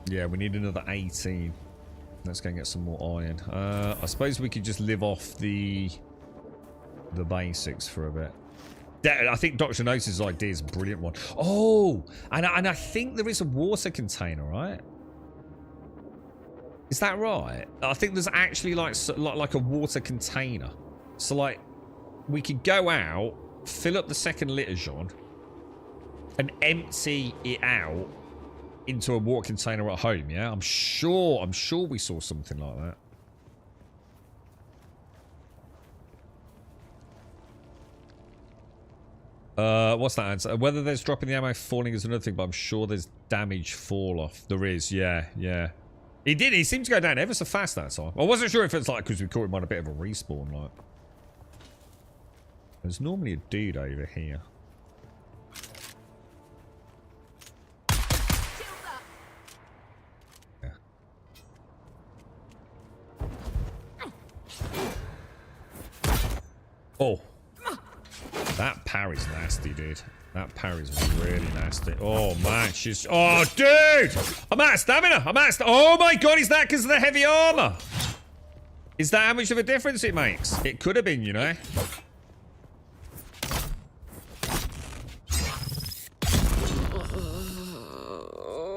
Yeah, we need another 18. Let's go and get some more iron. I suppose we could just live off the basics for a bit. I think Dr. Nose's idea is a brilliant one. Oh, and I think there is a water container, right? Is that right? I think there's actually like a water container. So like, we could go out, fill up the second liturgion, and empty it out into a water container at home. Yeah, I'm sure we saw something like that. What's that answer? Whether there's dropping the ammo falling is another thing, but I'm sure there's damage fall off. There is, yeah. He seemed to go down ever so fast that time. I wasn't sure if it's like because we caught him on a bit of a respawn, like. There's normally a dude over here. Yeah. Oh. That parry's nasty, dude. That parry's really nasty. Oh, man. She's... Oh, dude! I'm out of stamina. Oh, my God. Is that because of the heavy armor? Is that how much of a difference it makes? It could have been, you know.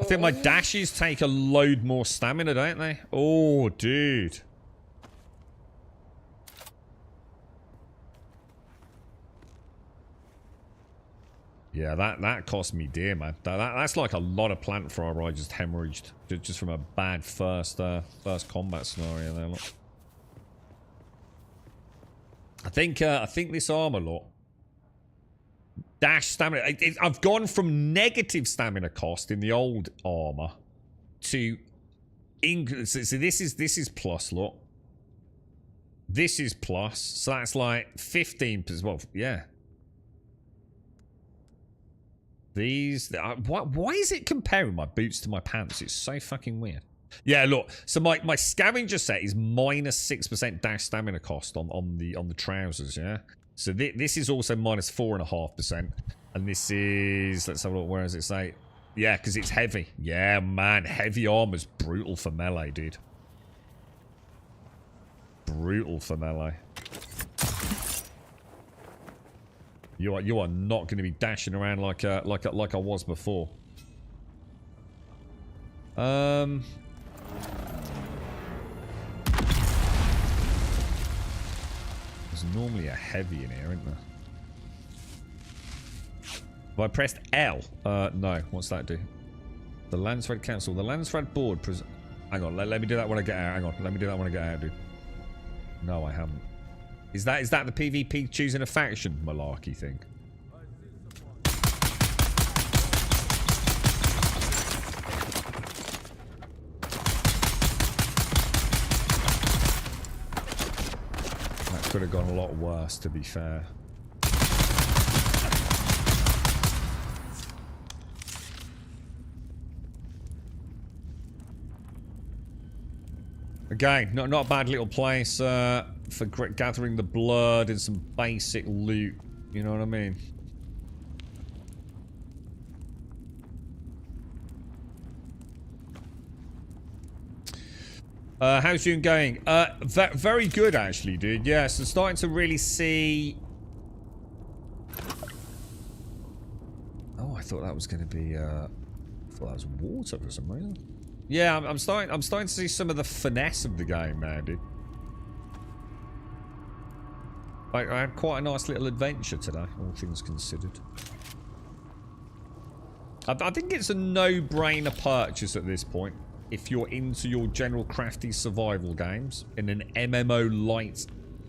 I think my dashes take a load more stamina, don't they? Oh, dude. Yeah, that cost me dear, man. That's like a lot of plant fire I just hemorrhaged just from a bad first combat scenario there. Look. I think this armor, look. Dash stamina. I've gone from negative stamina cost in the old armor to so this is plus, look. This is plus, so that's like 15%. Well, yeah. These, why is it comparing my boots to my pants? It's so fucking weird. Yeah, look. So my scavenger set is minus 6% dash stamina cost on the trousers. Yeah. So this is also minus 4.5%, and this is, let's have a look. Where does it say? Yeah, because it's heavy. Yeah, man, heavy armor's brutal for melee, dude. Brutal for melee. You are not going to be dashing around like I was before. There's normally a heavy in here, isn't there? Have I pressed L? No. What's that do? The Landsfred Council. The Landsfred Board. Hang on. Let me do that when I get out. Hang on. Let me do that when I get out, dude. No, I haven't. Is that the PvP choosing a faction malarkey thing? could have gone a lot worse, to be fair. Again, not a bad little place for gathering the blood and some basic loot. You know what I mean? How's Dune going? Very good, actually, dude. Yeah, so starting to really see... Oh, I thought that was going to be... I thought that was water for some reason. Yeah, I'm starting to see some of the finesse of the game now, dude. I had quite a nice little adventure today, all things considered. I think it's a no-brainer purchase at this point. If you're into your general crafty survival games in an MMO-light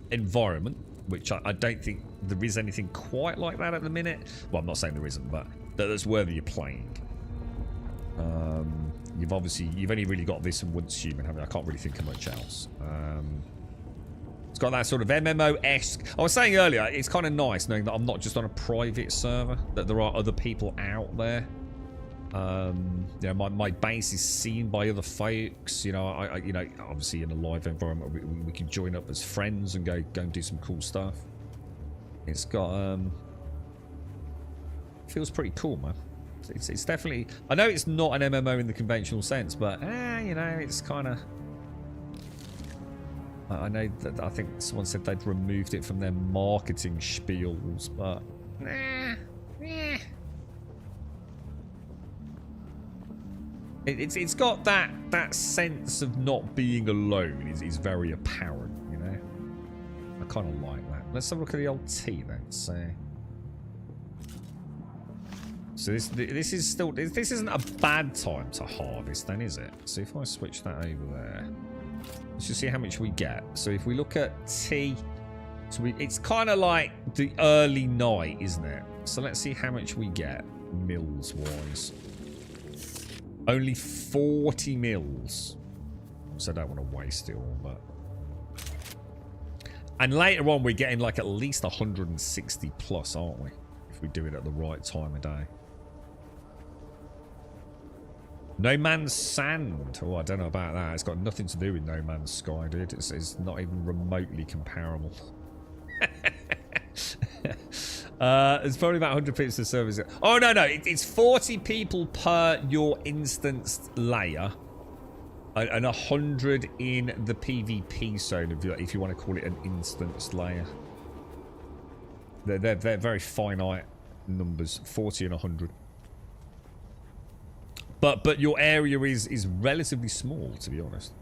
environment, which I don't think there is anything quite like that at the minute. Well, I'm not saying there isn't, but that's worthy of playing. You've only really got this and Once Human, haven't you? I can't really think of much else. It's got that sort of MMO-esque. I was saying earlier, it's kind of nice knowing that I'm not just on a private server, that there are other people out there. You know, my base is seen by other folks. You know, I you know, obviously in a live environment, we can join up as friends and go and do some cool stuff. It's got feels pretty cool, man. It's definitely. I know it's not an MMO in the conventional sense, but you know, it's kind of. I know that I think someone said they'd removed it from their marketing spiels, but It's got that sense of not being alone is very apparent, you know. I kind of like that. Let's have a look at the old T then. So this is still this isn't a bad time to harvest then, is it? So if I switch that over there, let's just see how much we get. So if we look at T, so it's kind of like the early night, isn't it? So let's see how much we get mills wise. Only 40 mils. So I don't want to waste it all, but... And later on, we're getting like at least 160 plus, aren't we? If we do it at the right time of day. No Man's Sand. Oh, I don't know about that. It's got nothing to do with No Man's Sky, dude. It's not even remotely comparable. It's probably about 100 people to service it. Oh, no. It's 40 people per your instanced layer. And 100 in the PvP zone, if you want to call it an instanced layer. They're very finite numbers. 40 and 100. But your area is relatively small, to be honest.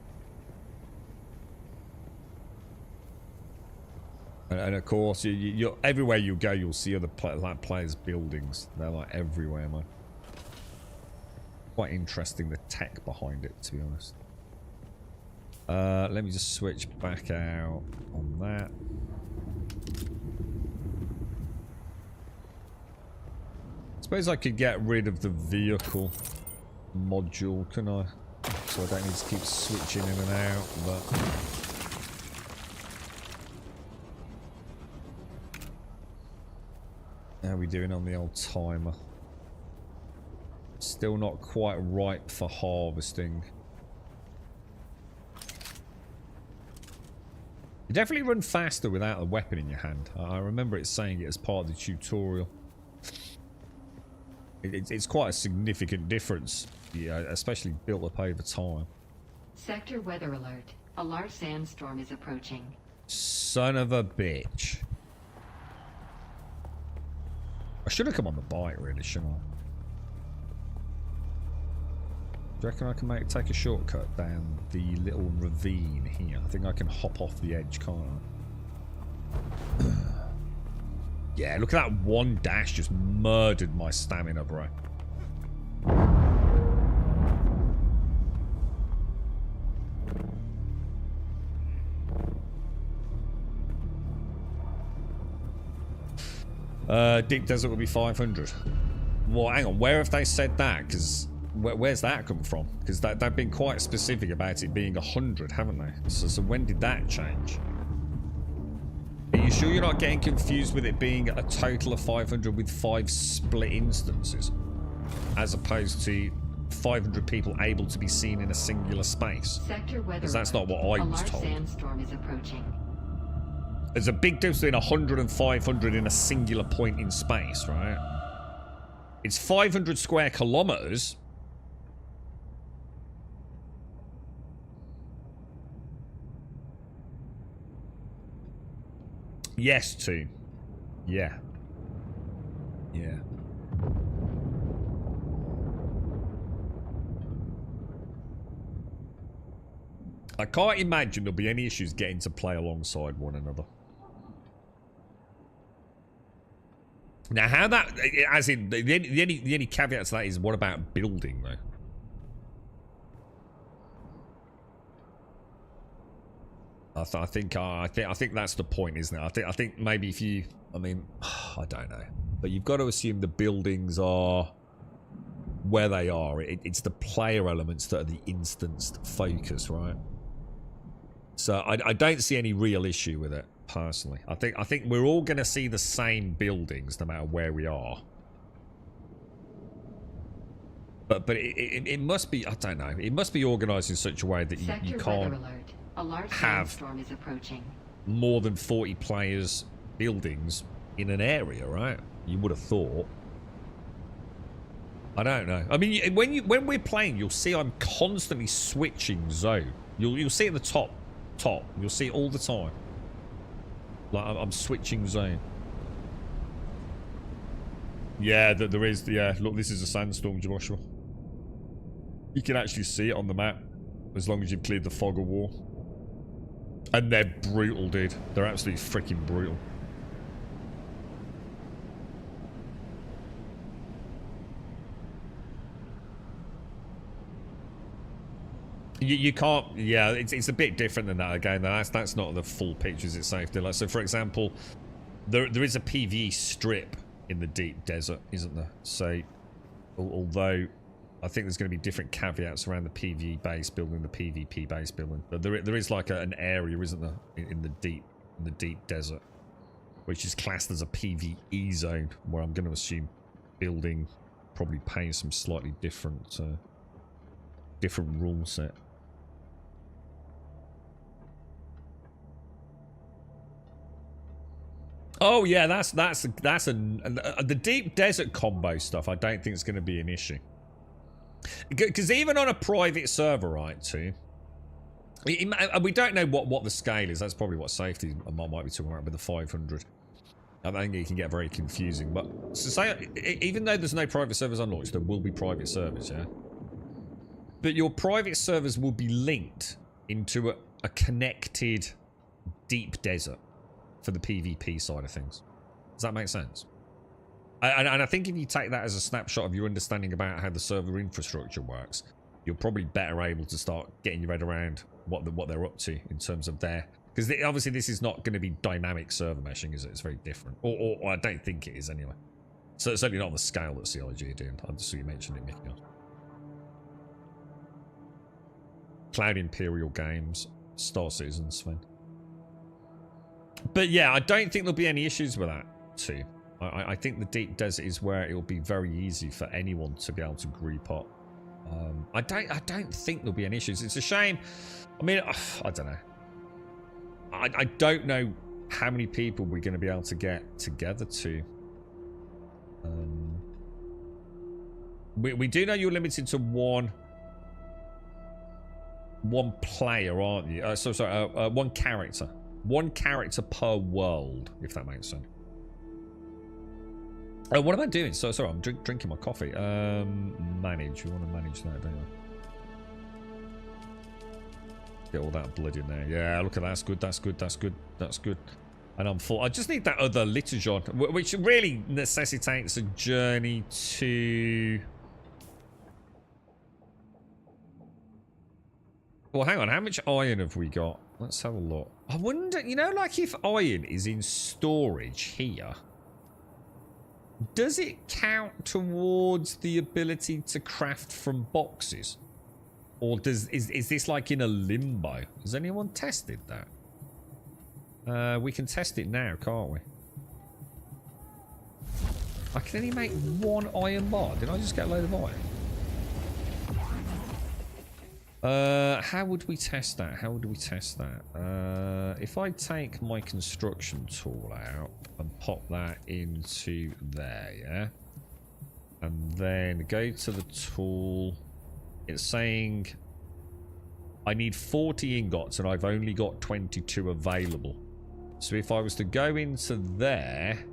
And of course, you're everywhere you go, you'll see other players' buildings. They're like everywhere, man. Quite interesting, the tech behind it, to be honest. Let me just switch back out on that. I suppose I could get rid of the vehicle module, can I? So I don't need to keep switching in and out, but... How are we doing on the old timer? Still not quite ripe for harvesting. You definitely run faster without a weapon in your hand. I remember it saying it as part of the tutorial. It's quite a significant difference, yeah, especially built up over time. Sector weather alert. A large sandstorm is approaching. Son of a bitch. I should have come on the bike, really, shouldn't I? Do you reckon I can take a shortcut down the little ravine here? I think I can hop off the edge, can't I? Yeah, look at that one dash just murdered my stamina, bro. Deep Desert will be 500. Well, hang on, where have they said that? Because where's that come from? Because they've been quite specific about it being 100, haven't they? So when did that change? you sure you're not getting confused with it being a total of 500 with 5 split instances? As opposed to 500 people able to be seen in a singular space? Sector weather. Because that's not what I was told. A large sandstorm is approaching. There's a big difference between 100 and 500 in a singular point in space, right? It's 500 square kilometers. Yes, too. Yeah. Yeah. I can't imagine there'll be any issues getting to play alongside one another. Now, how that, as in, the only caveat to that is, what about building, though? I think that's the point, isn't it? I think maybe if you, I mean, I don't know, but you've got to assume the buildings are where they are. It's the player elements that are the instanced focus, right? So I don't see any real issue with it personally. I think we're all going to see the same buildings no matter where we are. But it must be, I don't know, it must be organised in such a way that you can't a large have sandstorm is approaching. more than 40 players buildings in an area, right? You would have thought. I don't know. I mean, when we're playing, you'll see I'm constantly switching zone. You'll see at the top. You'll see it all the time. Like I'm switching zone. Yeah, there is. Yeah, look, this is a sandstorm, Joshua. You can actually see it on the map as long as you've cleared the fog of war. And they're brutal, dude. They're absolutely freaking brutal. You can't, yeah, it's a bit different than that again. That's not the full picture, is it safe to? Like, so for example, there is a PvE strip in the deep desert, isn't there? So although I think there's going to be different caveats around the PvE base building, the PvP base building, but there is like an area, isn't there, in the deep desert, which is classed as a PvE zone, where I'm going to assume building probably pays some slightly different rule set. Oh yeah, that's the deep desert combo stuff. I don't think it's going to be an issue, because even on a private server, right? Too, we don't know what the scale is. That's probably what safety might be talking about with the 500. I think it can get very confusing. But so say, even though there's no private servers unlaunched, there will be private servers, yeah. But your private servers will be linked into a connected deep desert for the PvP side of things. Does that make sense? And I think if you take that as a snapshot of your understanding about how the server infrastructure works, you're probably better able to start getting your head around what they're up to in terms of their... Because obviously this is not going to be dynamic server meshing, is it? It's very different. Or I don't think it is anyway. So it's certainly not on the scale that CIG are doing. I just saw you mentioned it, Mickey. Cloud Imperial Games, Star Citizen, Sven. But yeah, I don't think there'll be any issues with that too. I think the deep desert is where it'll be very easy for anyone to be able to group up. I don't think there'll be any issues. It's a shame. I mean, I don't know. I don't know how many people we're going to be able to get together to. We do know you're limited to one player, aren't you? One character. One character per world, if that makes sense. Oh, what am I doing? So sorry, I'm drinking my coffee. Manage. We want to manage that, don't we? Get all that blood in there. Yeah, look at that. That's good. That's good. That's good. That's good. And I'm full. I just need that other liturgion, which really necessitates a journey to... Well, hang on. How much iron have we got? Let's have a look. I wonder, you know, like if iron is in storage here, does it count towards the ability to craft from boxes? Or is this like in a limbo? Has anyone tested that? We can test it now, can't we? I can only make 1 iron bar. Did I just get a load of iron? How would we test that? How would we test that? If I take my construction tool out and pop that into there, yeah? And then go to the tool. It's saying I need 40 ingots and I've only got 22 available. So if I was to go into there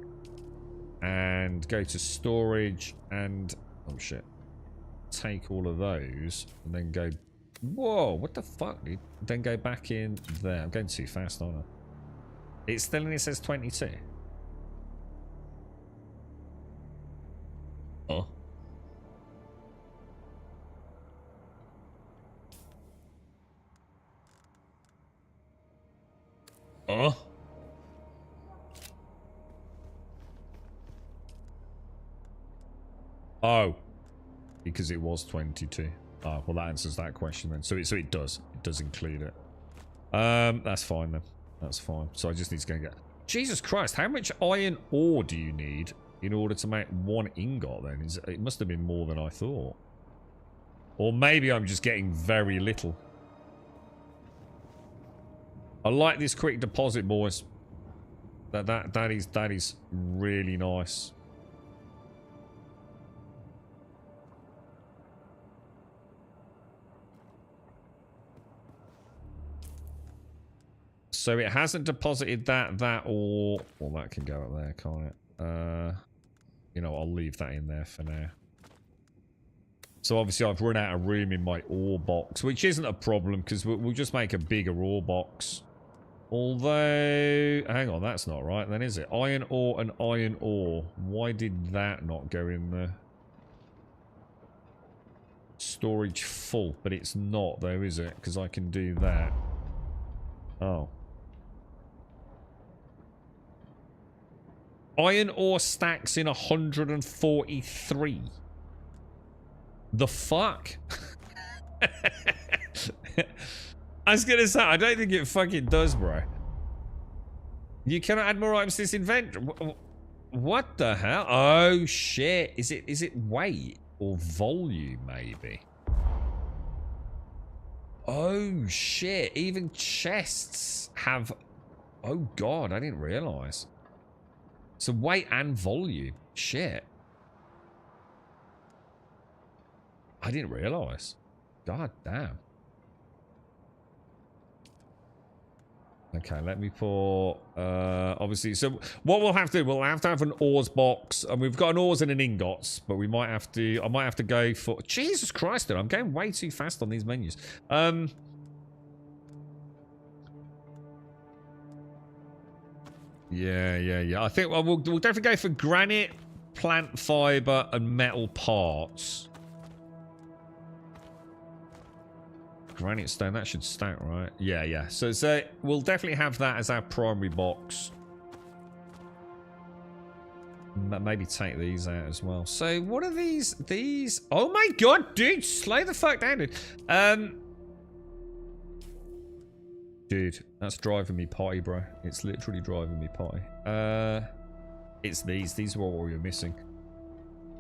and go to storage and... oh shit. Take all of those and then go... whoa, what the fuck, dude? Then go back in there. I'm going too fast, aren't I? It's still in, it says 22. Oh. Oh. Oh. Because it was 22. Oh, well that answers that question then. So it does. It does include it. That's fine then. That's fine. So I just need to go and get... Jesus Christ, how much iron ore do you need in order to make 1 ingot then? It must have been more than I thought. Or maybe I'm just getting very little. I like this quick deposit, boys. That is really nice. So it hasn't deposited that, or... well, that can go up there, can't it? You know, I'll leave that in there for now. So obviously I've run out of room in my ore box, which isn't a problem, because we'll just make a bigger ore box. Although... hang on, that's not right then, is it? Iron ore and iron ore. Why did that not go in there? Storage full, but it's not though, is it? Because I can do that. Oh. Iron ore stacks in 143. The fuck? I was gonna say, I don't think it fucking does, bro. You cannot add more items to this inventory. What the hell? Oh shit. Is it weight or volume maybe? Oh shit. Even chests have... oh god, I didn't realise. So weight and volume. Shit. I didn't realise. God damn. Okay, let me pour... obviously, so what we'll have to do, we'll have to have an ores box. And we've got an ores and an ingots, but we might have to... I might have to go for... Jesus Christ, dude, I'm going way too fast on these menus. Yeah. I think we'll definitely go for granite, plant fiber, and metal parts. Granite stone, that should stack, right? Yeah. So we'll definitely have that as our primary box. Maybe take these out as well. So what are these? Oh my god, dude, slow the fuck down, dude. Dude, that's driving me potty, bro. It's literally driving me potty. It's these. These are what we were missing.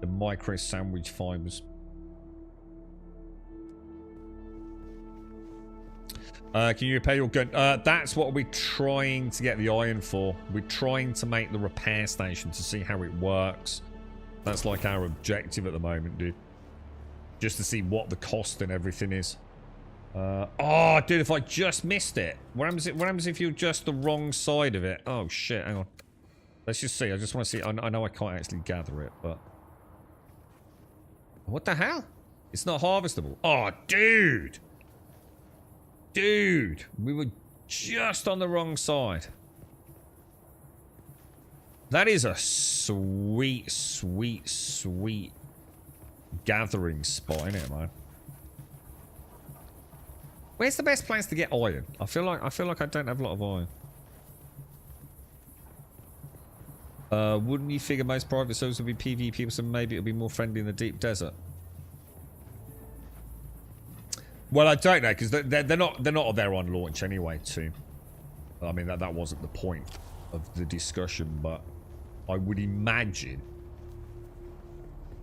The micro sandwich fibers. Can you repair your gun? That's what we're trying to get the iron for. We're trying to make the repair station to see how it works. That's like our objective at the moment, dude. Just to see what the cost and everything is. Oh, dude, if I just missed it. What happens if you're just the wrong side of it? Oh, shit, hang on. Let's just see. I just want to see. I know I can't actually gather it, but... what the hell? It's not harvestable. Oh, dude! Dude! We were just on the wrong side. That is a sweet gathering spot, isn't it, man? Where's the best place to get iron? I feel like I don't have a lot of iron. Wouldn't you figure most private servers would be PvP, so maybe it'll be more friendly in the deep desert? Well, I don't know, because they're not there on launch anyway, too. I mean, that wasn't the point of the discussion, but I would imagine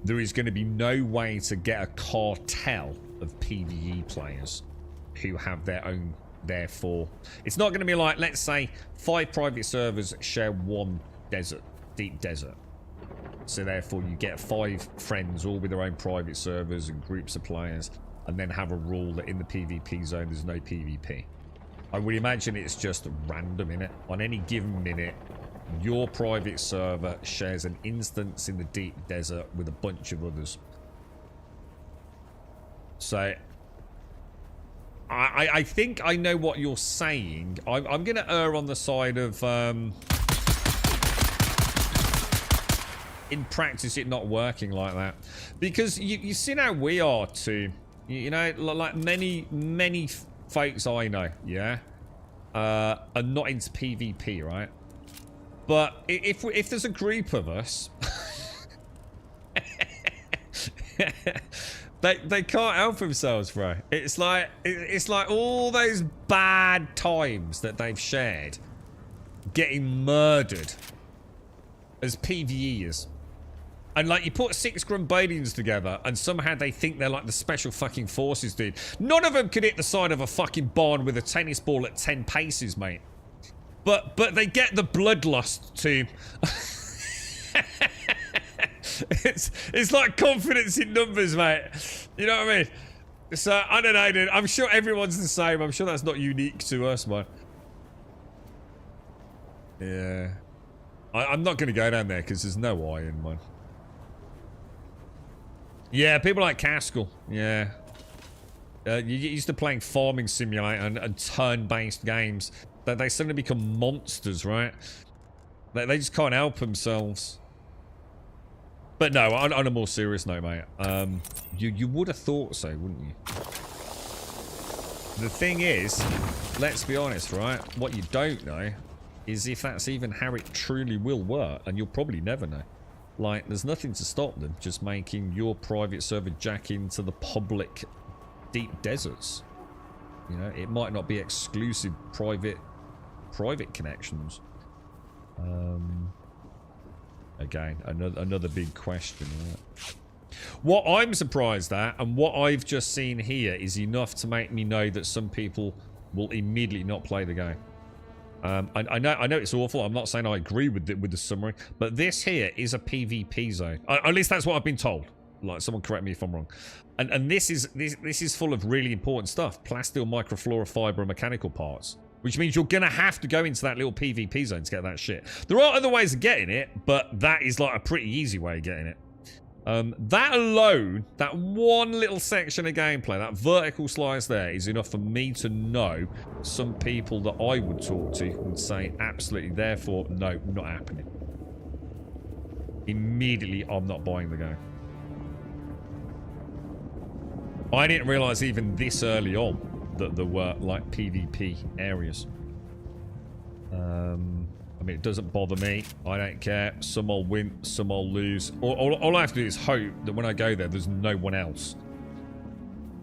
there is going to be no way to get a cartel of PvE players who have their own, therefore. It's not going to be like, let's say, 5 private servers share one desert, deep desert. So therefore you get 5 friends all with their own private servers and groups of players, and then have a rule that in the PvP zone there's no PvP. I would imagine it's just random, innit? On any given minute, your private server shares an instance in the deep desert with a bunch of others. So, I think I know what you're saying. I'm going to err on the side of, in practice, it not working like that. Because you see how we are too. You know, like many folks I know, yeah, are not into PvP, right? But if there's a group of us, they can't help themselves, bro. It's like all those bad times that they've shared, getting murdered as PvEers. And like, you put 6 Grumbadians together and somehow they think they're like the special fucking forces, dude. None of them could hit the side of a fucking barn with a tennis ball at 10 paces, mate. But they get the bloodlust to... it's like confidence in numbers, mate. You know what I mean? So, I don't know, dude. I'm sure everyone's the same. I'm sure that's not unique to us, man. Yeah. I'm not going to go down there because there's no iron, man. Yeah, people like Caskell. Yeah. You get used to playing Farming Simulator and turn-based games. They suddenly become monsters, right? They just can't help themselves. But no, on a more serious note, mate. You would have thought so, wouldn't you? The thing is, let's be honest, right? What you don't know is if that's even how it truly will work, and you'll probably never know. Like, there's nothing to stop them just making your private server jack into the public deep deserts. You know, it might not be exclusive private connections. Again, another big question. Right? What I'm surprised at, and what I've just seen here, is enough to make me know that some people will immediately not play the game. I know it's awful. I'm not saying I agree with the summary, but this here is a PvP zone. At least that's what I've been told. Like, someone correct me if I'm wrong. And this is full of really important stuff: plasteel, microflora, fiber, and mechanical parts. Which means you're gonna have to go into that little PvP zone to get that shit. There are other ways of getting it, but that is like a pretty easy way of getting it. That alone, that one little section of gameplay, that vertical slice there, is enough for me to know some people that I would talk to would say absolutely, therefore, no, not happening. Immediately, I'm not buying the game. I didn't realise even this early on that there were, like, PvP areas. I mean, it doesn't bother me. I don't care. Some I'll win, some I'll lose. All I have to do is hope that when I go there, there's no one else.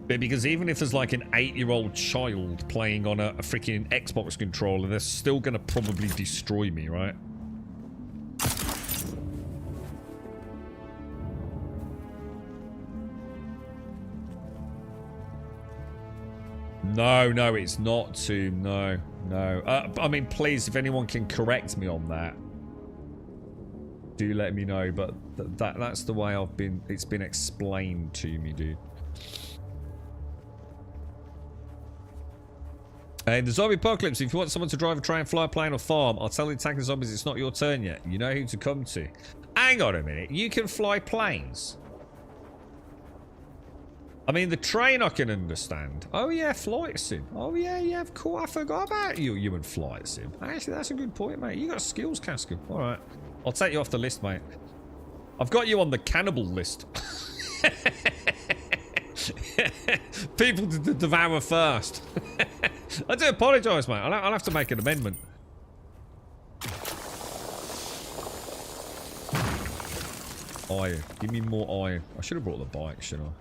But because even if there's like an 8-year-old child playing on a freaking Xbox controller, they're still going to probably destroy me, right? No, it's not to. No. I mean, please, if anyone can correct me on that, do let me know. But that's the way it's been explained to me, dude. In the zombie apocalypse, if you want someone to drive a train, fly a plane, or farm, I'll tell the attacking zombies it's not your turn yet. You know who to come to. Hang on a minute. You can fly planes. I mean, the train I can understand. Oh, yeah, flight sim. Oh, yeah, of course. I forgot about you and flight sim. Actually, that's a good point, mate. You got skills, Caskell. All right. I'll take you off the list, mate. I've got you on the cannibal list. People to devour first. I do apologise, mate. I'll have to make an amendment. Iron. Give me more iron. I should have brought the bike, shouldn't I?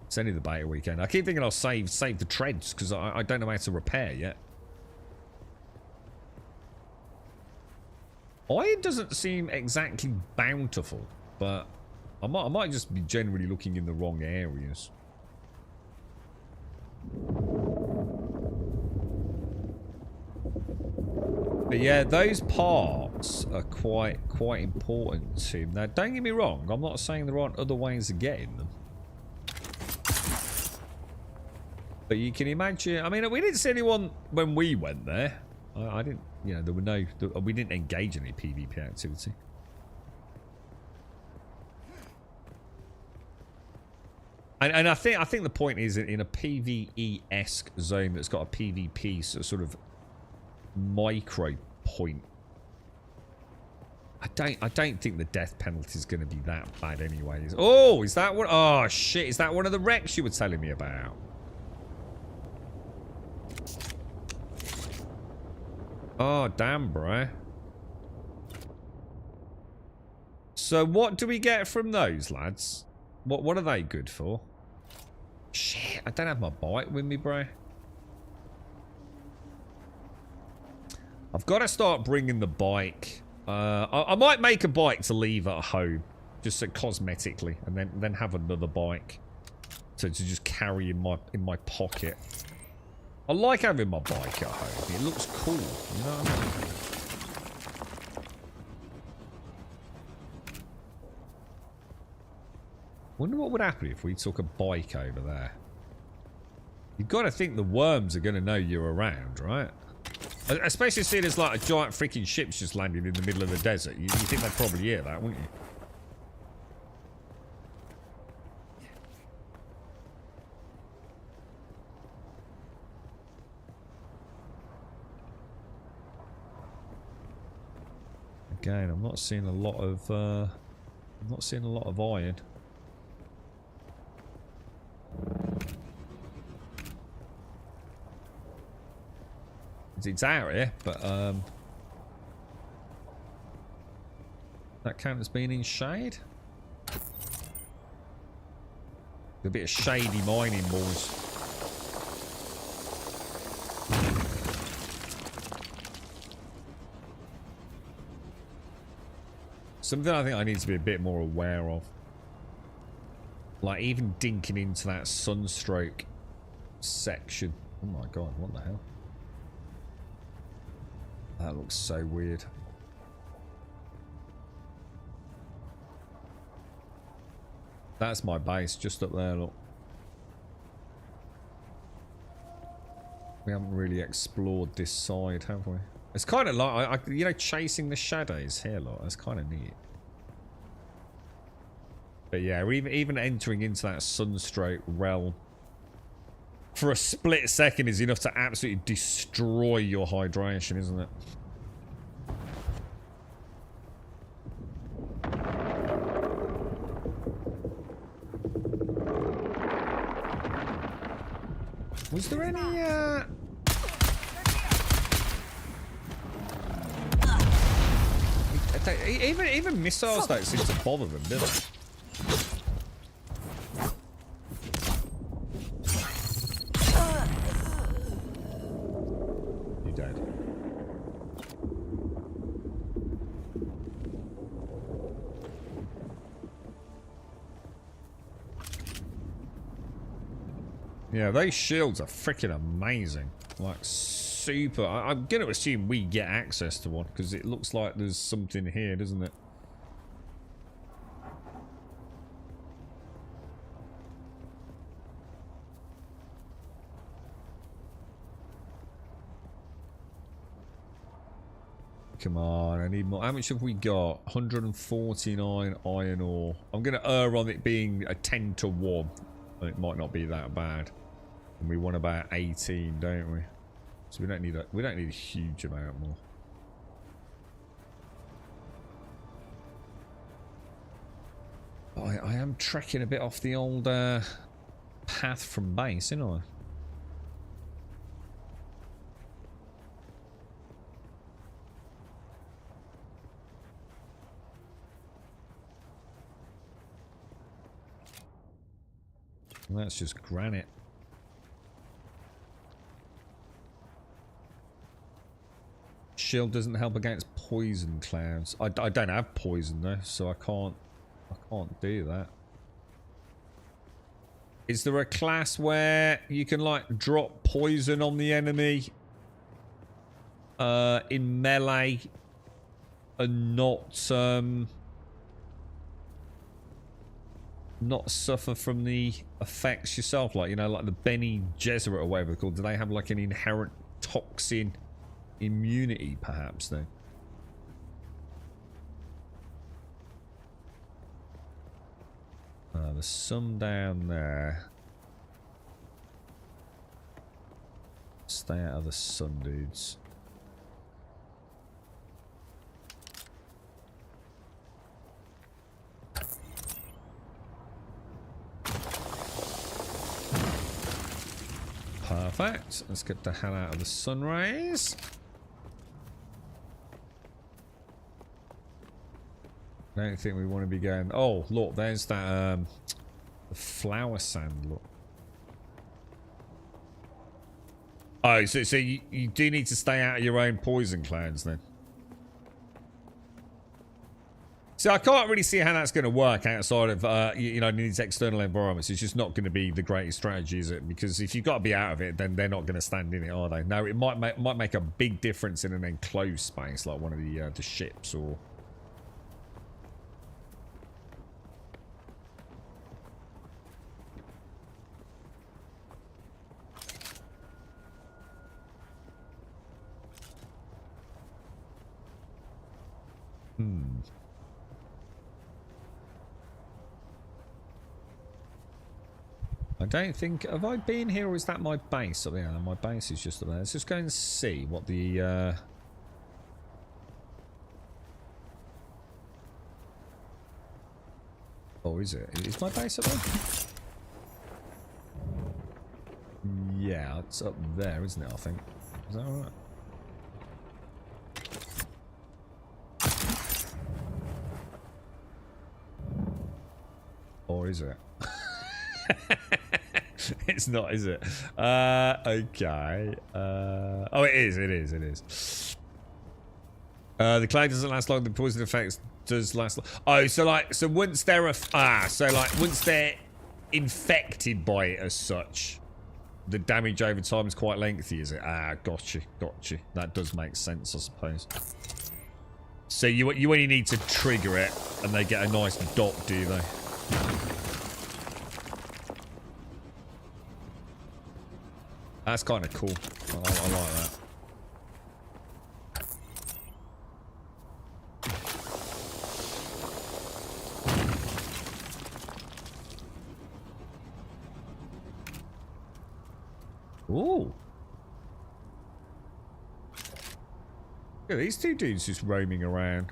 It's only the beta weekend. I keep thinking I'll save the treads because I don't know how to repair yet. Iron doesn't seem exactly bountiful, but I might just be generally looking in the wrong areas. But yeah, those parts are quite important to him. Now, don't get me wrong, I'm not saying there aren't other ways of getting them. But you can imagine, I mean, we didn't see anyone when we went there. I didn't, you know, there were no, we didn't engage in any PvP activity. And I think the point is in a PvE-esque zone that's got a PvP sort of micro point. I don't think the death penalty is going to be that bad anyways. Oh, is that one? Oh shit, is that one of the wrecks you were telling me about? Oh damn, bro. So what do we get from those, lads? What are they good for? Shit, I don't have my bike with me, bro. I've got to start bringing the bike. I might make a bike to leave at home, just so cosmetically, and then have another bike to just carry in my pocket. I like having my bike at home. It looks cool. You know what I mean? Wonder what would happen if we took a bike over there. You've got to think the worms are going to know you're around, right? Especially seeing as like a giant freaking ship's just landing in the middle of the desert. You think they'd probably hear that, wouldn't you? Again, I'm not seeing a lot of iron. It's out here, but that count as being in shade. A bit of shady mining, boys. Something I think I need to be a bit more aware of. Like even dinking into that sunstroke section. Oh my god, what the hell? That looks so weird. That's my base, just up there, look. We haven't really explored this side, have we? It's kind of like, you know, chasing the shadows here, look. That's kind of neat. But yeah, even entering into that sunstroke realm for a split second is enough to absolutely destroy your hydration, isn't it? Was there any, even missiles don't seem to bother them, do they? You're dead. Yeah, those shields are freaking amazing. Like, super. I'm going to assume we get access to one, because it looks like there's something here, doesn't it? Come on, I need more. How much have we got? 149 iron ore. I'm going to err on it being a 10 to 1. It might not be that bad. And we want about 18, don't we? So we don't need a huge amount more. I am trekking a bit off the old path from base, isn't I? And that's just granite. shield doesn't help against poison clouds. I don't have poison though, so I can't do that. Is there a class where you can like drop poison on the enemy in melee and not suffer from the effects yourself? Like, you know, like the Bene Gesserit or whatever they're called. Do they have like an inherent toxin immunity perhaps then? There's some down there. Stay out of the sun, dudes. Perfect. Let's get the hell out of the sun rays. I don't think we want to be going... Oh, look, there's that the flower sand, look. Oh, so you do need to stay out of your own poison clouds then. So I can't really see how that's going to work outside of, you know, these external environments. It's just not going to be the greatest strategy, is it? Because if you've got to be out of it, then they're not going to stand in it, are they? No, it might make a big difference in an enclosed space, like one of the ships or... I don't think... Have I been here, or is that my base? Oh, yeah, no, my base is just up there. Let's just go and see what the... Oh, is it? Is my base up there? Yeah, it's up there, isn't it, I think? Is that alright? Or is it? It's not, is it? Okay. Oh, it is. The cloud doesn't last long. The poison effects does last long. Oh, so once they're once they're infected by it as such, the damage over time is quite lengthy, is it? Ah, gotcha. That does make sense, I suppose. So you only need to trigger it, and they get a nice dot, do they? That's kind of cool. I like that. Ooh. Look at these two dudes just roaming around.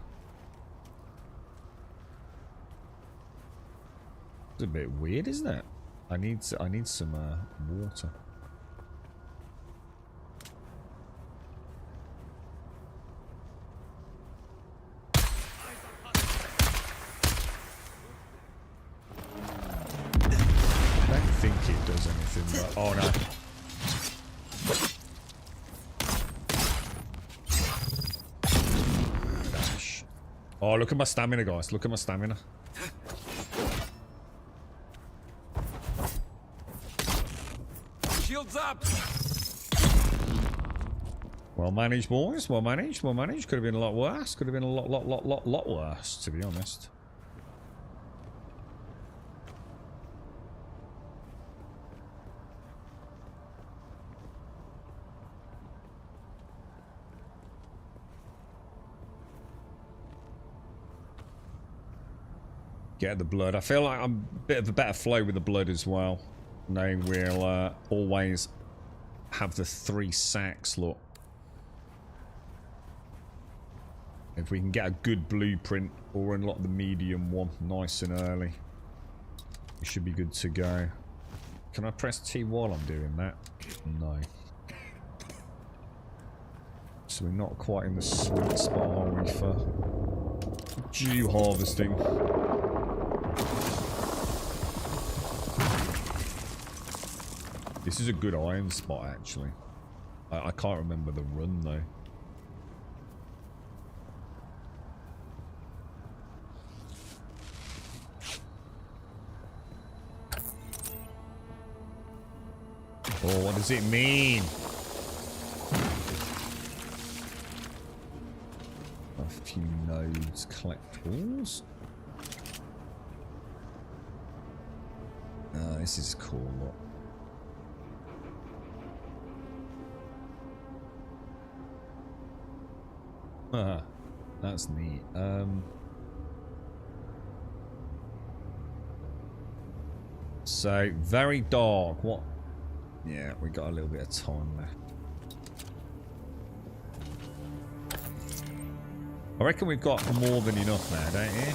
It's a bit weird, isn't it? I need some water. It does anything, but oh no. Dash. Oh, look at my stamina, guys. Look at my stamina. Shields up. Well managed, boys. Well managed. Could have been a lot worse. Could have been a lot worse, to be honest. Get the blood. I feel like I'm a bit of a better flow with the blood as well, knowing we'll always have the 3 sacks. Look, if we can get a good blueprint or unlock the medium one nice and early, we should be good to go. Can I press T while I'm doing that? No. So we're not quite in the sweet spot, are we, for dew harvesting? This is a good iron spot, actually. I can't remember the run, though. Oh, what does it mean? A few nodes, collectibles. Oh, this is cool. Look. Ah, that's neat. So very dark. What? Yeah, we got a little bit of time left. I reckon we've got more than enough now, don't you?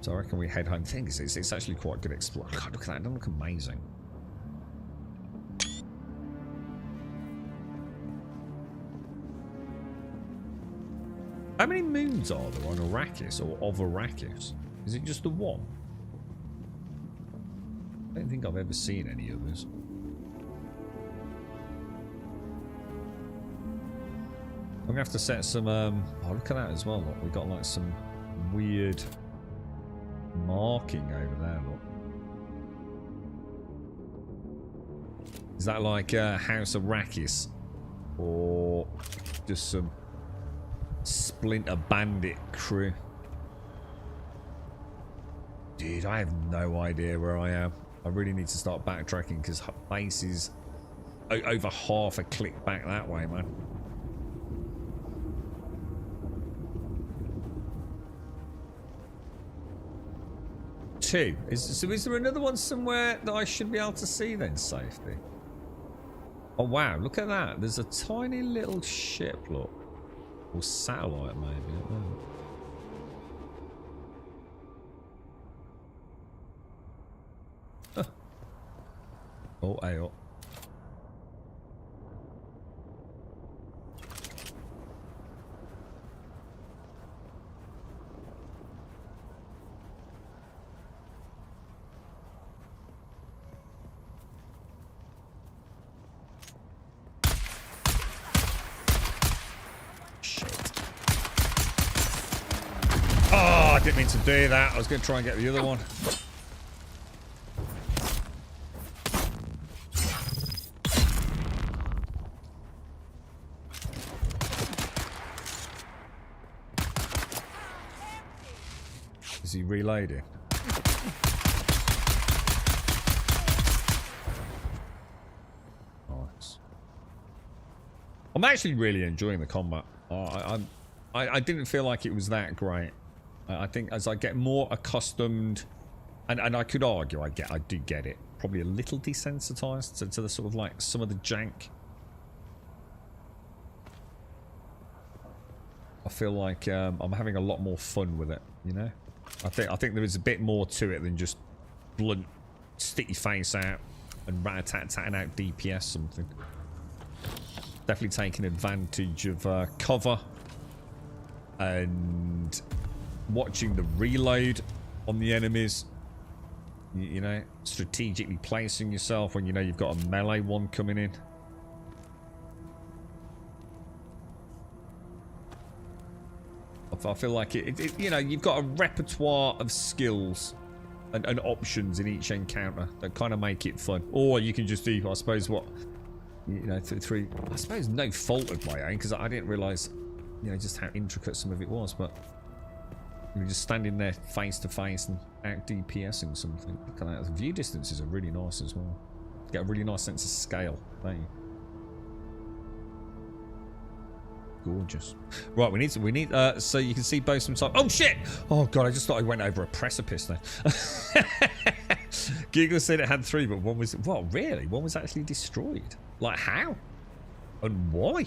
So I reckon we head home. The thing is, it's actually quite good exploring. God, look at that. It doesn't look amazing. How many moons are there on Arrakis, or of Arrakis? Is it just the one? I don't think I've ever seen any others. I'm gonna have to set some, oh, look at that as well, look. We've got like some weird marking over there, look. Is that like House Arrakis? Or just some Splinter Bandit crew? Dude, I have no idea where I am. I really need to start backtracking because base is over half a click back that way, man. Two. So is there another one somewhere that I should be able to see then, safety? Oh wow, look at that. There's a tiny little ship, look. Or satellite, maybe. I don't know. Huh. Oh, hey, oh. I didn't mean to do that. I was going to try and get the other one. Is he reloading? Nice. I'm actually really enjoying the combat. I didn't feel like it was that great. I think as I get more accustomed, and I could argue I do get it, probably a little desensitized to the sort of like some of the jank. I feel like I'm having a lot more fun with it, you know. I think there is a bit more to it than just blunt, stick your face out and rat-a-tat-tatting out DPS something. Definitely taking advantage of cover and watching the reload on the enemies, you know, strategically placing yourself when you know you've got a melee one coming in. I feel like it you know, you've got a repertoire of skills and options in each encounter that kind of make it fun. Or you can just do, I suppose, what, you know, through I suppose no fault of my own, because I didn't realise, you know, just how intricate some of it was, but you're just standing there face to face and out DPSing something. Look at that. The view distances are really nice as well. You get a really nice sense of scale, don't you? Gorgeous. Right, we need so you can see both some time. Oh shit! Oh god, I just thought I went over a precipice there. Google said it had 3, but one was, what, really? One was actually destroyed. Like how? And why?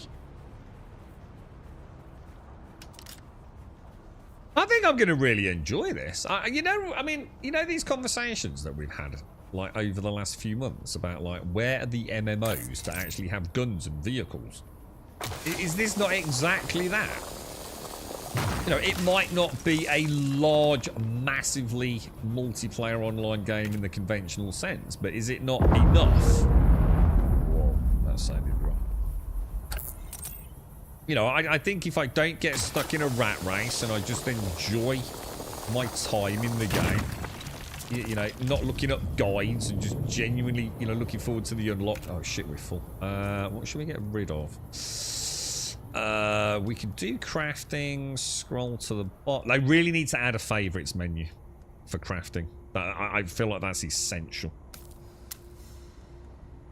I think I'm going to really enjoy this. You know, I mean, you know, these conversations that we've had, like, over the last few months about, like, where are the MMOs to actually have guns and vehicles? Is this not exactly that? You know, it might not be a large, massively multiplayer online game in the conventional sense, but is it not enough? Whoa, that sounded wrong. You know, I think if I don't get stuck in a rat race and I just enjoy my time in the game, you know, not looking up guides and just genuinely, you know, looking forward to the unlock. Oh shit, we're full. What should we get rid of? We could do crafting. Scroll to the bottom. They really need to add a favorites menu for crafting. I feel like that's essential.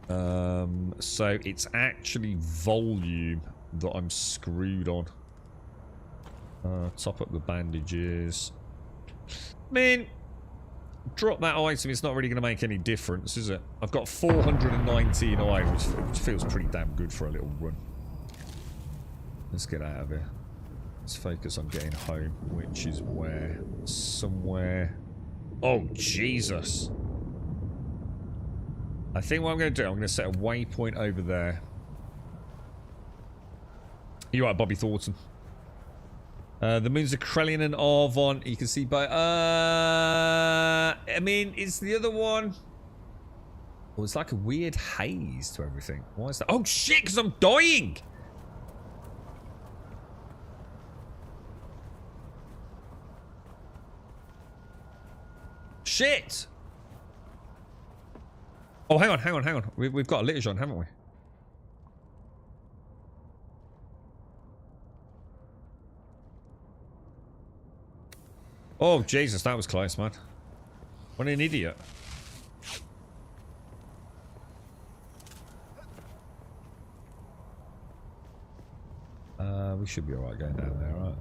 So it's actually volume that I'm screwed on. Top up the bandages. I mean, drop that item, it's not really going to make any difference, is it? I've got 419 iron, which feels pretty damn good for a little run. Let's get out of here. Let's focus on getting home, which is where? Somewhere... Oh, Jesus. I think what I'm going to do, I'm going to set a waypoint over there. You're right, Bobby Thornton. The moons of Krellian and Arvon. You can see by... I mean, it's the other one. Oh, it's like a weird haze to everything. Why is that? Oh, shit, because I'm dying! Shit! Oh, hang on. We've got a litige on, haven't we? Oh, Jesus, that was close, man. What an idiot. We should be alright going down there, right?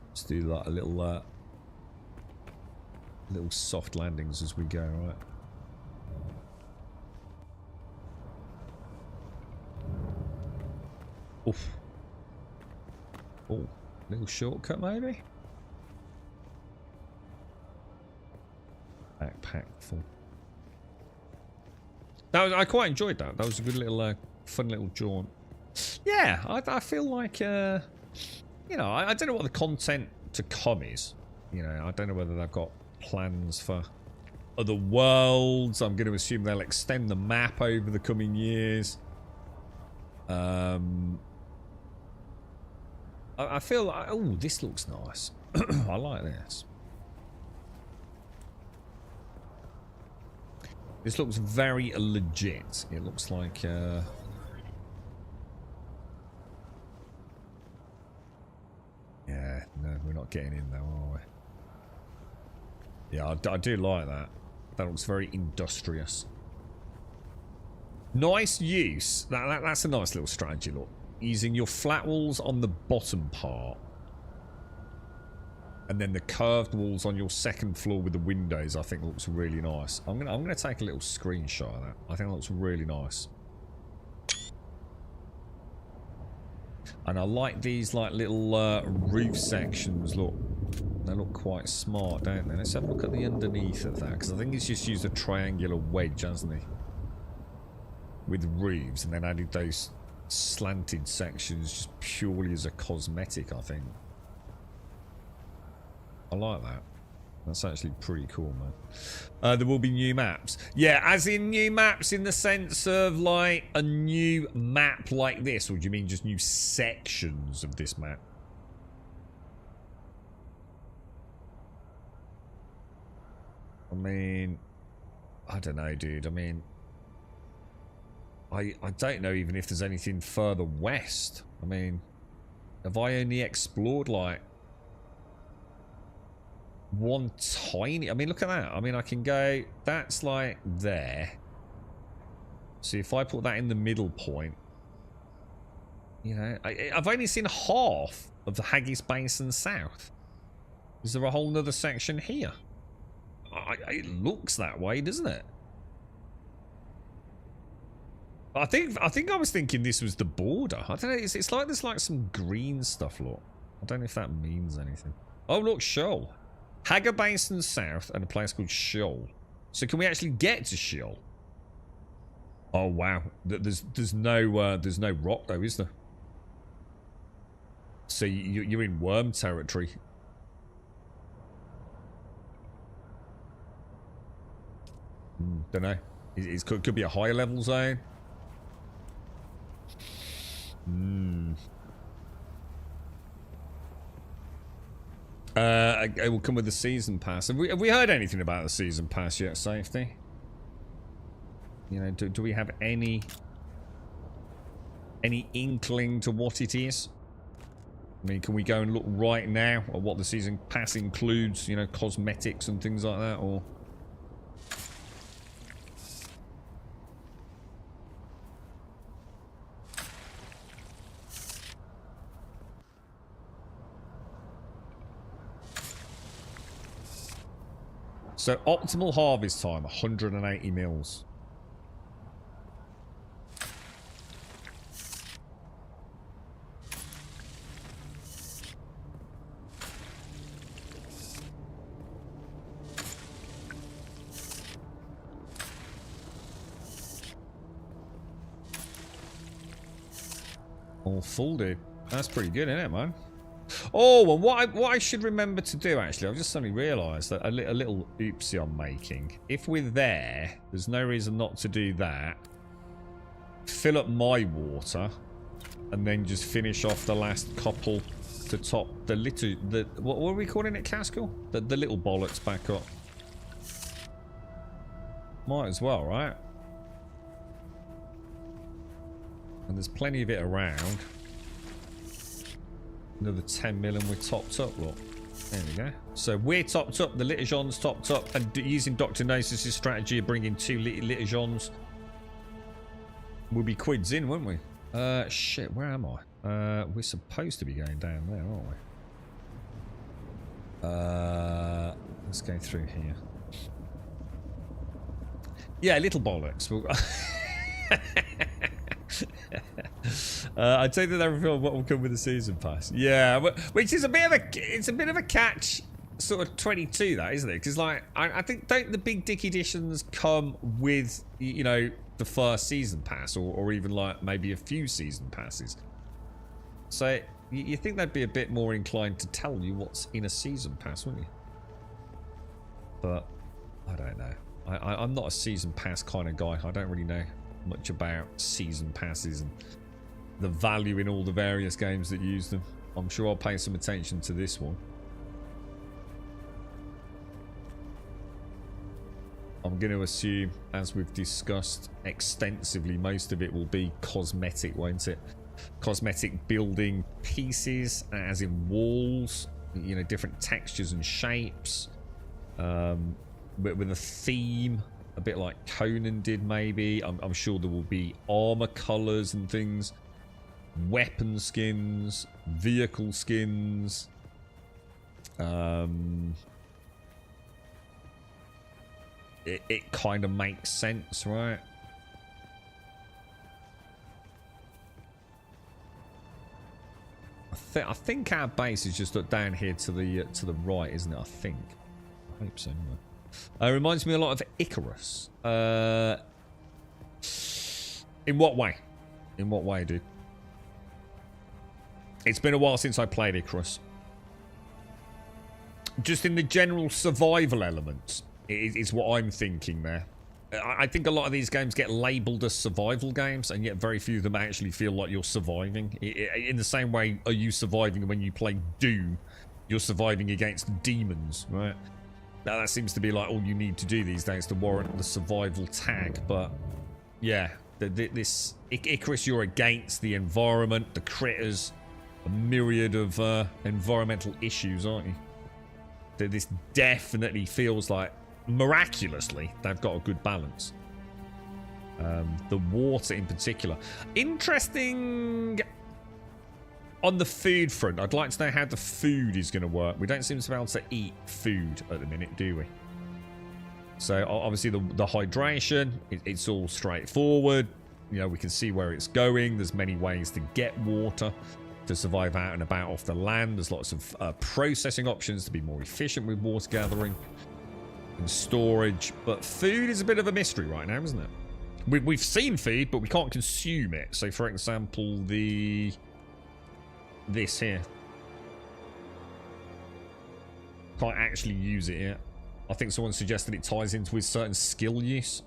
Let's do like a little soft landings as we go, right? Oof. Oh, little shortcut maybe? Backpack full. I quite enjoyed that. That was a good little, fun little jaunt. Yeah, I feel like, you know, I don't know what the content to come is. You know, I don't know whether they've got plans for other worlds. I'm going to assume they'll extend the map over the coming years. I feel like, oh, this looks nice. I like this. This looks very legit. It looks like, yeah, no, we're not getting in though, are we? Yeah, I do like that. That looks very industrious. Nice use. That's a nice little strategy, look. Using your flat walls on the bottom part. And then the curved walls on your second floor with the windows, I think looks really nice. I'm gonna take a little screenshot of that. I think that looks really nice. And I like these like little roof sections. Look, they look quite smart, don't they? Let's have a look at the underneath of that, because I think he's just used a triangular wedge, hasn't he? With roofs, and then added those slanted sections just purely as a cosmetic, I think. I like that. That's actually pretty cool, man. There will be new maps. Yeah, as in new maps in the sense of like a new map like this, or do you mean just new sections of this map? I mean, I don't know, dude. I mean, I don't know even if there's anything further west. I mean, have I only explored like one tiny... I mean, look at that. I mean, I can go... That's like there. So if I put that in the middle point... You know, I've only seen half of the Haggis Basin South. Is there a whole nother section here? It looks that way, doesn't it? I think I was thinking this was the border. I don't know. It's like there's like some green stuff, look. I don't know if that means anything. Oh, look, Shoal. Hagger Basin South and a place called Shoal. So can we actually get to Shoal? Oh wow, there's no rock though, is there? So you're in worm territory. Don't know. It could be a higher level zone. It will come with the season pass. Have we heard anything about the season pass yet, Safety? You know, do we have any inkling to what it is? I mean, can we go and look right now at what the season pass includes? You know, cosmetics and things like that, or? So optimal harvest time, 180 mils. All full, dude. That's pretty good, isn't it, man? Oh, well, what I should remember to do, actually, I've just suddenly realised that a little oopsie I'm making. If we're there, there's no reason not to do that. Fill up my water, and then just finish off the last couple to top the little... what are we calling it, Cascal? The little bollocks back up. Might as well, right? And there's plenty of it around. Another 10 mil and we're topped up, look. There we go. So we're topped up, the Litajon's topped up, and using Dr. Gnosis' strategy of bringing 2 Litajon's, we'll be quids in, won't we? Shit, where am I? We're supposed to be going down there, aren't we? Let's go through here. Yeah, little bollocks. I'd say that they reveal what will come with the season pass. Yeah, which is a bit of a catch, sort of 22, that, isn't it? Because like I think, don't the big dick editions come with, you know, the first season pass, or even like maybe a few season passes? So you think they'd be a bit more inclined to tell you what's in a season pass, wouldn't you? But I don't know. I'm not a season pass kind of guy. I don't really know much about season passes and the value in all the various games that use them. I'm sure I'll pay some attention to this one. I'm going to assume, as we've discussed extensively, most of it will be cosmetic, won't it? Cosmetic building pieces, as in walls, you know, different textures and shapes, but with a theme, a bit like Conan did, maybe. I'm sure there will be armor colors and things, weapon skins, vehicle skins. It kind of makes sense, right? I think our base is just down here to the right, isn't it? I think. I hope so. Anyway. It reminds me a lot of Icarus. In what way? In what way, dude? It's been a while since I played Icarus. Just in the general survival elements is what I'm thinking there. I think a lot of these games get labelled as survival games, and yet very few of them actually feel like you're surviving. In the same way, are you surviving when you play Dune? You're surviving against demons, right? Now, that seems to be like all you need to do these days to warrant the survival tag. But yeah, this Icarus, you're against the environment, the critters, a myriad of environmental issues, aren't you? This definitely feels like, miraculously, they've got a good balance. The water in particular. Interesting on the food front. I'd like to know how the food is going to work. We don't seem to be able to eat food at the minute, do we? So obviously the hydration, it's all straightforward. You know, we can see where it's going. There's many ways to get water to survive out and about off the land. There's lots of processing options to be more efficient with water gathering and storage. But food is a bit of a mystery right now, isn't it? We've seen food, but we can't consume it. So, for example, this here. Can't actually use it yet. I think someone suggested it ties into with certain skill use.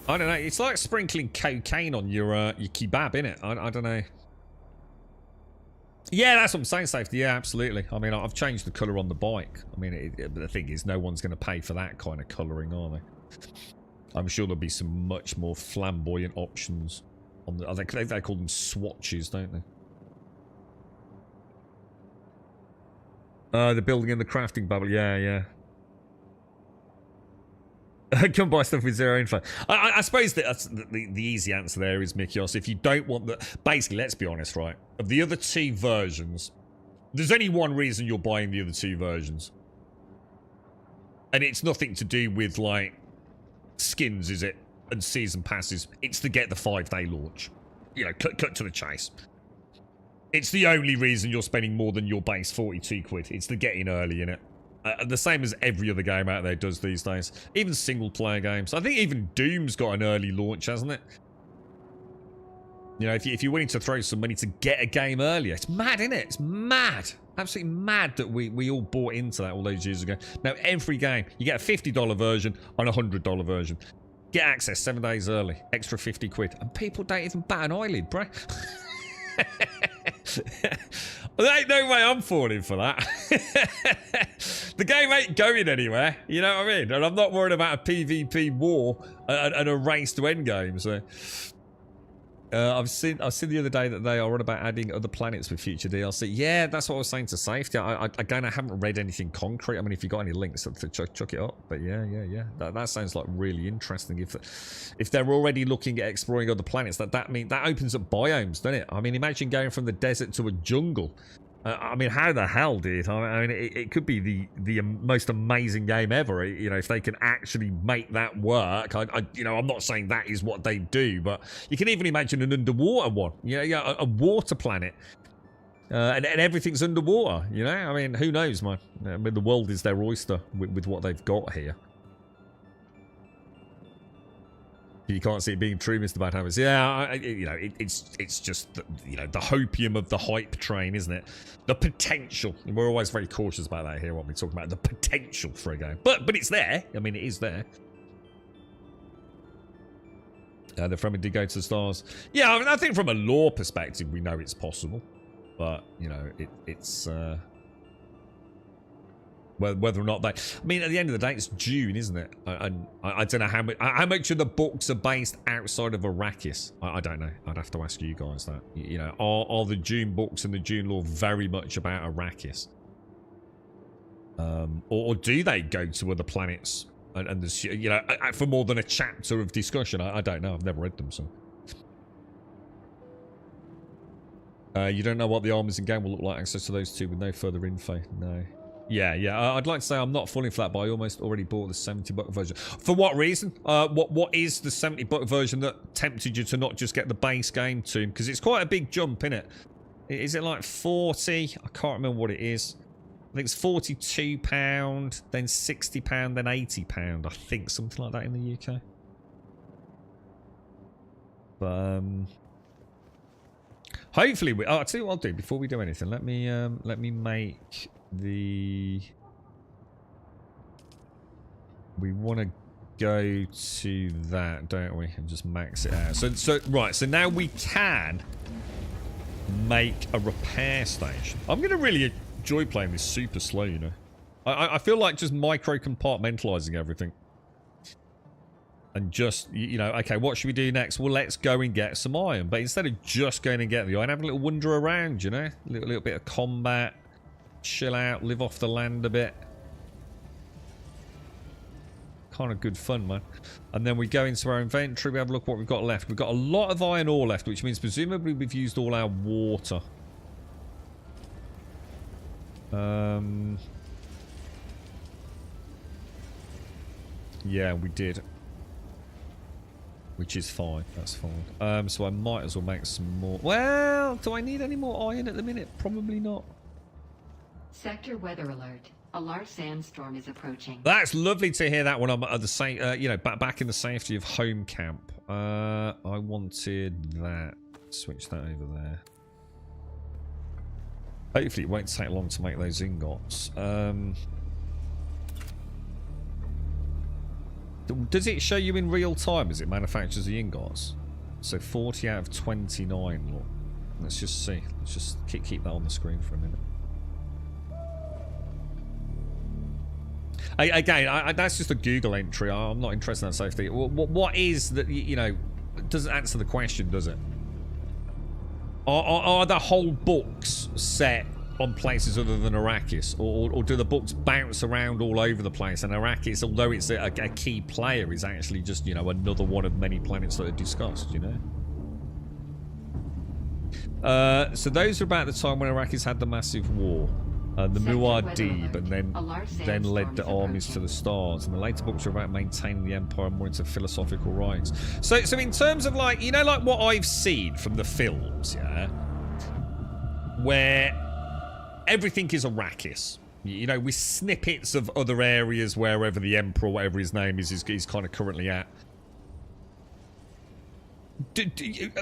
I don't know. It's like sprinkling cocaine on your kebab, innit? I don't know. Yeah, that's what I'm saying, safety. Yeah, absolutely. I mean, I've changed the colour on the bike. I mean, the thing is, no one's going to pay for that kind of colouring, are they? I'm sure there'll be some much more flamboyant options. On the, they call them swatches, don't they? The building and the crafting bubble. Yeah, yeah. Come buy stuff with zero info. I suppose that's the easy answer there is, Mikios. If you don't want the... Basically, let's be honest, right? Of the other two versions, there's only one reason you're buying the other two versions. And it's nothing to do with, like, skins, is it? And season passes. It's to get the 5-day launch. You know, cut to the chase. It's the only reason you're spending more than your base 42 quid. It's to get in early, innit? The same as every other game out there does these days. Even single-player games. I think even Doom's got an early launch, hasn't it? You know, if you're willing to throw some money to get a game earlier. It's mad, isn't it? It's mad. Absolutely mad that we all bought into that all those years ago. Now, every game, you get a $50 version and a $100 version. Get access 7 days early. Extra 50 quid. And people don't even bat an eyelid, bro. There ain't no way I'm falling for that. The game ain't going anywhere, you know what I mean? And I'm not worried about a PvP war and a race to endgame. So I've seen the other day that they are on about adding other planets with future DLC. Yeah, that's what I was saying to safety. Again, I haven't read anything concrete. I mean, if you got any links, chuck it up. But yeah. That sounds like really interesting. If they're already looking at exploring other planets, that opens up biomes, doesn't it? I mean, imagine going from the desert to a jungle. I mean, how the hell, dude? I mean, it could be the most amazing game ever. You know, if they can actually make that work. You know, I'm not saying that is what they do, but you can even imagine an underwater one. Yeah, a water planet, and everything's underwater. You know, I mean, who knows, man? I mean, the world is their oyster with what they've got here. You can't see it being true, Mr. Bad Habits. Yeah, you know, it's just the, you know, the hopium of the hype train, isn't it? The potential. And we're always very cautious about that here when we talk about the potential for a game. But it's there. I mean, it is there. The Fremen did go to the stars. Yeah, I mean, I think from a lore perspective, we know it's possible. But, you know, it's... Whether or not they... I mean, at the end of the day, it's Dune, isn't it? And I don't know how much of the books are based outside of Arrakis. I don't know. I'd have to ask you guys that. You know, are the Dune books and the Dune lore very much about Arrakis? Or do they go to other planets and the, you know, for more than a chapter of discussion? I don't know. I've never read them, so... you don't know what the armors in game will look like. Access to those two with no further info. No. Yeah. I'd like to say I'm not falling for that, but I almost already bought the $70 version. For what reason? What is the $70 version that tempted you to not just get the base game too? Because it's quite a big jump, innit? Is it like 40? I can't remember what it is. I think it's £42, then £60, then £80. I think something like that in the UK. But hopefully I'll tell you what I'll do before we do anything. Let me make the... We want to go to that, don't we? And just max it out. So now we can make a repair station. I'm going to really enjoy playing this super slow, you know. I feel like just micro compartmentalizing everything. And just, you know, okay, what should we do next? Well, let's go and get some iron. But instead of just going and getting the iron, have a little wander around, you know? A little bit of combat. Chill out, live off the land a bit. Kind of good fun, man. And then we go into our inventory, we have a look what we've got left. We've got a lot of iron ore left, which means presumably we've used all our water. Yeah, we did. Which is fine, that's fine. So I might as well make some more. Well, do I need any more iron at the minute? Probably not. Sector weather alert. A large sandstorm is approaching. That's lovely to hear that when I'm at the same, you know, back in the safety of home camp. I wanted that. Switch that over there. Hopefully it won't take long to make those ingots. Does it show you in real time as it manufactures the ingots? So 40 out of 29, look. Let's just see. Let's just keep that on the screen for a minute. Again, that's just a Google entry. I'm not interested in that safety. What is that? You know, it doesn't answer the question, does it? Are the whole books set on places other than Arrakis, or do the books bounce around all over the place? And Arrakis, although it's a key player, is actually just, you know, another one of many planets that are discussed. You know. So those are about the time when Arrakis had the massive war. The Muad'Dib, and then led the armies to the stars. And the later books are about maintaining the empire more into philosophical writings. So in terms of, like, you know, like what I've seen from the films, yeah, where everything is Arrakis. You know, with snippets of other areas wherever the Emperor, whatever his name is kind of currently at.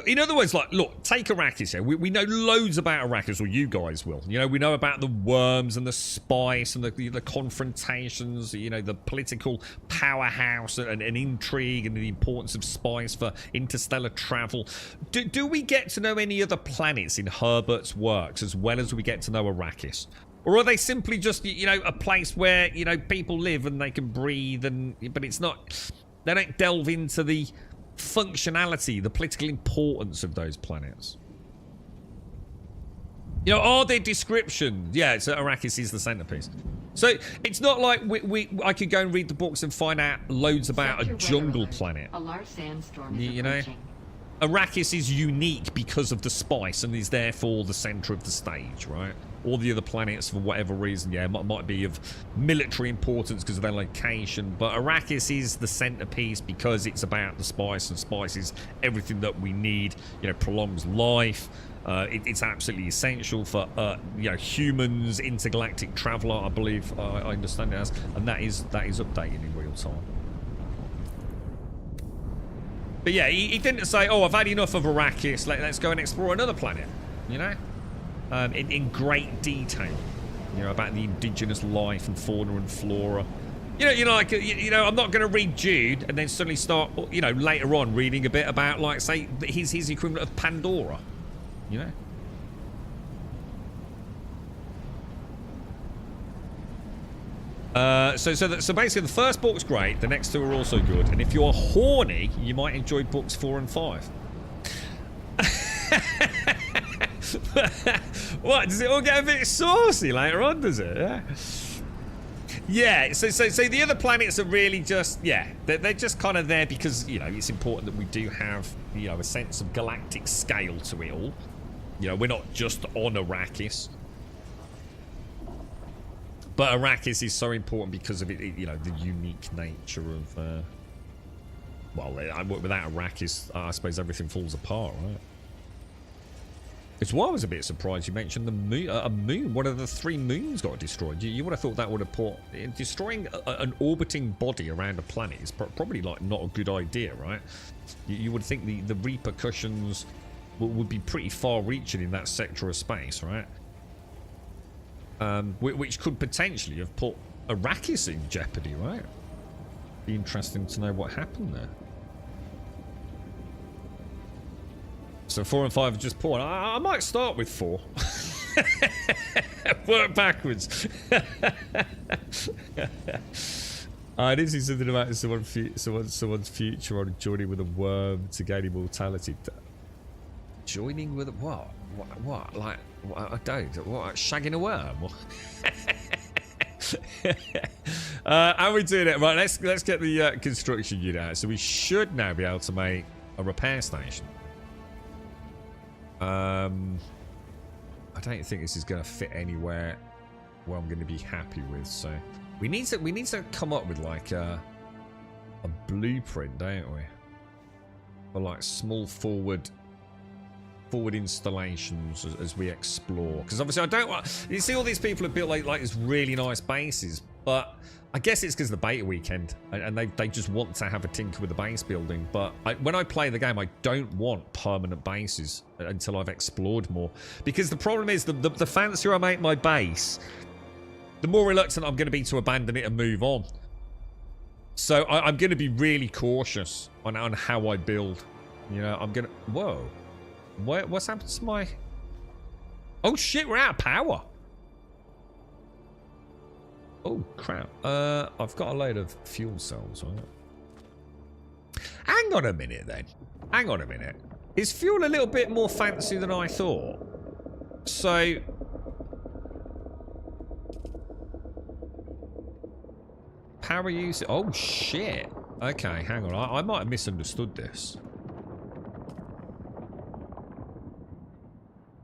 In other words, like, look, take Arrakis here. We know loads about Arrakis, or you guys will. You know, we know about the worms and the spice and the confrontations, you know, the political powerhouse and intrigue and the importance of spice for interstellar travel. Do we get to know any other planets in Herbert's works as well as we get to know Arrakis? Or are they simply just, you know, a place where, you know, people live and they can breathe, but it's not... They don't delve into the functionality, the political importance of those planets. You know, are there descriptions? Yeah, so Arrakis is the centerpiece. So it's not like I could go and read the books and find out loads about a jungle planet. A large sandstorm is You know, approaching. Arrakis is unique because of the spice and is therefore the center of the stage, right? All the other planets, for whatever reason, yeah, might be of military importance because of their location, but Arrakis is the centerpiece because it's about the spice, and spice is everything that we need. You know, prolongs life. It's absolutely essential for you know, humans, intergalactic traveler, I believe. I understand it as, and that is updated in real time. But yeah, he didn't say, "Oh, I've had enough of Arrakis. Let's go and explore another planet." You know. In great detail, you know, about the indigenous life and fauna and flora. You know, like, you know, I'm not going to read Jude and then suddenly start, you know, later on reading a bit about, like, say, his equivalent of Pandora. You know. So basically, the first book's great. The next two are also good. And if you're horny, you might enjoy books 4 and 5. What, does it all get a bit saucy later on, does it? Yeah, so the other planets are really just, yeah, they're just kind of there because, you know, it's important that we do have, you know, a sense of galactic scale to it all. You know, we're not just on Arrakis. But Arrakis is so important because of it, you know, the unique nature of, well, without Arrakis, I suppose everything falls apart, right? It's why I was a bit surprised you mentioned the moon. A moon. One of the 3 moons got destroyed. You would have thought that would have put... Destroying an orbiting body around a planet is probably, like, not a good idea, right? You would think the repercussions would be pretty far-reaching in that sector of space, right? Which could potentially have put Arrakis in jeopardy, right? Be interesting to know what happened there. So 4 and 5 are just poor. I might start with 4. Work backwards. I did see something about someone's future on joining with a worm to gain immortality. Joining with a what? What? Like, what? I don't. What? Shagging a worm? How are we doing it? Right, let's get the construction unit out. So we should now be able to make a repair station. I don't think this is going to fit anywhere where I'm going to be happy with. So we need to come up with like a blueprint, don't we? For like small forward installations as we explore. Because obviously I don't want... You see all these people have built like these really nice bases, but I guess it's because of the beta weekend and they just want to have a tinker with the base building. But when I play the game, I don't want permanent bases until I've explored more. Because the problem is, the fancier I make my base, the more reluctant I'm going to be to abandon it and move on. So I'm going to be really cautious on how I build. You know, I'm going to... Whoa. What's happened to my... Oh shit, we're out of power. Oh crap. I've got a load of fuel cells, right? Hang on a minute then. Hang on a minute. Is fuel a little bit more fancy than I thought? So... power use... oh shit. Okay, hang on. I might have misunderstood this.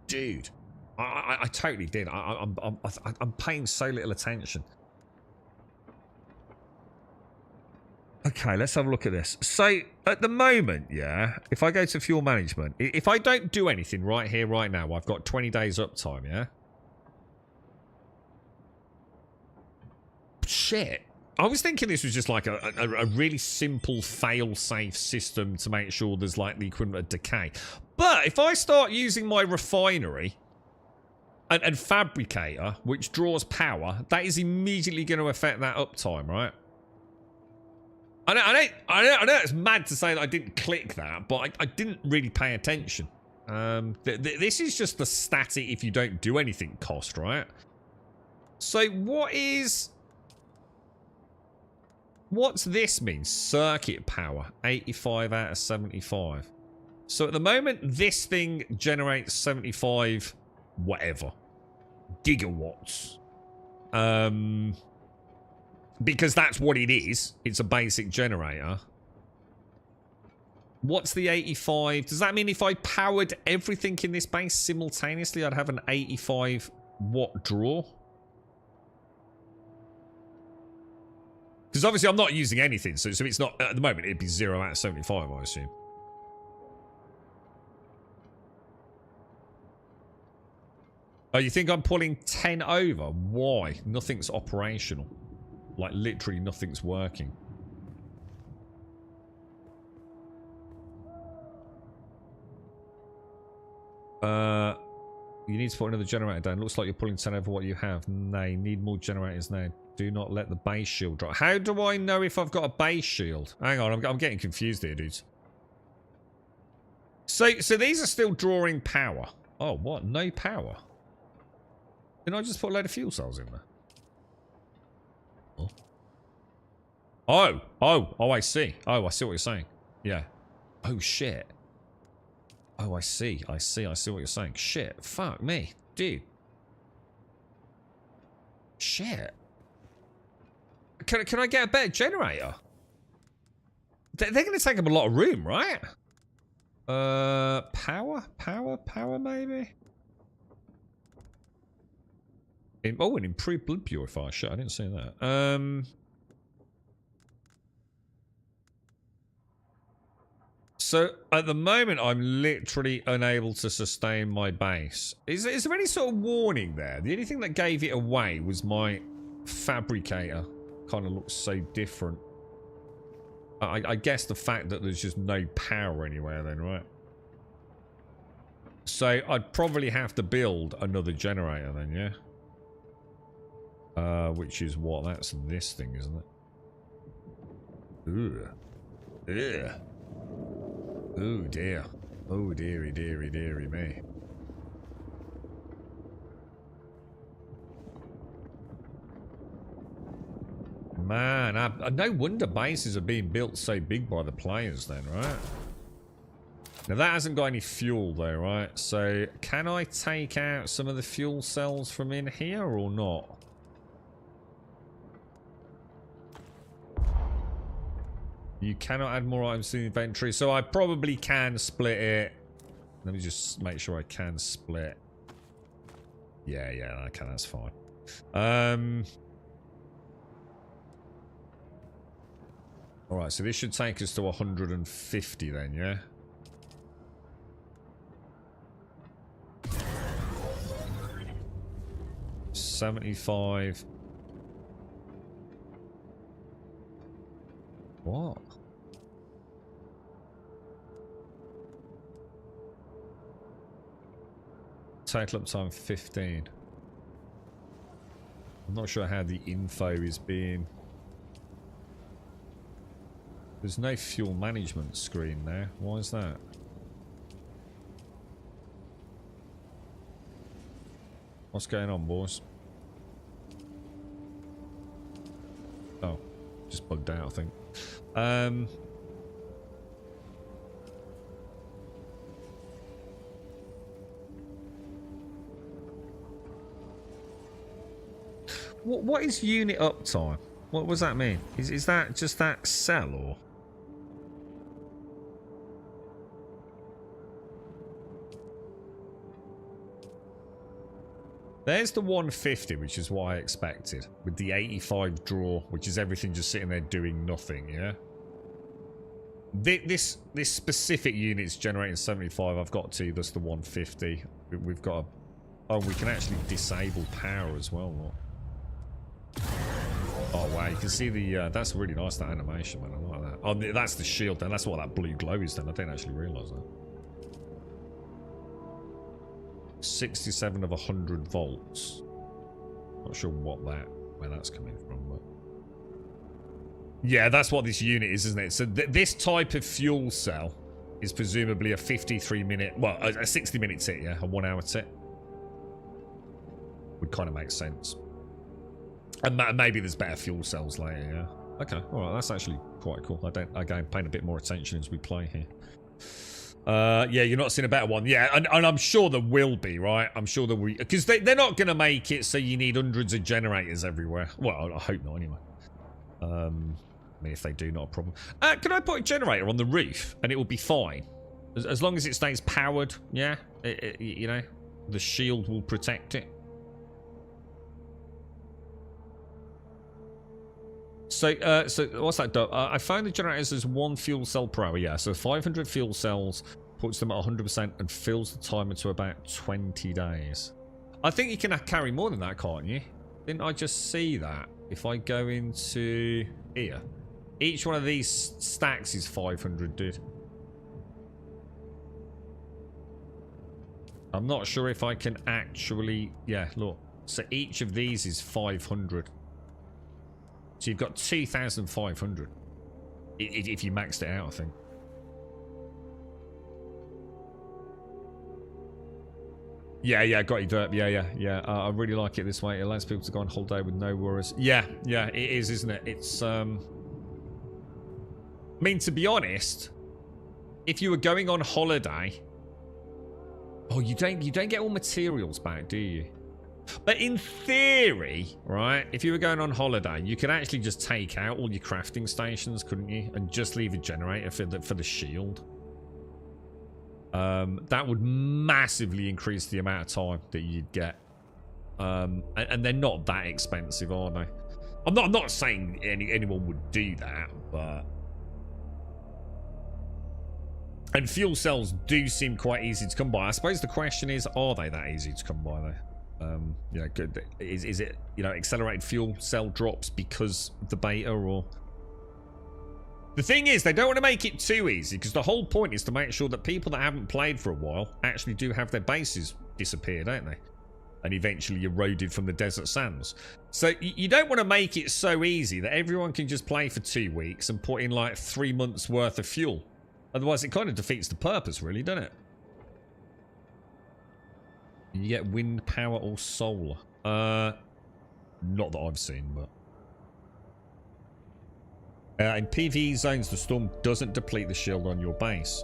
Dude. I totally did. I'm paying so little attention. Okay, let's have a look at this. So, at the moment, yeah, if I go to fuel management, if I don't do anything right here, right now, I've got 20 days uptime, yeah? Shit. I was thinking this was just like a really simple fail-safe system to make sure there's like the equivalent of decay. But if I start using my refinery and fabricator, which draws power, that is immediately going to affect that uptime, right? I know it's mad to say that I didn't click that, but I didn't really pay attention. This is just the static if you don't do anything cost, right? So what's this mean? Circuit power, 85 out of 75. So at the moment, this thing generates 75 whatever gigawatts. Because that's what it is. It's a basic generator. What's the 85? Does that mean if I powered everything in this base simultaneously, I'd have an 85 watt draw? Because obviously I'm not using anything, so it's not, at the moment, it'd be 0 out of 75, I assume. Oh, you think I'm pulling 10 over? Why? Nothing's operational. Like, literally nothing's working. You need to put another generator down. Looks like you're pulling 10 over what you have. Nay, need more generators now. Do not let the base shield drop. How do I know if I've got a base shield? Hang on, I'm getting confused here, dudes. So these are still drawing power. Oh, what? No power? Didn't I just put a load of fuel cells in there? Oh, I see. Oh, I see what you're saying. Yeah. Oh, shit. Oh, I see what you're saying. Shit. Fuck me. Dude. Shit. Can I get a better generator? They're going to take up a lot of room, right? Power, maybe? Oh, an improved blood purifier. Shit, I didn't see that. So, at the moment, I'm literally unable to sustain my base. Is there any sort of warning there? The only thing that gave it away was my fabricator. Kind of looks so different. I guess the fact that there's just no power anywhere then, right? So, I'd probably have to build another generator then, yeah? Which is what? That's this thing, isn't it? Ugh. Ugh. Oh dear. Oh dearie, dearie, dearie me. Man, no wonder bases are being built so big by the players then, right? Now that hasn't got any fuel though, right? So can I take out some of the fuel cells from in here or not? You cannot add more items to the inventory, so I probably can split it. Let me just make sure I can split. Yeah, okay, that's fine. Alright, so this should take us to 150 then, yeah? $75. What? Total uptime 15. I'm not sure how the info is being. There's no fuel management screen there. Why is that? What's going on, boys? Oh, just bugged out, I think. What is unit uptime? What does that mean? Is that just that cell or? There's the 150, which is what I expected, with the 85 draw, which is everything just sitting there doing nothing, yeah? This specific unit's generating 75, I've got to, that's the 150. We've got a... Oh, we can actually disable power as well, what? Oh, wow, you can see the... that's really nice, that animation, man, I like that. Oh, that's the shield, then, that's what that blue glow is, then, I didn't actually realise that. 67 of 100 volts. Not sure where that's coming from, but yeah, that's what this unit is, isn't it? So this type of fuel cell is presumably a 53-minute, well, a 60-minute tit, yeah, a 1-hour tit. Would kind of make sense. And maybe there's better fuel cells later, yeah. Okay, all right, that's actually quite cool. Again, paying a bit more attention as we play here. Yeah, you're not seeing a better one. Yeah, and I'm sure there will be, right? I'm sure there will, because they're not going to make it so you need hundreds of generators everywhere. Well, I hope not, anyway. I mean, if they do, not a problem. Can I put a generator on the roof and it will be fine? As long as it stays powered, yeah? You know, the shield will protect it. So what's that done? I found the generators as 1 fuel cell per hour, yeah. So 500 fuel cells puts them at 100% and fills the timer to about 20 days. I think you can carry more than that, can't you? Didn't I just see that? If I go into here, each one of these stacks is 500, dude. I'm not sure if I can actually... Yeah, look. So each of these is 500. So you've got 2,500 if you maxed it out, I think. Yeah, got you, Derp. Yeah. I really like it this way. It allows people to go on holiday with no worries. Yeah, it is, isn't it? It's, I mean, to be honest, if you were going on holiday... Oh, you don't get all materials back, do you? But in theory, right, if you were going on holiday, you could actually just take out all your crafting stations, couldn't you? And just leave a generator for the shield. That would massively increase the amount of time that you'd get. And they're not that expensive, are they? I'm not saying anyone would do that, but... And fuel cells do seem quite easy to come by. I suppose the question is, are they that easy to come by, though? You know, is it, you know, accelerated fuel cell drops because of the beta, or... The thing is, they don't want to make it too easy, because the whole point is to make sure that people that haven't played for a while actually do have their bases disappear, don't they? And eventually eroded from the desert sands. So you don't want to make it so easy that everyone can just play for 2 weeks and put in like 3 months worth of fuel. Otherwise, it kind of defeats the purpose, really, doesn't it? You get wind power or solar. Not that I've seen, but... in PvE zones, the storm doesn't deplete the shield on your base.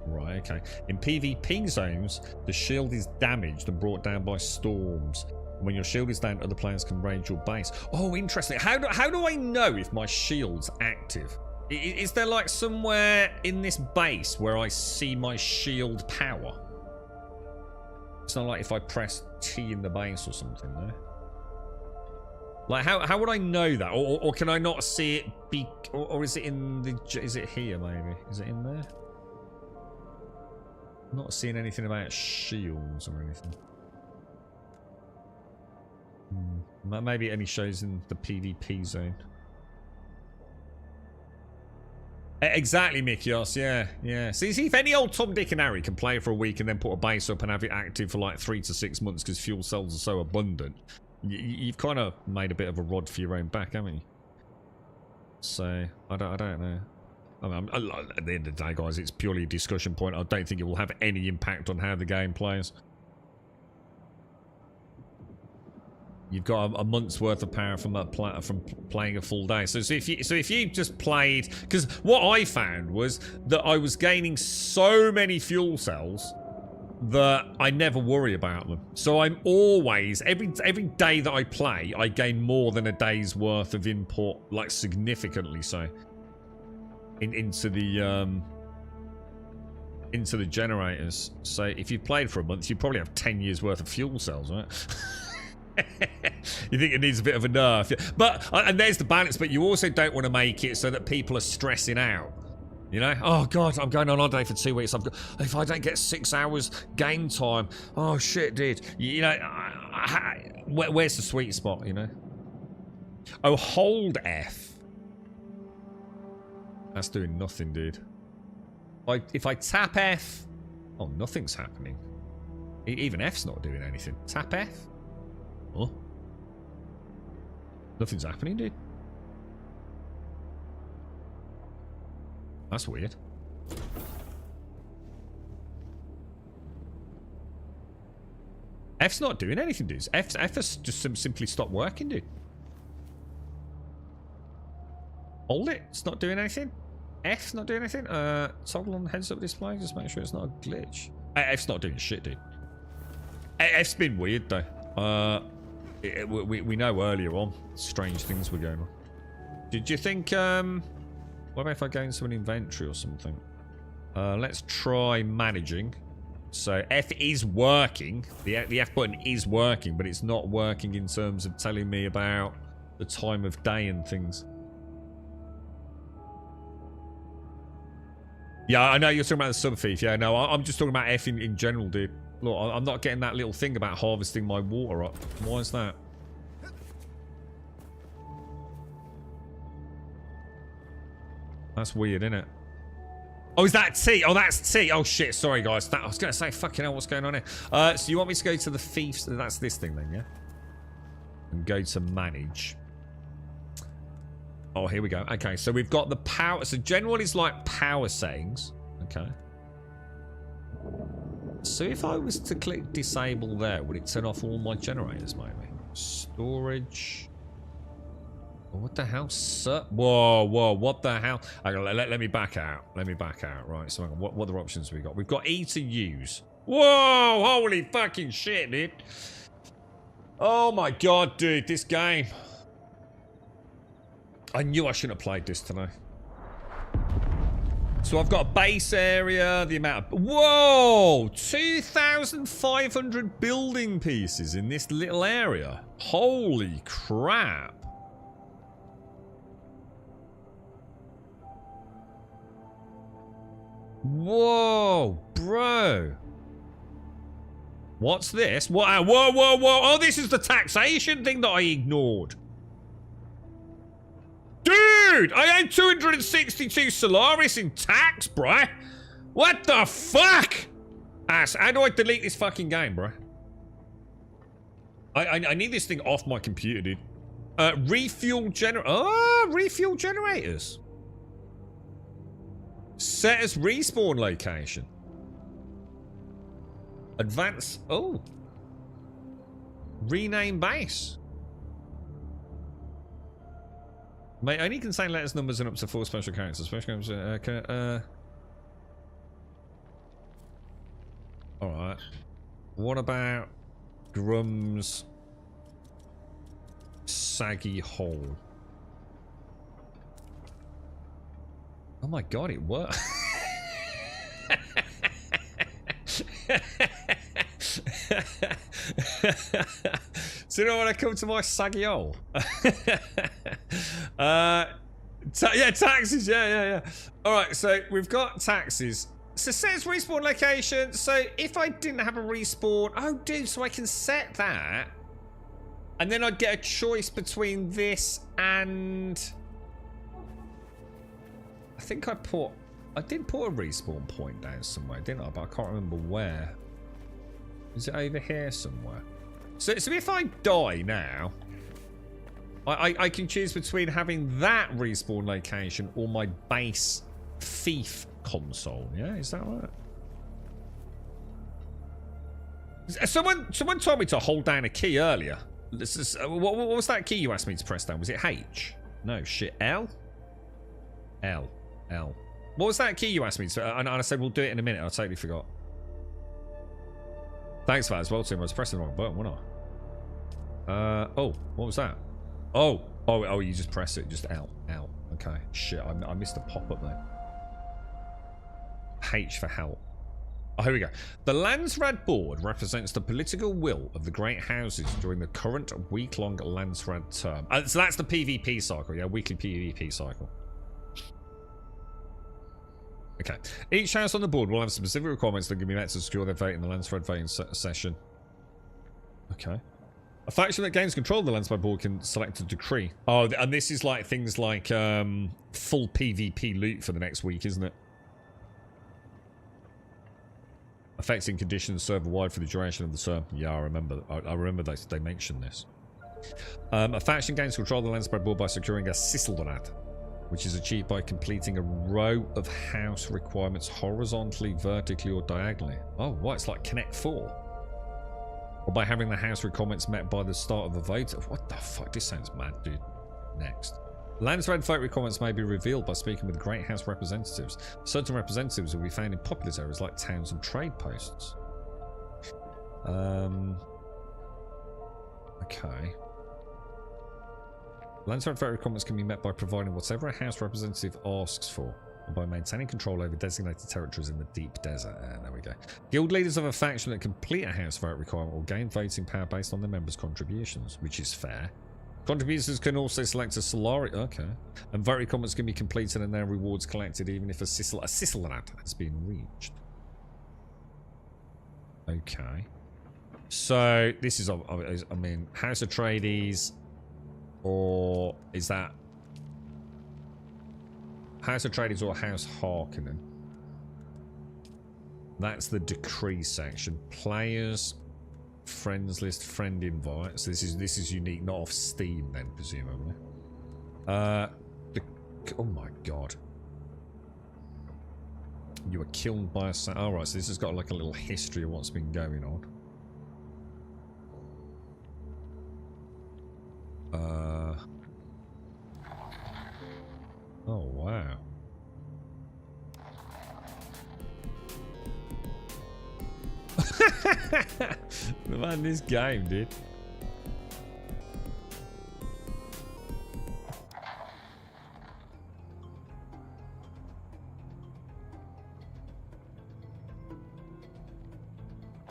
Right, okay. In PvP zones, the shield is damaged and brought down by storms. When your shield is down, other players can raid your base. Oh, interesting. How do I know if my shield's active? Is there like somewhere in this base where I see my shield power? It's not like if I press T in the base or something, though. Like, how would I know that? Or can I not see it be... Or is it in the... Is it here, maybe? Is it in there? I'm not seeing anything about shields or anything. Maybe it only shows in the PvP zone. Exactly, Mikios, yeah. See, if any old Tom, Dick and Harry can play for a week and then put a base up and have it active for like 3 to 6 months because fuel cells are so abundant, you've kind of made a bit of a rod for your own back, haven't you? So, I don't know. I mean, at the end of the day, guys, it's purely a discussion point. I don't think it will have any impact on how the game plays. You've got a month's worth of power from playing a full day. So if you just played, because what I found was that I was gaining so many fuel cells that I never worry about them. So I'm always every day that I play, I gain more than a day's worth of input, like significantly so, into the generators. So if you've played for a month, you probably have 10 years worth of fuel cells, right? You think it needs a bit of a nerf, but and there's the balance. But you also don't want to make it so that people are stressing out. You know, oh god, I'm going on holiday for 2 weeks. If I don't get 6 hours game time, oh shit, dude. You know, where's the sweet spot? You know. Oh, hold F. That's doing nothing, dude. If I tap F, oh, nothing's happening. Even F's not doing anything. Tap F. Oh. Nothing's happening, dude. That's weird. F's not doing anything, dude. F has just simply stopped working, dude. Hold it. It's not doing anything. F's not doing anything. Toggle on heads-up display. Just make sure it's not a glitch. F's not doing shit, dude. F's been weird, though. We know earlier on strange things were going on. Did you think, what about if I go into an inventory or something? Let's try managing. So F is working. The F button is working, but it's not working in terms of telling me about the time of day and things. Yeah, I know you're talking about the sub thief. Yeah, no, I'm just talking about F in general, dude. Look, I'm not getting that little thing about harvesting my water up. Why is that? That's weird, isn't it? Oh, is that T? Oh, that's T. Oh, shit. Sorry, guys. I was going to say, fucking hell, what's going on here? So you want me to go to the thieves? That's this thing then, yeah? And go to manage. Oh, here we go. Okay, so we've got the power. So general is like power settings. Okay. So if I was to click disable there, would it turn off all my generators, maybe? Storage. Oh, what the hell, sir? Whoa, what the hell? Okay, let me back out. Let me back out. Right, so what other options have we got? We've got E to use. Whoa, holy fucking shit, dude. Oh my god, dude, this game. I knew I shouldn't have played this today. So I've got a base area, the amount of... Whoa! 2,500 building pieces in this little area. Holy crap. Whoa, bro. What's this? Whoa. Oh, this is the taxation thing that I ignored. Dude, I had 262 Solaris in tax, bruh. What the fuck? Ass, how do I delete this fucking game, bruh? I need this thing off my computer, dude. Refuel generators. Set as respawn location. Advance. Oh. Rename base. May only contain letters, numbers, and up to 4 special characters. Special characters. Alright. What about Grum's saggy hole? Oh my god, it worked. So you know when I come to my saggy hole? Yeah, taxes, yeah. Alright, so we've got taxes. So says respawn location. So if I didn't have a respawn, oh dude, so I can set that. And then I'd get a choice between this and... I think I did put a respawn point down somewhere, didn't I? But I can't remember where. Is it over here somewhere? So if I die now, I can choose between having that respawn location or my base thief console. Yeah, is that right? Someone told me to hold down a key earlier. This is what was that key you asked me to press down? Was it H? No, shit. L. L. L. What was that key you asked me to? And I said we'll do it in a minute. I totally forgot. Thanks for that as well, Tim. I was pressing the wrong button, wasn't I? Oh, what was that? Oh, you just press it. Just L. L. Okay. Shit, I missed a pop-up there. H for help. Oh, here we go. The Landsraad Board represents the political will of the Great Houses during the current week-long Landsraad term. So that's the PvP cycle, yeah? Weekly PvP cycle. Okay. Each house on the board will have specific requirements that can be met to secure their vote in the Landsraad voting session. Okay. A faction that gains control of the Landsraad Board can select a decree. Oh, and this is like things like full PvP loot for the next week, isn't it? Affecting conditions server-wide for the duration of the term. Yeah, I remember. I remember they mentioned this. A faction gains control of the Landsraad Board by securing a Sandrat, which is achieved by completing a row of house requirements horizontally, vertically, or diagonally. Oh, what? It's like Connect 4. Or by having the house requirements met by the start of the vote. What the fuck? This sounds mad, dude. Next. Landsraad vote requirements may be revealed by speaking with Great House representatives. Certain representatives will be found in populous areas like towns and trade posts. Okay. Landsraad vote requirements can be met by providing whatever a house representative asks for, and by maintaining control over designated territories in the deep desert. There we go. Guild leaders of a faction that complete a house vote requirement will gain voting power based on their members' contributions, which is fair. Contributors can also select a Solari. Okay. And vote requirements can be completed and their rewards collected even if a Sandrat has been reached. Okay. So, this is, I mean, House of Atreides, or is that House of Atreides or House Harkonnen? That's the decree section. Players... Friends list, friend invites. This is unique, not off Steam then, presumably. Oh my god. You were killed by a... Alright, so this has got like a little history of what's been going on. Oh wow. Man, this game, dude.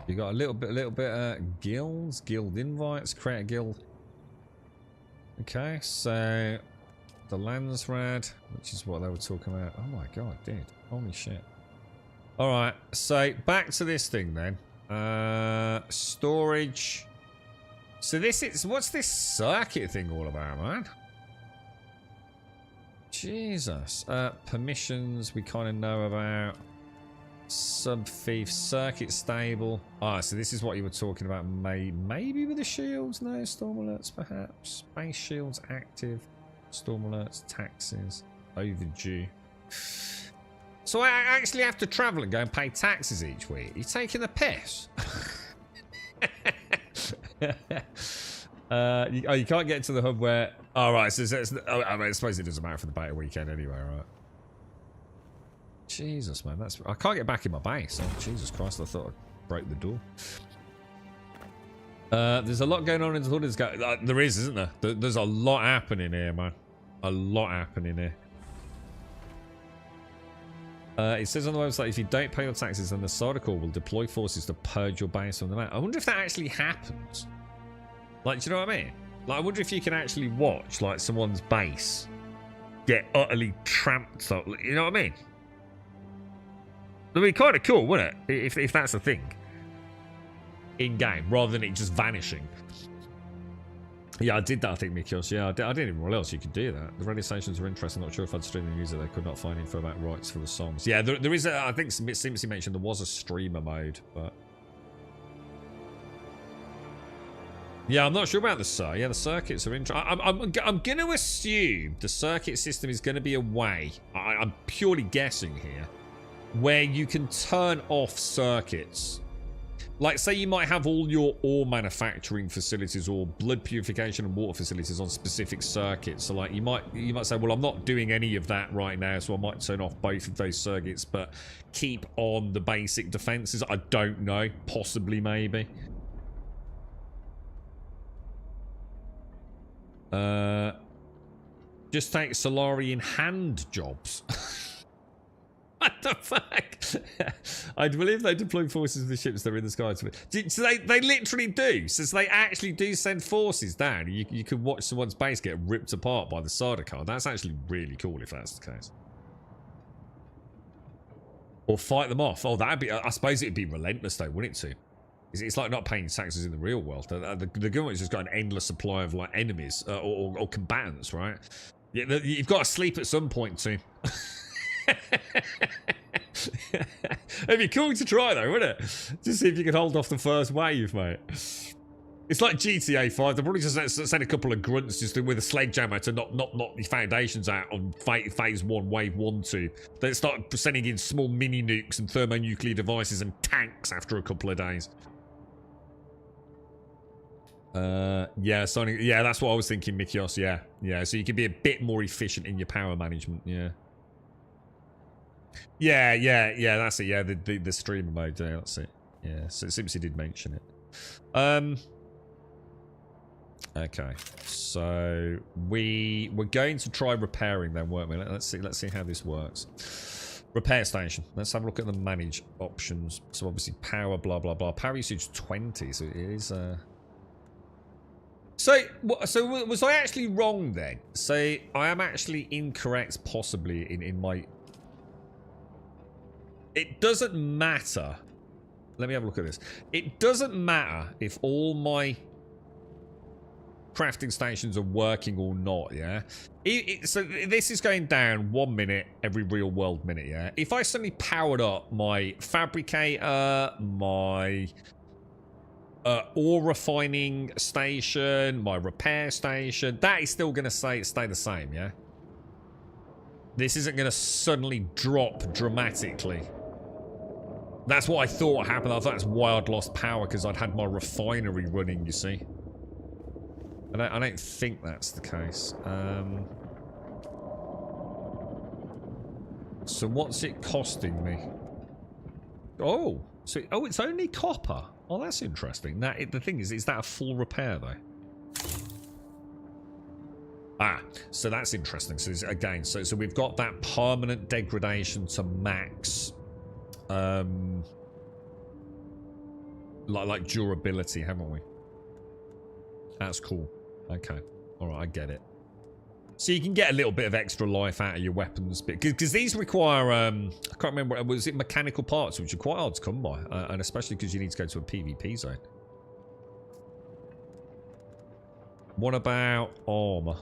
You got a little bit guilds, guild invites, create a guild. Okay, so the Landsraad, which is what they were talking about. Oh my god, dude. Holy shit. Alright, so back to this thing then. Storage. So this is, what's this circuit thing all about, man? Jesus. Permissions we kind of know about. Sub-thief, circuit stable. Ah, so this is what you were talking about. Maybe with the shields? No, storm alerts perhaps. Base shields active. Storm alerts, taxes, overdue. So I actually have to travel and go and pay taxes each week. You're taking the piss. You can't get to the hub where... Oh, right. So I mean, I suppose it doesn't matter for the beta weekend anyway, right? Jesus, man. I can't get back in my base. Oh, Jesus Christ. I thought I broke the door. There's a lot going on in the hood. There is, isn't there? There's a lot happening here, man. A lot happening here. It says on the website, if you don't pay your taxes, then the Sardaukar will deploy forces to purge your base from the map. I wonder if that actually happens. Like, do you know what I mean? Like, I wonder if you can actually watch, like, someone's base get utterly tramped up. You know what I mean? It'd be kind of cool, wouldn't it? If that's a thing. In-game, rather than it just vanishing. Yeah, I did that, I think, Mikios. Yeah, I didn't even realize you could do that. The radio stations are interesting. Not sure if I'd stream the music. They could not find info about rights for the songs. Yeah, there is I think Simpsy mentioned there was a streamer mode, but... Yeah, I'm not sure about the circuit. Yeah, the circuits are interesting. I'm going to assume the circuit system is going to be a way, I'm purely guessing here, where you can turn off circuits like, say you might have all your ore manufacturing facilities or blood purification and water facilities on specific circuits. So, like, you might say, well, I'm not doing any of that right now, so I might turn off both of those circuits, but keep on the basic defenses. I don't know. Possibly, maybe. Just take Solarian hand jobs. What the fuck? I believe they deploy forces of the ships that are in the sky. So they literally do. So they actually do send forces down. You could watch someone's base get ripped apart by the Sardaukar. That's actually really cool if that's the case. Or fight them off. Oh, that'd be... I suppose it'd be relentless though, wouldn't it too? It's like not paying taxes in the real world. The government's just got an endless supply of like enemies or combatants, right? Yeah, you've got to sleep at some point too. It'd be cool to try though, wouldn't it? Just see if you could hold off the first wave, mate. It's like GTA 5. They'll probably just send a couple of grunts just with a sledgehammer to knock the foundations out on phase 1, wave 1, 2. They start sending in small mini nukes and thermonuclear devices and tanks after a couple of days. Yeah, Sonic. Yeah, that's what I was thinking, Mikios. Yeah. So you can be a bit more efficient in your power management. Yeah. That's it. Yeah, the streamer mode. Yeah, that's it. Yeah, so Simpsy did mention it. Okay, so we were going to try repairing then, weren't we? Let's see how this works. Repair station. Let's have a look at the manage options. So obviously power, blah blah blah. Power usage 20. So it is. So was I actually wrong then? So I am actually incorrect, possibly in my. It doesn't matter. Let me have a look at this. It doesn't matter if all my crafting stations are working or not, yeah? So this is going down 1 minute every real world minute, yeah? If I suddenly powered up my fabricator, my ore refining station, my repair station, that is still going to stay the same, yeah? This isn't going to suddenly drop dramatically. That's what I thought happened. I thought that's why I'd lost power, because I'd had my refinery running, you see. I don't think that's the case. So what's it costing me? Oh, so it's only copper. Oh, that's interesting. The thing is that a full repair though? Ah, so that's interesting. So again, so we've got that permanent degradation to max. Like durability, haven't we? That's cool. Okay. Alright, I get it. So you can get a little bit of extra life out of your weapons, because these require, I can't remember, was it mechanical parts, which are quite hard to come by, and especially because you need to go to a PvP zone. What about armor?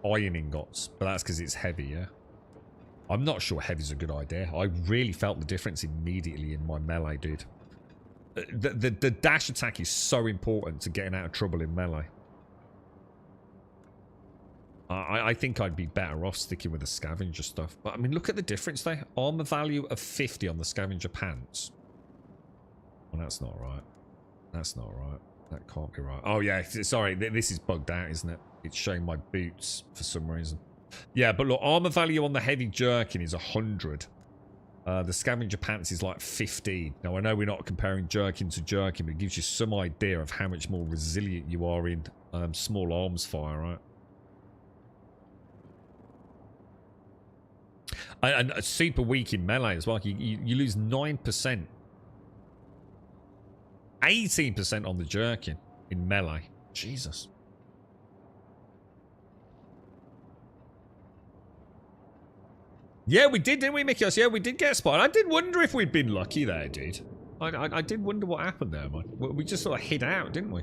Iron ingots, but that's because it's heavy, yeah? I'm not sure heavy's a good idea. I really felt the difference immediately in my melee, dude. The dash attack is so important to getting out of trouble in melee. I think I'd be better off sticking with the scavenger stuff. But I mean, look at the difference there. Armor value of 50 on the scavenger pants. Well, that's not right. That's not right. That can't be right. Oh yeah, sorry. This is bugged out, isn't it? It's showing my boots for some reason. Yeah, but look, armor value on the heavy jerkin is 100. The scavenger pants is like 15. Now, I know we're not comparing jerkin to jerkin, but it gives you some idea of how much more resilient you are in small arms fire, right? And super weak in melee as well. You lose 9%. 18% on the jerkin in melee. Jesus. Yeah, we did, didn't we, Mikios? Yeah, we did get spotted. I did wonder if we'd been lucky there, dude. I did wonder what happened there, man. We just sort of hid out, didn't we?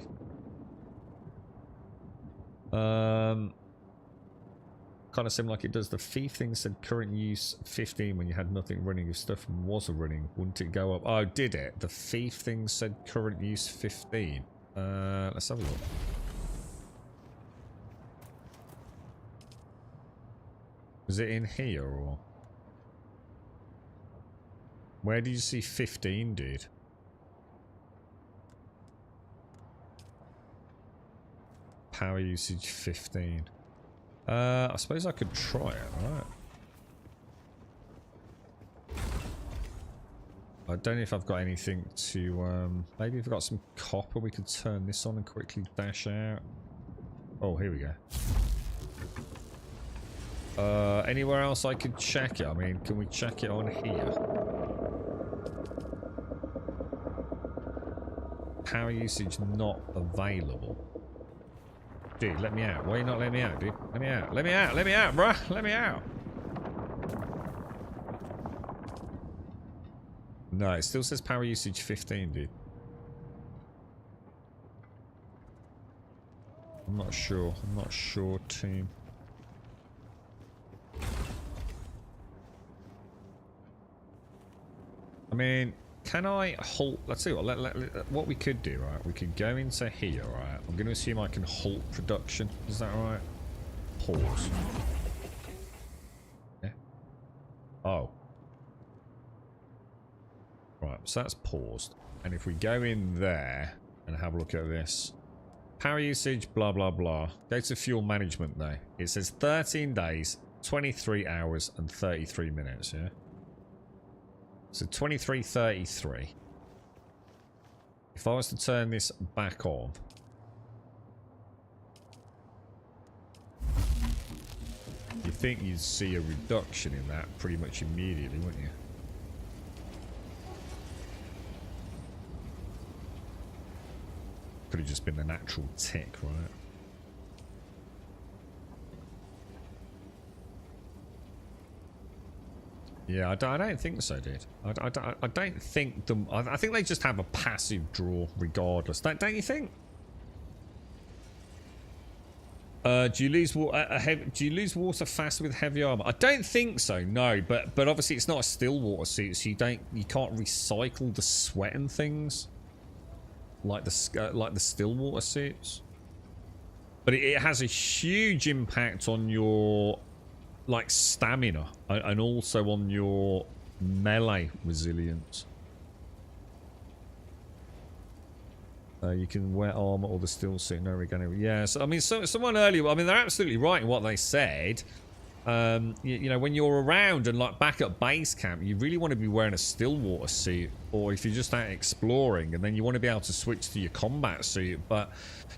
Kind of seemed like it does. The thief thing said current use 15 when you had nothing running. If stuff was running, wouldn't it go up? Oh, did it? The thief thing said current use 15. Let's have a look. Was it in here or? Where did you see 15, dude? Power usage 15. I suppose I could try it, right? I don't know if I've got anything to, maybe if I've got some copper, we could turn this on and quickly dash out. Oh, here we go. Anywhere else I could check it? I mean, can we check it on here? Power usage not available. Dude, let me out. Why are you not letting me out, dude? Let me out. Let me out. Let me out, bruh. Let me out. No, it still says power usage 15, dude. I'm not sure. I'm not sure, team. I mean, can I halt? Let's see what we could do, right? We could go into here, right? I'm going to assume I can halt production. Is that right? Pause. Yeah. Oh. Right, so that's paused. And if we go in there and have a look at this. Power usage, blah, blah, blah. Go to fuel management, though. It says 13 days, 23 hours, and 33 minutes, yeah? So 23:33. If I was to turn this back on, you think you'd see a reduction in that pretty much immediately, wouldn't you? Could have just been the natural tick, right? Yeah, I don't think so, dude. I don't think them. I think they just have a passive draw regardless. Don't you think? Do you lose water? Do you lose water faster with heavy armor? I don't think so. No, but obviously it's not a still water suit, so you can't recycle the sweat and things like the still water suits. But it has a huge impact on your like stamina and also on your melee resilience. You can wear armor or the still suit. No, we're going to. Yeah, so I mean, someone earlier. I mean, they're absolutely right in what they said. You know, when you're around and like back at base camp, you really want to be wearing a still water suit, or if you're just out exploring, and then you want to be able to switch to your combat suit. But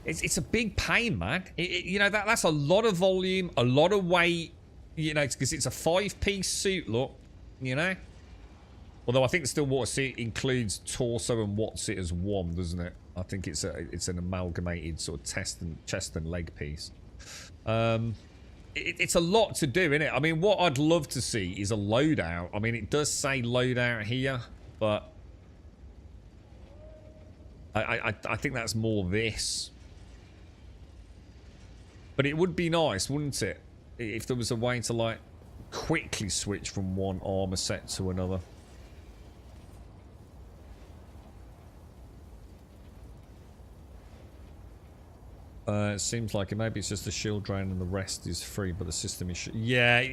it's a big pain, man. You know, that's a lot of volume, a lot of weight. You know, because it's a 5-piece suit, look, you know? Although I think the still water suit includes torso and what's it as one, doesn't it? I think it's an amalgamated sort of chest and leg piece. It's a lot to do, isn't it? I mean, what I'd love to see is a loadout. I mean, it does say loadout here, but I think that's more this. But it would be nice, wouldn't it? If there was a way to, like, quickly switch from one armor set to another. It seems like it. Maybe it's just the shield drain and the rest is free, but the system is... Yeah,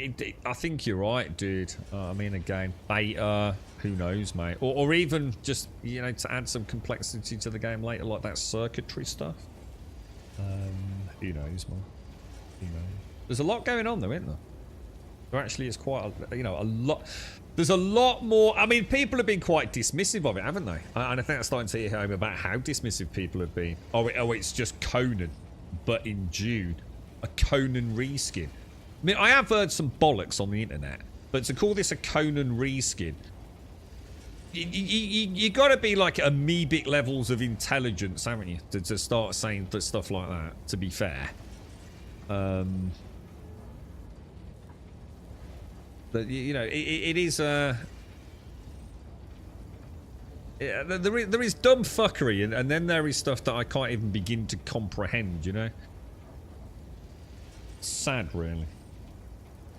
I think you're right, dude. I mean, again, beta, who knows, mate. Or even just, you know, to add some complexity to the game later, like that circuitry stuff. Who knows, man. Who knows. There's a lot going on, though, isn't there? There actually is quite a, you know, a lot. There's a lot more. I mean, people have been quite dismissive of it, haven't they? And I think that's starting to hit home about how dismissive people have been. Oh, it's just Conan, but in Dune. A Conan reskin. I mean, I have heard some bollocks on the internet, but to call this a Conan reskin, you got to be like amoebic levels of intelligence, haven't you, to start saying stuff like that, to be fair. But, you know, it is, there is dumb fuckery, and then there is stuff that I can't even begin to comprehend, you know? Sad, really.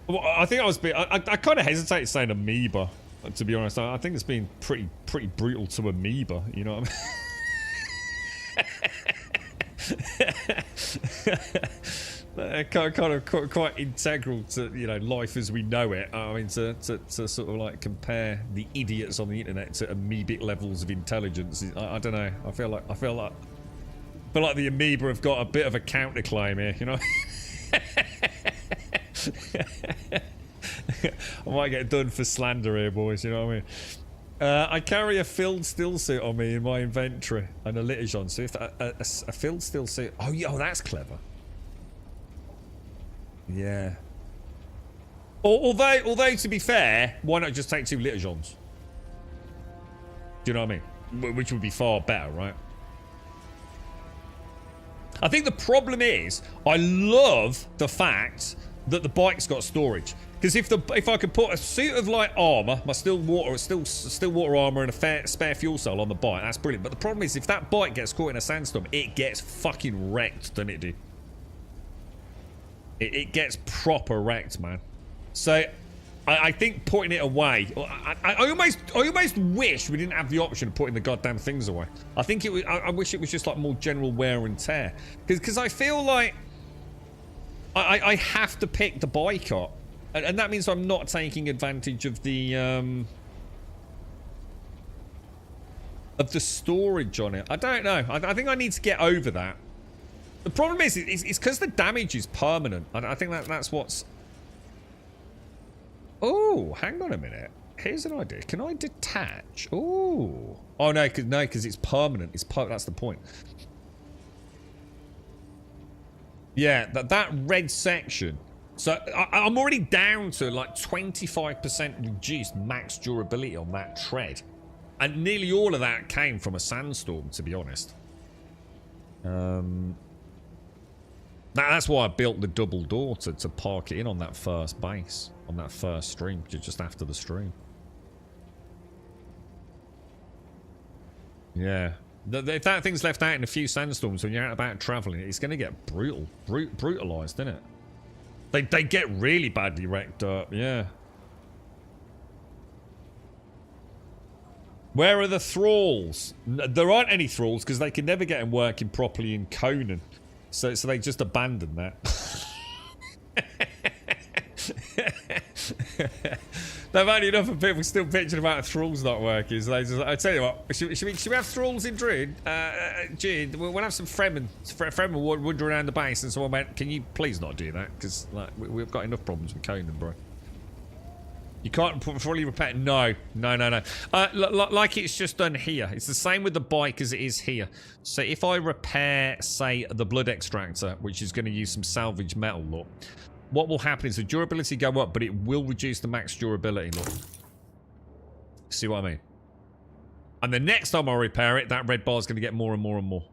Well, I think I kind of hesitated saying amoeba, to be honest. I think it's been pretty brutal to amoeba, you know what I mean? quite integral to, you know, life as we know it. I mean, to sort of like compare the idiots on the internet to amoebic levels of intelligence. I don't know. I feel like the amoeba have got a bit of a counterclaim here, you know. I might get done for slander here, boys. You know what I mean? I carry a filled still suit on me in my inventory and a liturgion. So if a filled still suit. Oh yeah, oh, that's clever. Yeah. Although to be fair, why not just take 2 liturgions? Do you know what I mean? Which would be far better, right? I think the problem is I love the fact that the bike's got storage. Because if I could put a suit of light armor, my still water armor, and a spare fuel cell on the bike, that's brilliant. But the problem is, if that bike gets caught in a sandstorm, it gets fucking wrecked, doesn't it, dude? It gets proper wrecked, man. So I think putting it away. I almost wish we didn't have the option of putting the goddamn things away. I think it was. I wish it was just like more general wear and tear. Because I feel like I have to pick the bike up. And that means I'm not taking advantage of the storage on it. I don't know. I think I need to get over that. The problem is, it's because the damage is permanent. I think that's what's... Oh, hang on a minute. Here's an idea. Can I detach? Oh. Oh, no, because it's permanent. That's the point. Yeah, that red section... So, I'm already down to like 25% reduced max durability on that tread. And nearly all of that came from a sandstorm, to be honest. That's why I built the double door, to park it in on that first base. On that first stream, just after the stream. Yeah. If that thing's left out in a few sandstorms when you're out about travelling, it's going to get brutalised, isn't it? They get really badly wrecked up, yeah. Where are the thralls? There aren't any thralls because they can never get them working properly in Conan. So they just abandon that. They've had enough of people still bitching about thralls not working. So they just, I tell you what, should we have thralls in Dune? Jude, we'll have some Fremen. Fremen wander around the base, and someone went, "Can you please not do that? Because like we've got enough problems with Conan, bro." You can't fully repair. No. Like it's just done here. It's the same with the bike as it is here. So if I repair, say, the blood extractor, which is going to use some salvage metal, look. What will happen is the durability go up, but it will reduce the max durability. Look. See what I mean? And the next time I repair it, that red bar is going to get more and more and more.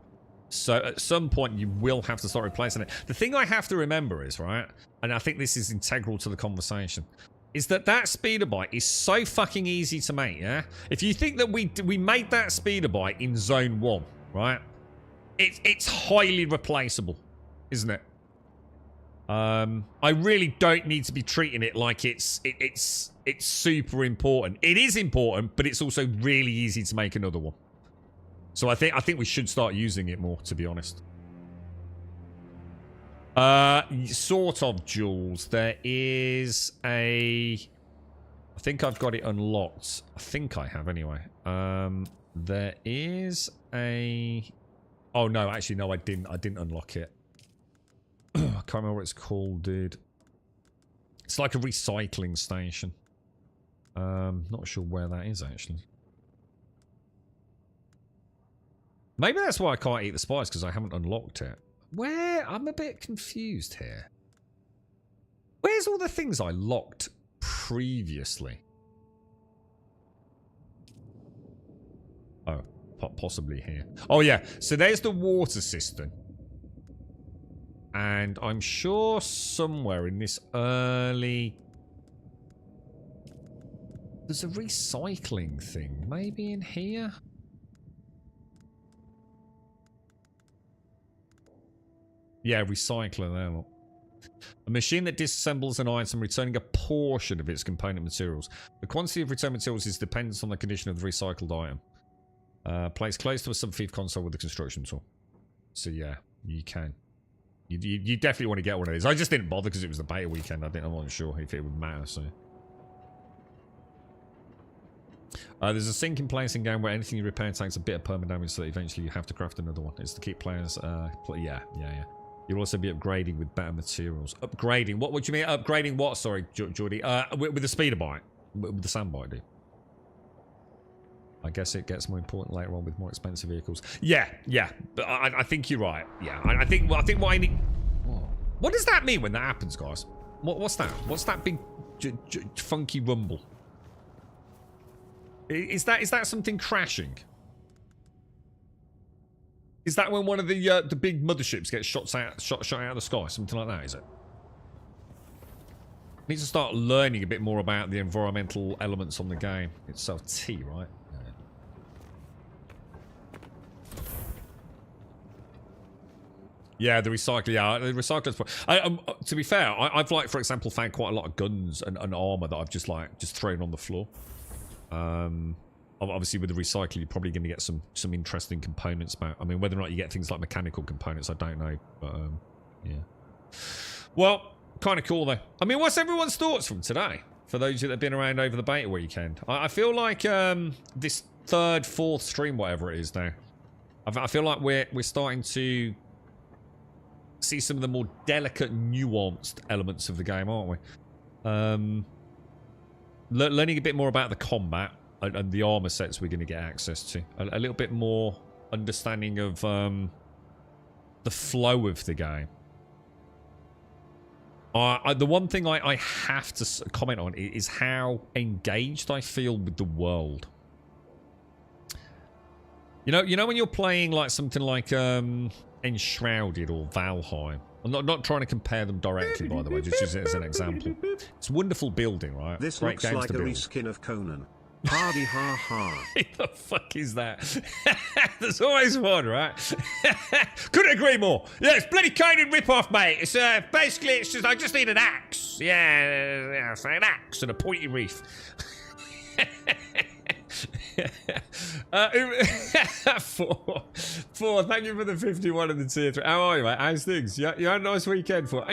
So at some point, you will have to start replacing it. The thing I have to remember is, right, and I think this is integral to the conversation, is that speeder bike is so fucking easy to make, yeah? If you think that we made that speeder bike in Zone 1, right, it's highly replaceable, isn't it? I really don't need to be treating it like it's super important. It is important, but it's also really easy to make another one. So I think we should start using it more, to be honest. Sort of, Jules. There is a... I think I've got it unlocked. I think I have, anyway. There is a... Oh, no, actually, no, I didn't unlock it. I can't remember what it's called, dude. It's like a recycling station. Not sure where that is, actually. Maybe that's why I can't eat the spice, because I haven't unlocked it. Where? I'm a bit confused here. Where's all the things I locked previously? Oh, possibly here. Oh, yeah. So there's the water cistern. And I'm sure somewhere in this early... There's a recycling thing. Maybe in here? Yeah, recycler there. Look. A machine that disassembles an item, returning a portion of its component materials. The quantity of returned materials is dependent on the condition of the recycled item. Placed close to a subfief console with the construction tool. So yeah, you can You definitely want to get one of these. I just didn't bother because it was the beta weekend. I wasn't sure if it would matter. So there's a sinking place in game where anything you repair takes a bit of permanent damage, so that eventually you have to craft another one. It's to keep players. Yeah. You'll also be upgrading with better materials. Upgrading? What do you mean? Upgrading what? Sorry, Geordie. With the speeder bike, with the sand bike, dude. I guess it gets more important later on with more expensive vehicles. Yeah. But I think you're right. Yeah, I think what I need. Whoa. What does that mean when that happens, guys? What's that? What's that big funky rumble? Is that something crashing? Is that when one of the big motherships gets shot out of the sky? Something like that, is it? Need to start learning a bit more about the environmental elements on the game itself. T, right? Yeah, the recycler. Yeah, the recyclers. To be fair, I've like, for example, found quite a lot of guns and armor that I've just thrown on the floor. Obviously, with the recycler, you're probably going to get some interesting components back. I mean, whether or not you get things like mechanical components, I don't know. But yeah. Well, kind of cool though. I mean, what's everyone's thoughts from today? For those that have been around over the beta weekend, I feel like this third, fourth stream, whatever it is now, I feel like we're starting to see some of the more delicate, nuanced elements of the game, aren't we? Learning a bit more about the combat and the armor sets we're going to get access to. A little bit more understanding of the flow of the game. The one thing I have to comment on is how engaged I feel with the world. You know when you're playing like something like Enshrouded or Valheim. I'm not trying to compare them directly, by the way, just use it as an example. It's wonderful building, right? This Great looks games like to a build. reskin of Conan. Hardy ha ha. What the fuck is that? There's always one, right? Couldn't agree more. Yeah, it's bloody Conan rip-off, mate. It's basically, it's just I just need an axe. Yeah, so an axe and a pointy reef. Four, thank you for the 51 and the tier 3. How are you, mate? How's things? You had a nice weekend for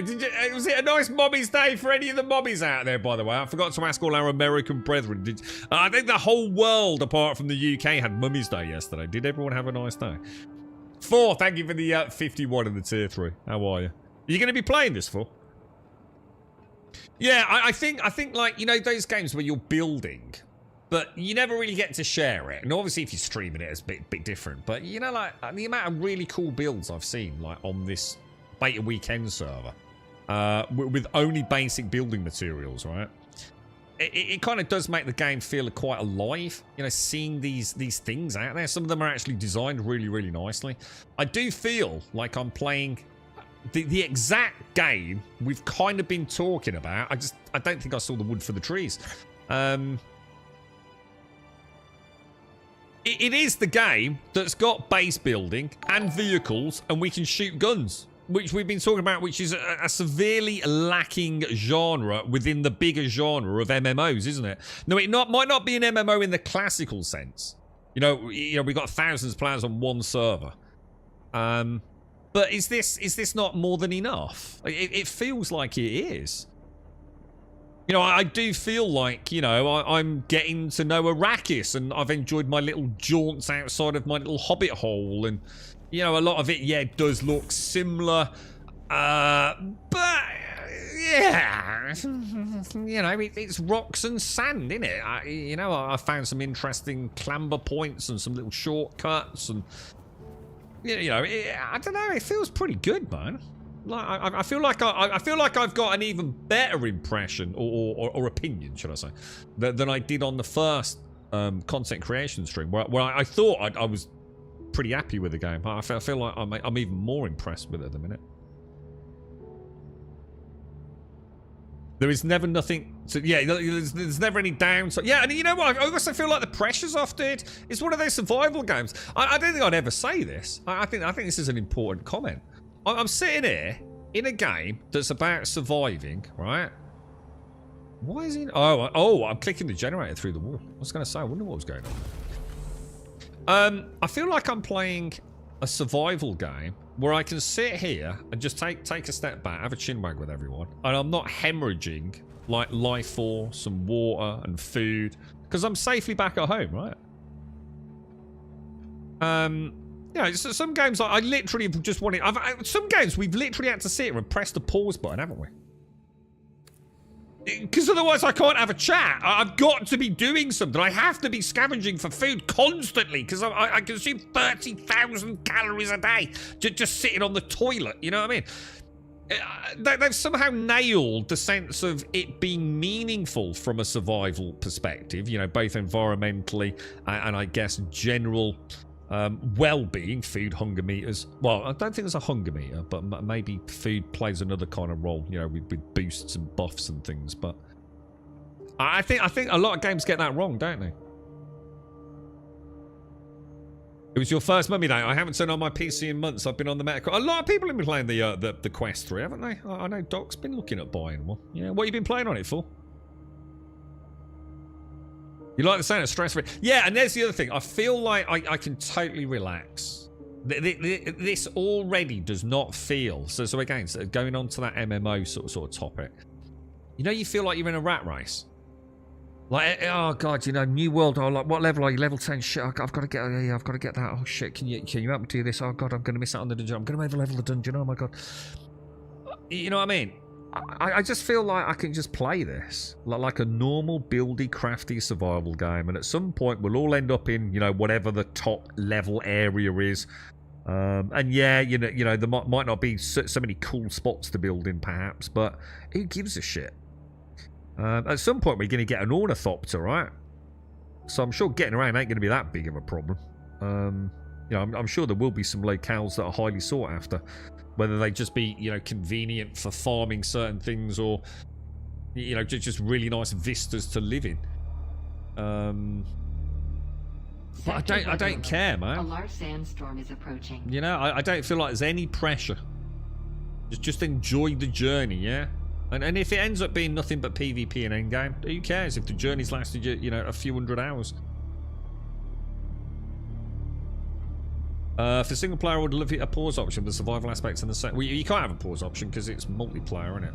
was it a nice mommy's day for any of the mommies out there, by the way? I forgot to ask all our American brethren. I think the whole world, apart from the UK, had mummy's day yesterday. Did everyone have a nice day? 4, thank you for the 51 and the tier 3. How are you? Are you going to be playing this, 4? Yeah, I think like, you know, those games where you're building, but you never really get to share it. And obviously, if you're streaming it, it's a bit different. But, you know, like, the amount of really cool builds I've seen, like, on this beta weekend server, with only basic building materials, right? It kind of does make the game feel quite alive. You know, seeing these things out there. Some of them are actually designed really, really nicely. I do feel like I'm playing the exact game we've kind of been talking about. I don't think I saw the wood for the trees. It is the game that's got base building and vehicles, and we can shoot guns, which we've been talking about, which is a severely lacking genre within the bigger genre of MMOs, isn't it? No, might not be an MMO in the classical sense. You know, we've got thousands of players on one server. But is this not more than enough? It feels like it is. You know, I do feel like, you know, I'm getting to know Arrakis, and I've enjoyed my little jaunts outside of my little hobbit hole, and, you know, a lot of it, yeah, does look similar, but, yeah, you know, it's rocks and sand, innit? You know, I found some interesting clamber points and some little shortcuts, and, you know, I don't know, it feels pretty good, man. Like, I feel like I've got an even better impression or opinion, should I say, than I did on the first content creation stream, where I thought I was pretty happy with the game. I feel like I'm even more impressed with it at the minute. There is never nothing. So yeah, there's never any downside. Yeah, and you know what? I also feel like the pressure's off, dude. It's one of those survival games. I don't think I'd ever say this. I think this is an important comment. I'm sitting here in a game that's about surviving, right? Why is he? Oh, I'm clicking the generator through the wall. I was going to say, I wonder what was going on. I feel like I'm playing a survival game where I can sit here and just take a step back, have a chinwag with everyone, and I'm not hemorrhaging like life force and water and food because I'm safely back at home, right? You know, so some games I literally just wanted. Some games we've literally had to sit here and press the pause button, haven't we? Because otherwise I can't have a chat. I've got to be doing something. I have to be scavenging for food constantly because I consume 30,000 calories a day just sitting on the toilet. You know what I mean? They've somehow nailed the sense of it being meaningful from a survival perspective, you know, both environmentally and I guess general well-being, food hunger meters. Well, I don't think there's a hunger meter, but maybe food plays another kind of role, you know, with boosts and buffs and things. But I think a lot of games get that wrong, don't they? It was your first mummy day. I haven't turned on my PC in months. I've been on the medical. A lot of people have been playing the Quest 3, haven't they? I know Doc's been looking at buying one. Yeah, what have you been playing on it for? You like the sound of stress-free? Yeah, and there's the other thing. I feel like I can totally relax. This already does not feel... So again, going on to that MMO sort of topic. You know, you feel like you're in a rat race. Like, oh god, you know, new world. Oh, like, what level are you? Level 10. Shit, I've got to get. Yeah, I've got to get that. Oh shit, can you help me do this? Oh god, I'm going to miss out on the dungeon. I'm going to over-level the dungeon. Oh my god. You know what I mean? I just feel like I can just play this like a normal buildy, crafty survival game, and at some point we'll all end up in, you know, whatever the top level area is. And yeah, you know, there might not be so many cool spots to build in, perhaps, but who gives a shit? At some point we're going to get an ornithopter, right? So I'm sure getting around ain't going to be that big of a problem. You know, I'm sure there will be some locales that are highly sought after. Whether they just be, you know, convenient for farming certain things or, you know, just really nice vistas to live in. But I don't care, man. A large sandstorm is approaching. You know, I don't feel like there's any pressure. Just enjoy the journey, yeah? And if it ends up being nothing but PvP and endgame, who cares if the journey's lasted, you know, a few hundred hours? For single player, I would love a pause option, but the survival aspects and the set. Well, you can't have a pause option because it's multiplayer, isn't it?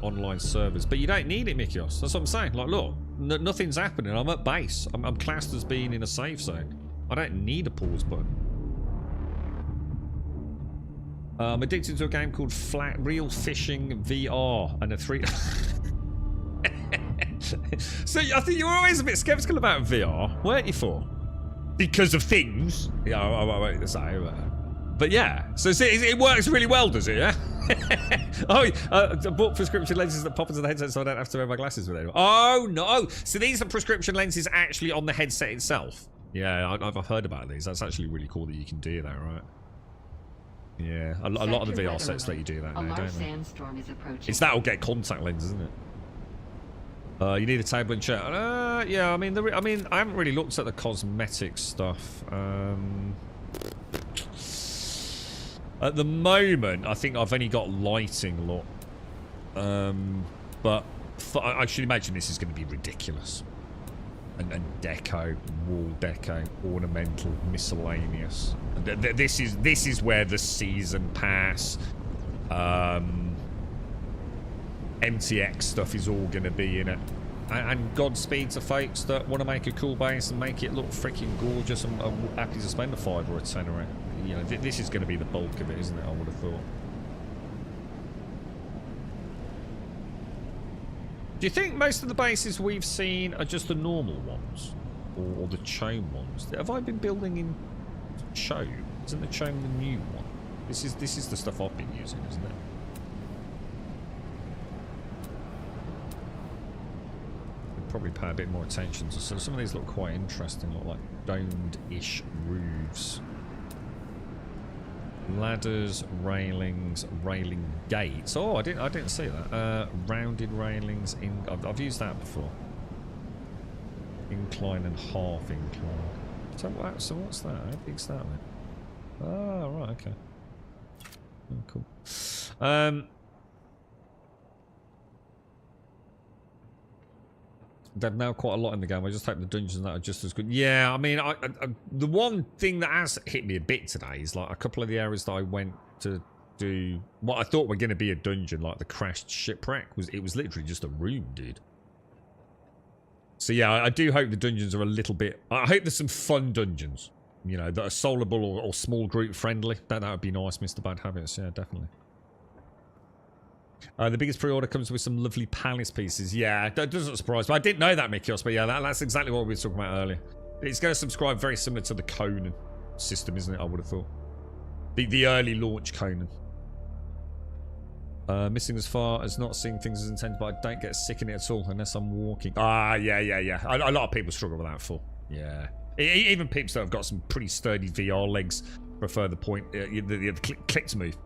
Online servers, but you don't need it, Mikios. That's what I'm saying. Like, look, nothing's happening. I'm at base. I'm classed as being in a safe zone. I don't need a pause button. I'm addicted to a game called Real Fishing VR and a 3. So I think you were always a bit skeptical about VR, weren't you? For because of things. Yeah, I won't say. But yeah, so it works really well, does it? Yeah. I bought prescription lenses that pop into the headset, so I don't have to wear my glasses with it. Oh no! So these are prescription lenses actually on the headset itself. Yeah, I've heard about these. That's actually really cool that you can do that, right? Yeah, a lot of the VR sets let you do that now, don't they? Sandstorm is approaching. It's that or get contact lenses, isn't it? You need a table and chair. Yeah, I mean, I haven't really looked at the cosmetic stuff. At the moment, I think I've only got lighting, look. But I should imagine this is going to be ridiculous. And deco, wall deco, ornamental, miscellaneous. This is where the season pass, MTX stuff is all going to be in it. And Godspeed to folks that want to make a cool base and make it look freaking gorgeous. I'm happy to spend a $5 or a $10 or you know, this is going to be the bulk of it, isn't it? I would have thought. Do you think most of the bases we've seen are just the normal ones, or the Chome ones? Have I been building in Chome? Isn't the Chome the new one? This is the stuff I've been using, isn't it? I'd probably pay a bit more attention to some of these. Look quite interesting. Look like domed-ish roofs. Ladders, railings, railing gates. Oh, I didn't see that. Rounded railings. I've used that before. Incline and half incline. So what's that? How big's that then? Oh, right, okay. Oh, cool. They've now quite a lot in the game. I just hope the dungeons and that are just as good. Yeah, I mean, the one thing that has hit me a bit today is like a couple of the areas that I went to do what I thought were going to be a dungeon, like the crashed shipwreck. It was literally just a room, dude. So yeah, I do hope the dungeons are a little bit... I hope there's some fun dungeons, you know, that are soloable or small group friendly. That would be nice, Mr. Bad Habits. Yeah, definitely. The biggest pre-order comes with some lovely palace pieces. Yeah, that doesn't surprise me. I didn't know that, Mikios, but yeah, that's exactly what we were talking about earlier. It's going to subscribe very similar to the Conan system, isn't it? I would have thought. The early launch Conan. Missing as far as not seeing things as intended, but I don't get sick in it at all unless I'm walking. Ah, yeah. A lot of people struggle with that full. Yeah. Even people that have got some pretty sturdy VR legs prefer the point, the click to move.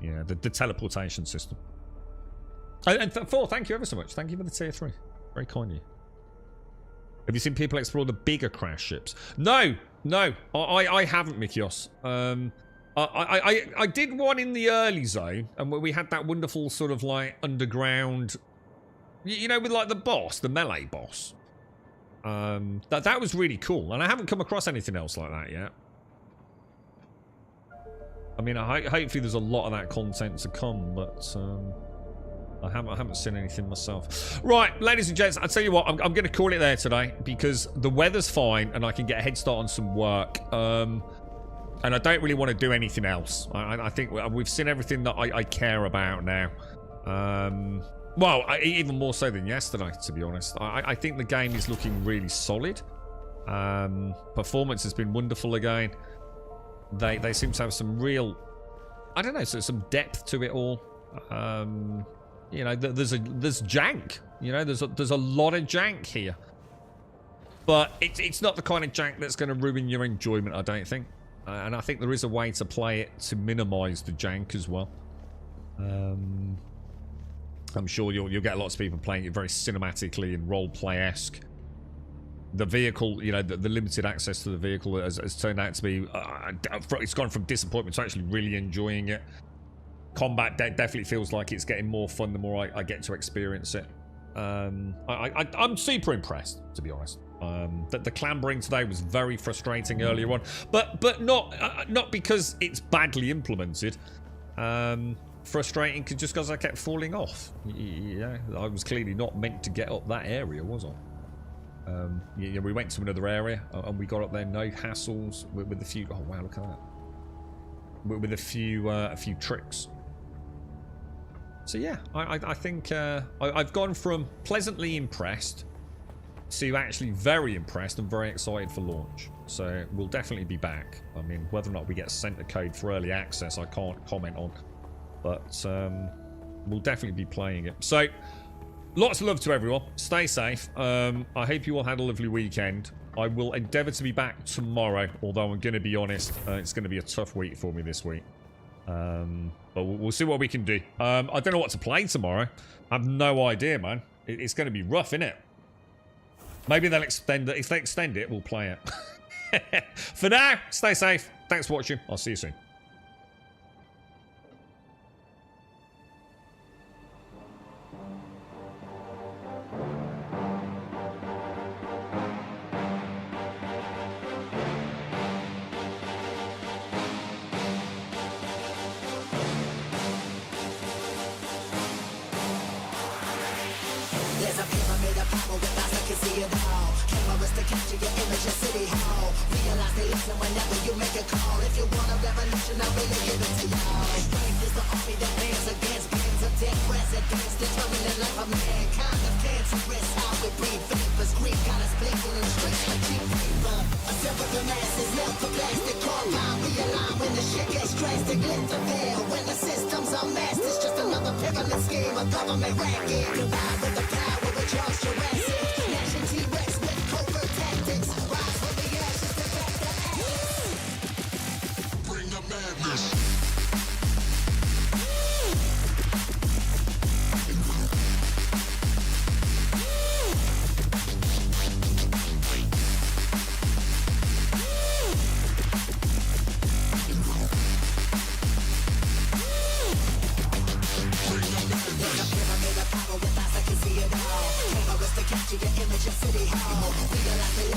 Yeah, the teleportation system. And Thor, thank you ever so much. Thank you for the tier 3. Very kind of you. Have you seen people explore the bigger crash ships? No. I haven't, Mikios. I did one in the early zone, and where we had that wonderful sort of like underground, you know, with like the boss, the melee boss. That was really cool, and I haven't come across anything else like that yet. I mean, hopefully there's a lot of that content to come, but I haven't seen anything myself. Right, ladies and gents, I'll tell you what, I'm going to call it there today because the weather's fine and I can get a head start on some work. And I don't really want to do anything else. I think we've seen everything that I care about now. Well, even more so than yesterday, to be honest. I think the game is looking really solid. Performance has been wonderful again. They seem to have some real, I don't know, so some depth to it all. You know, there's jank. You know, there's a lot of jank here. But it's not the kind of jank that's going to ruin your enjoyment, I don't think. And I think there is a way to play it to minimise the jank as well. I'm sure you'll get lots of people playing it very cinematically and role-play-esque. The vehicle, you know, the limited access to the vehicle has turned out to be... it's gone from disappointment to actually really enjoying it. Combat definitely feels like it's getting more fun the more I get to experience it. I'm super impressed, to be honest. The clambering today was very frustrating earlier on, but not because it's badly implemented. Frustrating just because I kept falling off. Yeah, I was clearly not meant to get up that area, was I? Yeah, we went to another area and we got up there, no hassles with a few. Oh wow, look at that! With a few tricks. So yeah, I think I've gone from pleasantly impressed to actually very impressed and very excited for launch. So we'll definitely be back. I mean, whether or not we get sent a code for early access, I can't comment on. But we'll definitely be playing it. So lots of love to everyone. Stay safe. I hope you all had a lovely weekend. I will endeavour to be back tomorrow, although I'm going to be honest, it's going to be a tough week for me this week. But we'll see what we can do. I don't know what to play tomorrow. I have no idea, man. It's going to be rough, innit? Maybe they'll extend it. If they extend it, we'll play it. For now, stay safe. Thanks for watching. I'll see you soon. There's a pyramid of power with eyes that can see it all. Cameras to capture your image in City Hall. Realize they listen whenever you make a call. If you want a revolution, I really give it to y'all. Strength is the army that bands against bands of dead presidents, determining the life of mankind. Of cancerous, how we breathe vapors. Greed got us blinking in the streets like cheap paper. Assemble the masses, melt the plastic carbine. Realign when the shit gets drastic. Lift the veil when the system's unmasked. It's just another pyramid scheme, a government racket. Combined with the power of Charles Jurassic. Gnashing T-Rex with covert tactics. Rise from the ashes to back the ashes. Bring the madness. There's a pyramid of power with eyes that can see it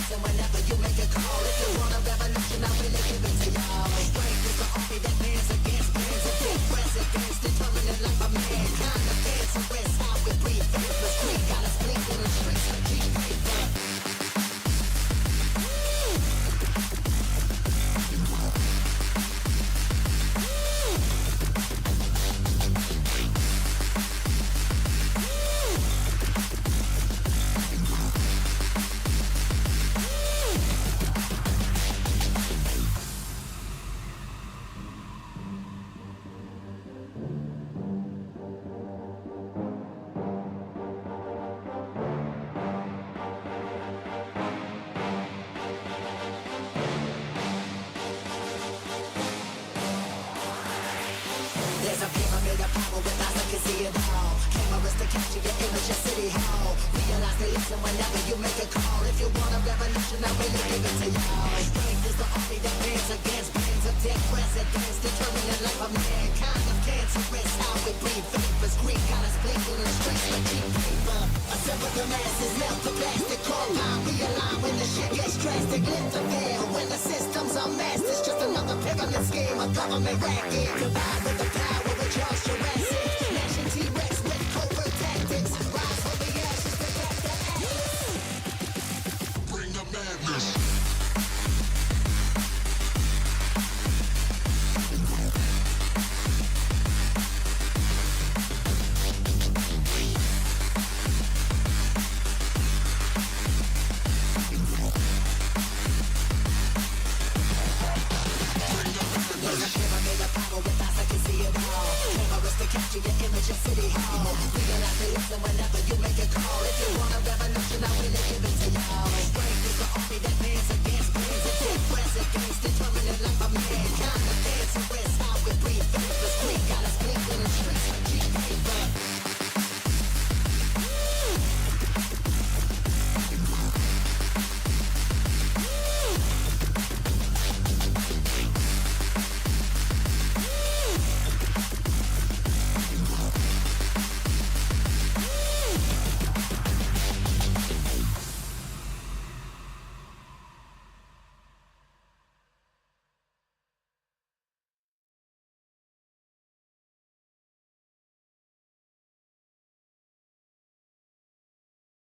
listen whenever you make a call. If you want a revolution, I really give it to y'all. Strength is the army that bands against bands of dead presidents, determining like a mankind of cancerous. How we breathe, faithless, creep, got us bleeding in the streets of cheap paper. There's a pyramid of power with eyes that can see it all. Cameras to capture your image at City Hall. Realize they listen whenever you make a call. If you want a revolution, I really give it to y'all. Strength is the army that bands against bands of dead presidents, determining the life of mankind of cancerous. How we breathe, vapors, Greek got us bleeding in the streets like cheap paper. Assemble the masses, melt the plastic, compound, realign when the shit gets drastic. Lift the veil when the system's unmasked. It's just another pyramid scheme, a government racket. Divide with the power. Charles Jurassic, smashing T-Rex with covert tactics. Rise from the ashes to back the atlas. Bring the madness. There's a pyramid of power with eyes that can see it all. Capture your image at City Hall. Realize they listen whenever